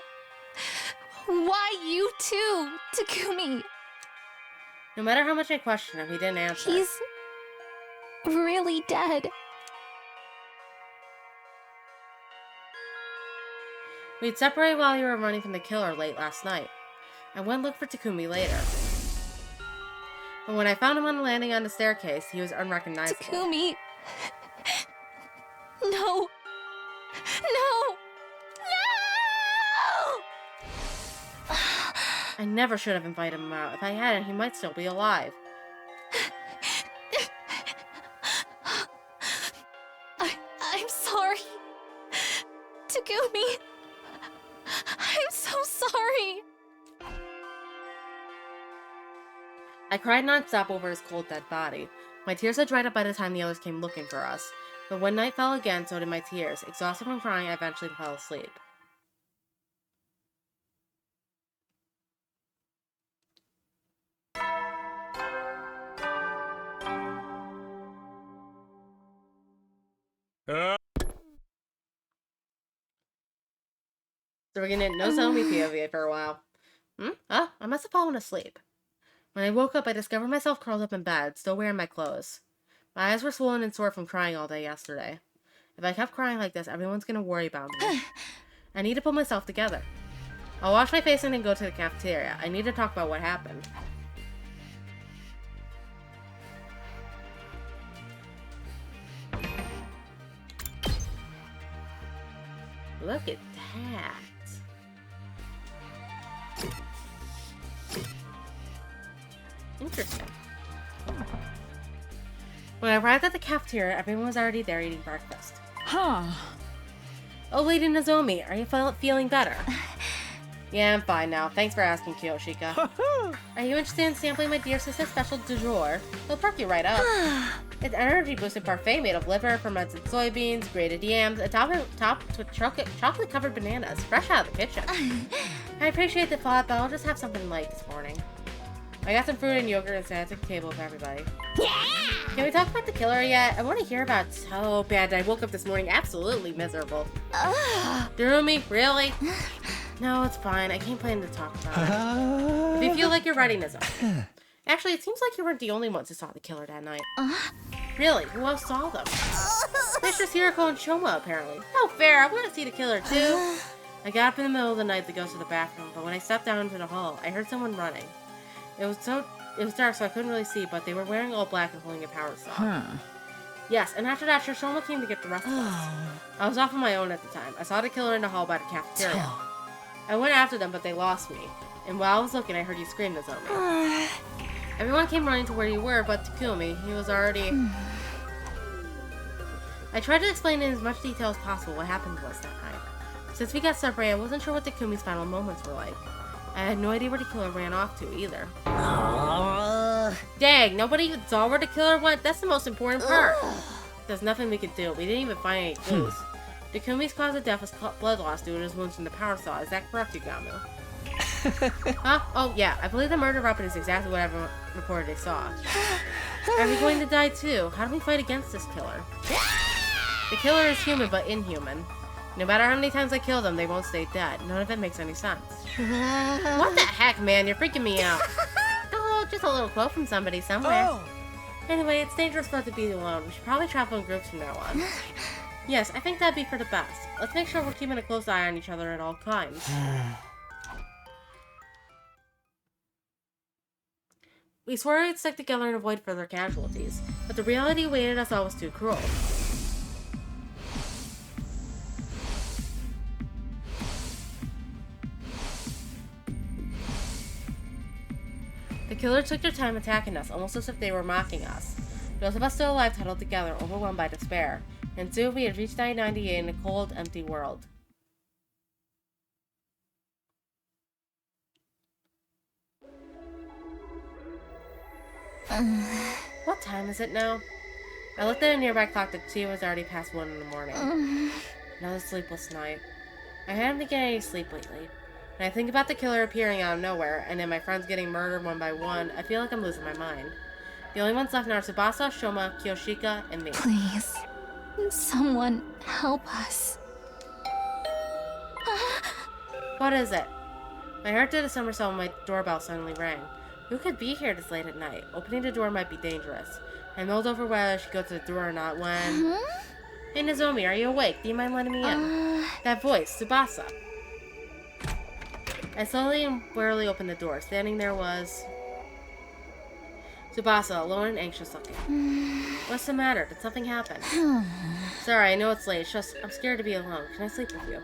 Why you too, Takumi? No matter how much I questioned him, he didn't answer. He's really dead. We'd separated while you were running from the killer late last night. I went and looked for Takumi later. But when I found him on the landing on the staircase, he was unrecognizable. Takumi. No. No. I never should have invited him out. If I hadn't, he might still be alive. I'm sorry. Takumi. I'm so sorry. I cried nonstop over his cold, dead body. My tears had dried up by the time the others came looking for us. But when night fell again, so did my tears. Exhausted from crying, I eventually fell asleep. So we're gonna Nozomi POV for a while. I must have fallen asleep. When I woke up, I discovered myself curled up in bed, still wearing my clothes. My eyes were swollen and sore from crying all day yesterday. If I kept crying like this, everyone's gonna worry about me. I need to pull myself together. I'll wash my face and then go to the cafeteria. I need to talk about what happened. Look at that. Interesting. When I arrived at the cafeteria, everyone was already there eating breakfast. Huh. Oh, Lady Nozomi, are you feeling better? Yeah, I'm fine now. Thanks for asking, Kiyoshika. Are you interested in sampling my dear sister's special du jour? It'll perk you right up. It's energy-boosted parfait made of liver, fermented soybeans, grated yams, and topped with chocolate-covered bananas, fresh out of the kitchen. I appreciate the thought, but I'll just have something light this morning. I got some fruit and yogurt and sat at the table with everybody. Yeah! Can we talk about the killer yet? I want to hear about it so bad. I woke up this morning absolutely miserable. Durumi, really? No, it's fine. I came planning to talk about it. If you feel like you're ready, Nozomi. Actually, it seems like you weren't the only ones who saw the killer that night. Really? Who else saw them? Mistress Hiroko and Shoma, apparently. Oh, fair. I want to see the killer, too. I got up in the middle of the night to go to the bathroom, but when I stepped down into the hall, I heard someone running. It was It was dark, so I couldn't really see, but they were wearing all black and holding a power saw. Huh. Yes, and after that, Shoma came to get the rest of us. I was off on my own at the time. I saw the killer in the hall by the cafeteria. I went after them, but they lost me. And while I was looking, I heard you scream this over. Everyone came running to where you were, but Takumi, he was already... I tried to explain in as much detail as possible what happened to us that night. Since we got separated, I wasn't sure what Takumi's final moments were like. I had no idea where the killer ran off to, either. Dang, nobody even saw where the killer went? That's the most important part. There's nothing we could do. We didn't even find any clues. Takumi's cause of death was blood loss due to his wounds from the power saw. Is that correct, Yugamu? Huh? Oh, yeah. I believe the murder weapon is exactly what everyone reported they saw. Are we going to die too? How do we fight against this killer? The killer is human, but inhuman. No matter how many times I kill them, they won't stay dead. None of it makes any sense. What the heck, man? You're freaking me out. Oh, just a little quote from somebody somewhere. Oh. Anyway, it's dangerous for us to be alone. We should probably travel in groups from now on. Yes, I think that'd be for the best. Let's make sure we're keeping a close eye on each other at all times. We swore we'd stick together and avoid further casualties, but the reality awaited us all was too cruel. The killer took their time attacking us, almost as if they were mocking us. Those of us still alive huddled together, overwhelmed by despair, and soon we had reached I-98 in a cold, empty world. What time is it now? I looked at a nearby clock to see it was already past 1 in the morning. Another sleepless night. I haven't been getting any sleep lately. When I think about the killer appearing out of nowhere, and then my friends getting murdered one by one, I feel like I'm losing my mind. The only ones left now are Tsubasa, Shoma, Kiyoshika, and me. Please, someone help us. What is it? My heart did a somersault when my doorbell suddenly rang. Who could be here this late at night? Opening the door might be dangerous. I mulled over whether I should go to the door or not when... Hey Nozomi, are you awake? Do you mind letting me in? That voice, Tsubasa. I slowly and warily opened the door. Standing there was... Tsubasa, alone and anxious looking. What's the matter? Did something happen? Sorry, I know it's late. It's just, I'm scared to be alone. Can I sleep with you?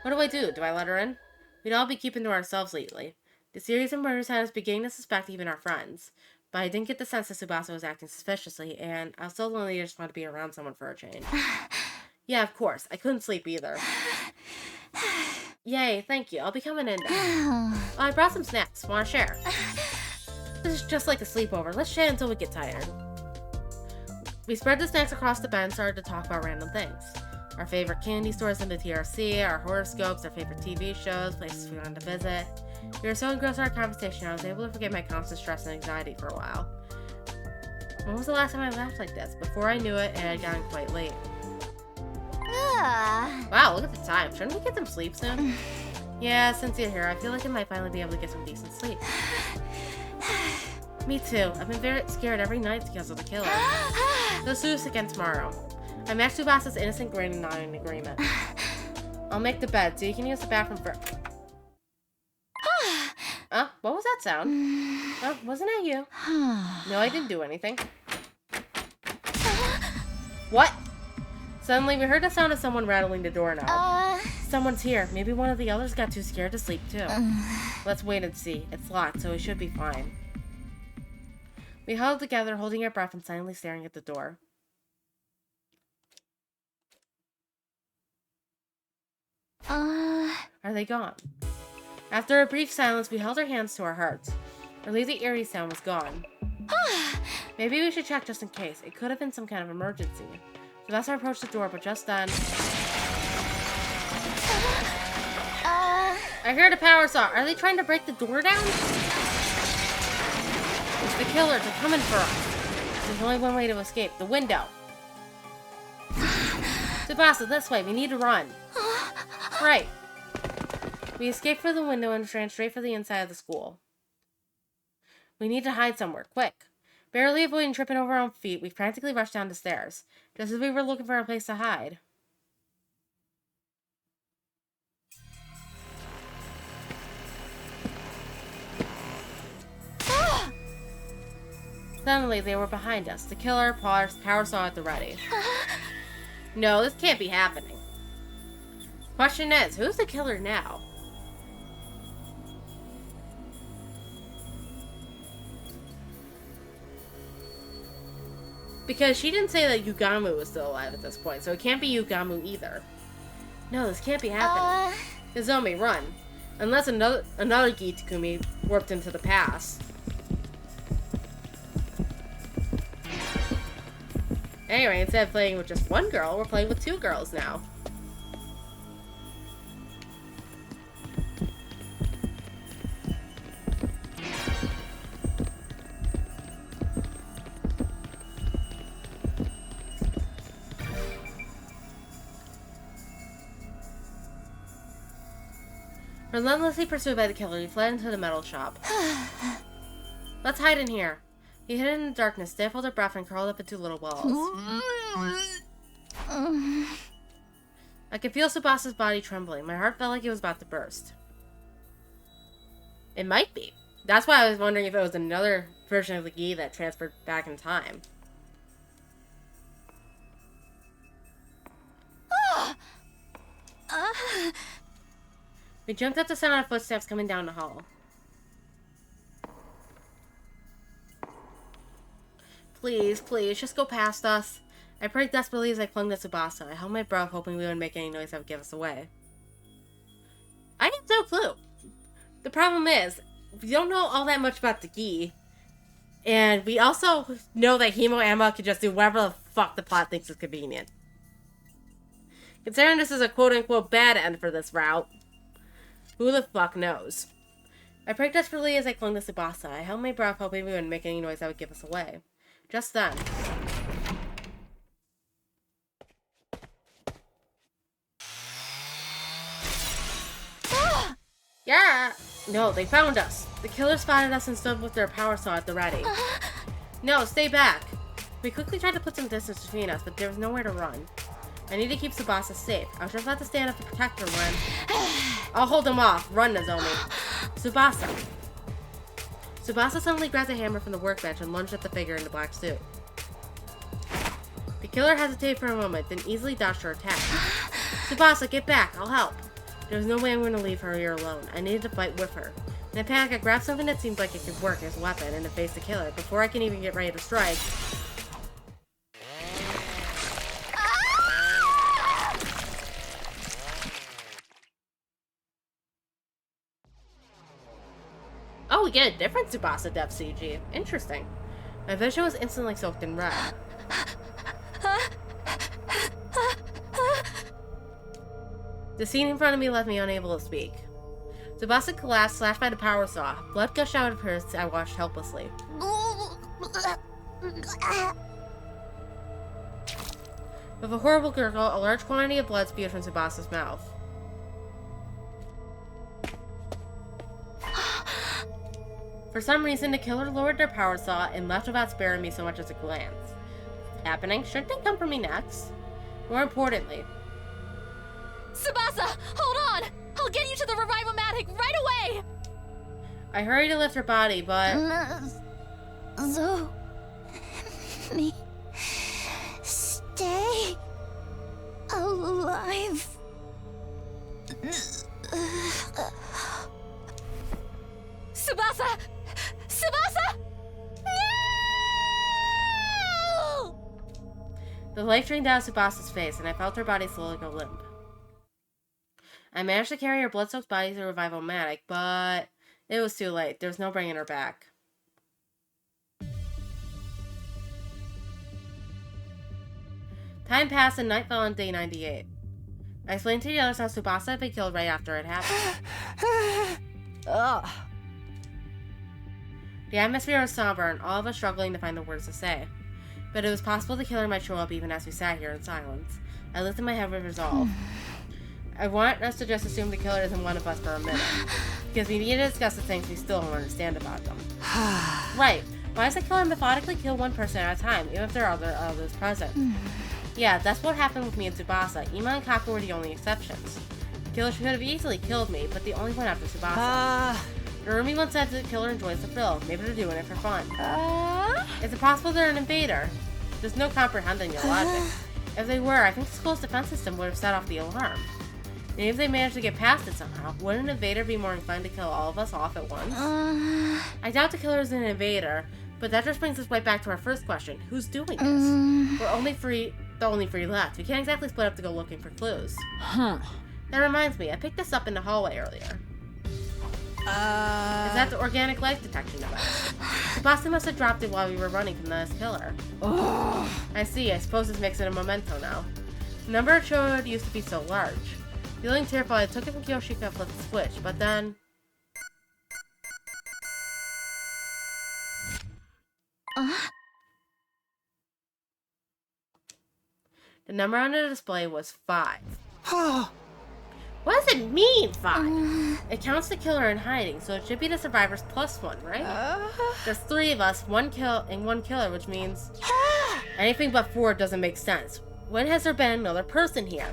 What do? Do I let her in? We'd all be keeping to ourselves lately. The series of murders had us beginning to suspect even our friends. But I didn't get the sense that Tsubasa was acting suspiciously, and I was so lonely I just wanted to be around someone for a change. Yeah, of course. I couldn't sleep either. Yay, thank you. I'll be coming in then. Oh, I brought some snacks. Want to share? This is just like a sleepover. Let's chat until we get tired. We spread the snacks across the bed and started to talk about random things. Our favorite candy stores in the TRC, our horoscopes, our favorite TV shows, places we wanted to visit. We were so engrossed in our conversation, I was able to forget my constant stress and anxiety for a while. When was the last time I laughed like this? Before I knew it, it had gotten quite late. Wow, look at the time. Shouldn't we get some sleep soon? Yeah, since you're here, I feel like I might finally be able to get some decent sleep. Me too. I've been very scared every night because of the killer. Let's do this again tomorrow. I matched Tsubasa's innocent grin and nodded in agreement. I'll make the bed so you can use the bathroom for... What was that sound? Oh, wasn't that you? No, I didn't do anything. What? Suddenly, we heard the sound of someone rattling the doorknob. Someone's here. Maybe one of the others got too scared to sleep, too. Let's wait and see. It's locked, so we should be fine. We huddled together, holding our breath and silently staring at the door. Are they gone? After a brief silence, we held our hands to our hearts. Our lazy eerie sound was gone. Maybe we should check just in case. It could have been some kind of emergency. So that's our approach to the door, but just then... I heard a power saw. Are they trying to break the door down? It's the killers. They're coming for us. There's only one way to escape. The window. Tsubasa, this way. We need to run. Right. We escaped through the window and ran straight for the inside of the school. We need to hide somewhere, quick. Barely avoiding tripping over our own feet, we frantically rushed down the stairs, just as we were looking for a place to hide. Suddenly, they were behind us. The killer, power saw at the ready. No, this can't be happening. Question is, who's the killer now? Because she didn't say that Yugamu was still alive at this point, so it can't be Yugamu either. No, this can't be happening. Nozomi, run. Unless another Gitakumi warped into the past. Anyway, instead of playing with just one girl, we're playing with two girls now. Relentlessly pursued by the killer, he fled into the metal shop. Let's hide in here. He hid in the darkness, stifled her breath, and curled up into little balls. I could feel Tsubasa's body trembling. My heart felt like it was about to burst. It might be. That's why I was wondering if it was another version of the Gi that transferred back in time. We jumped at the sound of footsteps coming down the hall. Please, please, just go past us. I prayed desperately as I clung to Tsubasa. I held my breath, hoping we wouldn't make any noise that would give us away. I have no clue. The problem is, we don't know all that much about the Gi. And we also know that Himo Emma can just do whatever the fuck the plot thinks is convenient. Considering this is a quote-unquote bad end for this route, who the fuck knows? I prayed desperately as I clung to Tsubasa. I held my breath, hoping we wouldn't make any noise that would give us away. Just then. Yeah! No, they found us. The killer spotted us and stood with their power saw at the ready. No, stay back. We quickly tried to put some distance between us, but there was nowhere to run. I need to keep Tsubasa safe. I was just about to stand up to protect her when... I'll hold him off. Run, Nozomi. Tsubasa. Tsubasa suddenly grabbed a hammer from the workbench and lunged at the figure in the black suit. The killer hesitated for a moment, then easily dodged her attack. Tsubasa, get back. I'll help. There was no way I'm going to leave her here alone. I needed to fight with her. In a panic, I grabbed something that seemed like it could work as a weapon and to face the killer. Before I can even get ready to strike... Oh, we get a different Tsubasa Dev CG. Interesting. My vision was instantly soaked in red. The scene in front of me left me unable to speak. Tsubasa collapsed, slashed by the power saw. Blood gushed out of her as I watched helplessly. With a horrible gurgle, a large quantity of blood spewed from Tsubasa's mouth. For some reason, the killer lowered their power saw and left without sparing me so much as a glance. What's happening? Shouldn't they come for me next? More importantly... Tsubasa! Hold on! I'll get you to the revival-matic right away! I hurried to lift her body, but... Me... Stay... alive... Tsubasa! Tsubasa! No! The light drained down Tsubasa's face, and I felt her body slowly go limp. I managed to carry her blood-soaked body to the revival-matic, but it was too late. There was no bringing her back. Time passed and night fell on day 98. I explained to the others how Tsubasa had been killed right after it happened. Ugh. The atmosphere was somber and all of us struggling to find the words to say. But it was possible the killer might show up even as we sat here in silence. I lifted my head with resolve. I want us to just assume the killer isn't one of us for a minute. Because we need to discuss the things we still don't understand about them. Right. Why does the killer methodically kill one person at a time, even if there are others present? Yeah, that's what happened with me and Tsubasa. Ima and Kaku were the only exceptions. The killer could have easily killed me, but they only went after Tsubasa. Urumi once said the killer enjoys the thrill. Maybe they're doing it for fun. Is it possible they're an invader? There's no comprehending your logic. If they were, I think the school's defense system would have set off the alarm. Maybe if they managed to get past it somehow, wouldn't an invader be more inclined to kill all of us off at once? I doubt the killer is an invader, but that just brings us right back to our first question. Who's doing this? We're the only three left. We can't exactly split up to go looking for clues. That reminds me, I picked this up in the hallway earlier. Is that the organic life detection device? Sebastian must have dropped it while we were running from this killer. I see. I suppose this makes it a memento now. The number it showed used to be so large. Feeling tearful, I took it from Kyoshika and flipped the switch, but then... The number on the display was 5. What does it mean, 5? It counts the killer in hiding, so it should be the survivors plus 1, right? There's 3 of us, 1 kill and 1 killer, which means anything but 4 doesn't make sense. When has there been another person here?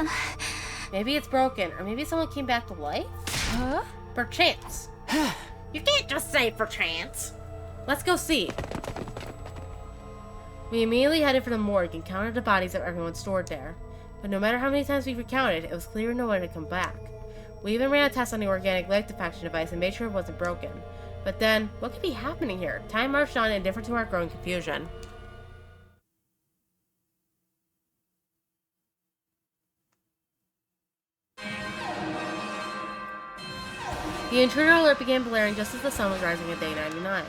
Maybe it's broken, or maybe someone came back to life? Perchance. You can't just say perchance. Let's go see. We immediately headed for the morgue and counted the bodies of everyone stored there. But no matter how many times we recounted, it was clear no one had come back. We even ran a test on the organic life detection device and made sure it wasn't broken. But then, what could be happening here? Time marched on, indifferent to our growing confusion. The intruder alert began blaring just as the sun was rising at day 99.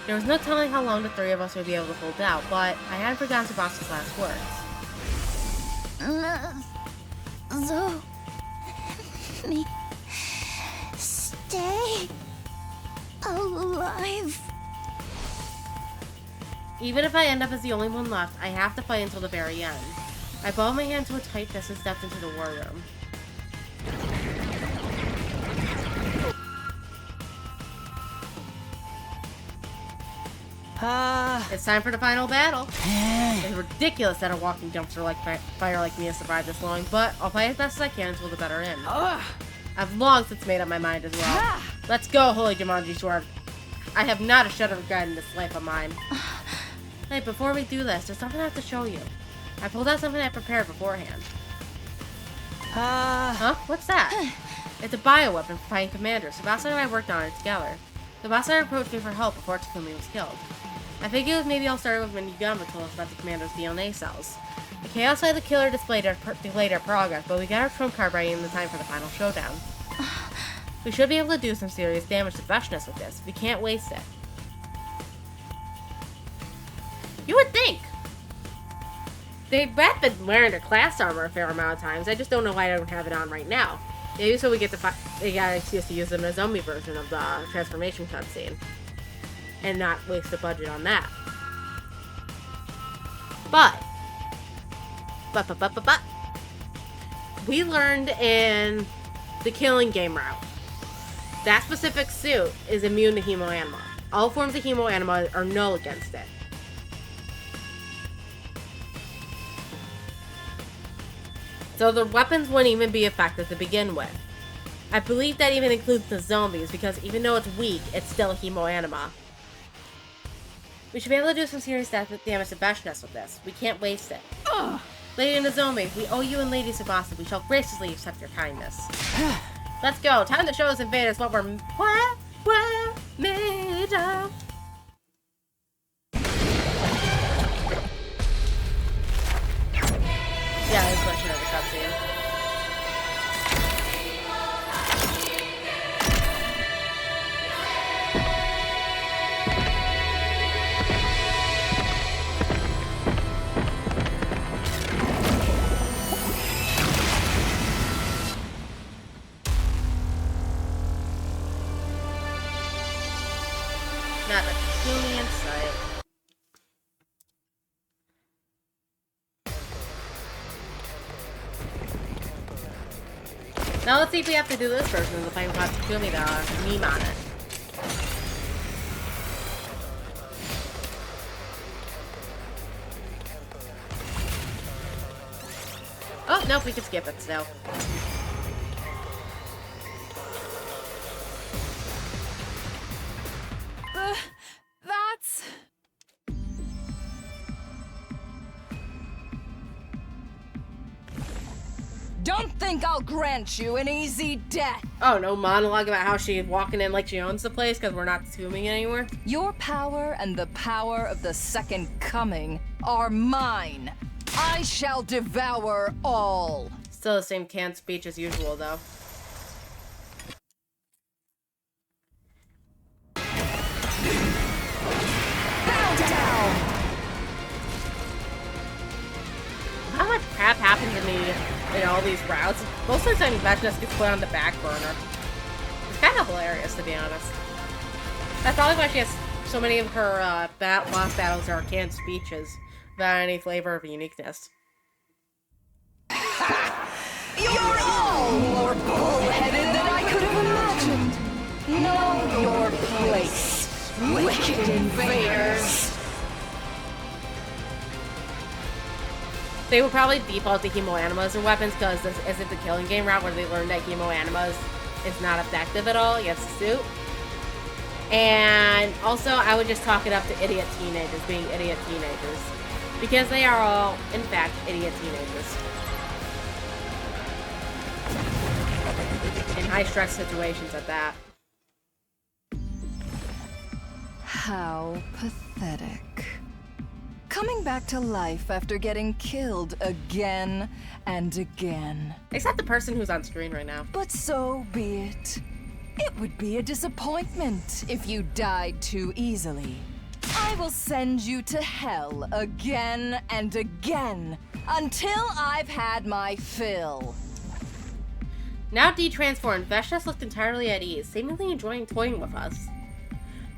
There was no telling how long the 3 of us would be able to hold out, but I hadn't forgotten Sebastian's last words. Me stay alive. Even if I end up as the only one left, I have to fight until the very end. I balled my hand to a tight fist and stepped into the war room. It's time for the final battle. It's ridiculous that a walking dumpster like fire like me has survived this long, but I'll fight as best as I can until the better end. I've long since made up my mind as well. Let's go, Holy Jumanji Sword. I have not a shred of regret in this life of mine. Hey, before we do this, there's something I have to show you. I pulled out something I prepared beforehand. Huh? What's that? It's a bioweapon for fighting commanders. Sebastian and I worked on it together. Sebastian approached me for help before Takumi was killed. I figured maybe I'll start with Minigama told us about the commander's DNA cells. The chaos by the killer delayed our progress, but we got our trump card right in the time for the final showdown. We should be able to do some serious damage to freshness with this. We can't waste it. You would think! They've been wearing their class armor a fair amount of times. I just don't know why I don't have it on right now. Maybe so we get to they got an excuse to use them in a zombie version of the transformation cutscene. And not waste the budget on that. But we learned in the killing game route, that specific suit is immune to hemoanima. All forms of hemoanima are null against it. So the weapons wouldn't even be effective to begin with. I believe that even includes the zombies, because even though it's weak, it's still hemoanima. We should be able to do some serious damage to Beshness with this. We can't waste it. Lady Nozomi, we owe you and Lady Tsubasa. We shall graciously accept your kindness. Let's go. Time to show us invaders what we're made of. Yeah, this version of the cutscene. Not a truly insight. Now let's see if we have to do this version of the Final Fantasy Takumi the meme on it. Oh, nope, we can skip it still. think I'll grant you an easy death? Oh, no monologue about how she's walking in like she owns the place because we're not assuming anymore? Your power and the power of the Second Coming are mine. I shall devour all. Still the same canned speech as usual, though. Bow down! How much crap happens to me in all these routes? Most of the time, Vecna gets put on the back burner. It's kind of hilarious, to be honest. That's probably why she has so many of her lost battles are canned speeches without any flavor of uniqueness. You're all more bullheaded than I could have imagined. Know your place, wicked invaders. They will probably default to Hemoanimas as weapons because this isn't the killing game route where they learned that Hemoanimas is not effective at all. You have to suit. And also, I would just talk it up to idiot teenagers being idiot teenagers. Because they are all, in fact, idiot teenagers. In high-stress situations at that. How pathetic. Coming back to life after getting killed again and again. Except the person who's on screen right now. But so be it. It would be a disappointment if you died too easily. I will send you to hell again and again until I've had my fill. Now de-transformed, Veshtas looked entirely at ease, seemingly enjoying toying with us.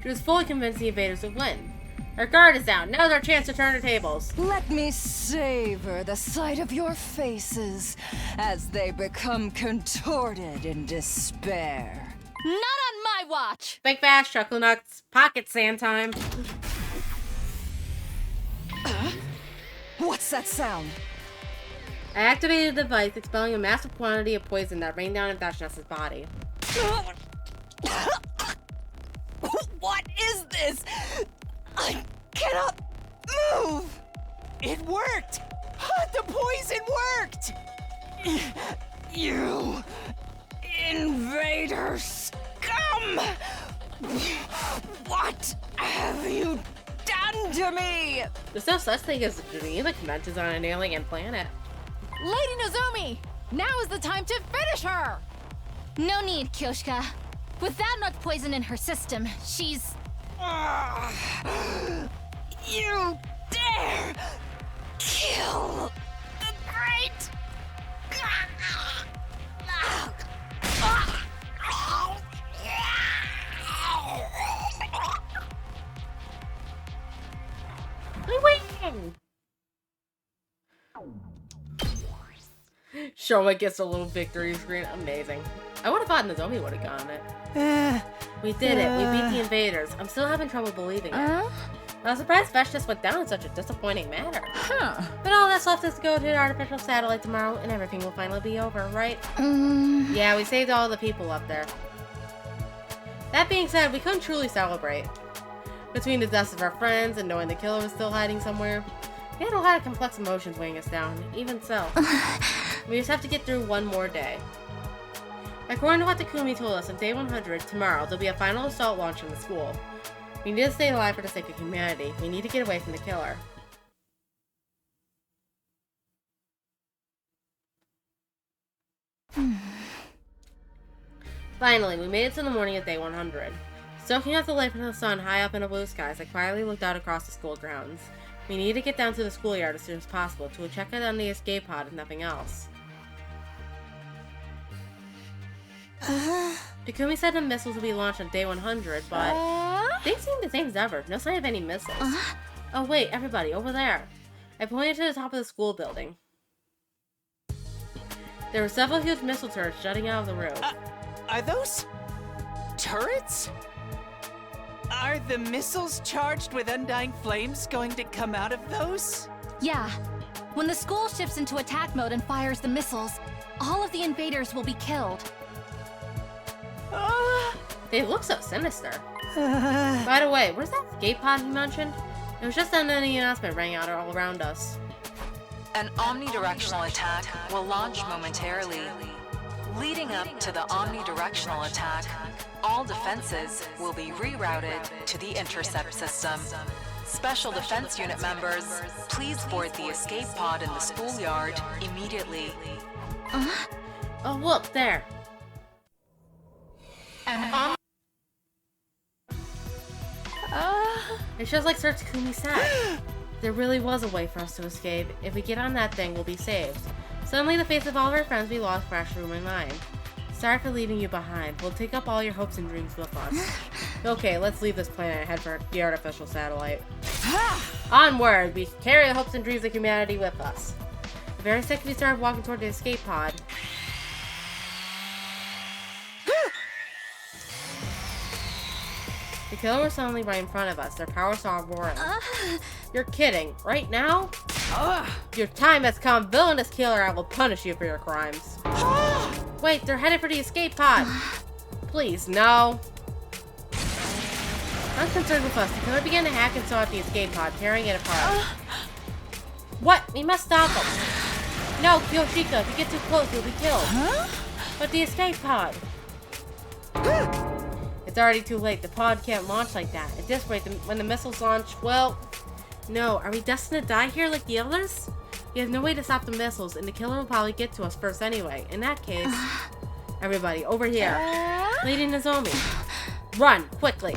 She was fully convinced the invaders would win. Our guard is down. Now's our chance to turn the tables. Let me savor the sight of your faces as they become contorted in despair. Not on my watch! Think fast, Chuckle Nuts. Pocket sand time. What's that sound? I activated the device, expelling a massive quantity of poison that rained down in Veshtas' body. What is this? I cannot move! It worked! The poison worked! You invader scum! What have you done to me? There's no such thing as Geneva conventions on an alien planet. Lady Nozomi! Now is the time to finish her! No need, Kyoshka. With that much poison in her system, she's... You dare kill the great... We win! Shoma gets a little victory screen. Amazing. I would have thought Nozomi would have gotten it. We did it. We beat the invaders. I'm still having trouble believing it. I was surprised Veshtas went down in such a disappointing manner. But all that's left is to go to an artificial satellite tomorrow and everything will finally be over, right? Yeah, we saved all the people up there. That being said, we couldn't truly celebrate. Between the deaths of our friends and knowing the killer was still hiding somewhere, we had a lot of complex emotions weighing us down. Even so, we just have to get through one more day. According to what Takumi told us, on day 100, tomorrow, there'll be a final assault launch in the school. We need to stay alive for the sake of humanity. We need to get away from the killer. Finally, we made it to the morning of day 100. Soaking up the light from the sun high up in the blue skies, I quietly looked out across the school grounds. We need to get down to the schoolyard as soon as possible to check out on the escape pod if nothing else. Takumi said the missiles will be launched on day 100, but things seem the same as ever. No sign of any missiles. Oh wait, everybody, over there. I pointed to the top of the school building. There were several huge missile turrets jutting out of the roof. Are those turrets? Are the missiles charged with undying flames going to come out of those? Yeah. When the school shifts into attack mode and fires the missiles, all of the invaders will be killed. They look so sinister. By the way, where's that escape pod you mentioned? It was just then the announcement rang out all around us. An omnidirectional attack will launch momentarily. Leading up to the omnidirectional attack, all defenses will be rerouted to the intercept system. Special Defense Unit members, please board the escape pod in the schoolyard immediately. Oh, look, there. It's just like Sir Takumi said. There really was a way for us to escape. If we get on that thing, we'll be saved. Suddenly, the face of all of our friends we lost flashed through my mind. Sorry for leaving you behind. We'll take up all your hopes and dreams with us. Okay, let's leave this planet and head for the artificial satellite. Onward! We carry the hopes and dreams of humanity with us. The very second we started walking toward the escape pod, the killer was suddenly right in front of us, their power saw roaring. You're kidding. Right now? Your time has come, villainous killer. I will punish you for your crimes. Wait, they're headed for the escape pod. Please, no. Unconcerned with us, the killer began to hack and saw at the escape pod, tearing it apart. What? We must stop him. No, Kyoshika, if you get too close, you'll be killed. But the escape pod. It's already too late. The pod can't launch like that. At this rate, when the missiles launch, well... No, are we destined to die here like the others? We have no way to stop the missiles, and the killer will probably get to us first anyway. In that case... Everybody, over here. Lady Nozomi. Run, quickly.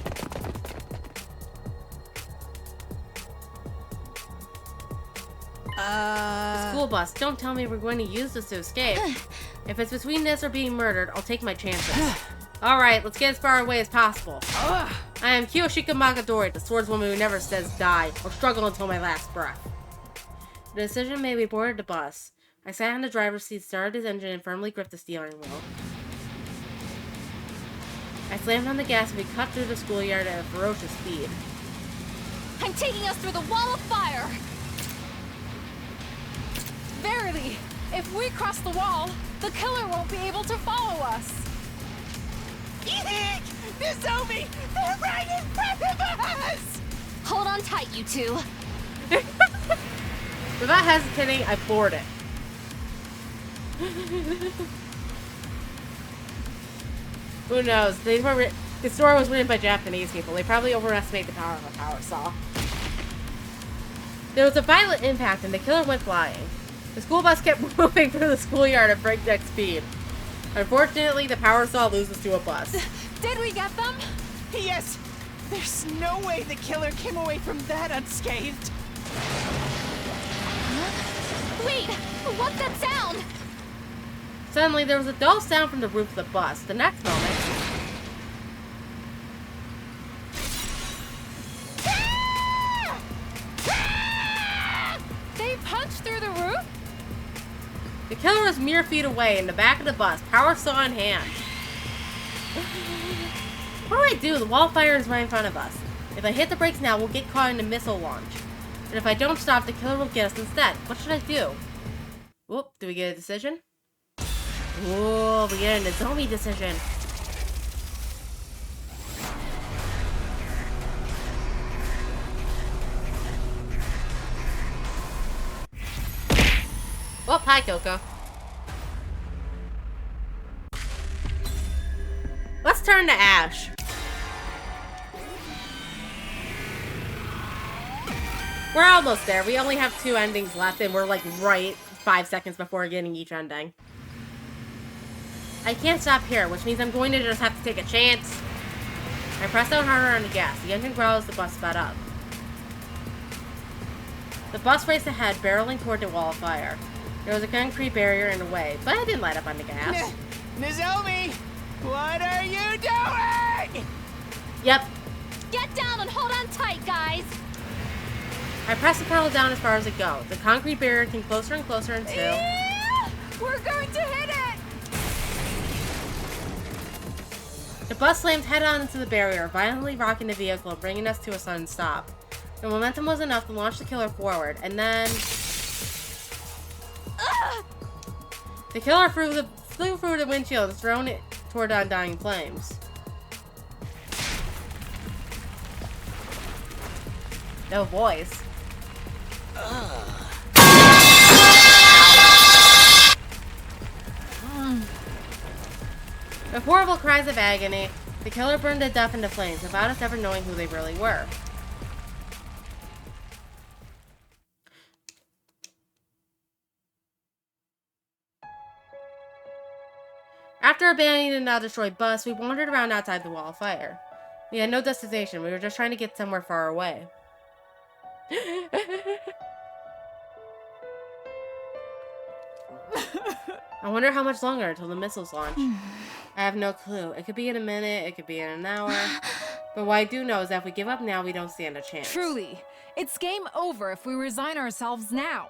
The school bus. Don't tell me we're going to use this to escape. If it's between this or being murdered, I'll take my chances. Alright, let's get as far away as possible. I am Kiyoshika Magadori, the swordswoman who never says die or struggle until my last breath. The decision made, we boarded the bus. I sat on the driver's seat, started his engine, and firmly gripped the steering wheel. I slammed on the gas and we cut through the schoolyard at a ferocious speed. I'm taking us through the wall of fire! Verily, if we cross the wall, the killer won't be able to follow us. Eek! Nozomi! They're right in front of us! Hold on tight, you two. Without hesitating, I floored it. Who knows? The story was written by Japanese people. They probably overestimate the power of a power saw. There was a violent impact and the killer went flying. The school bus kept moving through the schoolyard at breakneck speed. Unfortunately, the power saw loses to a bus. Did we get them? Yes! There's no way the killer came away from that unscathed. Wait! What's that sound? Suddenly, there was a dull sound from the roof of the bus. The next moment... They punched through the roof? The killer was mere feet away in the back of the bus, power saw in hand. What do I do? The wall fire is right in front of us. If I hit the brakes now, we'll get caught in the missile launch. And if I don't stop, the killer will get us instead. What should I do? Whoop, do we get a decision? Ooh, we get a Nozomi decision. Well, hi, Kyoko. Let's turn to Ash. We're almost there. We only have 2 endings left, and we're like right 5 seconds before getting each ending. I can't stop here, which means I'm going to just have to take a chance. I press down harder on the gas. The engine growled as the bus sped up. The bus raced ahead, barreling toward the wall of fire. There was a concrete barrier in the way, but I didn't light up on the gas. Nozomi! What are you doing? Yep. Get down and hold on tight, guys! I pressed the pedal down as far as it goes. The concrete barrier came closer and closer until... Yeah! We're going to hit it! The bus slammed head-on into the barrier, violently rocking the vehicle, bringing us to a sudden stop. The momentum was enough to launch the killer forward, and then... The killer flew through the windshield and thrown it toward the undying flames. No voice. With horrible cries of agony, the killer burned to death into flames without us ever knowing who they really were. After abandoning the now destroyed bus, we wandered around outside the wall of fire. We had no destination, we were just trying to get somewhere far away. I wonder how much longer until the missiles launch. I have no clue. It could be in a minute, it could be in an hour. But what I do know is that if we give up now, we don't stand a chance. Truly, it's game over if we resign ourselves now.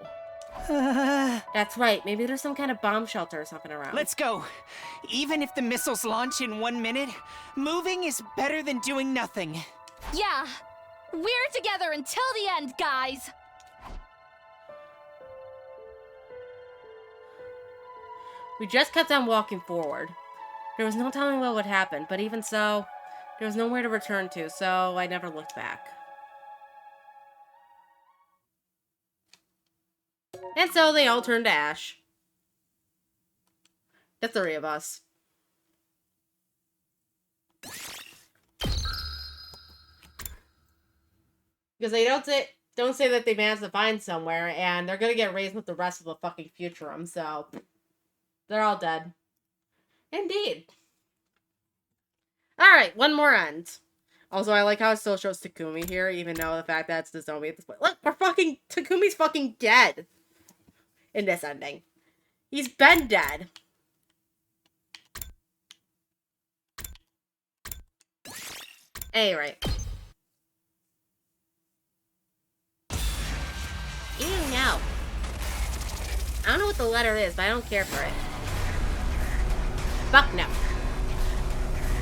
That's right. Maybe there's some kind of bomb shelter or something around. Let's go. Even if the missiles launch in 1 minute, moving is better than doing nothing. Yeah, we're together until the end, guys. We just kept on walking forward. There was no telling what would happen, but even so, there was nowhere to return to, so I never looked back. And so they all turned to ash. The 3 of us. Because they don't say that they managed to find somewhere, and they're gonna get raised with the rest of the fucking Futurum, so they're all dead. Indeed. Alright, one more end. Also, I like how it still shows Takumi here, even though the fact that it's the zombie at this point. Look, Takumi's fucking dead in this ending. He's been dead. Anyway. Ew, no. I don't know what the letter is, but I don't care for it. Fuck no.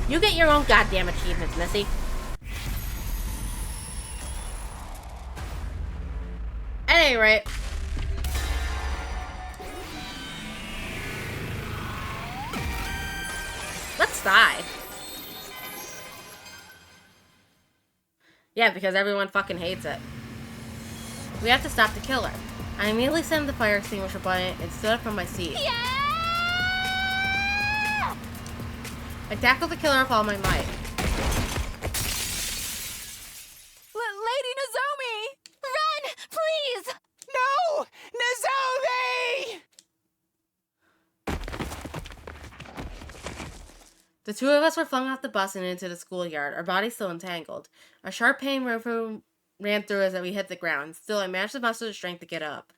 You get your own goddamn achievements, Missy. At any rate. Let's die. Yeah, because everyone fucking hates it. We have to stop the killer. I immediately slammed the fire extinguisher button and stood up from my seat. Yeah! I tackled the killer with all my might. Lady Nozomi! Run, please! No! Nozomi! The 2 of us were flung off the bus and into the schoolyard, our bodies still entangled. A sharp pain ran through us as we hit the ground. Still, I managed to muster the strength to get up.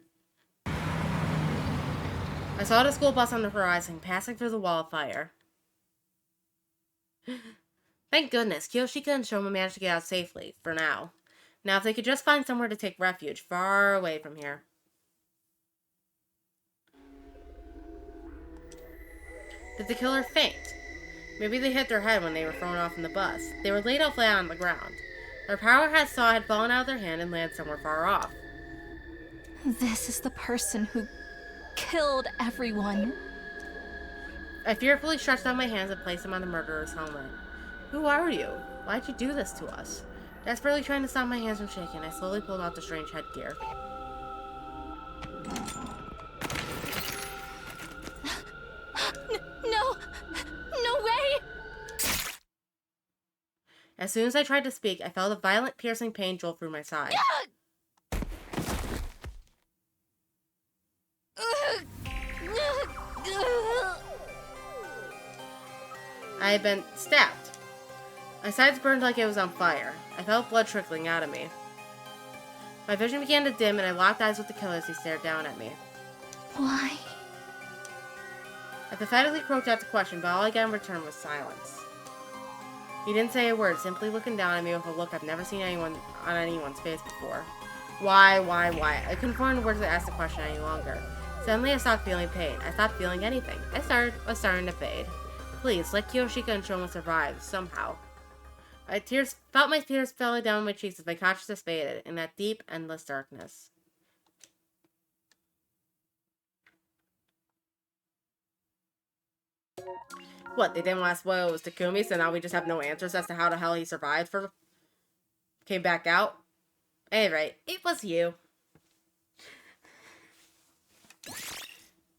I saw the school bus on the horizon, passing through the wall of fire. Thank goodness, Kiyoshika and Shoma managed to get out safely, for now. Now, if they could just find somewhere to take refuge, far away from here. Did the killer faint? Maybe they hit their head when they were thrown off in the bus. They were laid out flat on the ground. Their powerhouse saw had fallen out of their hand and landed somewhere far off. This is the person who killed everyone. I fearfully stretched out my hands and placed them on the murderer's helmet. Who are you? Why'd you do this to us? Desperately trying to stop my hands from shaking, I slowly pulled out the strange headgear. No way! As soon as I tried to speak, I felt a violent, piercing pain jolt through my side. I had been stabbed. My sides burned like it was on fire. I felt blood trickling out of me. My vision began to dim and I locked eyes with the killer as he stared down at me. Why? I pathetically croaked out the question, but all I got in return was silence. He didn't say a word, simply looking down at me with a look I've never seen on anyone's face before. Why? I couldn't find words to ask the question any longer. Suddenly I stopped feeling pain. I stopped feeling anything. I was starting to fade. Please, let Kiyoshika and Shoma survive, somehow. Felt my tears falling down my cheeks as my consciousness faded, in that deep, endless darkness. What, they didn't want to spoil it was Takumi, so now we just have no answers as to how the hell he survived came back out? Anyway, it was you.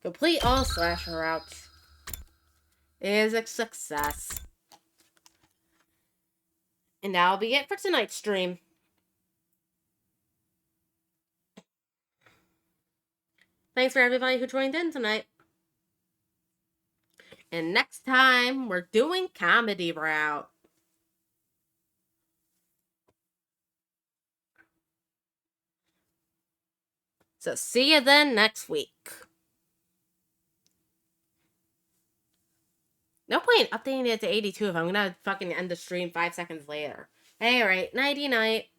Complete all slasher routes. is a success. And that'll be it for tonight's stream. Thanks for everybody who joined in tonight. And next time, we're doing comedy route. So see you then next week. No point updating it to 82 if I'm gonna fucking end the stream 5 seconds later. Alright, nighty night.